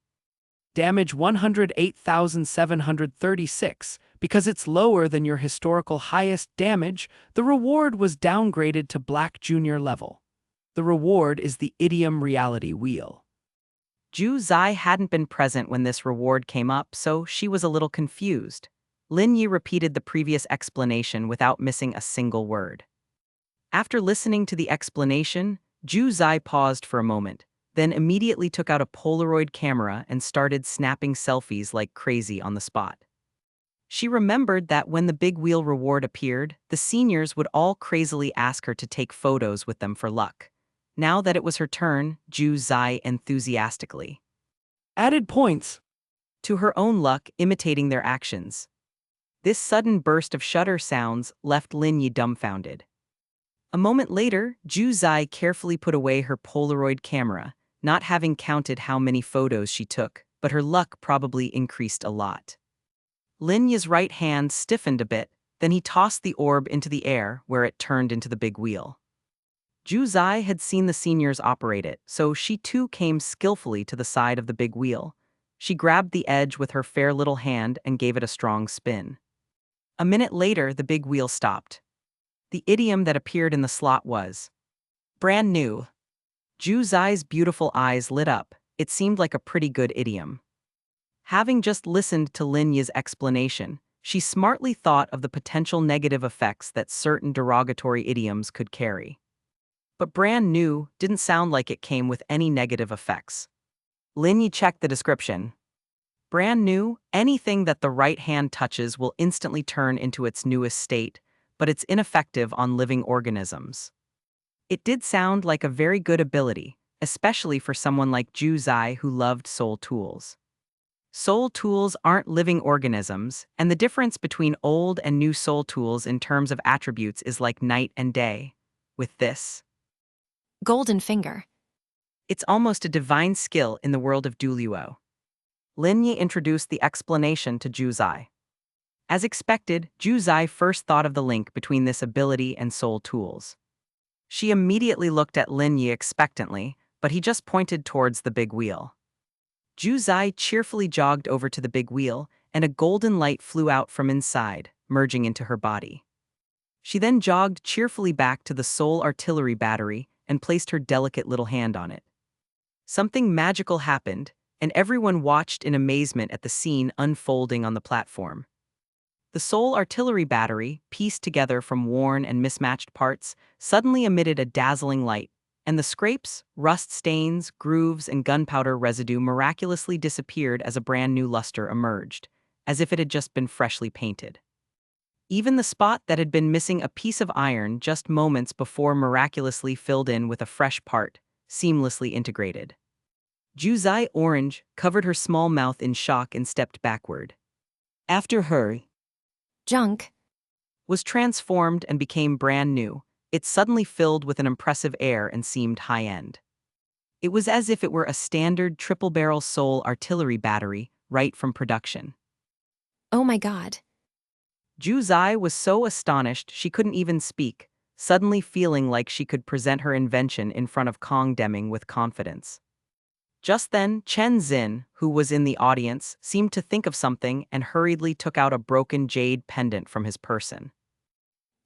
Damage 108,736. Because it's lower than your historical highest damage, the reward was downgraded to Black Junior level. The reward is the Idiom Reality Wheel. Ju Zai hadn't been present when this reward came up, so she was a little confused. Lin Yi repeated the previous explanation without missing a single word. After listening to the explanation, Ju Zai paused for a moment, then immediately took out a Polaroid camera and started snapping selfies like crazy on the spot. She remembered that when the big wheel reward appeared, the seniors would all crazily ask her to take photos with them for luck. Now that it was her turn, Ju Zai enthusiastically Added points. to her own luck, imitating their actions. This sudden burst of shutter sounds left Lin Yi dumbfounded. A moment later, Ju Zai carefully put away her Polaroid camera, not having counted how many photos she took, but her luck probably increased a lot. Lin Yi's right hand stiffened a bit, then he tossed the orb into the air where it turned into the big wheel. Ju Zai had seen the seniors operate it, so she too came skillfully to the side of the big wheel. She grabbed the edge with her fair little hand and gave it a strong spin. A minute later, the big wheel stopped. The idiom that appeared in the slot was brand new. Ju Zai's beautiful eyes lit up. It seemed like a pretty good idiom. Having just listened to Lin Yi's explanation, she smartly thought of the potential negative effects that certain derogatory idioms could carry. but brand new didn't sound like it came with any negative effects. Lin Yi checked the description. Brand new, anything that the right hand touches will instantly turn into its newest state, but it's ineffective on living organisms. It did sound like a very good ability, especially for someone like Ju Zai who loved soul tools. Soul tools aren't living organisms, and the difference between old and new soul tools in terms of attributes is like night and day. With this, Golden finger. it's almost a divine skill in the world of Douluo. Lin Yi introduced the explanation to Ju Zai. As expected, Ju Zai first thought of the link between this ability and soul tools. She immediately looked at Lin Yi expectantly, but he just pointed towards the big wheel. Ju Zai cheerfully jogged over to the big wheel, and a golden light flew out from inside, merging into her body. She then jogged cheerfully back to the soul artillery battery and placed her delicate little hand on it. Something magical happened, and everyone watched in amazement at the scene unfolding on the platform. The soul artillery battery, pieced together from worn and mismatched parts, suddenly emitted a dazzling light, and the scrapes, rust stains, grooves, and gunpowder residue miraculously disappeared as a brand new luster emerged, as if it had just been freshly painted. Even the spot that had been missing a piece of iron just moments before miraculously filled in with a fresh part, seamlessly integrated. Ju Zai Orange covered her small mouth in shock and stepped backward. After her, Junk. was transformed and became brand new, it suddenly filled with an impressive air and seemed high-end. It was as if it were a standard triple-barrel soul artillery battery right from production. Oh my god. Ju Zai was so astonished she couldn't even speak, suddenly feeling like she could present her invention in front of Kong Deming with confidence. Just then, Chen Xin, who was in the audience, seemed to think of something and hurriedly took out a broken jade pendant from his person.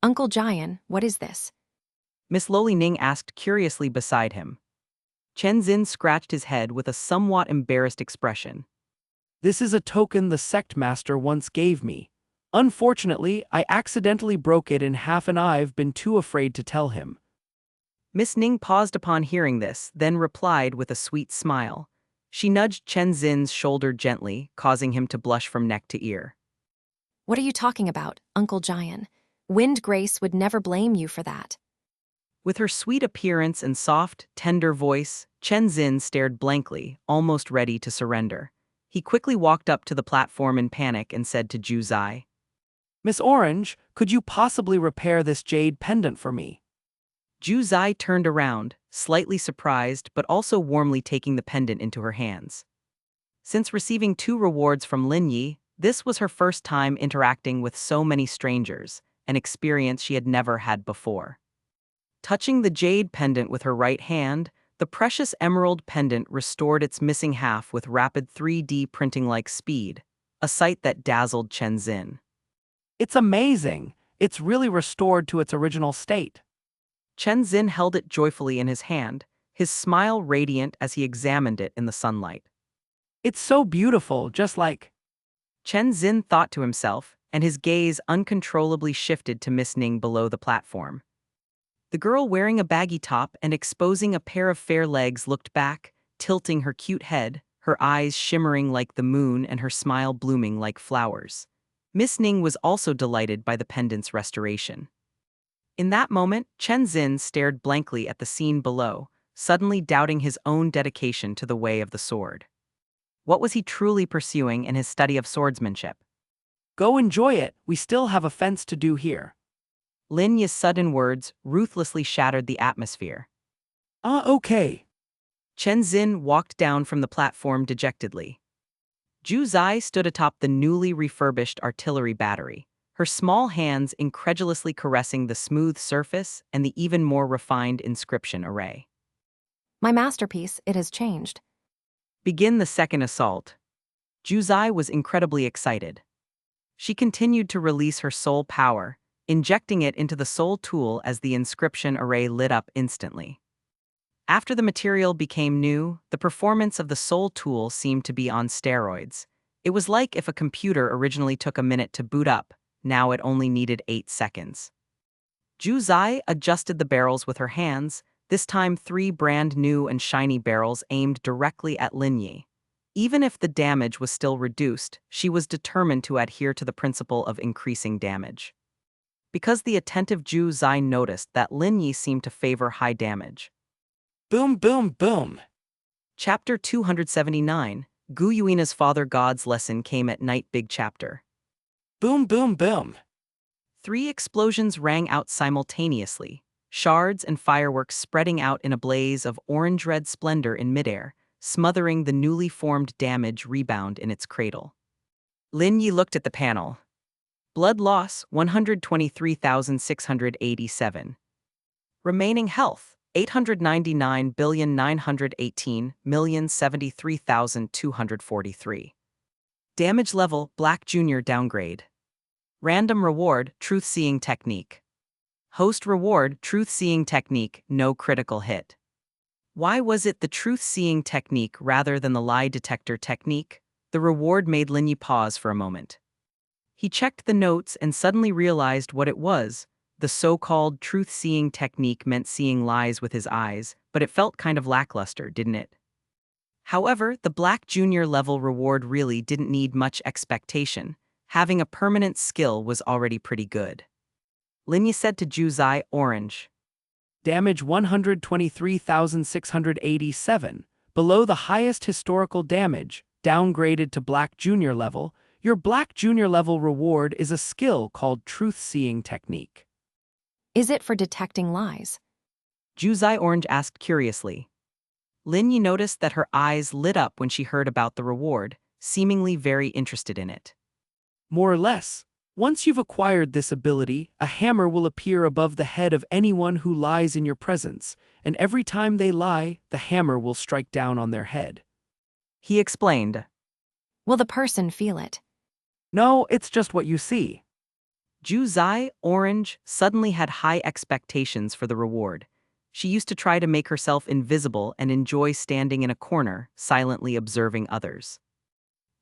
Uncle Jian, what is this? Miss Loli Ning asked curiously beside him. Chen Xin scratched his head with a somewhat embarrassed expression. This is a token the sect master once gave me. Unfortunately, I accidentally broke it in half and I've been too afraid to tell him. Miss Ning paused upon hearing this, then replied with a sweet smile. She nudged Chen Xin's shoulder gently, causing him to blush from neck to ear. What are you talking about, Uncle Jian? Wind Grace would never blame you for that. With her sweet appearance and soft, tender voice, Chen Xin stared blankly, almost ready to surrender. He quickly walked up to the platform in panic and said to Ju Zai, Miss Orange, could you possibly repair this jade pendant for me? Ju Zai turned around, slightly surprised but also warmly taking the pendant into her hands. Since receiving 2 rewards from Lin Yi, this was her first time interacting with so many strangers, an experience she had never had before. Touching the jade pendant with her right hand, the precious emerald pendant restored its missing half with rapid 3D printing-like speed, a sight that dazzled Chen Xin. It's amazing. It's really restored to its original state. Chen Xin held it joyfully in his hand, his smile radiant as he examined it in the sunlight. It's so beautiful, just like... Chen Xin thought to himself, and his gaze uncontrollably shifted to Miss Ning below the platform. The girl wearing a baggy top and exposing a pair of fair legs looked back, tilting her cute head, her eyes shimmering like the moon and her smile blooming like flowers. Miss Ning was also delighted by the pendant's restoration. In that moment, Chen Xin stared blankly at the scene below, suddenly doubting his own dedication to the way of the sword. What was he truly pursuing in his study of swordsmanship? Go enjoy it, we still have a fence to do here. Lin Yi's sudden words ruthlessly shattered the atmosphere. Okay. Chen Xin walked down from the platform dejectedly. Ju Zai stood atop the newly refurbished artillery battery, her small hands incredulously caressing the smooth surface and the even more refined inscription array. My masterpiece, it has changed. Begin the second assault. Ju Zai was incredibly excited. She continued to release her soul power, injecting it into the soul tool as the inscription array lit up instantly. After the material became new, the performance of the soul tool seemed to be on steroids. It was like if a computer originally took a minute to boot up, now it only needed 8 seconds. Ju Zai adjusted the barrels with her hands, This time 3 brand new and shiny barrels aimed directly at Lin Yi. Even if the damage was still reduced, she was determined to adhere to the principle of increasing damage. Because the attentive Zhu Zai noticed that Lin Yi seemed to favor high damage. Boom, boom, boom. Chapter 279, Gu Yuina's Father God's Lesson came at night. Big chapter. Boom, boom, boom. 3 explosions rang out simultaneously, shards and fireworks spreading out in a blaze of orange-red splendor in midair, smothering the newly formed damage rebound in its cradle. Lin Yi looked at the panel. Blood loss, 123,687. Remaining health, 899,918,073,243. Damage level, Black Junior downgrade. Random reward, Truth-Seeing Technique. Host reward, Truth-Seeing Technique, no critical hit. Why was it the Truth-Seeing Technique rather than the Lie Detector Technique? The reward made Lin Yi pause for a moment. He checked the notes and suddenly realized what it was. The so-called Truth-Seeing Technique meant seeing lies with his eyes, but it felt kind of lackluster, didn't it? However, the Black Junior level reward really didn't need much expectation. Having a permanent skill was already pretty good. Lin Yi said to Zhu Zai, Orange. Damage 123,687, below the highest historical damage, downgraded to Black Junior level. Your Black Junior level reward is a skill called Truth-Seeing Technique. Is it for detecting lies? Zhu Zai Orange asked curiously. Lin Yi noticed that her eyes lit up when she heard about the reward, seemingly very interested in it. More or less. Once you've acquired this ability, a hammer will appear above the head of anyone who lies in your presence, and every time they lie, the hammer will strike down on their head. He explained. Will the person feel it? No, it's just what you see. Zhu Zai, Orange, suddenly had high expectations for the reward. She used to try to make herself invisible and enjoy standing in a corner, silently observing others.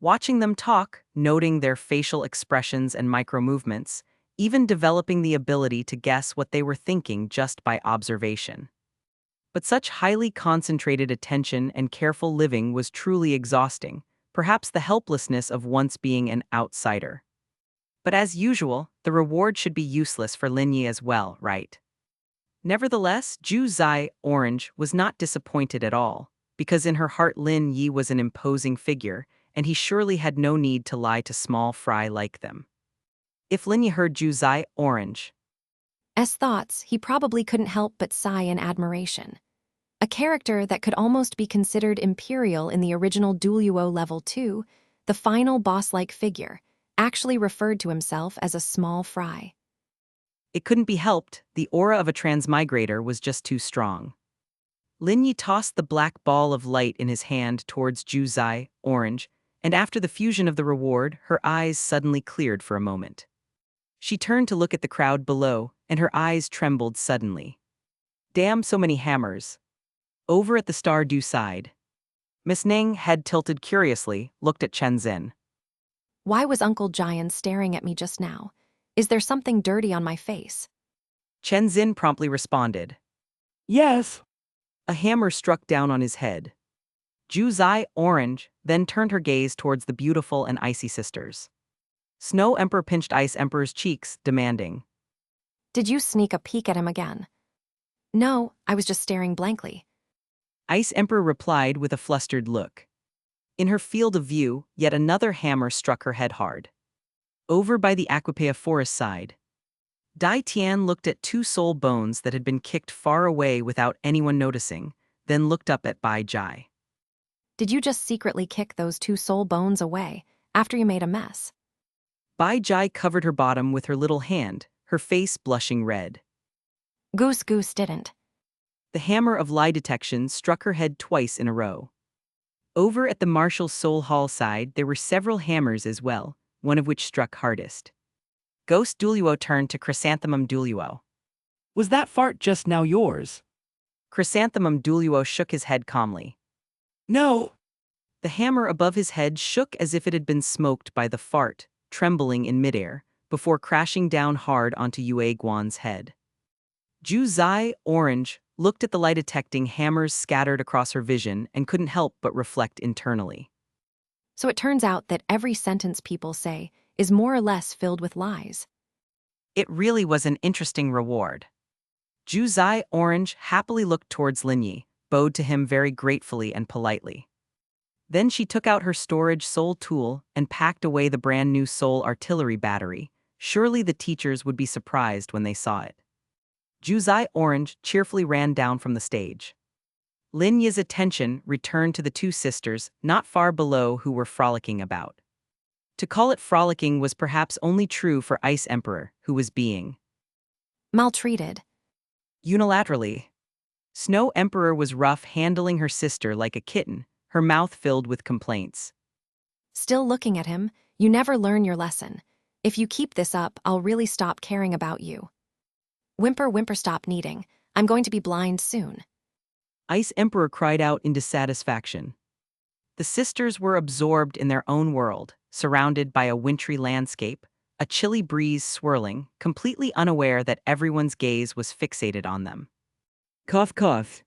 Watching them talk, noting their facial expressions and micro-movements, even developing the ability to guess what they were thinking just by observation. But such highly concentrated attention and careful living was truly exhausting, perhaps the helplessness of once being an outsider. But as usual, the reward should be useless for Lin Yi as well, right? Nevertheless, Zhu Zai, Orange, was not disappointed at all, because in her heart Lin Yi was an imposing figure, and he surely had no need to lie to small fry like them. If Lin Yi heard Zhu Zai, Orange, As thoughts, he probably couldn't help but sigh in admiration. A character that could almost be considered imperial in the original Douluo level 2, the final boss-like figure, actually referred to himself as a small fry. it couldn't be helped, the aura of a transmigrator was just too strong. Lin Yi tossed the black ball of light in his hand towards Zhu Zai, Orange, and after the fusion of the reward, her eyes suddenly cleared for a moment. She turned to look at the crowd below, and her eyes trembled suddenly. Damn, so many hammers. Over at the Stardew side, Miss Ning, head tilted curiously, looked at Chen Zin. Why was Uncle Jian staring at me just now? Is there something dirty on my face? Chen Zin promptly responded. Yes. A hammer struck down on his head. Zhu Zai, Orange, then turned her gaze towards the beautiful and icy sisters. Snow Emperor pinched Ice Emperor's cheeks, demanding. Did you sneak a peek at him again? No, I was just staring blankly. Ice Emperor replied with a flustered look. In her field of view, yet another hammer struck her head hard. Over by the Aquapea forest side, Dai Tian looked at 2 soul bones that had been kicked far away without anyone noticing, then looked up at Bai Jai. Did you just secretly kick those 2 soul bones away after you made a mess? Bai Jai covered her bottom with her little hand, her face blushing red. Goose didn't. The hammer of lie detection struck her head twice in a row. Over at the Martial Soul Hall side there were several hammers as well, one of which struck hardest. Ghost Douluo turned to Chrysanthemum Douluo. Was that fart just now yours? Chrysanthemum Douluo shook his head calmly. No. The hammer above his head shook as if it had been smoked by the fart, trembling in midair, before crashing down hard onto Yue Guan's head. Zhu Zai, Orange, looked at the lie detecting hammers scattered across her vision, and couldn't help but reflect internally. So it turns out that every sentence people say is more or less filled with lies. It really was an interesting reward. Ju Zai Orange happily looked towards Lin Yi, bowed to him very gratefully and politely. Then she took out her storage soul tool and packed away the brand new soul artillery battery. Surely the teachers would be surprised when they saw it. Ju Zai Orange cheerfully ran down from the stage. Lin Yi's attention returned to the two sisters not far below who were frolicking about. To call it frolicking was perhaps only true for Ice Emperor, who was being Maltreated. unilaterally. Snow Emperor was rough, handling her sister like a kitten, her mouth filled with complaints. Still looking at him, you never learn your lesson. If you keep this up, I'll really stop caring about you. Whimper, whimper, stop kneading. I'm going to be blind soon. Ice Emperor cried out in dissatisfaction. The sisters were absorbed in their own world, surrounded by a wintry landscape, a chilly breeze swirling, completely unaware that everyone's gaze was fixated on them. Cough, cough.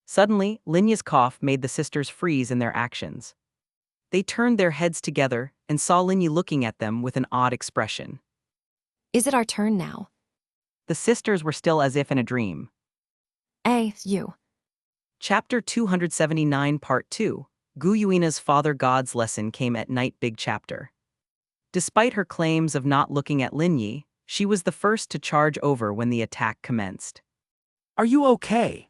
Suddenly, Lin Yi's cough made the sisters freeze in their actions. They turned their heads together and saw Lin Yi looking at them with an odd expression. Is it our turn now? The sisters were still as if in a dream. You. Chapter 279 Part 2 Gu Yuina's Father God's Lesson came at night. Big chapter. Despite her claims of not looking at Lin Yi, she was the first to charge over when the attack commenced. Are you okay?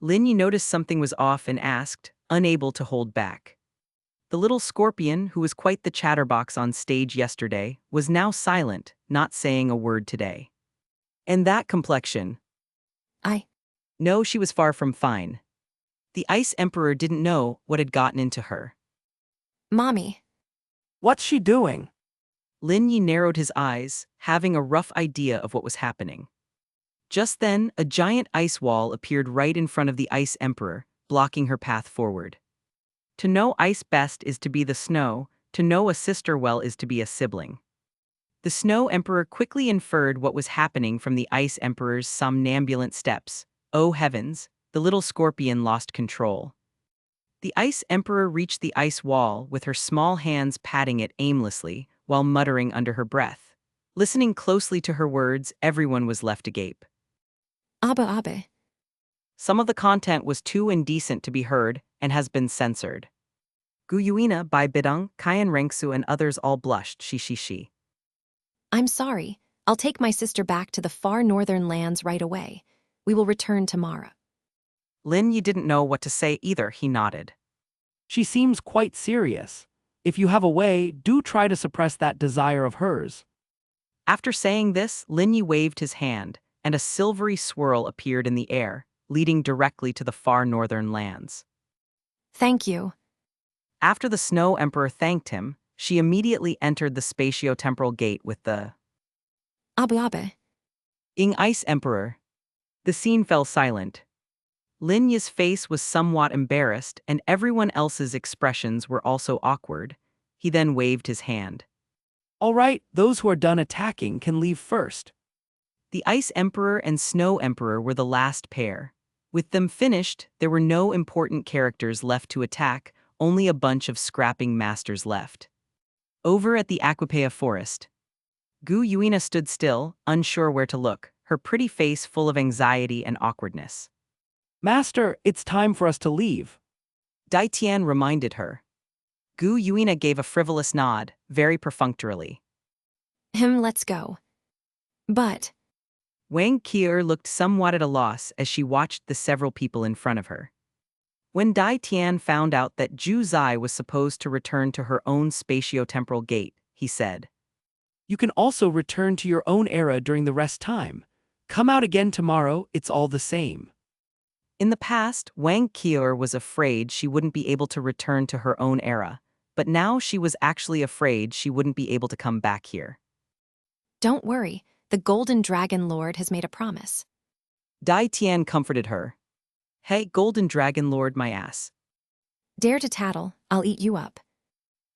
Lin Yi noticed something was off and asked, unable to hold back. The little scorpion, who was quite the chatterbox on stage yesterday, was now silent, not saying a word today. And that complexion? No, she was far from fine. The Ice Emperor didn't know what had gotten into her. Mommy. What's she doing? Lin Yi narrowed his eyes, having a rough idea of what was happening. Just then, a giant ice wall appeared right in front of the Ice Emperor, blocking her path forward. To know ice best is to be the snow, to know a sister well is to be a sibling. The Snow Emperor quickly inferred what was happening from the Ice Emperor's somnambulant steps. Oh heavens, the little scorpion lost control. The Ice Emperor reached the ice wall with her small hands patting it aimlessly while muttering under her breath. Listening closely to her words, everyone was left agape. Abe. Some of the content was too indecent to be heard and has been censored. Gu Yuina by Bidong, Kyan Rengsu and others all blushed, she. I'm sorry. I'll take my sister back to the far northern lands right away. We will return tomorrow. Lin Yi didn't know what to say either, he nodded. She seems quite serious. If you have a way, do try to suppress that desire of hers. After saying this, Lin Yi waved his hand, and a silvery swirl appeared in the air, leading directly to the far northern lands. Thank you. After the Snow Emperor thanked him, she immediately entered the spatio-temporal gate with the Abe. Ing Ice Emperor. The scene fell silent. Lin Yi's face was somewhat embarrassed, and everyone else's expressions were also awkward. He then waved his hand. All right, those who are done attacking can leave first. The Ice Emperor and Snow Emperor were the last pair. With them finished, there were no important characters left to attack, only a bunch of scrapping masters left. Over at the Aquipea forest, Gu Yuina stood still, unsure where to look, her pretty face full of anxiety and awkwardness. Master, it's time for us to leave. Dai Tian reminded her. Gu Yuina gave a frivolous nod, very perfunctorily. Let's go. But Wang Qier looked somewhat at a loss as she watched the several people in front of her. When Dai Tian found out that Ju Zai was supposed to return to her own spatio-temporal gate, he said, You can also return to your own era during the rest time. Come out again tomorrow, it's all the same. In the past, Wang Qier was afraid she wouldn't be able to return to her own era, but now she was actually afraid she wouldn't be able to come back here. don't worry, the Golden Dragon Lord has made a promise. Dai Tian comforted her. Hey, Golden Dragon Lord, my ass. Dare to tattle, I'll eat you up.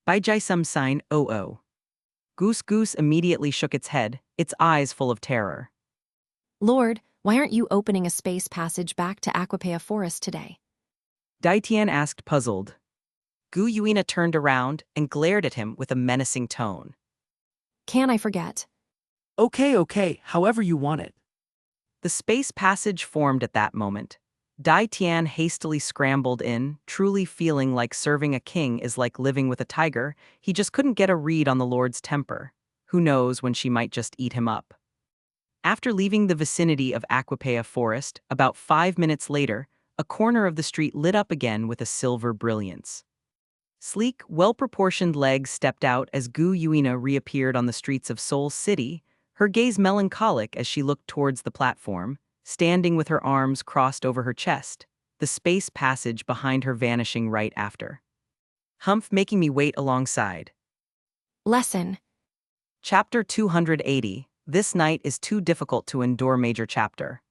Bai Jai Sum sign, oh. Goose immediately shook its head, its eyes full of terror. Lord, why aren't you opening a space passage back to Aquapea Forest today? Dai Tian asked, puzzled. Gu Yuina turned around and glared at him with a menacing tone. Can I forget? Okay, however you want it. The space passage formed at that moment. Dai Tian hastily scrambled in, truly feeling like serving a king is like living with a tiger. He just couldn't get a read on the Lord's temper. Who knows when she might just eat him up. After leaving the vicinity of Aquapea Forest, about 5 minutes later, a corner of the street lit up again with a silver brilliance. Sleek, well-proportioned legs stepped out as Gu Yuina reappeared on the streets of Seoul City, her gaze melancholic as she looked towards the platform, standing with her arms crossed over her chest, the space passage behind her vanishing right after. Humph making me wait alongside. Lesson. Chapter 280. This night is too difficult to endure. Major chapter.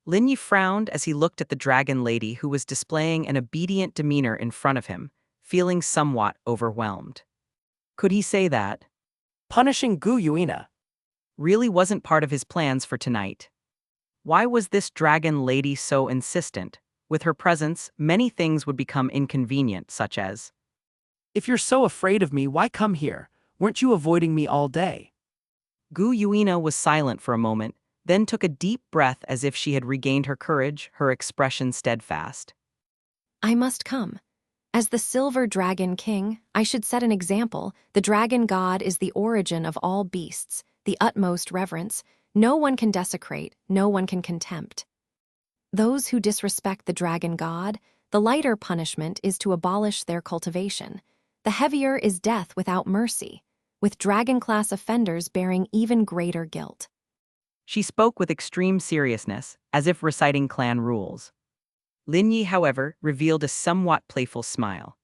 Lin Yi frowned as he looked at the dragon lady who was displaying an obedient demeanor in front of him, feeling somewhat overwhelmed. Could he say that Punishing Gu Yuina really wasn't part of his plans for tonight? Why was this dragon lady so insistent? With her presence, many things would become inconvenient, such as, If you're so afraid of me, why come here? Weren't you avoiding me all day? Gu Yuina was silent for a moment, then took a deep breath as if she had regained her courage, her expression steadfast. I must come. As the Silver Dragon King, I should set an example. The dragon god is the origin of all beasts, the utmost reverence. No one can desecrate, no one can contempt. Those who disrespect the dragon god, the lighter punishment is to abolish their cultivation. The heavier is death without mercy, with dragon-class offenders bearing even greater guilt. She spoke with extreme seriousness, as if reciting clan rules. Lin Yi, however, revealed a somewhat playful smile.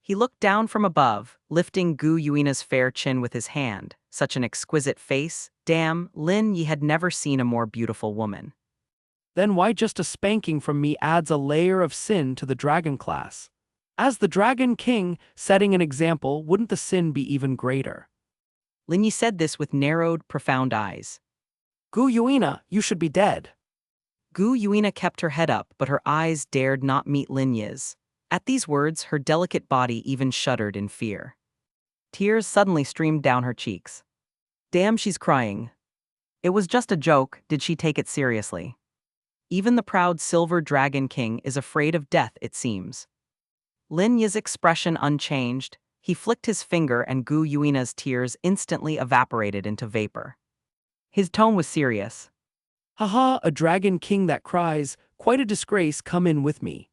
He looked down from above, lifting Gu Yuina's fair chin with his hand. Such an exquisite face. Damn, Lin Yi had never seen a more beautiful woman. Then why just a spanking from me adds a layer of sin to the dragon class? As the Dragon King, setting an example, wouldn't the sin be even greater? Lin Yi said this with narrowed, profound eyes. Gu Yuina, you should be dead. Gu Yuina kept her head up, but her eyes dared not meet Lin Yi's. At these words, her delicate body even shuddered in fear. Tears suddenly streamed down her cheeks. Damn, she's crying. It was just a joke. Did she take it seriously? Even the proud Silver Dragon King is afraid of death, it seems. Lin Yi's expression unchanged. He flicked his finger and Gu Yuina's tears instantly evaporated into vapor. His tone was serious. Haha, a dragon king that cries, quite a disgrace, come in with me.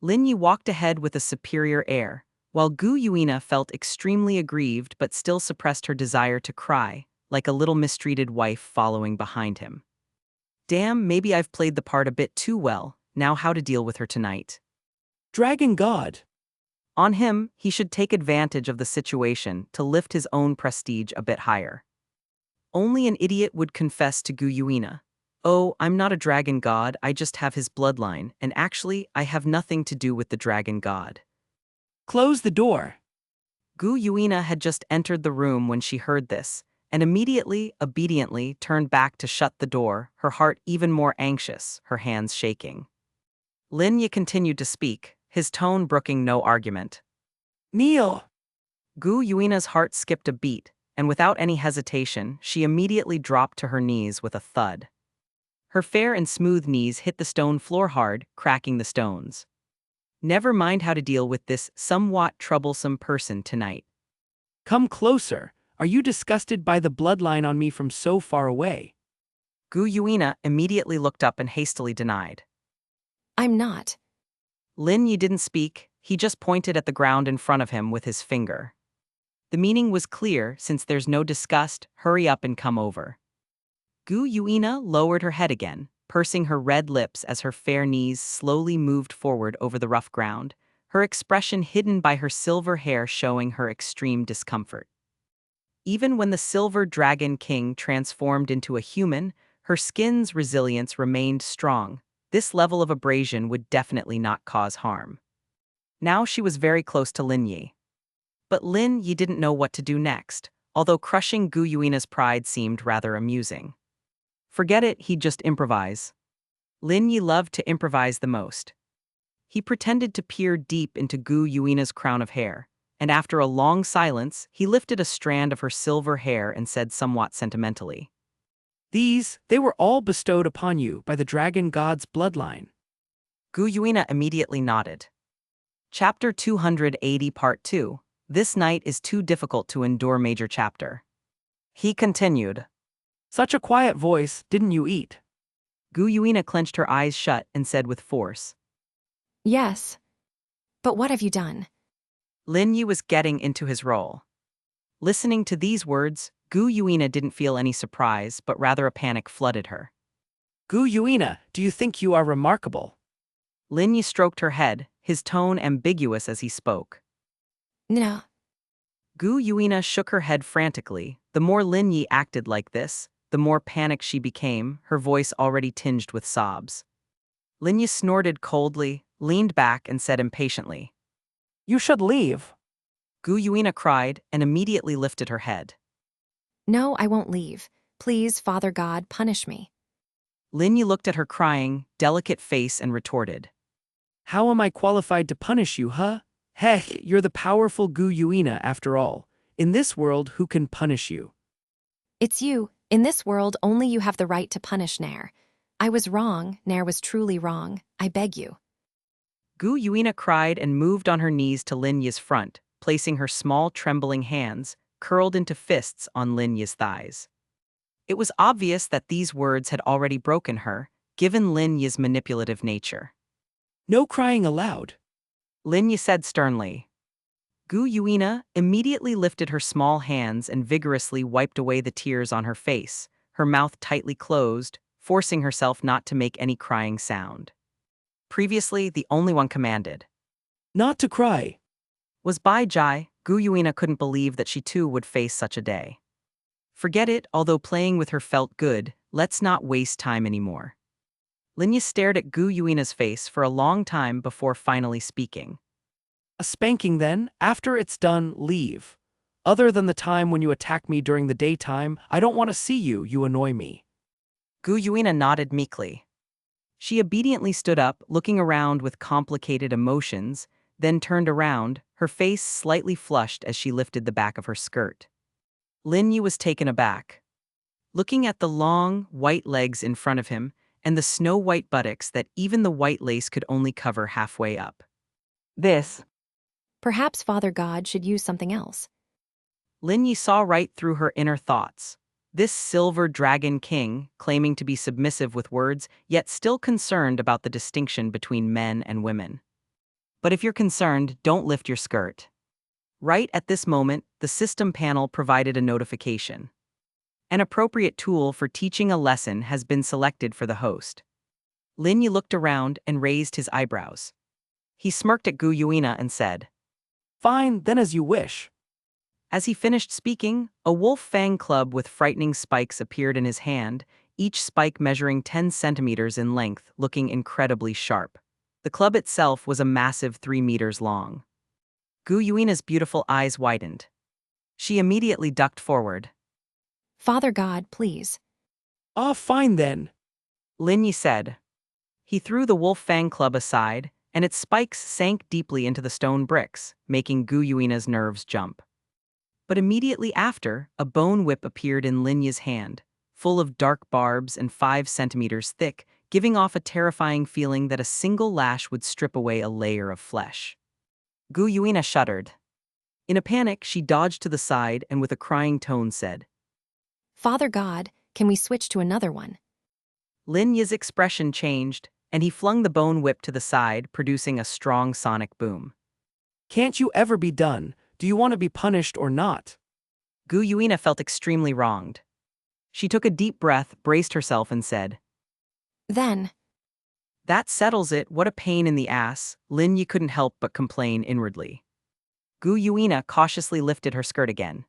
Lin Yi walked ahead with a superior air, while Gu Yuina felt extremely aggrieved but still suppressed her desire to cry, like a little mistreated wife following behind him. Damn, maybe I've played the part a bit too well. Now how to deal with her tonight. Dragon God. On him, he should take advantage of the situation to lift his own prestige a bit higher. Only an idiot would confess to Gu Yuina. Oh, I'm not a dragon god, I just have his bloodline, and actually, I have nothing to do with the dragon god. Close the door. Gu Yuina had just entered the room when she heard this, and immediately, obediently, turned back to shut the door, her heart even more anxious, her hands shaking. Lin Yi continued to speak, his tone brooking no argument. Kneel. Gu Yuina's heart skipped a beat, and without any hesitation, she immediately dropped to her knees with a thud. Her fair and smooth knees hit the stone floor hard, cracking the stones. Never mind how to deal with this somewhat troublesome person tonight. Come closer. Are you disgusted by the bloodline on me from so far away? Gu Yuina immediately looked up and hastily denied. I'm not. Lin Yi didn't speak, he just pointed at the ground in front of him with his finger. The meaning was clear, since there's no disgust, hurry up and come over. Gu Yuina lowered her head again, pursing her red lips as her fair knees slowly moved forward over the rough ground, her expression hidden by her silver hair showing her extreme discomfort. Even when the Silver Dragon King transformed into a human, her skin's resilience remained strong. This level of abrasion would definitely not cause harm. Now she was very close to Lin Yi. But Lin Yi didn't know what to do next, although crushing Gu Yuina's pride seemed rather amusing. Forget it, he'd just improvise. Lin Yi loved to improvise the most. He pretended to peer deep into Gu Yuina's crown of hair, and after a long silence, he lifted a strand of her silver hair and said somewhat sentimentally, They were all bestowed upon you by the dragon god's bloodline. Gu Yuina immediately nodded. Chapter 280 Part 2. This night is too difficult to endure major chapter. He continued. Such a quiet voice, didn't you eat? Gu Yuina clenched her eyes shut and said with force. Yes. But what have you done? Lin Yi was getting into his role. Listening to these words, Gu Yuina didn't feel any surprise, but rather a panic flooded her. Gu Yuina, do you think you are remarkable? Lin Yi stroked her head, his tone ambiguous as he spoke. No. Gu Yuina shook her head frantically. The more Lin Yi acted like this, the more panicked she became, her voice already tinged with sobs. Lin Yi snorted coldly, leaned back and said impatiently. You should leave. Gu Yuina cried and immediately lifted her head. No, I won't leave. Please, Father God, punish me. Lin Yi looked at her crying, delicate face and retorted. How am I qualified to punish you, huh? Heh, you're the powerful Gu Yuina after all. In this world, who can punish you? It's you. In this world, only you have the right to punish Nair. I was wrong. Nair was truly wrong. I beg you. Gu Yuina cried and moved on her knees to Lin Yi's front, placing her small trembling hands, curled into fists on Lin Yi's thighs. It was obvious that these words had already broken her, given Lin Yi's manipulative nature. No crying aloud. Lin Yi said sternly. Gu Yuina immediately lifted her small hands and vigorously wiped away the tears on her face, her mouth tightly closed, forcing herself not to make any crying sound. Previously, the only one commanded. Not to cry. Was Bai Jai. Gu Yuina couldn't believe that she too would face such a day. Forget it, although playing with her felt good, let's not waste time anymore. Lin Yi stared at Gu Yuina's face for a long time before finally speaking. A spanking then, after it's done, leave. Other than the time when you attack me during the daytime, I don't want to see you, you annoy me. Gu Yuina nodded meekly. She obediently stood up, looking around with complicated emotions, then turned around, her face slightly flushed as she lifted the back of her skirt. Lin Yi was taken aback. Looking at the long, white legs in front of him, and the snow-white buttocks that even the white lace could only cover halfway up. This. Perhaps Father God should use something else. Lin Yi saw right through her inner thoughts. This silver dragon king, claiming to be submissive with words, yet still concerned about the distinction between men and women. But if you're concerned, don't lift your skirt. Right at this moment, the system panel provided a notification. An appropriate tool for teaching a lesson has been selected for the host. Lin Yi looked around and raised his eyebrows. He smirked at Gu Yuina and said, Fine, then as you wish. As he finished speaking, a wolf fang club with frightening spikes appeared in his hand, each spike measuring 10 centimeters in length, looking incredibly sharp. The club itself was a massive 3 meters long. Gu Yuina's beautiful eyes widened. She immediately ducked forward. Father God, please. Ah, fine then. Lin Yi said. He threw the wolf fang club aside, and its spikes sank deeply into the stone bricks, making Gu Yuina's nerves jump. But immediately after, a bone whip appeared in Lin Yi's hand, full of dark barbs and 5 centimeters thick, giving off a terrifying feeling that a single lash would strip away a layer of flesh. Gu Yuina shuddered. In a panic, she dodged to the side and with a crying tone said, Father God, can we switch to another one? Lin Yi's expression changed, and he flung the bone whip to the side, producing a strong sonic boom. Can't you ever be done? Do you want to be punished or not? Gu Yuina felt extremely wronged. She took a deep breath, braced herself, and said, Then. That settles it, what a pain in the ass. Lin Yi couldn't help but complain inwardly. Gu Yuina cautiously lifted her skirt again.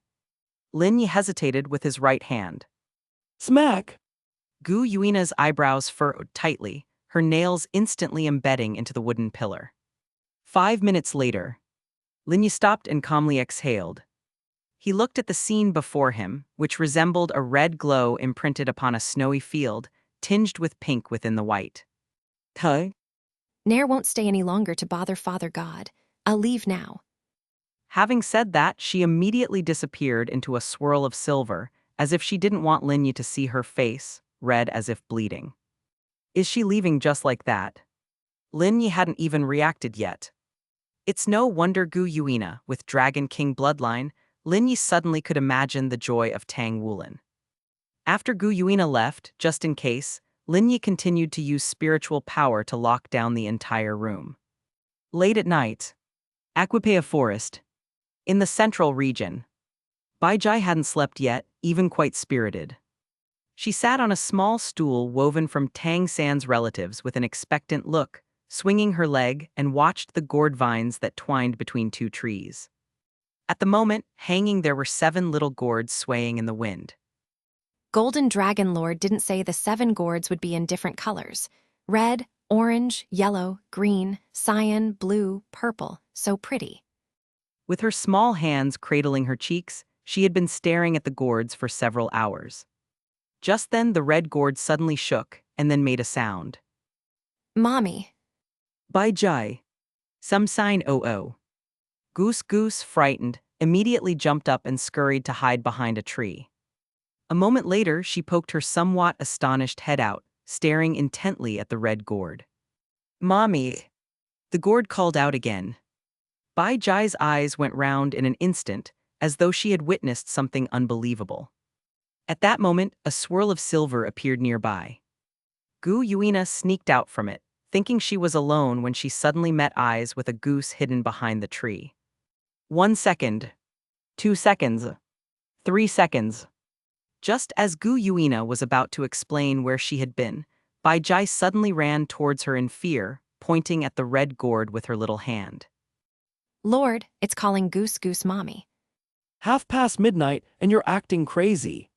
Lin Yi hesitated with his right hand. Smack! Gu Yuina's eyebrows furrowed tightly, her nails instantly embedding into the wooden pillar. 5 minutes later, Lin Yi stopped and calmly exhaled. He looked at the scene before him, which resembled a red glow imprinted upon a snowy field, tinged with pink within the white. Huh? Nair won't stay any longer to bother Father God. I'll leave now. Having said that, she immediately disappeared into a swirl of silver, as if she didn't want Lin Yi to see her face, red as if bleeding. Is she leaving just like that? Lin Yi hadn't even reacted yet. It's no wonder Gu Yuina, with Dragon King bloodline, Lin Yi suddenly could imagine the joy of Tang Wulin. After Gu Yuina left, just in case, Lin Yi continued to use spiritual power to lock down the entire room. Late at night, Aquipea Forest, in the central region. Bai Jai hadn't slept yet, even quite spirited. She sat on a small stool woven from Tang San's relatives with an expectant look, swinging her leg, and watched the gourd vines that twined between two trees. At the moment, hanging there were 7 little gourds swaying in the wind. Golden Dragon Lord didn't say the 7 gourds would be in different colors. Red, orange, yellow, green, cyan, blue, purple. So pretty. With her small hands cradling her cheeks, she had been staring at the gourds for several hours. Just then the red gourd suddenly shook and then made a sound. Mommy. Bai Jai. Some sign oh. Goose, frightened, immediately jumped up and scurried to hide behind a tree. A moment later, she poked her somewhat astonished head out, staring intently at the red gourd. Mommy. The gourd called out again. Bai Jai's eyes went round in an instant, as though she had witnessed something unbelievable. At that moment, a swirl of silver appeared nearby. Gu Yuina sneaked out from it, thinking she was alone when she suddenly met eyes with a goose hidden behind the tree. 1 second. 2 seconds. 3 seconds. Just as Gu Yuina was about to explain where she had been, Bai Jai suddenly ran towards her in fear, pointing at the red gourd with her little hand. Lord, it's calling Goose Mommy. midnight and you're acting crazy.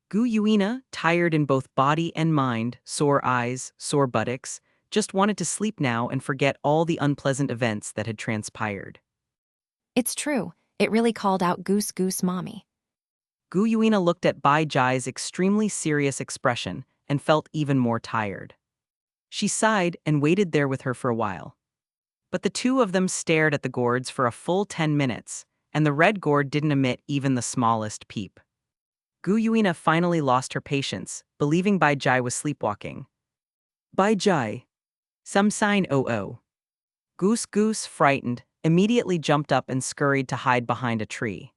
Gu Yuina, tired in both body and mind, sore eyes, sore buttocks, just wanted to sleep now and forget all the unpleasant events that had transpired. It's true, it really called out Goose Mommy. Gu Yuina looked at Bai Jai's extremely serious expression and felt even more tired. She sighed and waited there with her for a while. But the two of them stared at the gourds for a full 10 minutes, and the red gourd didn't emit even the smallest peep. Gu Yuina finally lost her patience, believing Bai Jai was sleepwalking. Bai Jai. Some sign oh. Goose, frightened, immediately jumped up and scurried to hide behind a tree.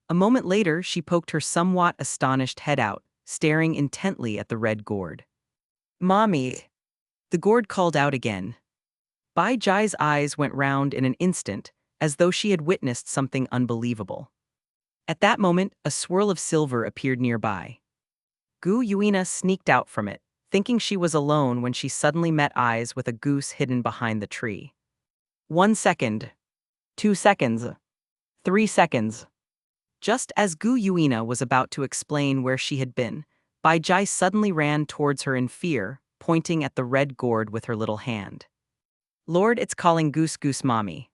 A moment later, she poked her somewhat astonished head out, staring intently at the red gourd. Mommy. The gourd called out again. Bai Jai's eyes went round in an instant, as though she had witnessed something unbelievable. At that moment, a swirl of silver appeared nearby. Gu Yuina sneaked out from it, thinking she was alone when she suddenly met eyes with a goose hidden behind the tree. 1 second. 2 seconds. 3 seconds. Just as Gu Yuina was about to explain where she had been, Bai Jai suddenly ran towards her in fear, pointing at the red gourd with her little hand. Lord, it's calling Goose Mommy.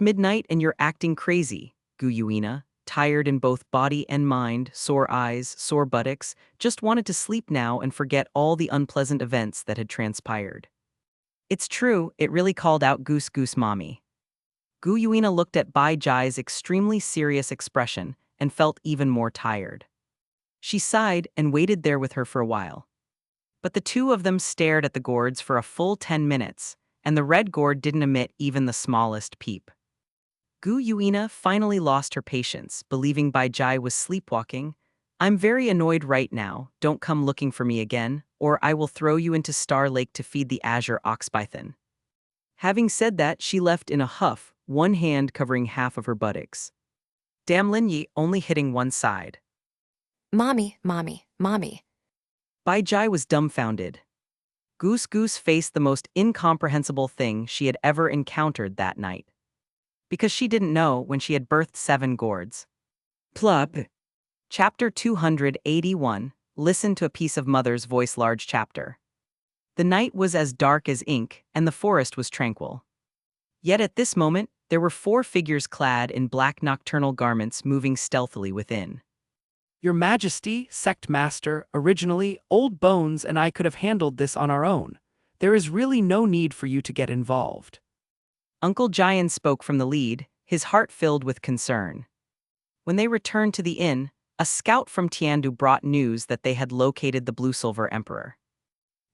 midnight and you're acting crazy, Gu Yuina, tired in both body and mind, sore eyes, sore buttocks, just wanted to sleep now and forget all the unpleasant events that had transpired. It's true, it really called out Goose Mommy. Gu Yuina looked at Bai Jai's extremely serious expression and felt even more tired. She sighed and waited there with her for a while. But the two of them stared at the gourds for a full 10 minutes, and the red gourd didn't emit even the smallest peep. Gu Yuina finally lost her patience, believing Bai Jai was sleepwalking. I'm very annoyed right now, don't come looking for me again, or I will throw you into Star Lake to feed the azure ox python. Having said that, she left in a huff, one hand covering half of her buttocks. Damn Lin Yi, only hitting one side. Mommy. Bai Jai was dumbfounded. Goose faced the most incomprehensible thing she had ever encountered that night. Because she didn't know when she had birthed 7 gourds. Plop. Chapter 281, Listen to a Piece of Mother's Voice. Large chapter. The night was as dark as ink, and the forest was tranquil. Yet at this moment, There were 4 figures clad in black nocturnal garments moving stealthily within. Your Majesty, Sect Master, originally, Old Bones and I could have handled this on our own. There is really no need for you to get involved. Uncle Jian spoke from the lead, his heart filled with concern. When they returned to the inn, a scout from Tiandu brought news that they had located the Blue-Silver Emperor.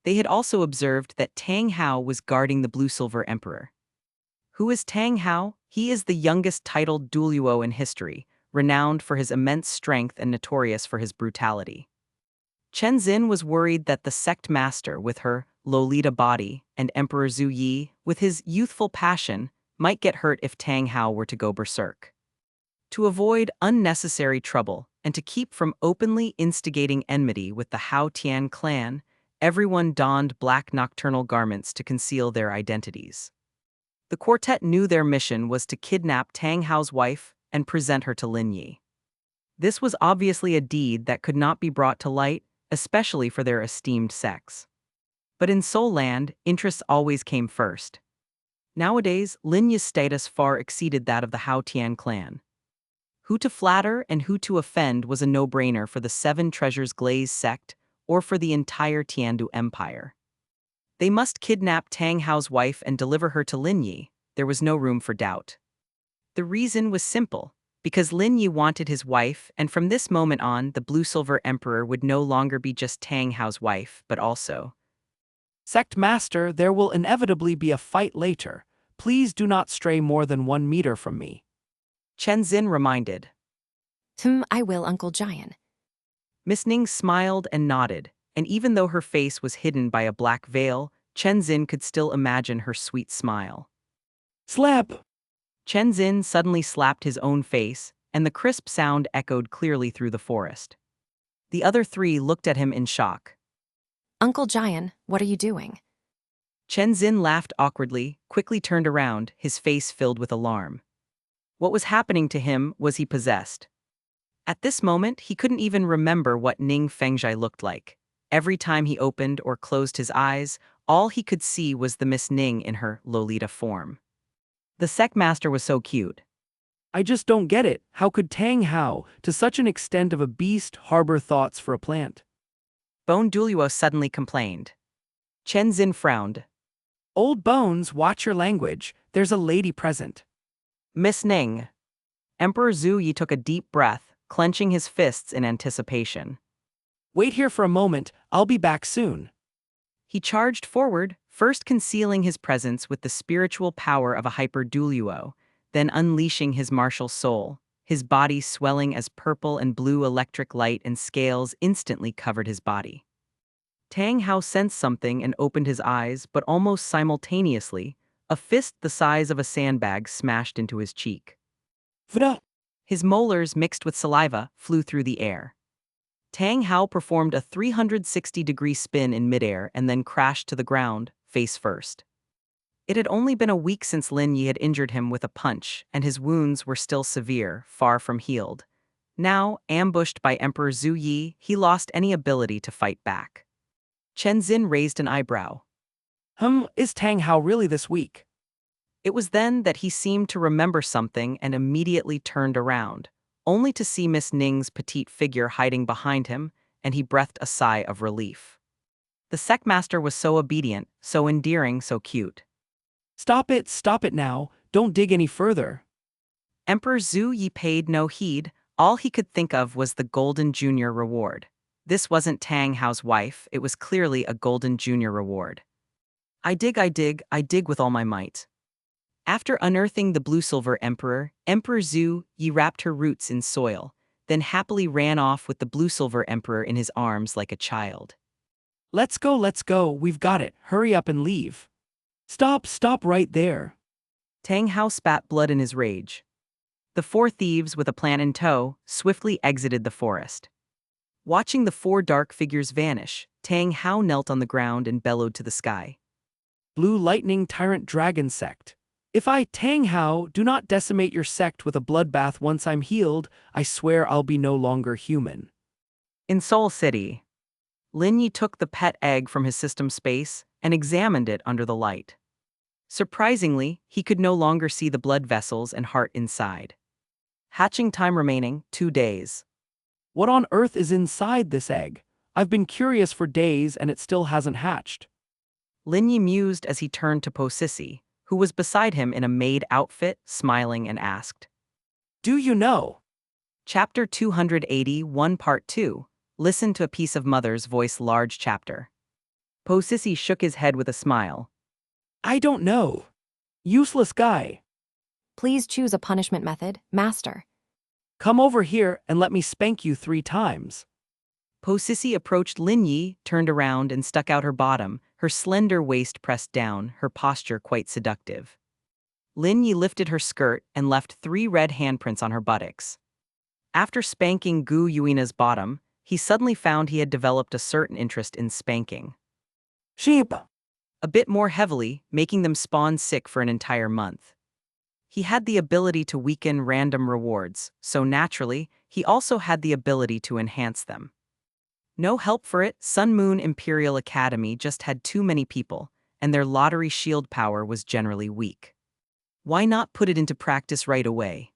They had also observed that Tang Hao was guarding the Blue-Silver Emperor. Who is Tang Hao? He is the youngest titled Douluo in history, renowned for his immense strength and notorious for his brutality. Chen Xin was worried that the sect master, with her Lolita body, and Emperor Zhu Yi, with his youthful passion, might get hurt if Tang Hao were to go berserk. To avoid unnecessary trouble and to keep from openly instigating enmity with the Hao Tian clan, everyone donned black nocturnal garments to conceal their identities. The quartet knew their mission was to kidnap Tang Hao's wife and present her to Lin Yi. This was obviously a deed that could not be brought to light, especially for their esteemed sex. But in Soul Land, interests always came first. Nowadays, Lin Yi's status far exceeded that of the Hao Tian clan. Who to flatter and who to offend was a no-brainer for the 7 Treasures Glaze sect or for the entire Tiandu Empire. They must kidnap Tang Hao's wife and deliver her to Lin Yi. There was no room for doubt. The reason was simple, because Lin Yi wanted his wife, and from this moment on, the Blue-Silver Emperor would no longer be just Tang Hao's wife, but also. Sect Master, there will inevitably be a fight later. Please do not stray more than 1 meter from me. Chen Xin reminded. I will, Uncle Jian. Miss Ning smiled and nodded, and even though her face was hidden by a black veil, Chen Xin could still imagine her sweet smile. Slap! Chen Xin suddenly slapped his own face, and the crisp sound echoed clearly through the forest. The other 3 looked at him in shock. Uncle Jian, what are you doing? Chen Xin laughed awkwardly, quickly turned around, his face filled with alarm. What was happening to him? Was he possessed? At this moment, he couldn't even remember what Ning Fengzhai looked like. Every time he opened or closed his eyes, all he could see was the Miss Ning in her Lolita form. The sect master was so cute. I just don't get it. How could Tang Hao, to such an extent of a beast, harbor thoughts for a plant? Bone Douluo suddenly complained. Chen Xin frowned. Old Bones, watch your language. There's a lady present. Miss Ning. Emperor Zhu Yi took a deep breath, clenching his fists in anticipation. Wait here for a moment, I'll be back soon. He charged forward, first concealing his presence with the spiritual power of a hyper Douluo, then unleashing his martial soul. His body swelling as purple and blue electric light and scales instantly covered his body. Tang Hao sensed something and opened his eyes, but almost simultaneously, a fist the size of a sandbag smashed into his cheek. Vda! His molars, mixed with saliva, flew through the air. Tang Hao performed a 360-degree spin in midair and then crashed to the ground, face first. It had only been a week since Lin Yi had injured him with a punch, and his wounds were still severe, far from healed. Now, ambushed by Emperor Zhu Yi, he lost any ability to fight back. Chen Xin raised an eyebrow. Is Tang Hao really this weak? It was then that he seemed to remember something and immediately turned around, only to see Miss Ning's petite figure hiding behind him, and he breathed a sigh of relief. The sect master was so obedient, so endearing, so cute. Stop it now, don't dig any further. Emperor Zhu Yi paid no heed, all he could think of was the Golden Junior reward. This wasn't Tang Hao's wife, it was clearly a Golden Junior reward. I dig with all my might. After unearthing the Blue-Silver Emperor, Emperor Zhu Yi wrapped her roots in soil, then happily ran off with the Blue-Silver Emperor in his arms like a child. Let's go, we've got it, hurry up and leave. Stop right there. Tang Hao spat blood in his rage. The 4 thieves, with a plan in tow, swiftly exited the forest. Watching the 4 dark figures vanish, Tang Hao knelt on the ground and bellowed to the sky. Blue Lightning Tyrant Dragon Sect. If I, Tang Hao, do not decimate your sect with a bloodbath once I'm healed, I swear I'll be no longer human. In Soul City, Lin Yi took the pet egg from his system space and examined it under the light. Surprisingly, he could no longer see the blood vessels and heart inside. Hatching time remaining, 2 days. What on earth is inside this egg? I've been curious for days and it still hasn't hatched. Lin Yi mused as he turned to Po Sissy, who was beside him in a maid outfit, smiling and asked. Do you know? Chapter 281 Part 2. Listen to a piece of mother's voice large chapter. Po Sissy shook his head with a smile. I don't know. Useless guy. Please choose a punishment method, master. Come over here and let me spank you 3 times. Po Sissy approached Lin Yi, turned around and stuck out her bottom, her slender waist pressed down, her posture quite seductive. Lin Yi lifted her skirt and left 3 red handprints on her buttocks. After spanking Gu Yuina's bottom, he suddenly found he had developed a certain interest in spanking. Sheep. A bit more heavily, making them spawn sick for an entire month. He had the ability to weaken random rewards, so naturally, he also had the ability to enhance them. No help for it, Sun Moon Imperial Academy just had too many people, and their lottery shield power was generally weak. Why not put it into practice right away?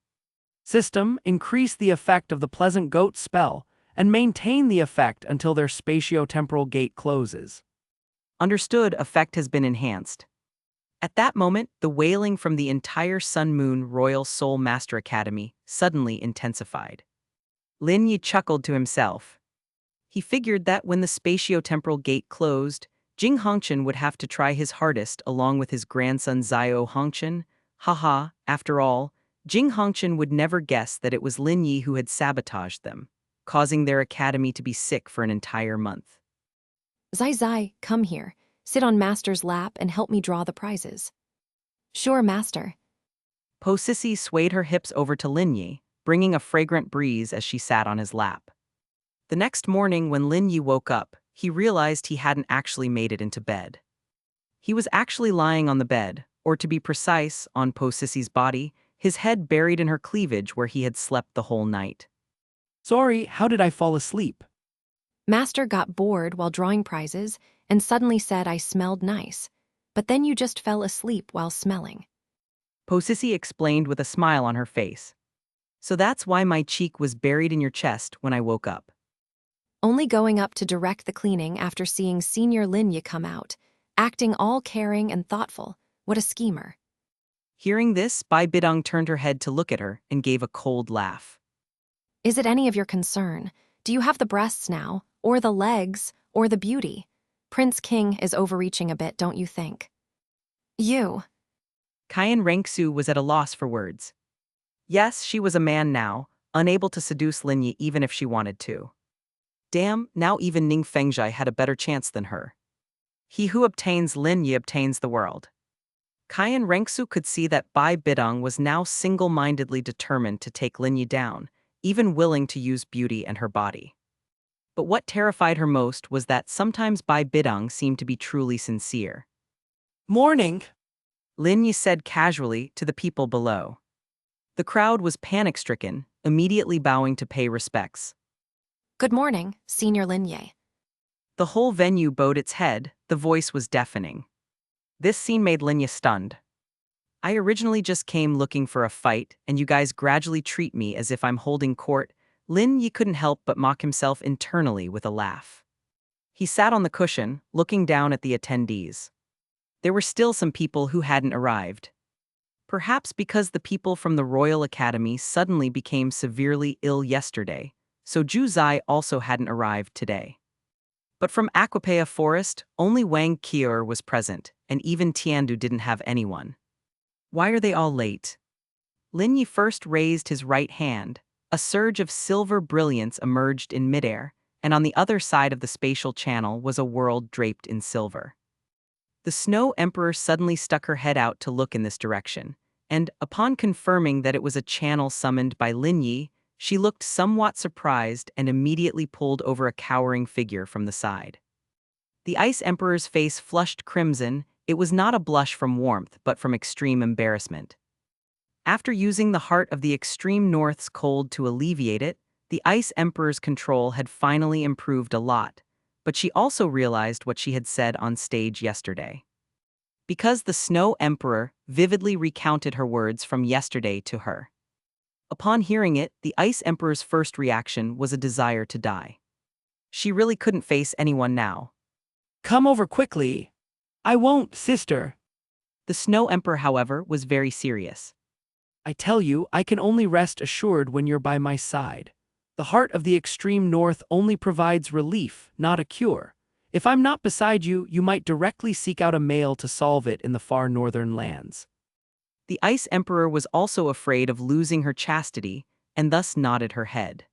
System, increase the effect of the pleasant goat spell, and maintain the effect until their spatio-temporal gate closes. Understood, effect has been enhanced. At that moment, the wailing from the entire Sun Moon Royal Soul Master Academy suddenly intensified. Lin Yi chuckled to himself. He figured that when the spatio-temporal gate closed, Jing Hongchen would have to try his hardest along with his grandson Zhao Hongchen. Haha, after all, Jing Hongchen would never guess that it was Lin Yi who had sabotaged them, causing their academy to be sick for an entire month. Zai, come here. Sit on master's lap and help me draw the prizes. Sure, master. Po Sissy swayed her hips over to Lin Yi, bringing a fragrant breeze as she sat on his lap. The next morning when Lin Yi woke up, he realized he hadn't actually made it into bed. He was actually lying on the bed, or to be precise, on Po Sissy's body, his head buried in her cleavage where he had slept the whole night. Sorry, how did I fall asleep? Master got bored while drawing prizes and suddenly said I smelled nice, but then you just fell asleep while smelling. Po Sissy explained with a smile on her face. So that's why my cheek was buried in your chest when I woke up. Only going up to direct the cleaning after seeing Senior Lin Yi come out, acting all caring and thoughtful. What a schemer. Hearing this, Bidong turned her head to look at her and gave a cold laugh. Is it any of your concern? Do you have the breasts now, or the legs, or the beauty? Prince King is overreaching a bit, don't you think? You. Cayenne Rengsu was at a loss for words. Yes, she was a man now, unable to seduce Lin Yi even if she wanted to. Damn, now even Ning Fengzhai had a better chance than her. He who obtains Lin Yi obtains the world. Cayenne Rengsu could see that Bai Bidong was now single-mindedly determined to take Lin Yi down, even willing to use beauty and her body. But what terrified her most was that sometimes Bai Bidong seemed to be truly sincere. Morning. Lin Yi said casually to the people below. The crowd was panic-stricken, immediately bowing to pay respects. Good morning, Senior Lin Yi. The whole venue bowed its head, the voice was deafening. This scene made Lin Yi stunned. I originally just came looking for a fight, and you guys gradually treat me as if I'm holding court. Lin Yi couldn't help but mock himself internally with a laugh. He sat on the cushion, looking down at the attendees. There were still some people who hadn't arrived. Perhaps because the people from the Royal Academy suddenly became severely ill yesterday, so Zhu Zai also hadn't arrived today. But from Aquapea Forest, only Wang Qiur was present, and even Tiandu didn't have anyone. Why are they all late? Lin Yi first raised his right hand. A surge of silver brilliance emerged in midair, and on the other side of the spatial channel was a world draped in silver. The Snow Emperor suddenly stuck her head out to look in this direction, and, upon confirming that it was a channel summoned by Lin Yi, she looked somewhat surprised and immediately pulled over a cowering figure from the side. The Ice Emperor's face flushed crimson. It was not a blush from warmth but from extreme embarrassment. After using the heart of the extreme north's cold to alleviate it, the Ice Emperor's control had finally improved a lot, but she also realized what she had said on stage yesterday. because the Snow Emperor vividly recounted her words from yesterday to her. Upon hearing it, the Ice Emperor's first reaction was a desire to die. She really couldn't face anyone now. Come over quickly. I won't, sister. The Snow Emperor, however, was very serious. I tell you, I can only rest assured when you're by my side. The heart of the extreme north only provides relief, not a cure. If I'm not beside you, you might directly seek out a male to solve it in the far northern lands. The Ice Emperor was also afraid of losing her chastity, and thus nodded her head.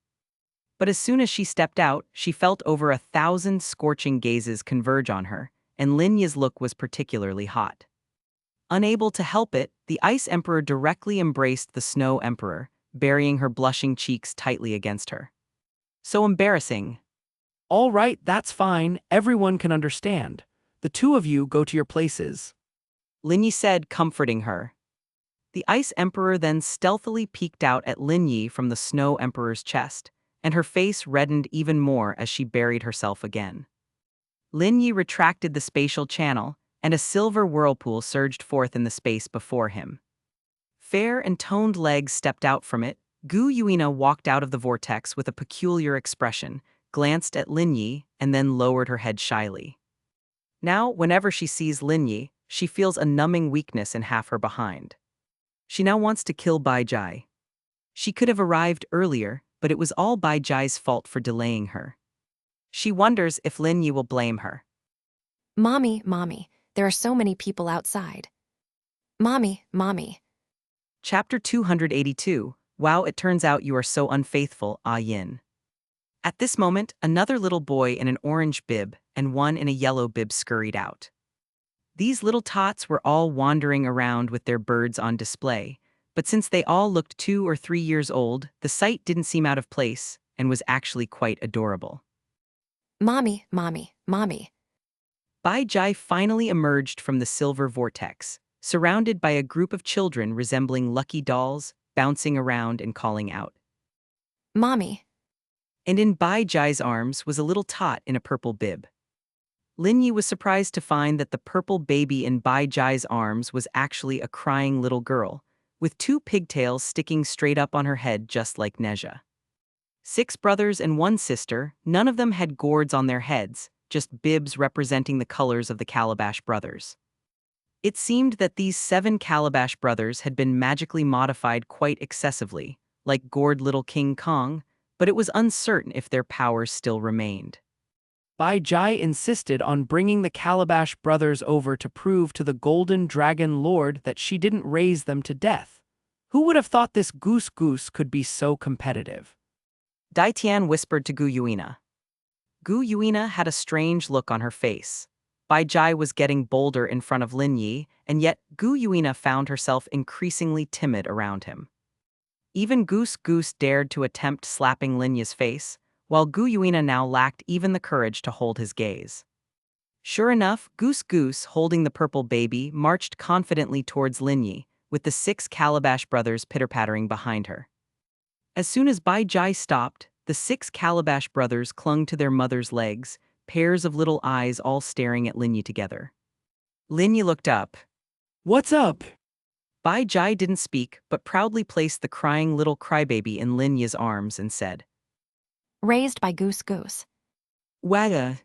But as soon as she stepped out, she felt over 1,000 scorching gazes converge on her, and Lin Yi's look was particularly hot. Unable to help it, the Ice Emperor directly embraced the Snow Emperor, burying her blushing cheeks tightly against her. So embarrassing. All right, that's fine, everyone can understand. The two of you go to your places. Lin Yi said, comforting her. The Ice Emperor then stealthily peeked out at Lin Yi from the Snow Emperor's chest, and her face reddened even more as she buried herself again. Lin Yi retracted the spatial channel, and a silver whirlpool surged forth in the space before him. Fair and toned legs stepped out from it. Gu Yuina walked out of the vortex with a peculiar expression, glanced at Lin Yi, and then lowered her head shyly. Now, whenever she sees Lin Yi, she feels a numbing weakness in half her behind. She now wants to kill Bai Jai. She could have arrived earlier, but it was all Bai Jai's fault for delaying her. She wonders if Lin Yi will blame her. Mommy, Mommy, there are so many people outside. Mommy, Mommy. Chapter 282, Wow, it turns out you are so unfaithful, Ah Yin. At this moment, another little boy in an orange bib and one in a yellow bib scurried out. These little tots were all wandering around with their birds on display, but since they all looked 2 or 3 years old, the sight didn't seem out of place and was actually quite adorable. Mommy, Mommy, Mommy. Bai Jai finally emerged from the silver vortex, surrounded by a group of children resembling lucky dolls, bouncing around and calling out. Mommy. And in Bai Jai's arms was a little tot in a purple bib. Lin Yi was surprised to find that the purple baby in Bai Jai's arms was actually a crying little girl, with 2 pigtails sticking straight up on her head just like Neja. 6 brothers and 1 sister, none of them had gourds on their heads, just bibs representing the colors of the Calabash brothers. It seemed that these 7 Calabash brothers had been magically modified quite excessively, like gourd little King Kong, but it was uncertain if their powers still remained. Bai Jai insisted on bringing the Calabash brothers over to prove to the Golden Dragon Lord that she didn't raise them to death. Who would have thought this goose could be so competitive? Dai Tian whispered to Gu Yuina. Gu Yuina had a strange look on her face. Bai Jai was getting bolder in front of Lin Yi, and yet Gu Yuina found herself increasingly timid around him. Even Goose dared to attempt slapping Lin Yi's face, while Gu Yuina now lacked even the courage to hold his gaze. Sure enough, Goose, holding the purple baby, marched confidently towards Lin Yi, with the 6 Calabash brothers pitter-pattering behind her. As soon as Bai Jai stopped, the 6 Calabash brothers clung to their mother's legs, pairs of little eyes all staring at Lin Yi together. Lin Yi looked up. What's up? Bai Jai didn't speak, but proudly placed the crying little crybaby in Lin Yi's arms and said, Raised by Goose. Wagga.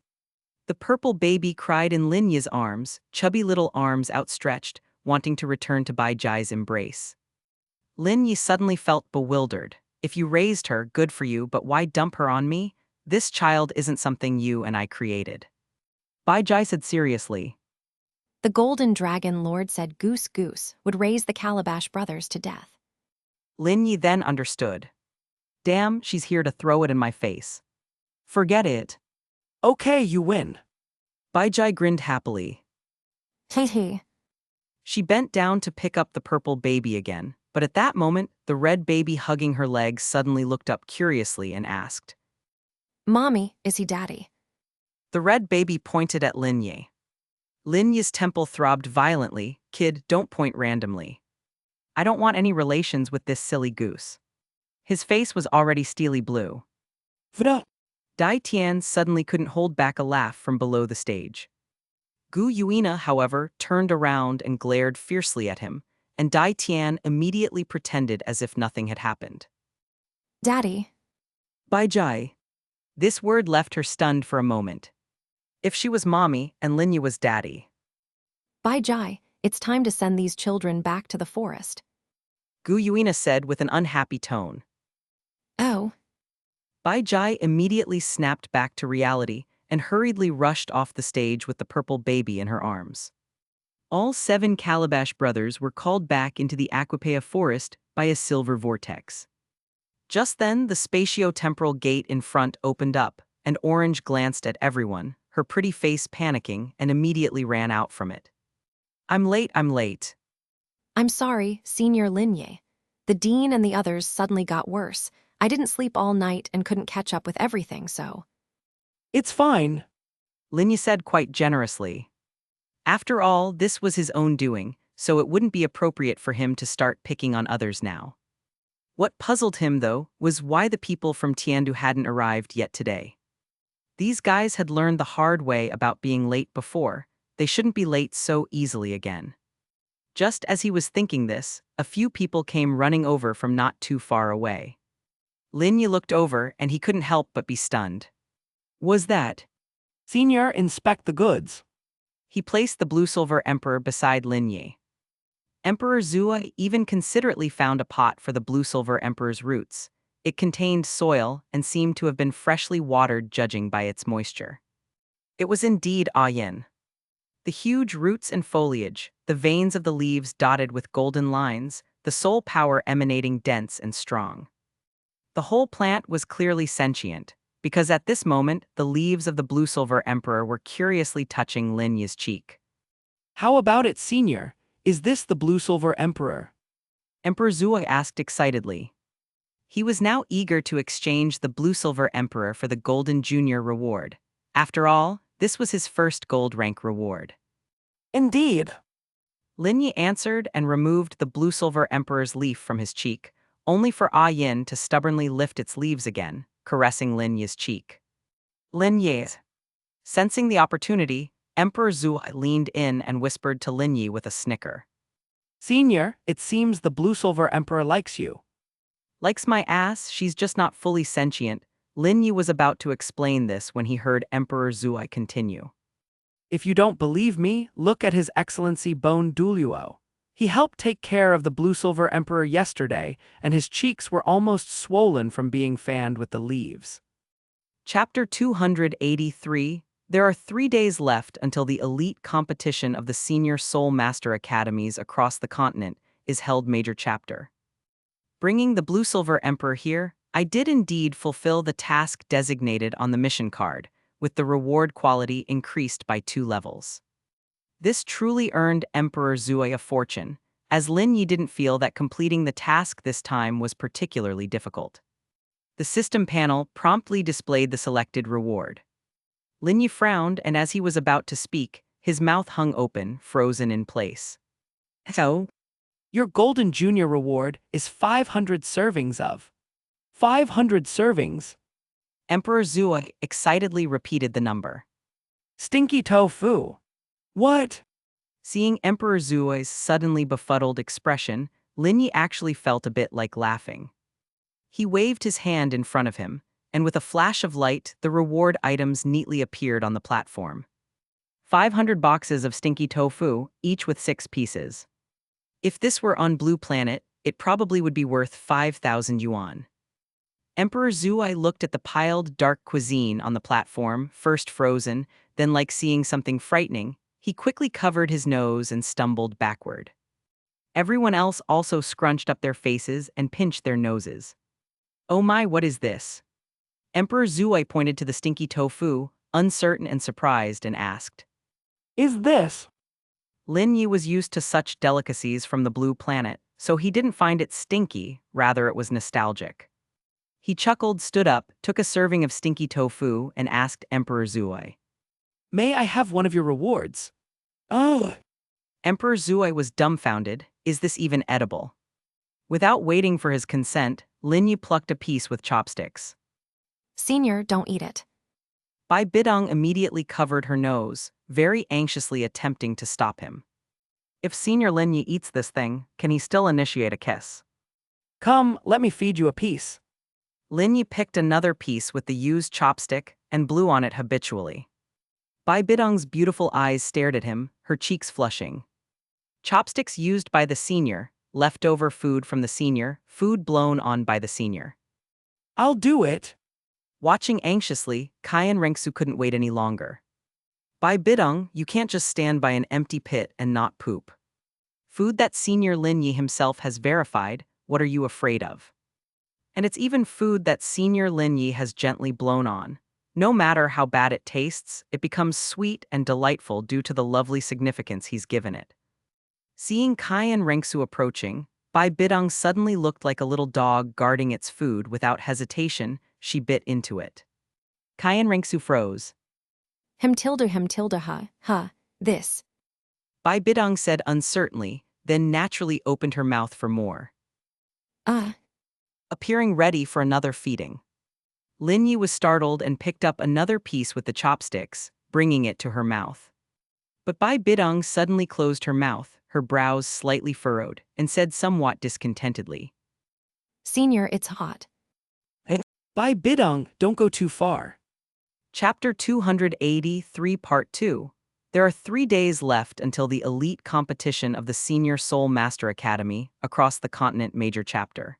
The purple baby cried in Lin Yi's arms, chubby little arms outstretched, wanting to return to Bai Jai's embrace. Lin Yi suddenly felt bewildered. If you raised her, good for you, but why dump her on me? This child isn't something you and I created. Bai Jai said seriously. The Golden Dragon Lord said Goose would raise the Calabash brothers to death. Lin Yi then understood. Damn, she's here to throw it in my face. Forget it. Okay, you win. Bai Jai grinned happily. Hee. She bent down to pick up the purple baby again, but at that moment, the red baby hugging her legs suddenly looked up curiously and asked, Mommy, is he daddy? The red baby pointed at Lin Yi. Lin Yi's temple throbbed violently. Kid, don't point randomly. I don't want any relations with this silly goose. His face was already steely blue. Vda. Dai Tian suddenly couldn't hold back a laugh from below the stage. Gu Yuina, however, turned around and glared fiercely at him, and Dai Tian immediately pretended as if nothing had happened. Daddy. Bai Jai. This word left her stunned for a moment. If she was mommy and Lin Yi was daddy. Bai Jai, it's time to send these children back to the forest. Gu Yuina said with an unhappy tone. Oh. Bai Jai immediately snapped back to reality and hurriedly rushed off the stage with the purple baby in her arms. All 7 Calabash brothers were called back into the Aquipea forest by a silver vortex. Just then, the spatio-temporal gate in front opened up, and Orange glanced at everyone, her pretty face panicking, and immediately ran out from it. I'm late, I'm late. I'm sorry, Senior Lin Yi. The dean and the others suddenly got worse. I didn't sleep all night and couldn't catch up with everything, so. It's fine. Lin Yi said quite generously. After all, this was his own doing, so it wouldn't be appropriate for him to start picking on others now. What puzzled him, though, was why the people from Tiandu hadn't arrived yet today. These guys had learned the hard way about being late before. They shouldn't be late so easily again. Just as he was thinking this, a few people came running over from not too far away. Lin Yi looked over and he couldn't help but be stunned. Was that? Senior, inspect the goods. He placed the Blue-Silver Emperor beside Lin Yi. Emperor Zua even considerately found a pot for the Blue-Silver Emperor's roots. It contained soil and seemed to have been freshly watered judging by its moisture. It was indeed Yin. The huge roots and foliage, the veins of the leaves dotted with golden lines, the soul power emanating dense and strong. The whole plant was clearly sentient, because at this moment the leaves of the Blue-Silver Emperor were curiously touching Lin Yi's cheek. How about it, Senior? Is this the Blue-Silver Emperor? Emperor Zua asked excitedly. He was now eager to exchange the Blue-Silver Emperor for the Golden Junior reward. After all, this was his first gold rank reward. Indeed. Lin Yi answered and removed the Blue-Silver Emperor's leaf from his cheek, only for Yin to stubbornly lift its leaves again, caressing Lin Yi's cheek. Lin Yi. Sensing the opportunity, Emperor Zua leaned in and whispered to Lin Yi with a snicker. Senior, it seems the Blue-Silver Emperor likes you. Likes my ass, she's just not fully sentient. Lin Yi was about to explain this when he heard Emperor Zua continue. If you don't believe me, look at His Excellency Bone Douluo. He helped take care of the Blue-Silver Emperor yesterday, and his cheeks were almost swollen from being fanned with the leaves. Chapter 283. There are 3 days left until the elite competition of the Senior Soul Master Academies across the continent is held major chapter. Bringing the Blue-Silver Emperor here, I did indeed fulfill the task designated on the mission card, with the reward quality increased by 2 levels. This truly earned Emperor Zua a fortune, as Lin Yi didn't feel that completing the task this time was particularly difficult. The system panel promptly displayed the selected reward. Lin Yi frowned, and as he was about to speak, his mouth hung open, frozen in place. So, your Golden Junior reward is 500 servings of. 500 servings? Emperor Zua excitedly repeated the number. Stinky tofu. What? Seeing Emperor Zuo's suddenly befuddled expression, Lin Yi actually felt a bit like laughing. He waved his hand in front of him, and with a flash of light, the reward items neatly appeared on the platform. 500 boxes of stinky tofu, each with 6 pieces. If this were on Blue Planet, it probably would be worth 5,000 yuan. Emperor Zua looked at the piled dark cuisine on the platform, first frozen, then like seeing something frightening. He quickly covered his nose and stumbled backward. Everyone else also scrunched up their faces and pinched their noses. Oh my, what is this? Emperor Zua pointed to the stinky tofu, uncertain and surprised, and asked. Is this? Lin Yi was used to such delicacies from the Blue Planet, so he didn't find it stinky, rather it was nostalgic. He chuckled, stood up, took a serving of stinky tofu, and asked Emperor Zua. May I have one of your rewards? Oh. Emperor Zua was dumbfounded. Is this even edible? Without waiting for his consent, Lin Yi plucked a piece with chopsticks. Senior, don't eat it. Bai Bidong immediately covered her nose, very anxiously attempting to stop him. If Senior Lin Yi eats this thing, can he still initiate a kiss? Come, let me feed you a piece. Lin Yi picked another piece with the used chopstick and blew on it habitually. Bai Bidong's beautiful eyes stared at him, her cheeks flushing. Chopsticks used by the senior, leftover food from the senior, food blown on by the senior. I'll do it. Watching anxiously, Kai and Rengsu couldn't wait any longer. Bai Bidong, you can't just stand by an empty pit and not poop. Food that Senior Lin Yi himself has verified, what are you afraid of? And it's even food that Senior Lin Yi has gently blown on. No matter how bad it tastes, it becomes sweet and delightful due to the lovely significance he's given it. Seeing Kai and Rengsu approaching, Bai Bidong suddenly looked like a little dog guarding its food. Without hesitation, she bit into it. Kai and Rengsu froze. Him tilde ha, this. Bai Bidong said uncertainly, then naturally opened her mouth for more, appearing ready for another feeding. Lin Yi was startled and picked up another piece with the chopsticks, bringing it to her mouth. But Bai Bidong suddenly closed her mouth, her brows slightly furrowed, and said somewhat discontentedly, Senior, it's hot. Bai Bidong, don't go too far. Chapter 283 Part 2. There are 3 days left until the elite competition of the Senior Soul Master Academy across the continent major chapter.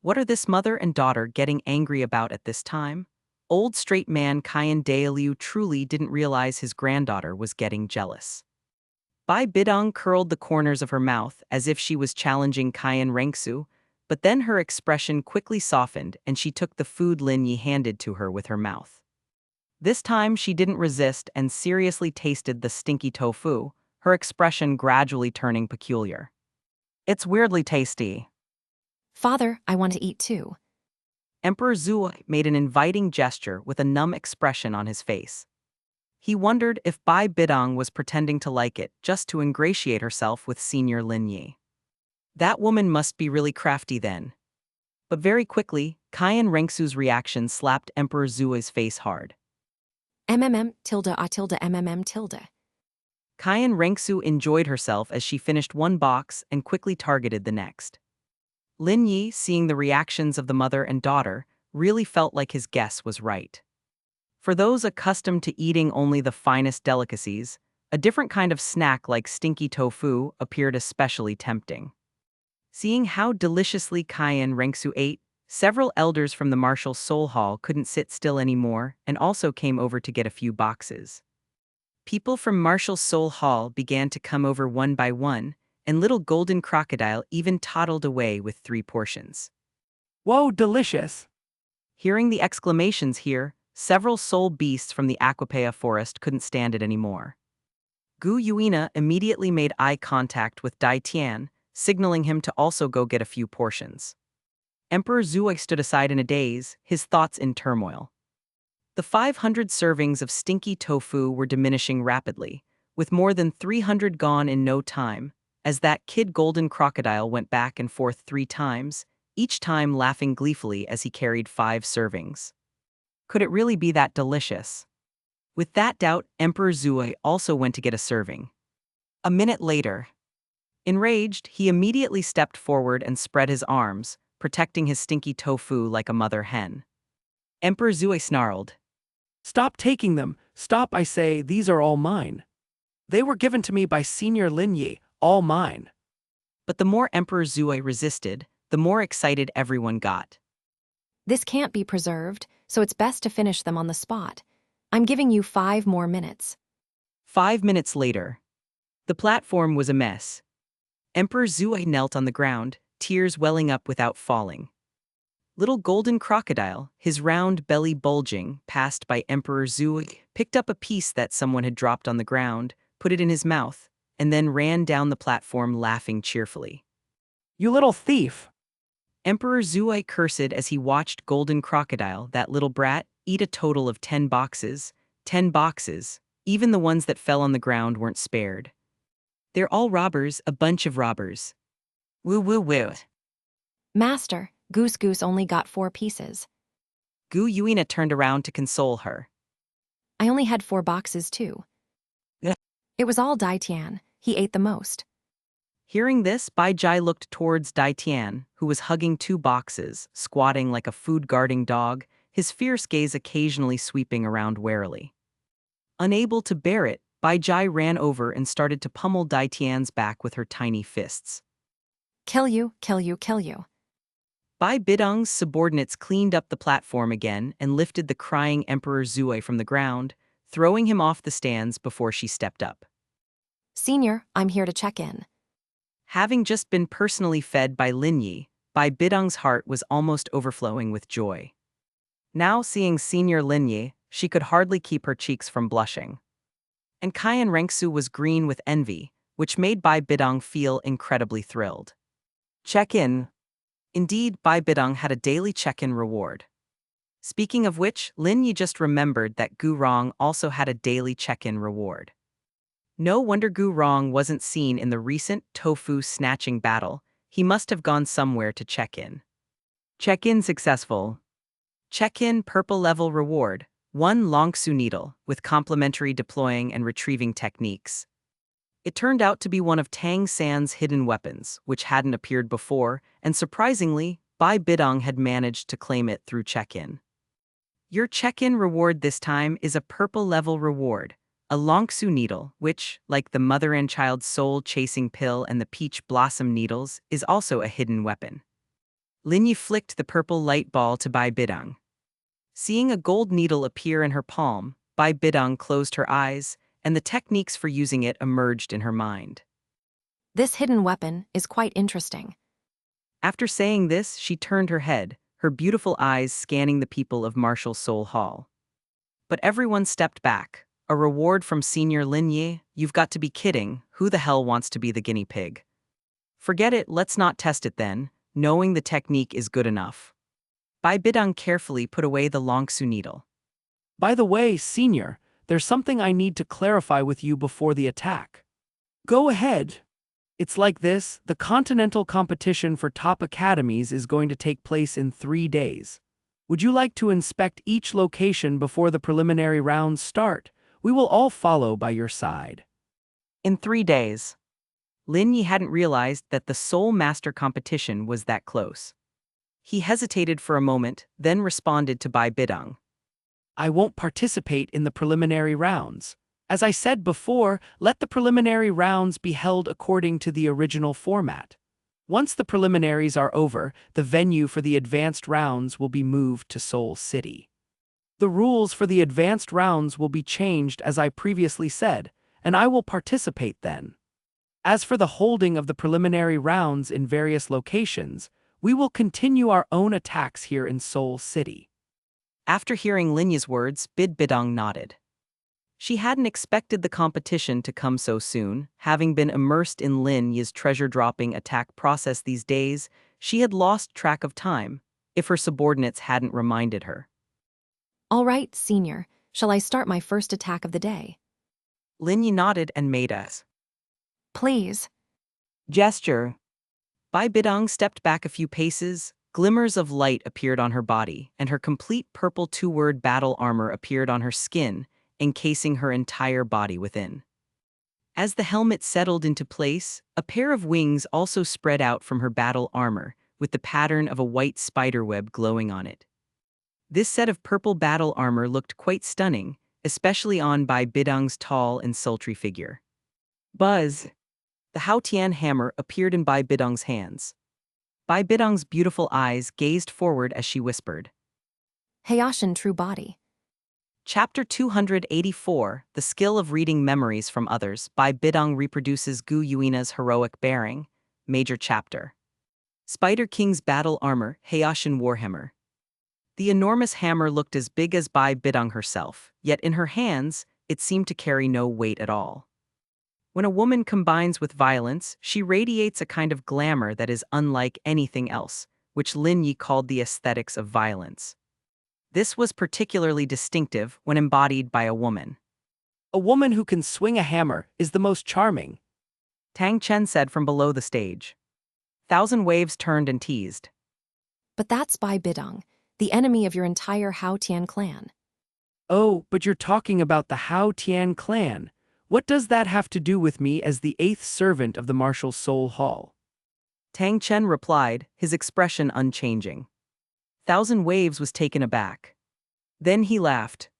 What are this mother and daughter getting angry about at this time? Old straight man Kaian Dailiu truly didn't realize his granddaughter was getting jealous. Bai Bidong curled the corners of her mouth as if she was challenging Kaian Rengsu, but then her expression quickly softened and she took the food Lin Yi handed to her with her mouth. This time she didn't resist and seriously tasted the stinky tofu, her expression gradually turning peculiar. It's weirdly tasty. Father, I want to eat too. Emperor Zhu made an inviting gesture with a numb expression on his face. He wondered if Bai Bidong was pretending to like it just to ingratiate herself with Senior Lin Yi. That woman must be really crafty then. But very quickly, Kaian Rengsu's reaction slapped Emperor Zuo's face hard. Tilde. Kaian Rengsu enjoyed herself as she finished one box and quickly targeted the next. Lin Yi, seeing the reactions of the mother and daughter, really felt like his guess was right. For those accustomed to eating only the finest delicacies, a different kind of snack like stinky tofu appeared especially tempting. Seeing how deliciously Kaian Rengsu ate, several elders from the martial soul hall couldn't sit still anymore and also came over to get a few boxes. People from martial soul hall began to come over one by one, and little golden crocodile even toddled away with 3 portions. Whoa, delicious! Hearing the exclamations here, several soul beasts from the Aquapea forest couldn't stand it anymore. Gu Yuina immediately made eye contact with Dai Tian, signaling him to also go get a few portions. Emperor Zhuai stood aside in a daze, his thoughts in turmoil. The 500 servings of stinky tofu were diminishing rapidly, with more than 300 gone in no time, as that kid golden crocodile went back and forth 3 times, each time laughing gleefully as he carried 5 servings. Could it really be that delicious? With that doubt, Emperor Zhuai also went to get a serving. A minute later, enraged, he immediately stepped forward and spread his arms, protecting his stinky tofu like a mother hen. Emperor Zhuai snarled, Stop taking them, stop I say, these are all mine. They were given to me by Senior Lin Yi, all mine. But the more Emperor Zhuai resisted, the more excited everyone got. This can't be preserved, so it's best to finish them on the spot. I'm giving you 5 more minutes. 5 minutes later. The platform was a mess. Emperor Zhuai knelt on the ground, tears welling up without falling. Little golden crocodile, his round belly bulging, passed by Emperor Zhuai, picked up a piece that someone had dropped on the ground, put it in his mouth, and then ran down the platform laughing cheerfully. You little thief! Emperor Zhuai cursed as he watched Golden Crocodile, that little brat, eat a total of 10 boxes. 10 boxes. Even the ones that fell on the ground weren't spared. They're all robbers, a bunch of robbers. Woo woo woo. Master, Goose only got 4 pieces. Gu Yuina turned around to console her. I only had 4 boxes too. Yeah. It was all Dai Tian. He ate the most. Hearing this, Bai Jai looked towards Dai Tian, who was hugging 2 boxes, squatting like a food-guarding dog, his fierce gaze occasionally sweeping around warily. Unable to bear it, Bai Jai ran over and started to pummel Dai Tian's back with her tiny fists. Kill you, kill you, kill you. Bai Bidong's subordinates cleaned up the platform again and lifted the crying Emperor Zui from the ground, throwing him off the stands before she stepped up. Senior, I'm here to check in. Having just been personally fed by Lin Yi, Bai Bidong's heart was almost overflowing with joy. Now seeing Senior Lin Yi, she could hardly keep her cheeks from blushing. And Kaiyan Rengsu was green with envy, which made Bai Bidong feel incredibly thrilled. Check-in. Indeed, Bai Bidong had a daily check-in reward. Speaking of which, Lin Yi just remembered that Gu Rong also had a daily check-in reward. No wonder Gu Rong wasn't seen in the recent tofu snatching battle. He must have gone somewhere to check in. Check-in successful. Check-in purple level reward, 1 Longsu needle with complementary deploying and retrieving techniques. It turned out to be one of Tang San's hidden weapons, which hadn't appeared before, and surprisingly, Bai Bidong had managed to claim it through check-in. Your check-in reward this time is a purple level reward, a Longsu needle, which, like the mother and child soul-chasing pill and the peach blossom needles, is also a hidden weapon. Lin Yi flicked the purple light ball to Bai Bidong. Seeing a gold needle appear in her palm, Bai Bidong closed her eyes, and the techniques for using it emerged in her mind. This hidden weapon is quite interesting. After saying this, she turned her head, her beautiful eyes scanning the people of Martial Soul Hall. But everyone stepped back. A reward from Senior Lin Yi? You've got to be kidding. Who the hell wants to be the guinea pig? Forget it, let's not test it then. Knowing the technique is good enough. Bai Bidong carefully put away the Longsu needle. By the way, Senior, there's something I need to clarify with you before the attack. Go ahead. It's like this, the continental competition for top academies is going to take place in 3 days. Would you like to inspect each location before the preliminary rounds start? We will all follow by your side. In 3 days. Lin Yi hadn't realized that the Soul Master competition was that close. He hesitated for a moment, then responded to Bai Bidong. I won't participate in the preliminary rounds. As I said before, let the preliminary rounds be held according to the original format. Once the preliminaries are over, the venue for the advanced rounds will be moved to Seoul City. The rules for the advanced rounds will be changed as I previously said, and I will participate then. As for the holding of the preliminary rounds in various locations, we will continue our own attacks here in Seoul City. After hearing Lin Yi's words, Bidong nodded. She hadn't expected the competition to come so soon. Having been immersed in Lin Yi's treasure-dropping attack process these days, she had lost track of time, if her subordinates hadn't reminded her. All right, Senior, shall I start my first attack of the day? Lin Yi nodded and made a Please. gesture. Bai Bidong stepped back a few paces. Glimmers of light appeared on her body, and her complete purple 2-word battle armor appeared on her skin, encasing her entire body within. As the helmet settled into place, a pair of wings also spread out from her battle armor, with the pattern of a white spiderweb glowing on it. This set of purple battle armor looked quite stunning, especially on Bai Bidong's tall and sultry figure. Buzz! The Haotian hammer appeared in Bai Bidong's hands. Bai Bidong's beautiful eyes gazed forward as she whispered. Hayashin True Body. Chapter 284, The Skill of Reading Memories from Others, Bai Bidong reproduces Gu Yuina's heroic bearing. Major Chapter. Spider King's battle armor, Hayashin Warhammer. The enormous hammer looked as big as Bai Bidong herself, yet in her hands, it seemed to carry no weight at all. When a woman combines with violence, she radiates a kind of glamour that is unlike anything else, which Lin Yi called the aesthetics of violence. This was particularly distinctive when embodied by a woman. A woman who can swing a hammer is the most charming. Tang Chen said from below the stage. Thousand Waves turned and teased. But that's Bai Bidong, the enemy of your entire Haotian clan. Oh, but you're talking about the Hao Tian clan. What does that have to do with me as the eighth servant of the martial soul hall? Tang Chen replied, his expression unchanging. Thousand Waves was taken aback. Then he laughed.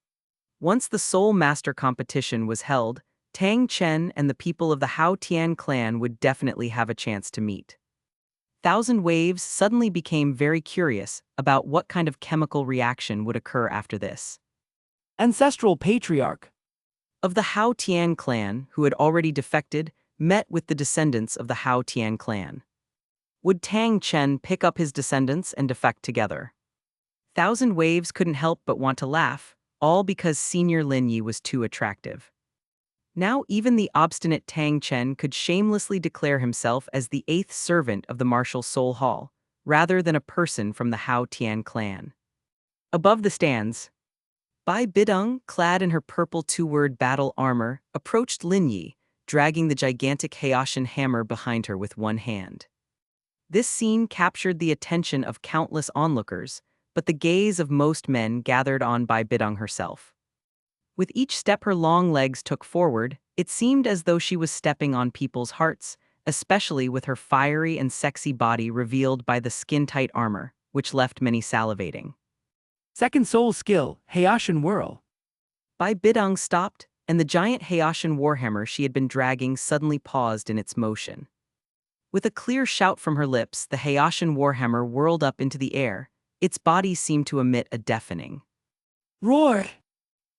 Once the Soul Master competition was held, Tang Chen and the people of the Hao Tian clan would definitely have a chance to meet. Thousand Waves suddenly became very curious about what kind of chemical reaction would occur after this. Ancestral patriarch. Of the Hao Tian clan, who had already defected, met with the descendants of the Hao Tian clan. Would Tang Chen pick up his descendants and defect together? Thousand Waves couldn't help but want to laugh, all because Senior Lin Yi was too attractive. Now even the obstinate Tang Chen could shamelessly declare himself as the eighth servant of the martial soul hall, rather than a person from the Hao Tian clan. Above the stands, Bai Bidong, clad in her purple two-word battle armor, approached Lin Yi, dragging the gigantic Haoshan hammer behind her with one hand. This scene captured the attention of countless onlookers, but the gaze of most men gathered on Bai Bidong herself. With each step her long legs took forward, it seemed as though she was stepping on people's hearts, especially with her fiery and sexy body revealed by the skin-tight armor, which left many salivating. Second soul skill, Haoshan Whirl. Bai Bidong stopped, and the giant Haoshan warhammer she had been dragging suddenly paused in its motion. With a clear shout from her lips, the Haoshan warhammer whirled up into the air. Its body seemed to emit a deafening Roar!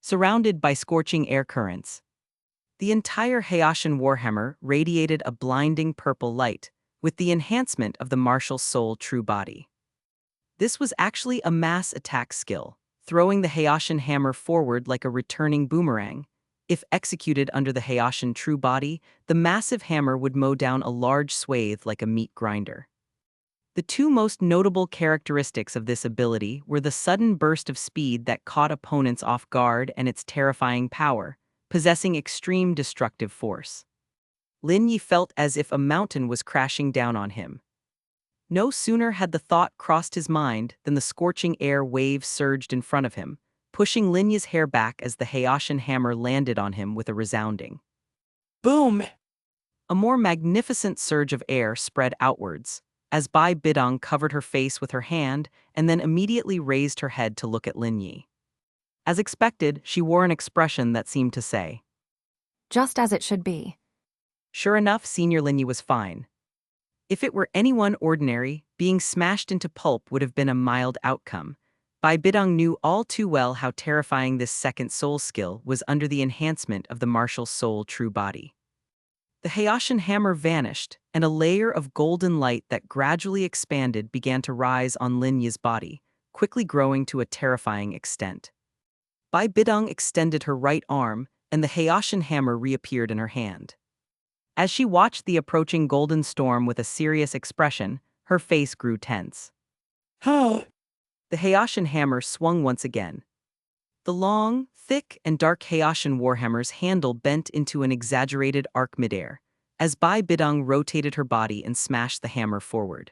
surrounded by scorching air currents. The entire Haoshan warhammer radiated a blinding purple light, with the enhancement of the martial soul true body. This was actually a mass attack skill, throwing the Haoshan hammer forward like a returning boomerang. If executed under the Haoshan true body, the massive hammer would mow down a large swathe like a meat grinder. The two most notable characteristics of this ability were the sudden burst of speed that caught opponents off guard and its terrifying power, possessing extreme destructive force. Lin Yi felt as if a mountain was crashing down on him. No sooner had the thought crossed his mind than the scorching air wave surged in front of him, pushing Lin Yi's hair back as the Haoshan hammer landed on him with a resounding Boom! A more magnificent surge of air spread outwards, as Bai Bidong covered her face with her hand and then immediately raised her head to look at Lin Yi. As expected, she wore an expression that seemed to say, Just as it should be. Sure enough, Senior Lin Yi was fine. If it were anyone ordinary, being smashed into pulp would have been a mild outcome. Bai Bidong knew all too well how terrifying this second soul skill was under the enhancement of the martial soul true body. The Haoshan hammer vanished, and a layer of golden light that gradually expanded began to rise on Lin Yi's body, quickly growing to a terrifying extent. Bai Bidong extended her right arm, and the Haoshan hammer reappeared in her hand. As she watched the approaching golden storm with a serious expression, her face grew tense. How? The Haoshan hammer swung once again. The long, thick, and dark Haoshan warhammer's handle bent into an exaggerated arc midair, as Bai Bidong rotated her body and smashed the hammer forward.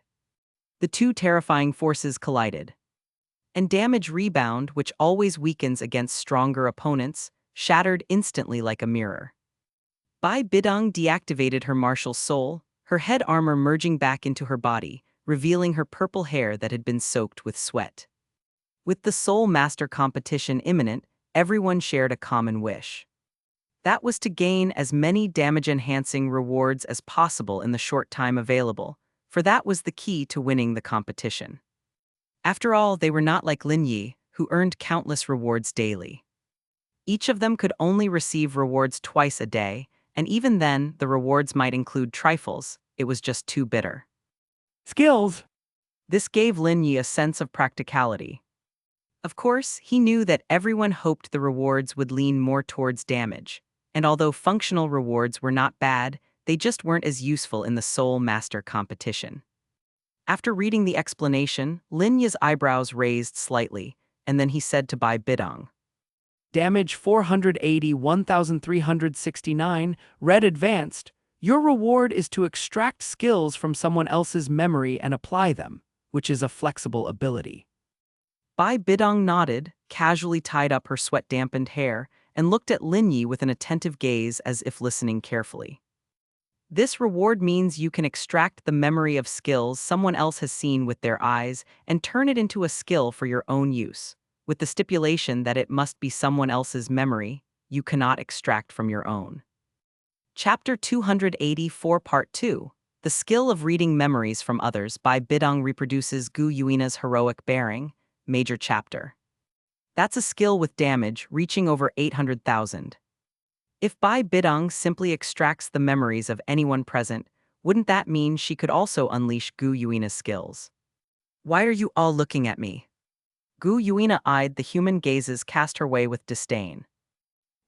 The two terrifying forces collided. And damage rebound, which always weakens against stronger opponents, shattered instantly like a mirror. Bai Bidong deactivated her martial soul, her head armor merging back into her body, revealing her purple hair that had been soaked with sweat. With the Soul Master competition imminent, everyone shared a common wish. That was to gain as many damage-enhancing rewards as possible in the short time available, for that was the key to winning the competition. After all, they were not like Lin Yi, who earned countless rewards daily. Each of them could only receive rewards twice a day, and even then, the rewards might include trifles. It was just too bitter. Skills! This gave Lin Yi a sense of practicality. Of course, he knew that everyone hoped the rewards would lean more towards damage, and although functional rewards were not bad, they just weren't as useful in the Soul Master competition. After reading the explanation, Lin Yi's eyebrows raised slightly, and then he said to Bai Bidong, Damage 480, 1369, Red Advanced. Your reward is to extract skills from someone else's memory and apply them, which is a flexible ability. Bai Bidong nodded, casually tied up her sweat-dampened hair, and looked at Lin Yi with an attentive gaze as if listening carefully. This reward means you can extract the memory of skills someone else has seen with their eyes and turn it into a skill for your own use, with the stipulation that it must be someone else's memory you cannot extract from your own. Chapter 284 Part 2. The skill of reading memories from others by Bidong reproduces Gu Yuina's heroic bearing, major chapter. That's a skill with damage reaching over 800,000. If Bai Bidong simply extracts the memories of anyone present, wouldn't that mean she could also unleash Gu Yuina's skills? Why are you all looking at me? Gu Yuina eyed the human gazes cast her way with disdain.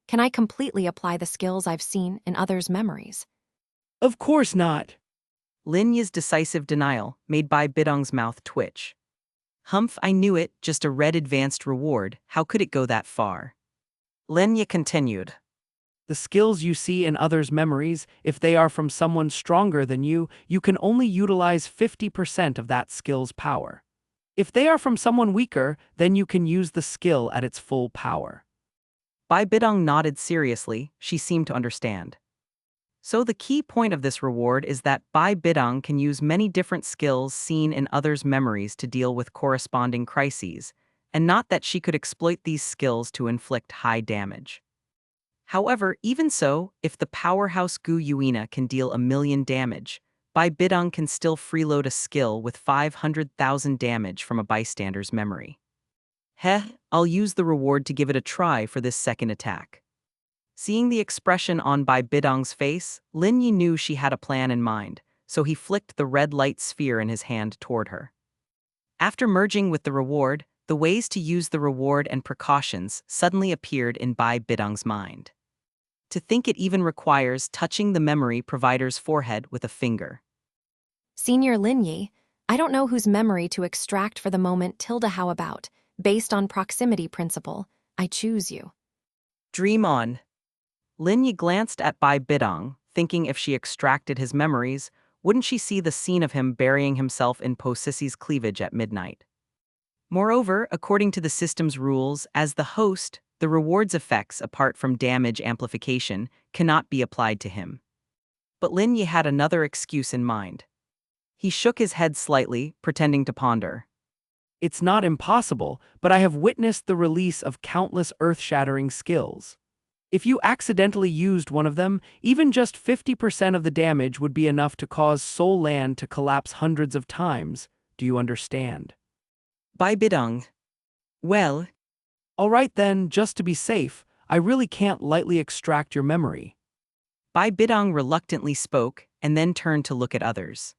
Can I completely apply the skills I've seen in others' memories? Of course not. Lin Yi's decisive denial made Bai Bidong's mouth twitch. Humph, I knew it, just a red advanced reward, how could it go that far? Lin Yi continued. The skills you see in others' memories, if they are from someone stronger than you can only utilize 50% of that skill's power. If they are from someone weaker, then you can use the skill at its full power. Bai Bidong nodded seriously, she seemed to understand. So the key point of this reward is that Bai Bidong can use many different skills seen in others' memories to deal with corresponding crises, and not that she could exploit these skills to inflict high damage. However, even so, if the powerhouse Gu Yuina can deal 1,000,000 damage, Bai Bidong can still freeload a skill with 500,000 damage from a bystander's memory. Heh, I'll use the reward to give it a try for this second attack. Seeing the expression on Bai Bidong's face, Lin Yi knew she had a plan in mind, so he flicked the red light sphere in his hand toward her. After merging with the reward, the ways to use the reward and precautions suddenly appeared in Bai Bidong's mind. To think it even requires touching the memory provider's forehead with a finger. Senior Lin Yi, I don't know whose memory to extract for the moment. How about, based on proximity principle, I choose you. Dream on. Lin Yi glanced at Bai Bidong, thinking if she extracted his memories, wouldn't she see the scene of him burying himself in Po Sissy's cleavage at midnight? Moreover, according to the system's rules, as the host, the reward's effects, apart from damage amplification, cannot be applied to him. But Lin Yi had another excuse in mind. He shook his head slightly, pretending to ponder. It's not impossible, but I have witnessed the release of countless earth-shattering skills. If you accidentally used one of them, even just 50% of the damage would be enough to cause Seoul Land to collapse hundreds of times. Do you understand? Bai Bidong. Well, All right then, just to be safe, I really can't lightly extract your memory. Bai Bidong reluctantly spoke and then turned to look at others.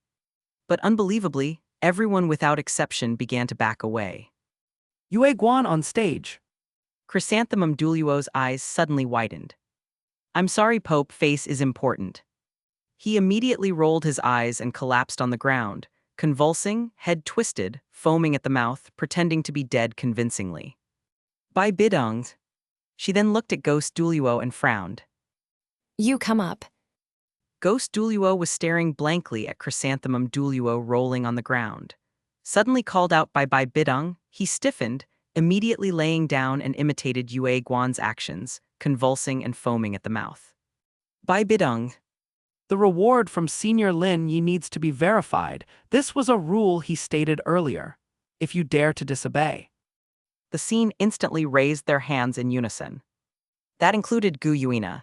But unbelievably, everyone without exception began to back away. Yue Guan on stage. Chrysanthemum Douluo's eyes suddenly widened. I'm sorry, Pope, face is important. He immediately rolled his eyes and collapsed on the ground, convulsing, head twisted, foaming at the mouth, pretending to be dead convincingly. Bai Bidong. She then looked at Ghost Douluo and frowned. You come up. Ghost Douluo was staring blankly at Chrysanthemum Douluo rolling on the ground. Suddenly called out by Bai Bidong, he stiffened, immediately laying down and imitated Yue Guan's actions, convulsing and foaming at the mouth. Bai Bidong. The reward from Senior Lin Yi needs to be verified. This was a rule he stated earlier. If you dare to disobey. The scene instantly raised their hands in unison. That included Gu Yuina.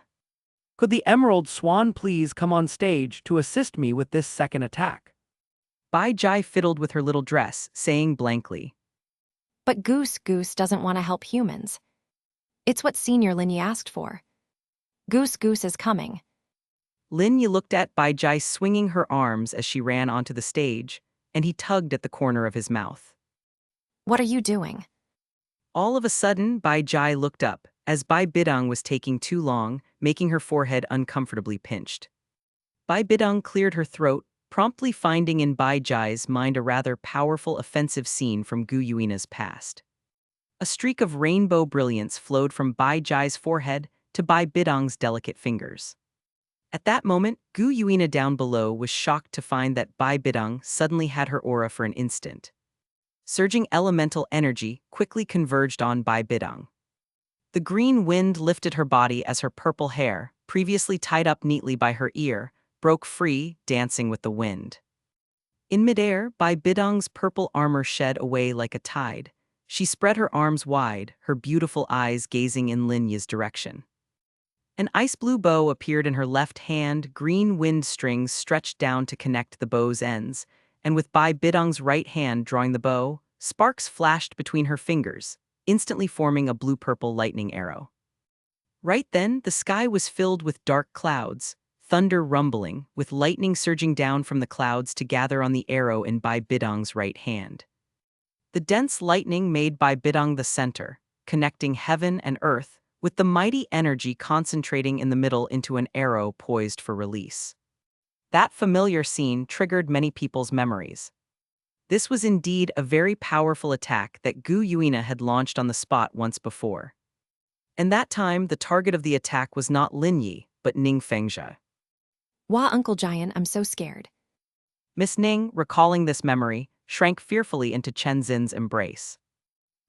Could the Emerald Swan please come on stage to assist me with this second attack? Bai Jai fiddled with her little dress, saying blankly. But Goose doesn't want to help humans. It's what Senior Lin Yi asked for. Goose is coming. Lin Yi looked at Bai Jai swinging her arms as she ran onto the stage, and he tugged at the corner of his mouth. What are you doing? All of a sudden, Bai Jai looked up, as Bai Bidong was taking too long, making her forehead uncomfortably pinched. Bai Bidong cleared her throat, promptly finding in Bai Jai's mind a rather powerful offensive scene from Gu Yuina's past. A streak of rainbow brilliance flowed from Bai Jai's forehead to Bai Bidong's delicate fingers. At that moment, Gu Yuina down below was shocked to find that Bai Bidong suddenly had her aura for an instant. surging elemental energy quickly converged on Bai Bidong. The green wind lifted her body as her purple hair, previously tied up neatly by her ear, broke free, dancing with the wind. In midair, Bai Bidong's purple armor shed away like a tide. She spread her arms wide, her beautiful eyes gazing in Lin Yi's direction. An ice-blue bow appeared in her left hand, green wind strings stretched down to connect the bow's ends, and with Bai Bidong's right hand drawing the bow, sparks flashed between her fingers, instantly forming a blue-purple lightning arrow. Right then, the sky was filled with dark clouds, thunder rumbling, with lightning surging down from the clouds to gather on the arrow in Bai Bidong's right hand. The dense lightning made Bai Bidong the center, connecting heaven and earth, with the mighty energy concentrating in the middle into an arrow poised for release. That familiar scene triggered many people's memories. This was indeed a very powerful attack that Gu Yuina had launched on the spot once before. And that time, the target of the attack was not Lin Yi, but Ning Fengzhe. Wah, Uncle Giant, I'm so scared. Miss Ning, recalling this memory, shrank fearfully into Chen Xin's embrace.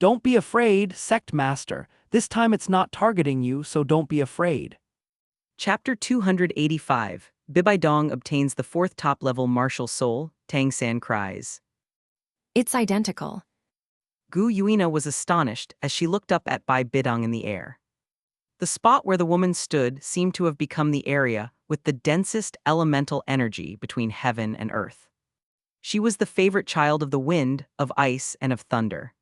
Don't be afraid, Sect Master. This time it's not targeting you, so don't be afraid. Chapter 285, Bidong obtains the 4th top-level martial soul, Tang San cries. It's identical. Gu Yuina was astonished as she looked up at Bai Bidong in the air. The spot where the woman stood seemed to have become the area with the densest elemental energy between heaven and earth. She was the favorite child of the wind, of ice, and of thunder.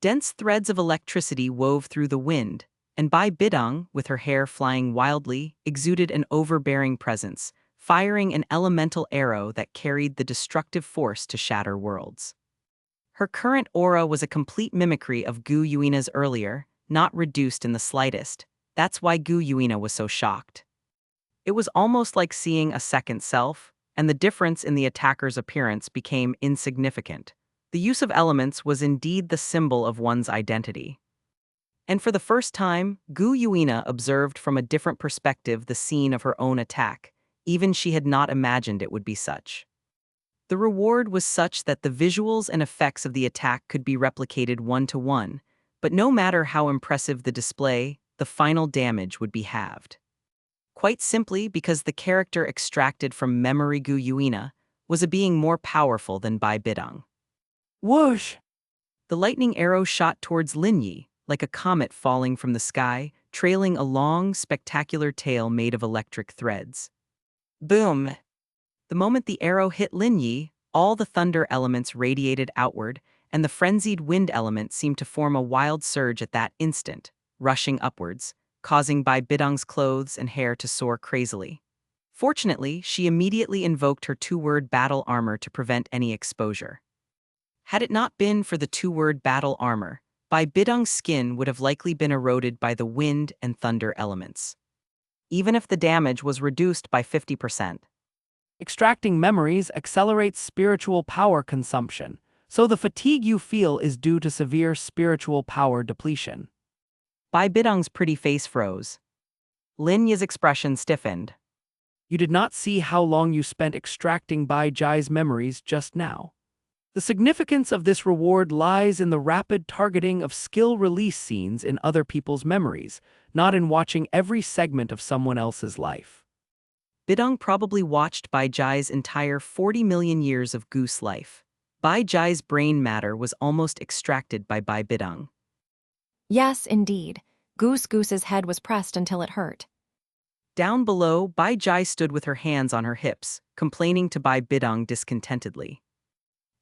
Dense threads of electricity wove through the wind, and Bai Bidong, with her hair flying wildly, exuded an overbearing presence, firing an elemental arrow that carried the destructive force to shatter worlds. Her current aura was a complete mimicry of Gu Yuina's earlier, not reduced in the slightest. That's why Gu Yuina was so shocked. It was almost like seeing a second self, and the difference in the attacker's appearance became insignificant. The use of elements was indeed the symbol of one's identity. And for the first time, Gu Yuina observed from a different perspective the scene of her own attack. Even she had not imagined it would be such. The reward was such that the visuals and effects of the attack could be replicated one-to-one, but no matter how impressive the display, the final damage would be halved. Quite simply because the character extracted from memory Gu Yuina was a being more powerful than Bai Bidong. Whoosh! The lightning arrow shot towards Lin Yi, like a comet falling from the sky, trailing a long, spectacular tail made of electric threads. Boom! The moment the arrow hit Lin Yi, all the thunder elements radiated outward, and the frenzied wind element seemed to form a wild surge at that instant, rushing upwards, causing Bai Bidong's clothes and hair to soar crazily. Fortunately, she immediately invoked her 2-word battle armor to prevent any exposure. Had it not been for the 2-word battle armor, Bai Bidong's skin would have likely been eroded by the wind and thunder elements. Even if the damage was reduced by 50%. Extracting memories accelerates spiritual power consumption, so the fatigue you feel is due to severe spiritual power depletion. Bai Bidong's pretty face froze. Lin Yi's expression stiffened. You did not see how long you spent extracting Bai Jai's memories just now. The significance of this reward lies in the rapid targeting of skill release scenes in other people's memories, not in watching every segment of someone else's life. Bidong probably watched Bai Jai's entire 40 million years of goose life. Bai Jai's brain matter was almost extracted by Bai Bidong. Yes, indeed. Goose's head was pressed until it hurt. Down below, Bai Jai stood with her hands on her hips, complaining to Bai Bidong discontentedly.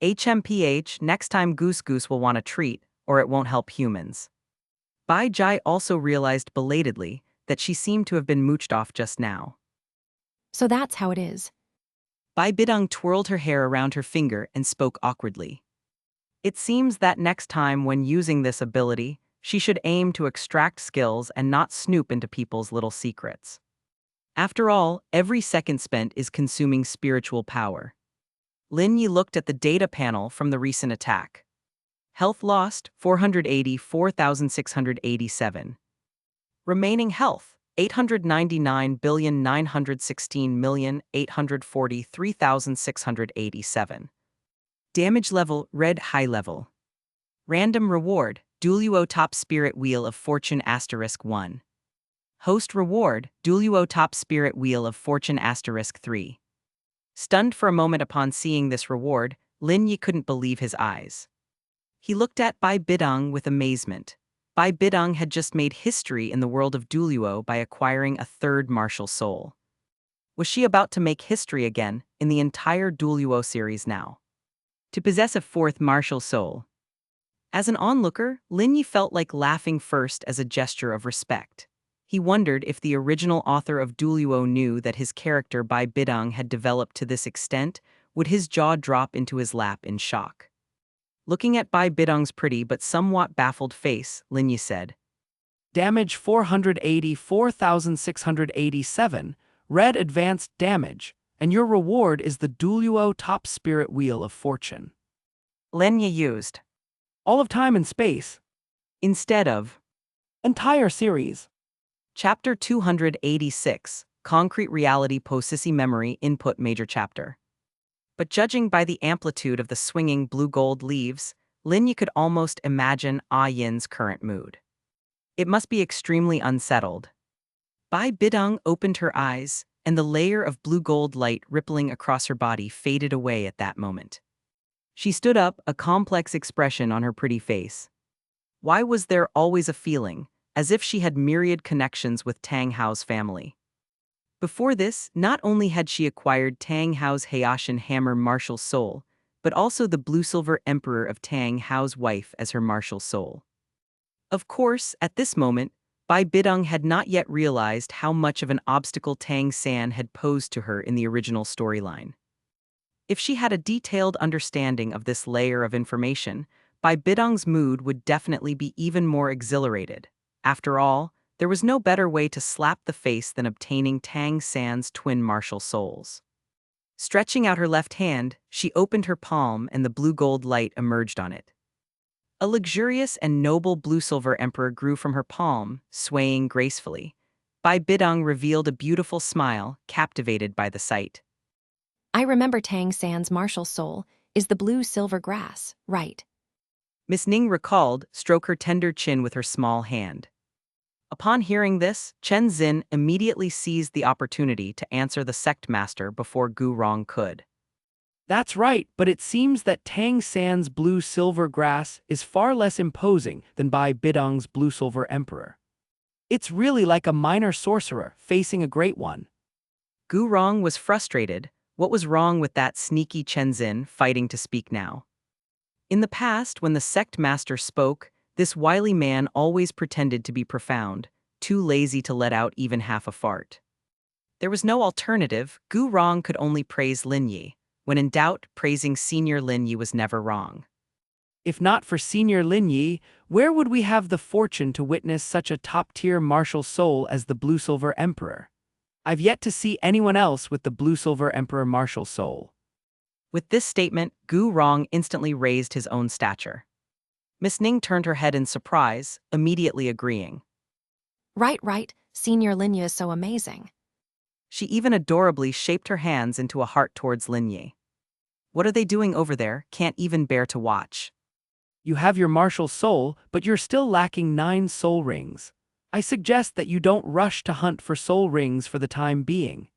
HMPH, next time Goose will want a treat, or it won't help humans. Bai Jai also realized belatedly that she seemed to have been mooched off just now. So that's how it is. Bai Bidong twirled her hair around her finger and spoke awkwardly. It seems that next time when using this ability, she should aim to extract skills and not snoop into people's little secrets. After all, every second spent is consuming spiritual power. Lin Yi looked at the data panel from the recent attack. Health lost, 484,687. Remaining health, 899,916,843,687. Damage level, red high level. Random reward, Douluo top spirit wheel of fortune asterisk 1. Host reward, Douluo top spirit wheel of fortune asterisk 3. Stunned for a moment upon seeing this reward, Lin Yi couldn't believe his eyes. He looked at Bai Bidong with amazement. Bai Bidong had just made history in the world of Douluo by acquiring a third martial soul. Was she about to make history again in the entire Douluo series now? To possess a fourth martial soul. As an onlooker, Lin Yi felt like laughing first as a gesture of respect. He wondered if the original author of Douluo knew that his character Bai Bidong had developed to this extent. Would his jaw drop into his lap in shock? Looking at Bai Bidong's pretty but somewhat baffled face, Lin Yi said, Damage 484,687, red advanced damage, and your reward is the Douluo top spirit wheel of fortune. Lin Yi used All of time and space. Instead of Entire series. Chapter 286, Concrete Reality Posisi Memory Input Major Chapter. But judging by the amplitude of the swinging blue-gold leaves, Lin Yi could almost imagine Ah Yin's current mood. It must be extremely unsettled. Bai Bidong opened her eyes, and the layer of blue-gold light rippling across her body faded away at that moment. She stood up, a complex expression on her pretty face. Why was there always a feeling, as if she had myriad connections with Tang Hao's family? Before this, not only had she acquired Tang Hao's Hayashan Hammer martial soul, but also the Blue-Silver Emperor of Tang Hao's wife as her martial soul. Of course, at this moment, Bai Bidong had not yet realized how much of an obstacle Tang San had posed to her in the original storyline. If she had a detailed understanding of this layer of information, Bai Bidong's mood would definitely be even more exhilarated. After all, there was no better way to slap the face than obtaining Tang San's twin martial souls. Stretching out her left hand, she opened her palm and the blue-gold light emerged on it. A luxurious and noble blue-silver emperor grew from her palm, swaying gracefully. Bai Bidong revealed a beautiful smile, captivated by the sight. I remember Tang San's martial soul is the blue-silver grass, right? Miss Ning recalled, stroke her tender chin with her small hand. Upon hearing this, Chen Xin immediately seized the opportunity to answer the sect master before Gu Rong could. That's right, but it seems that Tang San's blue-silver grass is far less imposing than Bai Bidong's blue-silver emperor. It's really like a minor sorcerer facing a great one. Gu Rong was frustrated. What was wrong with that sneaky Chen Xin fighting to speak now? In the past, when the sect master spoke, this wily man always pretended to be profound, too lazy to let out even half a fart. There was no alternative. Gu Rong could only praise Lin Yi. When in doubt, praising Senior Lin Yi was never wrong. If not for Senior Lin Yi, where would we have the fortune to witness such a top-tier martial soul as the Blue-Silver Emperor? I've yet to see anyone else with the Blue-Silver Emperor martial soul. With this statement, Gu Rong instantly raised his own stature. Miss Ning turned her head in surprise, immediately agreeing. Right, Senior Lin Yi is so amazing. She even adorably shaped her hands into a heart towards Lin Yi. What are they doing over there? Can't even bear to watch. You have your martial soul, but you're still lacking 9 soul rings. I suggest that you don't rush to hunt for soul rings for the time being.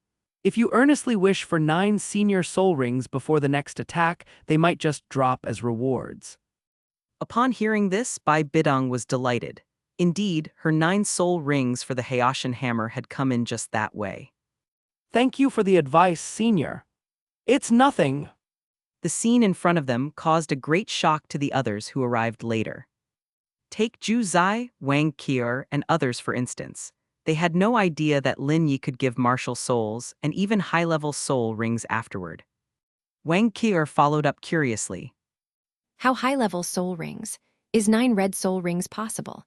If you earnestly wish for 9 senior soul rings before the next attack, they might just drop as rewards. Upon hearing this, Bai Bidong was delighted. Indeed, her 9 soul rings for the Hayashan hammer had come in just that way. Thank you for the advice, Senior. It's nothing. The scene in front of them caused a great shock to the others who arrived later. Take Zhu Zai, Wang Qier, and others for instance. They had no idea that Lin Yi could give martial souls and even high-level soul rings afterward. Wang Qier followed up curiously. How high-level soul rings? Is 9 red soul rings possible?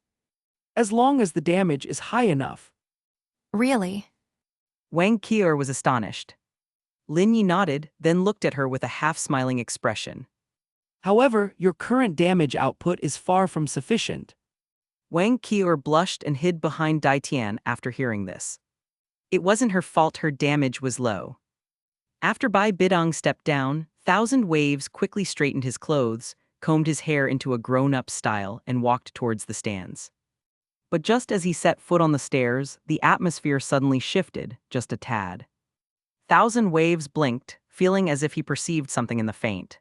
As long as the damage is high enough. Really? Wang Qier was astonished. Lin Yi nodded, then looked at her with a half-smiling expression. However, your current damage output is far from sufficient. Wang Qier blushed and hid behind Dai Tian after hearing this. It wasn't her fault her damage was low. After Bai Bidong stepped down, Thousand Waves quickly straightened his clothes, combed his hair into a grown-up style, and walked towards the stands. But just as he set foot on the stairs, the atmosphere suddenly shifted, just a tad. Thousand Waves blinked, feeling as if he perceived something in the faint.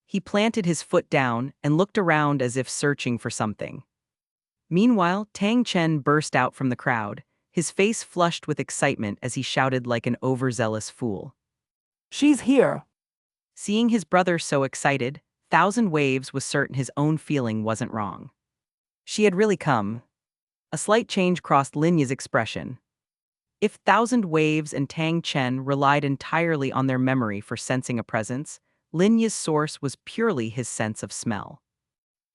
He planted his foot down and looked around as if searching for something. Meanwhile, Tang Chen burst out from the crowd, his face flushed with excitement as he shouted like an overzealous fool. She's here. Seeing his brother so excited, Thousand Waves was certain his own feeling wasn't wrong. She had really come. A slight change crossed Lin Yi's expression. If Thousand Waves and Tang Chen relied entirely on their memory for sensing a presence, Lin Yi's source was purely his sense of smell.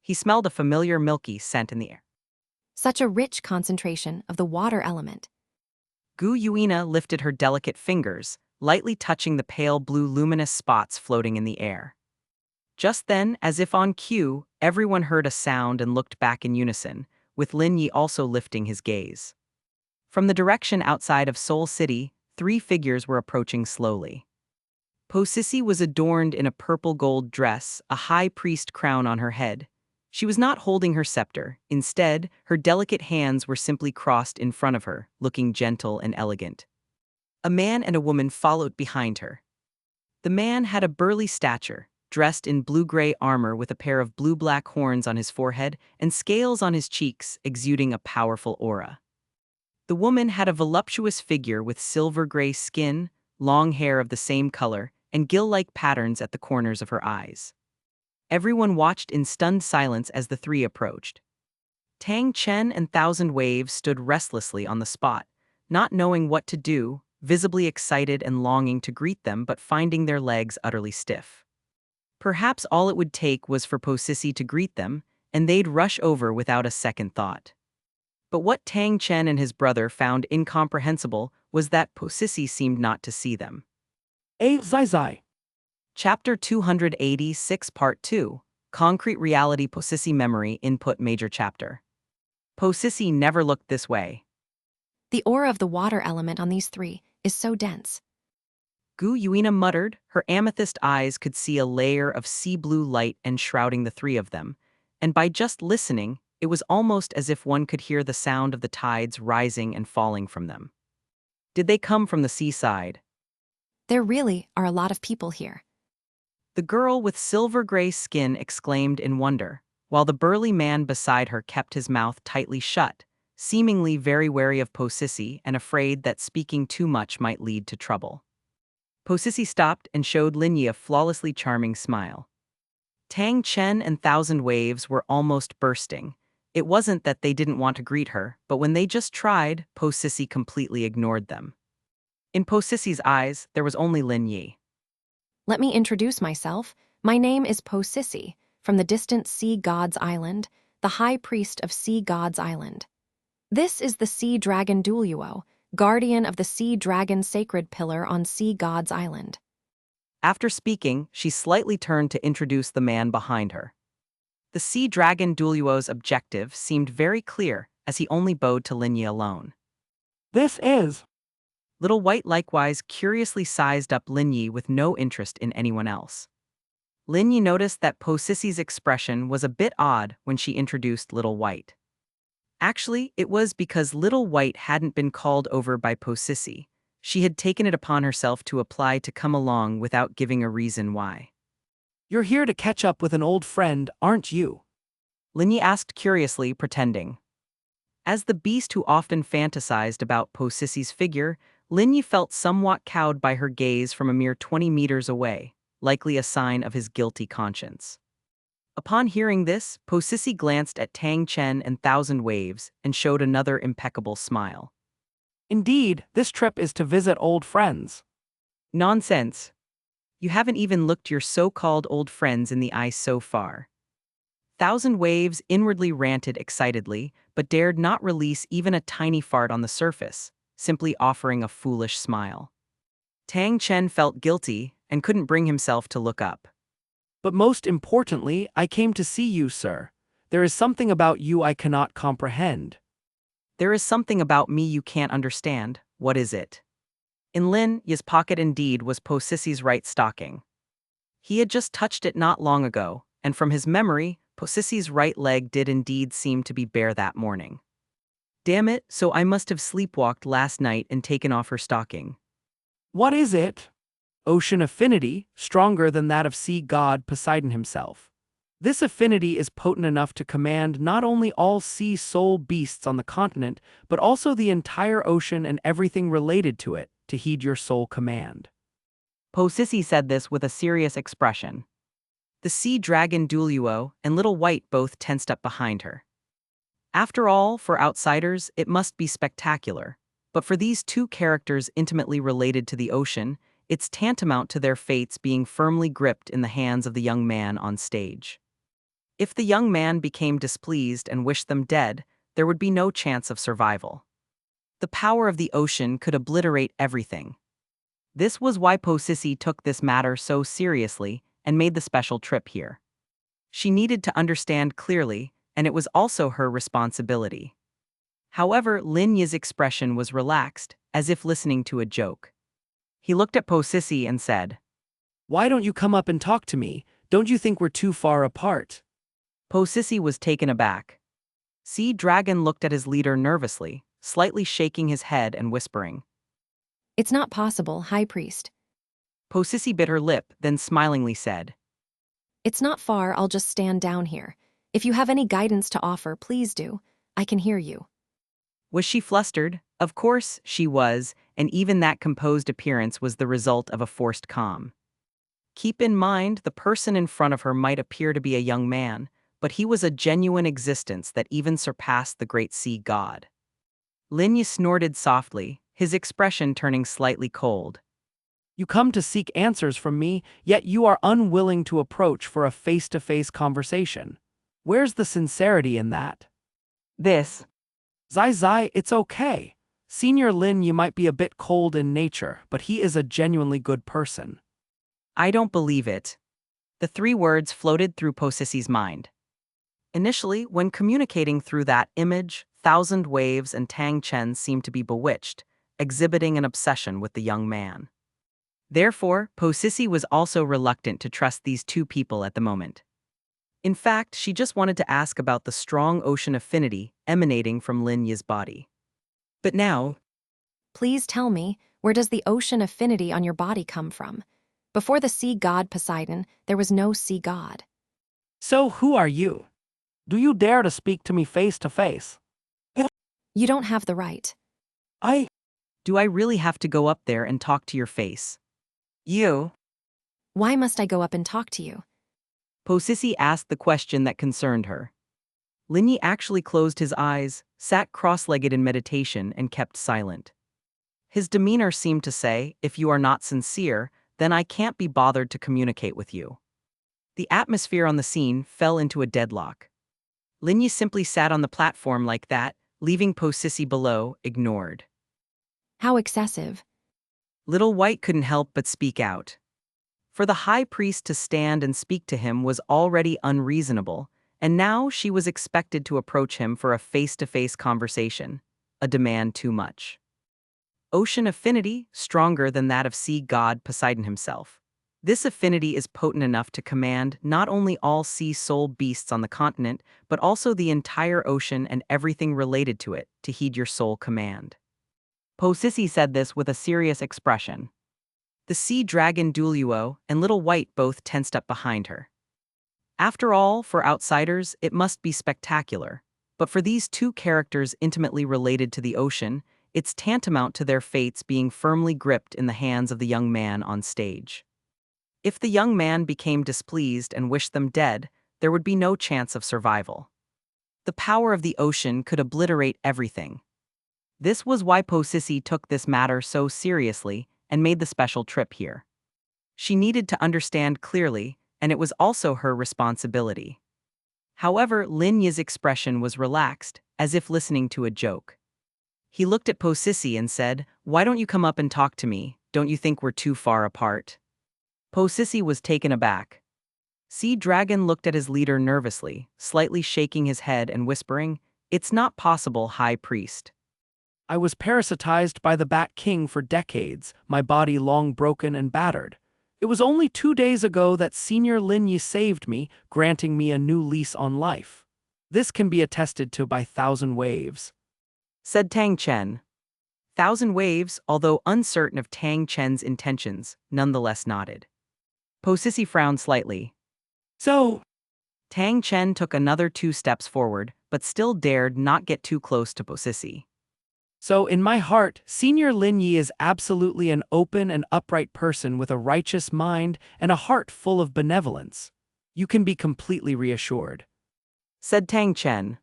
He smelled a familiar milky scent in the air. Such a rich concentration of the water element. Gu Yuina lifted her delicate fingers, lightly touching the pale blue luminous spots floating in the air. Just then, as if on cue, everyone heard a sound and looked back in unison, with Lin Yi also lifting his gaze. From the direction outside of Seoul City, 3 figures were approaching slowly. Po Sissy was adorned in a purple gold dress, a high priest crown on her head. She was not holding her scepter. Instead, her delicate hands were simply crossed in front of her, looking gentle and elegant. A man and a woman followed behind her. The man had a burly stature, dressed in blue-gray armor with a pair of blue-black horns on his forehead and scales on his cheeks, exuding a powerful aura. The woman had a voluptuous figure with silver-gray skin, long hair of the same color, and gill-like patterns at the corners of her eyes. Everyone watched in stunned silence as the 3 approached. Tang Chen and Thousand Waves stood restlessly on the spot, not knowing what to do, visibly excited and longing to greet them but finding their legs utterly stiff. Perhaps all it would take was for Po Sissy to greet them, and they'd rush over without a second thought. But what Tang Chen and his brother found incomprehensible was that Po Sissy seemed not to see them. Zai Zai. Chapter 286 Part 2 Concrete Reality Po Sissy Memory Input Major Chapter. Po Sissy never looked this way. The aura of the water element on these 3 is so dense. Gu Yuina muttered, her amethyst eyes could see a layer of sea blue light enshrouding the 3 of them, and by just listening, it was almost as if one could hear the sound of the tides rising and falling from them. Did they come from the seaside? There really are a lot of people here. The girl with silver-gray skin exclaimed in wonder, while the burly man beside her kept his mouth tightly shut, seemingly very wary of Po Sissy and afraid that speaking too much might lead to trouble. Po Sissy stopped and showed Lin Yi a flawlessly charming smile. Tang Chen and Thousand Waves were almost bursting. It wasn't that they didn't want to greet her, but when they just tried, Po Sissy completely ignored them. In Po Sissy's eyes, there was only Lin Yi. Let me introduce myself. My name is Po Sissy, from the distant Sea God's Island, the High Priest of Sea God's Island. This is the Sea Dragon Douluo, guardian of the Sea Dragon Sacred Pillar on Sea God's Island. After speaking, she slightly turned to introduce the man behind her. The Sea Dragon Douluo's objective seemed very clear, as he only bowed to Lin Yi alone. This is. Little White likewise curiously sized up Lin Yi with no interest in anyone else. Lin Yi noticed that Po Sissy's expression was a bit odd when she introduced Little White. Actually, it was because Little White hadn't been called over by Po Sissy. She had taken it upon herself to apply to come along without giving a reason why. You're here to catch up with an old friend, aren't you? Lin Yi asked curiously, pretending. As the beast who often fantasized about Po Sissy's figure, Lin Yi felt somewhat cowed by her gaze from a mere 20 meters away, likely a sign of his guilty conscience. Upon hearing this, Po Sissy glanced at Tang Chen and Thousand Waves and showed another impeccable smile. Indeed, this trip is to visit old friends. Nonsense. You haven't even looked your so-called old friends in the eye so far. Thousand Waves inwardly ranted excitedly, but dared not release even a tiny fart on the surface, simply offering a foolish smile. Tang Chen felt guilty and couldn't bring himself to look up. But most importantly, I came to see you, sir. There is something about you I cannot comprehend. There is something about me you can't understand. What is it? In Lin Yi's pocket indeed was Po Sissy's right stocking. He had just touched it not long ago, and from his memory, Posisi's right leg did indeed seem to be bare that morning. Damn it, so I must have sleepwalked last night and taken off her stocking. What is it? Ocean affinity, stronger than that of sea god Poseidon himself. This affinity is potent enough to command not only all sea soul beasts on the continent, but also the entire ocean and everything related to it, to heed your soul command. Posisi said this with a serious expression. The sea dragon Douluo and Little White both tensed up behind her. After all, for outsiders, it must be spectacular. But for these two characters intimately related to the ocean, it's tantamount to their fates being firmly gripped in the hands of the young man on stage. If the young man became displeased and wished them dead, there would be no chance of survival. The power of the ocean could obliterate everything. This was why Posisi took this matter so seriously and made the special trip here. She needed to understand clearly, and it was also her responsibility. However, Lin Yi's expression was relaxed, as if listening to a joke. He looked at Posisi and said, Why don't you come up and talk to me? Don't you think we're too far apart? Posisi was taken aback. Sea Dragon looked at his leader nervously, slightly shaking his head and whispering. It's not possible, High Priest. Posisi bit her lip, then smilingly said, It's not far, I'll just stand down here. If you have any guidance to offer, please do. I can hear you. Was she flustered? Of course she was, and even that composed appearance was the result of a forced calm. Keep in mind, the person in front of her might appear to be a young man, but he was a genuine existence that even surpassed the great sea god. Lin Yi snorted softly, his expression turning slightly cold. You come to seek answers from me, yet you are unwilling to approach for a face-to-face conversation. Where's the sincerity in that? This. Zai, it's okay. Senior Lin Yi might be a bit cold in nature, but he is a genuinely good person. I don't believe it. The three words floated through Posisi's mind. Initially, when communicating through that image, Thousand Waves and Tang Chen seemed to be bewitched, exhibiting an obsession with the young man. Therefore, Posisi was also reluctant to trust these two people at the moment. In fact, she just wanted to ask about the strong ocean affinity emanating from Lin Yi's body. But now, Please tell me, where does the ocean affinity on your body come from? Before the sea god Poseidon, there was no sea god. So who are you? Do you dare to speak to me face to face? You don't have the right. do I really have to go up there and talk to your face? You? Why must I go up and talk to you? Posisi asked the question that concerned her. Lin Yi actually closed his eyes, sat cross-legged in meditation, and kept silent. His demeanor seemed to say, if you are not sincere, then I can't be bothered to communicate with you. The atmosphere on the scene fell into a deadlock. Lin Yi simply sat on the platform like that, leaving Posisi below, ignored. How excessive. Little White couldn't help but speak out. For the high priest to stand and speak to him was already unreasonable, and now she was expected to approach him for a face-to-face conversation, a demand too much. Ocean affinity, stronger than that of sea god Poseidon himself. This affinity is potent enough to command not only all sea soul beasts on the continent, but also the entire ocean and everything related to it, to heed your soul command. Posisi said this with a serious expression. The sea dragon Douluo and Little White both tensed up behind her. After all, for outsiders, it must be spectacular. But for these two characters intimately related to the ocean, it's tantamount to their fates being firmly gripped in the hands of the young man on stage. If the young man became displeased and wished them dead, there would be no chance of survival. The power of the ocean could obliterate everything. This was why Posisi took this matter so seriously and made the special trip here. She needed to understand clearly, and it was also her responsibility. However, Lin Yi's expression was relaxed, as if listening to a joke. He looked at Posisi and said, Why don't you come up and talk to me? Don't you think we're too far apart? Posisi was taken aback. Sea Dragon looked at his leader nervously, slightly shaking his head and whispering, It's not possible, High Priest. I was parasitized by the Bat King for decades, my body long broken and battered. It was only 2 days ago that Senior Lin Yi saved me, granting me a new lease on life. This can be attested to by Thousand Waves, said Tang Chen. Thousand Waves, although uncertain of Tang Chen's intentions, nonetheless nodded. Po Sissy frowned slightly. So, Tang Chen took another 2 steps forward, but still dared not get too close to Po Sissy. So in my heart, Senior Lin Yi is absolutely an open and upright person with a righteous mind and a heart full of benevolence. You can be completely reassured, Said Tang Chen.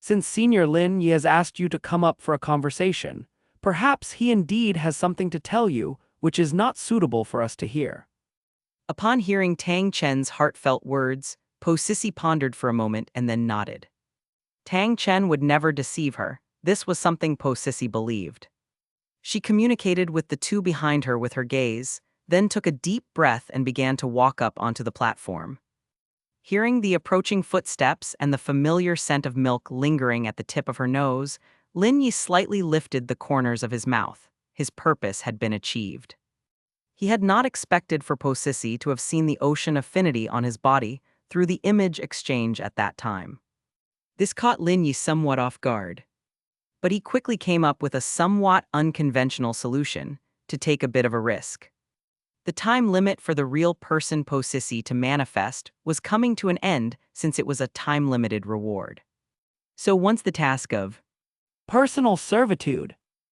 Since Senior Lin Yi has asked you to come up for a conversation, perhaps he indeed has something to tell you, which is not suitable for us to hear. Upon hearing Tang Chen's heartfelt words, Po Sissy pondered for a moment and then nodded. Tang Chen would never deceive her. This was something Po Sissy believed. She communicated with the two behind her with her gaze, then took a deep breath and began to walk up onto the platform. Hearing the approaching footsteps and the familiar scent of milk lingering at the tip of her nose, Lin Yi slightly lifted the corners of his mouth. His purpose had been achieved. He had not expected for Po Sissy to have seen the ocean affinity on his body through the image exchange at that time. This caught Lin Yi somewhat off guard. But he quickly came up with a somewhat unconventional solution to take a bit of a risk. The time limit for the real person Po Sissy to manifest was coming to an end since it was a time-limited reward. So once the task of Personal servitude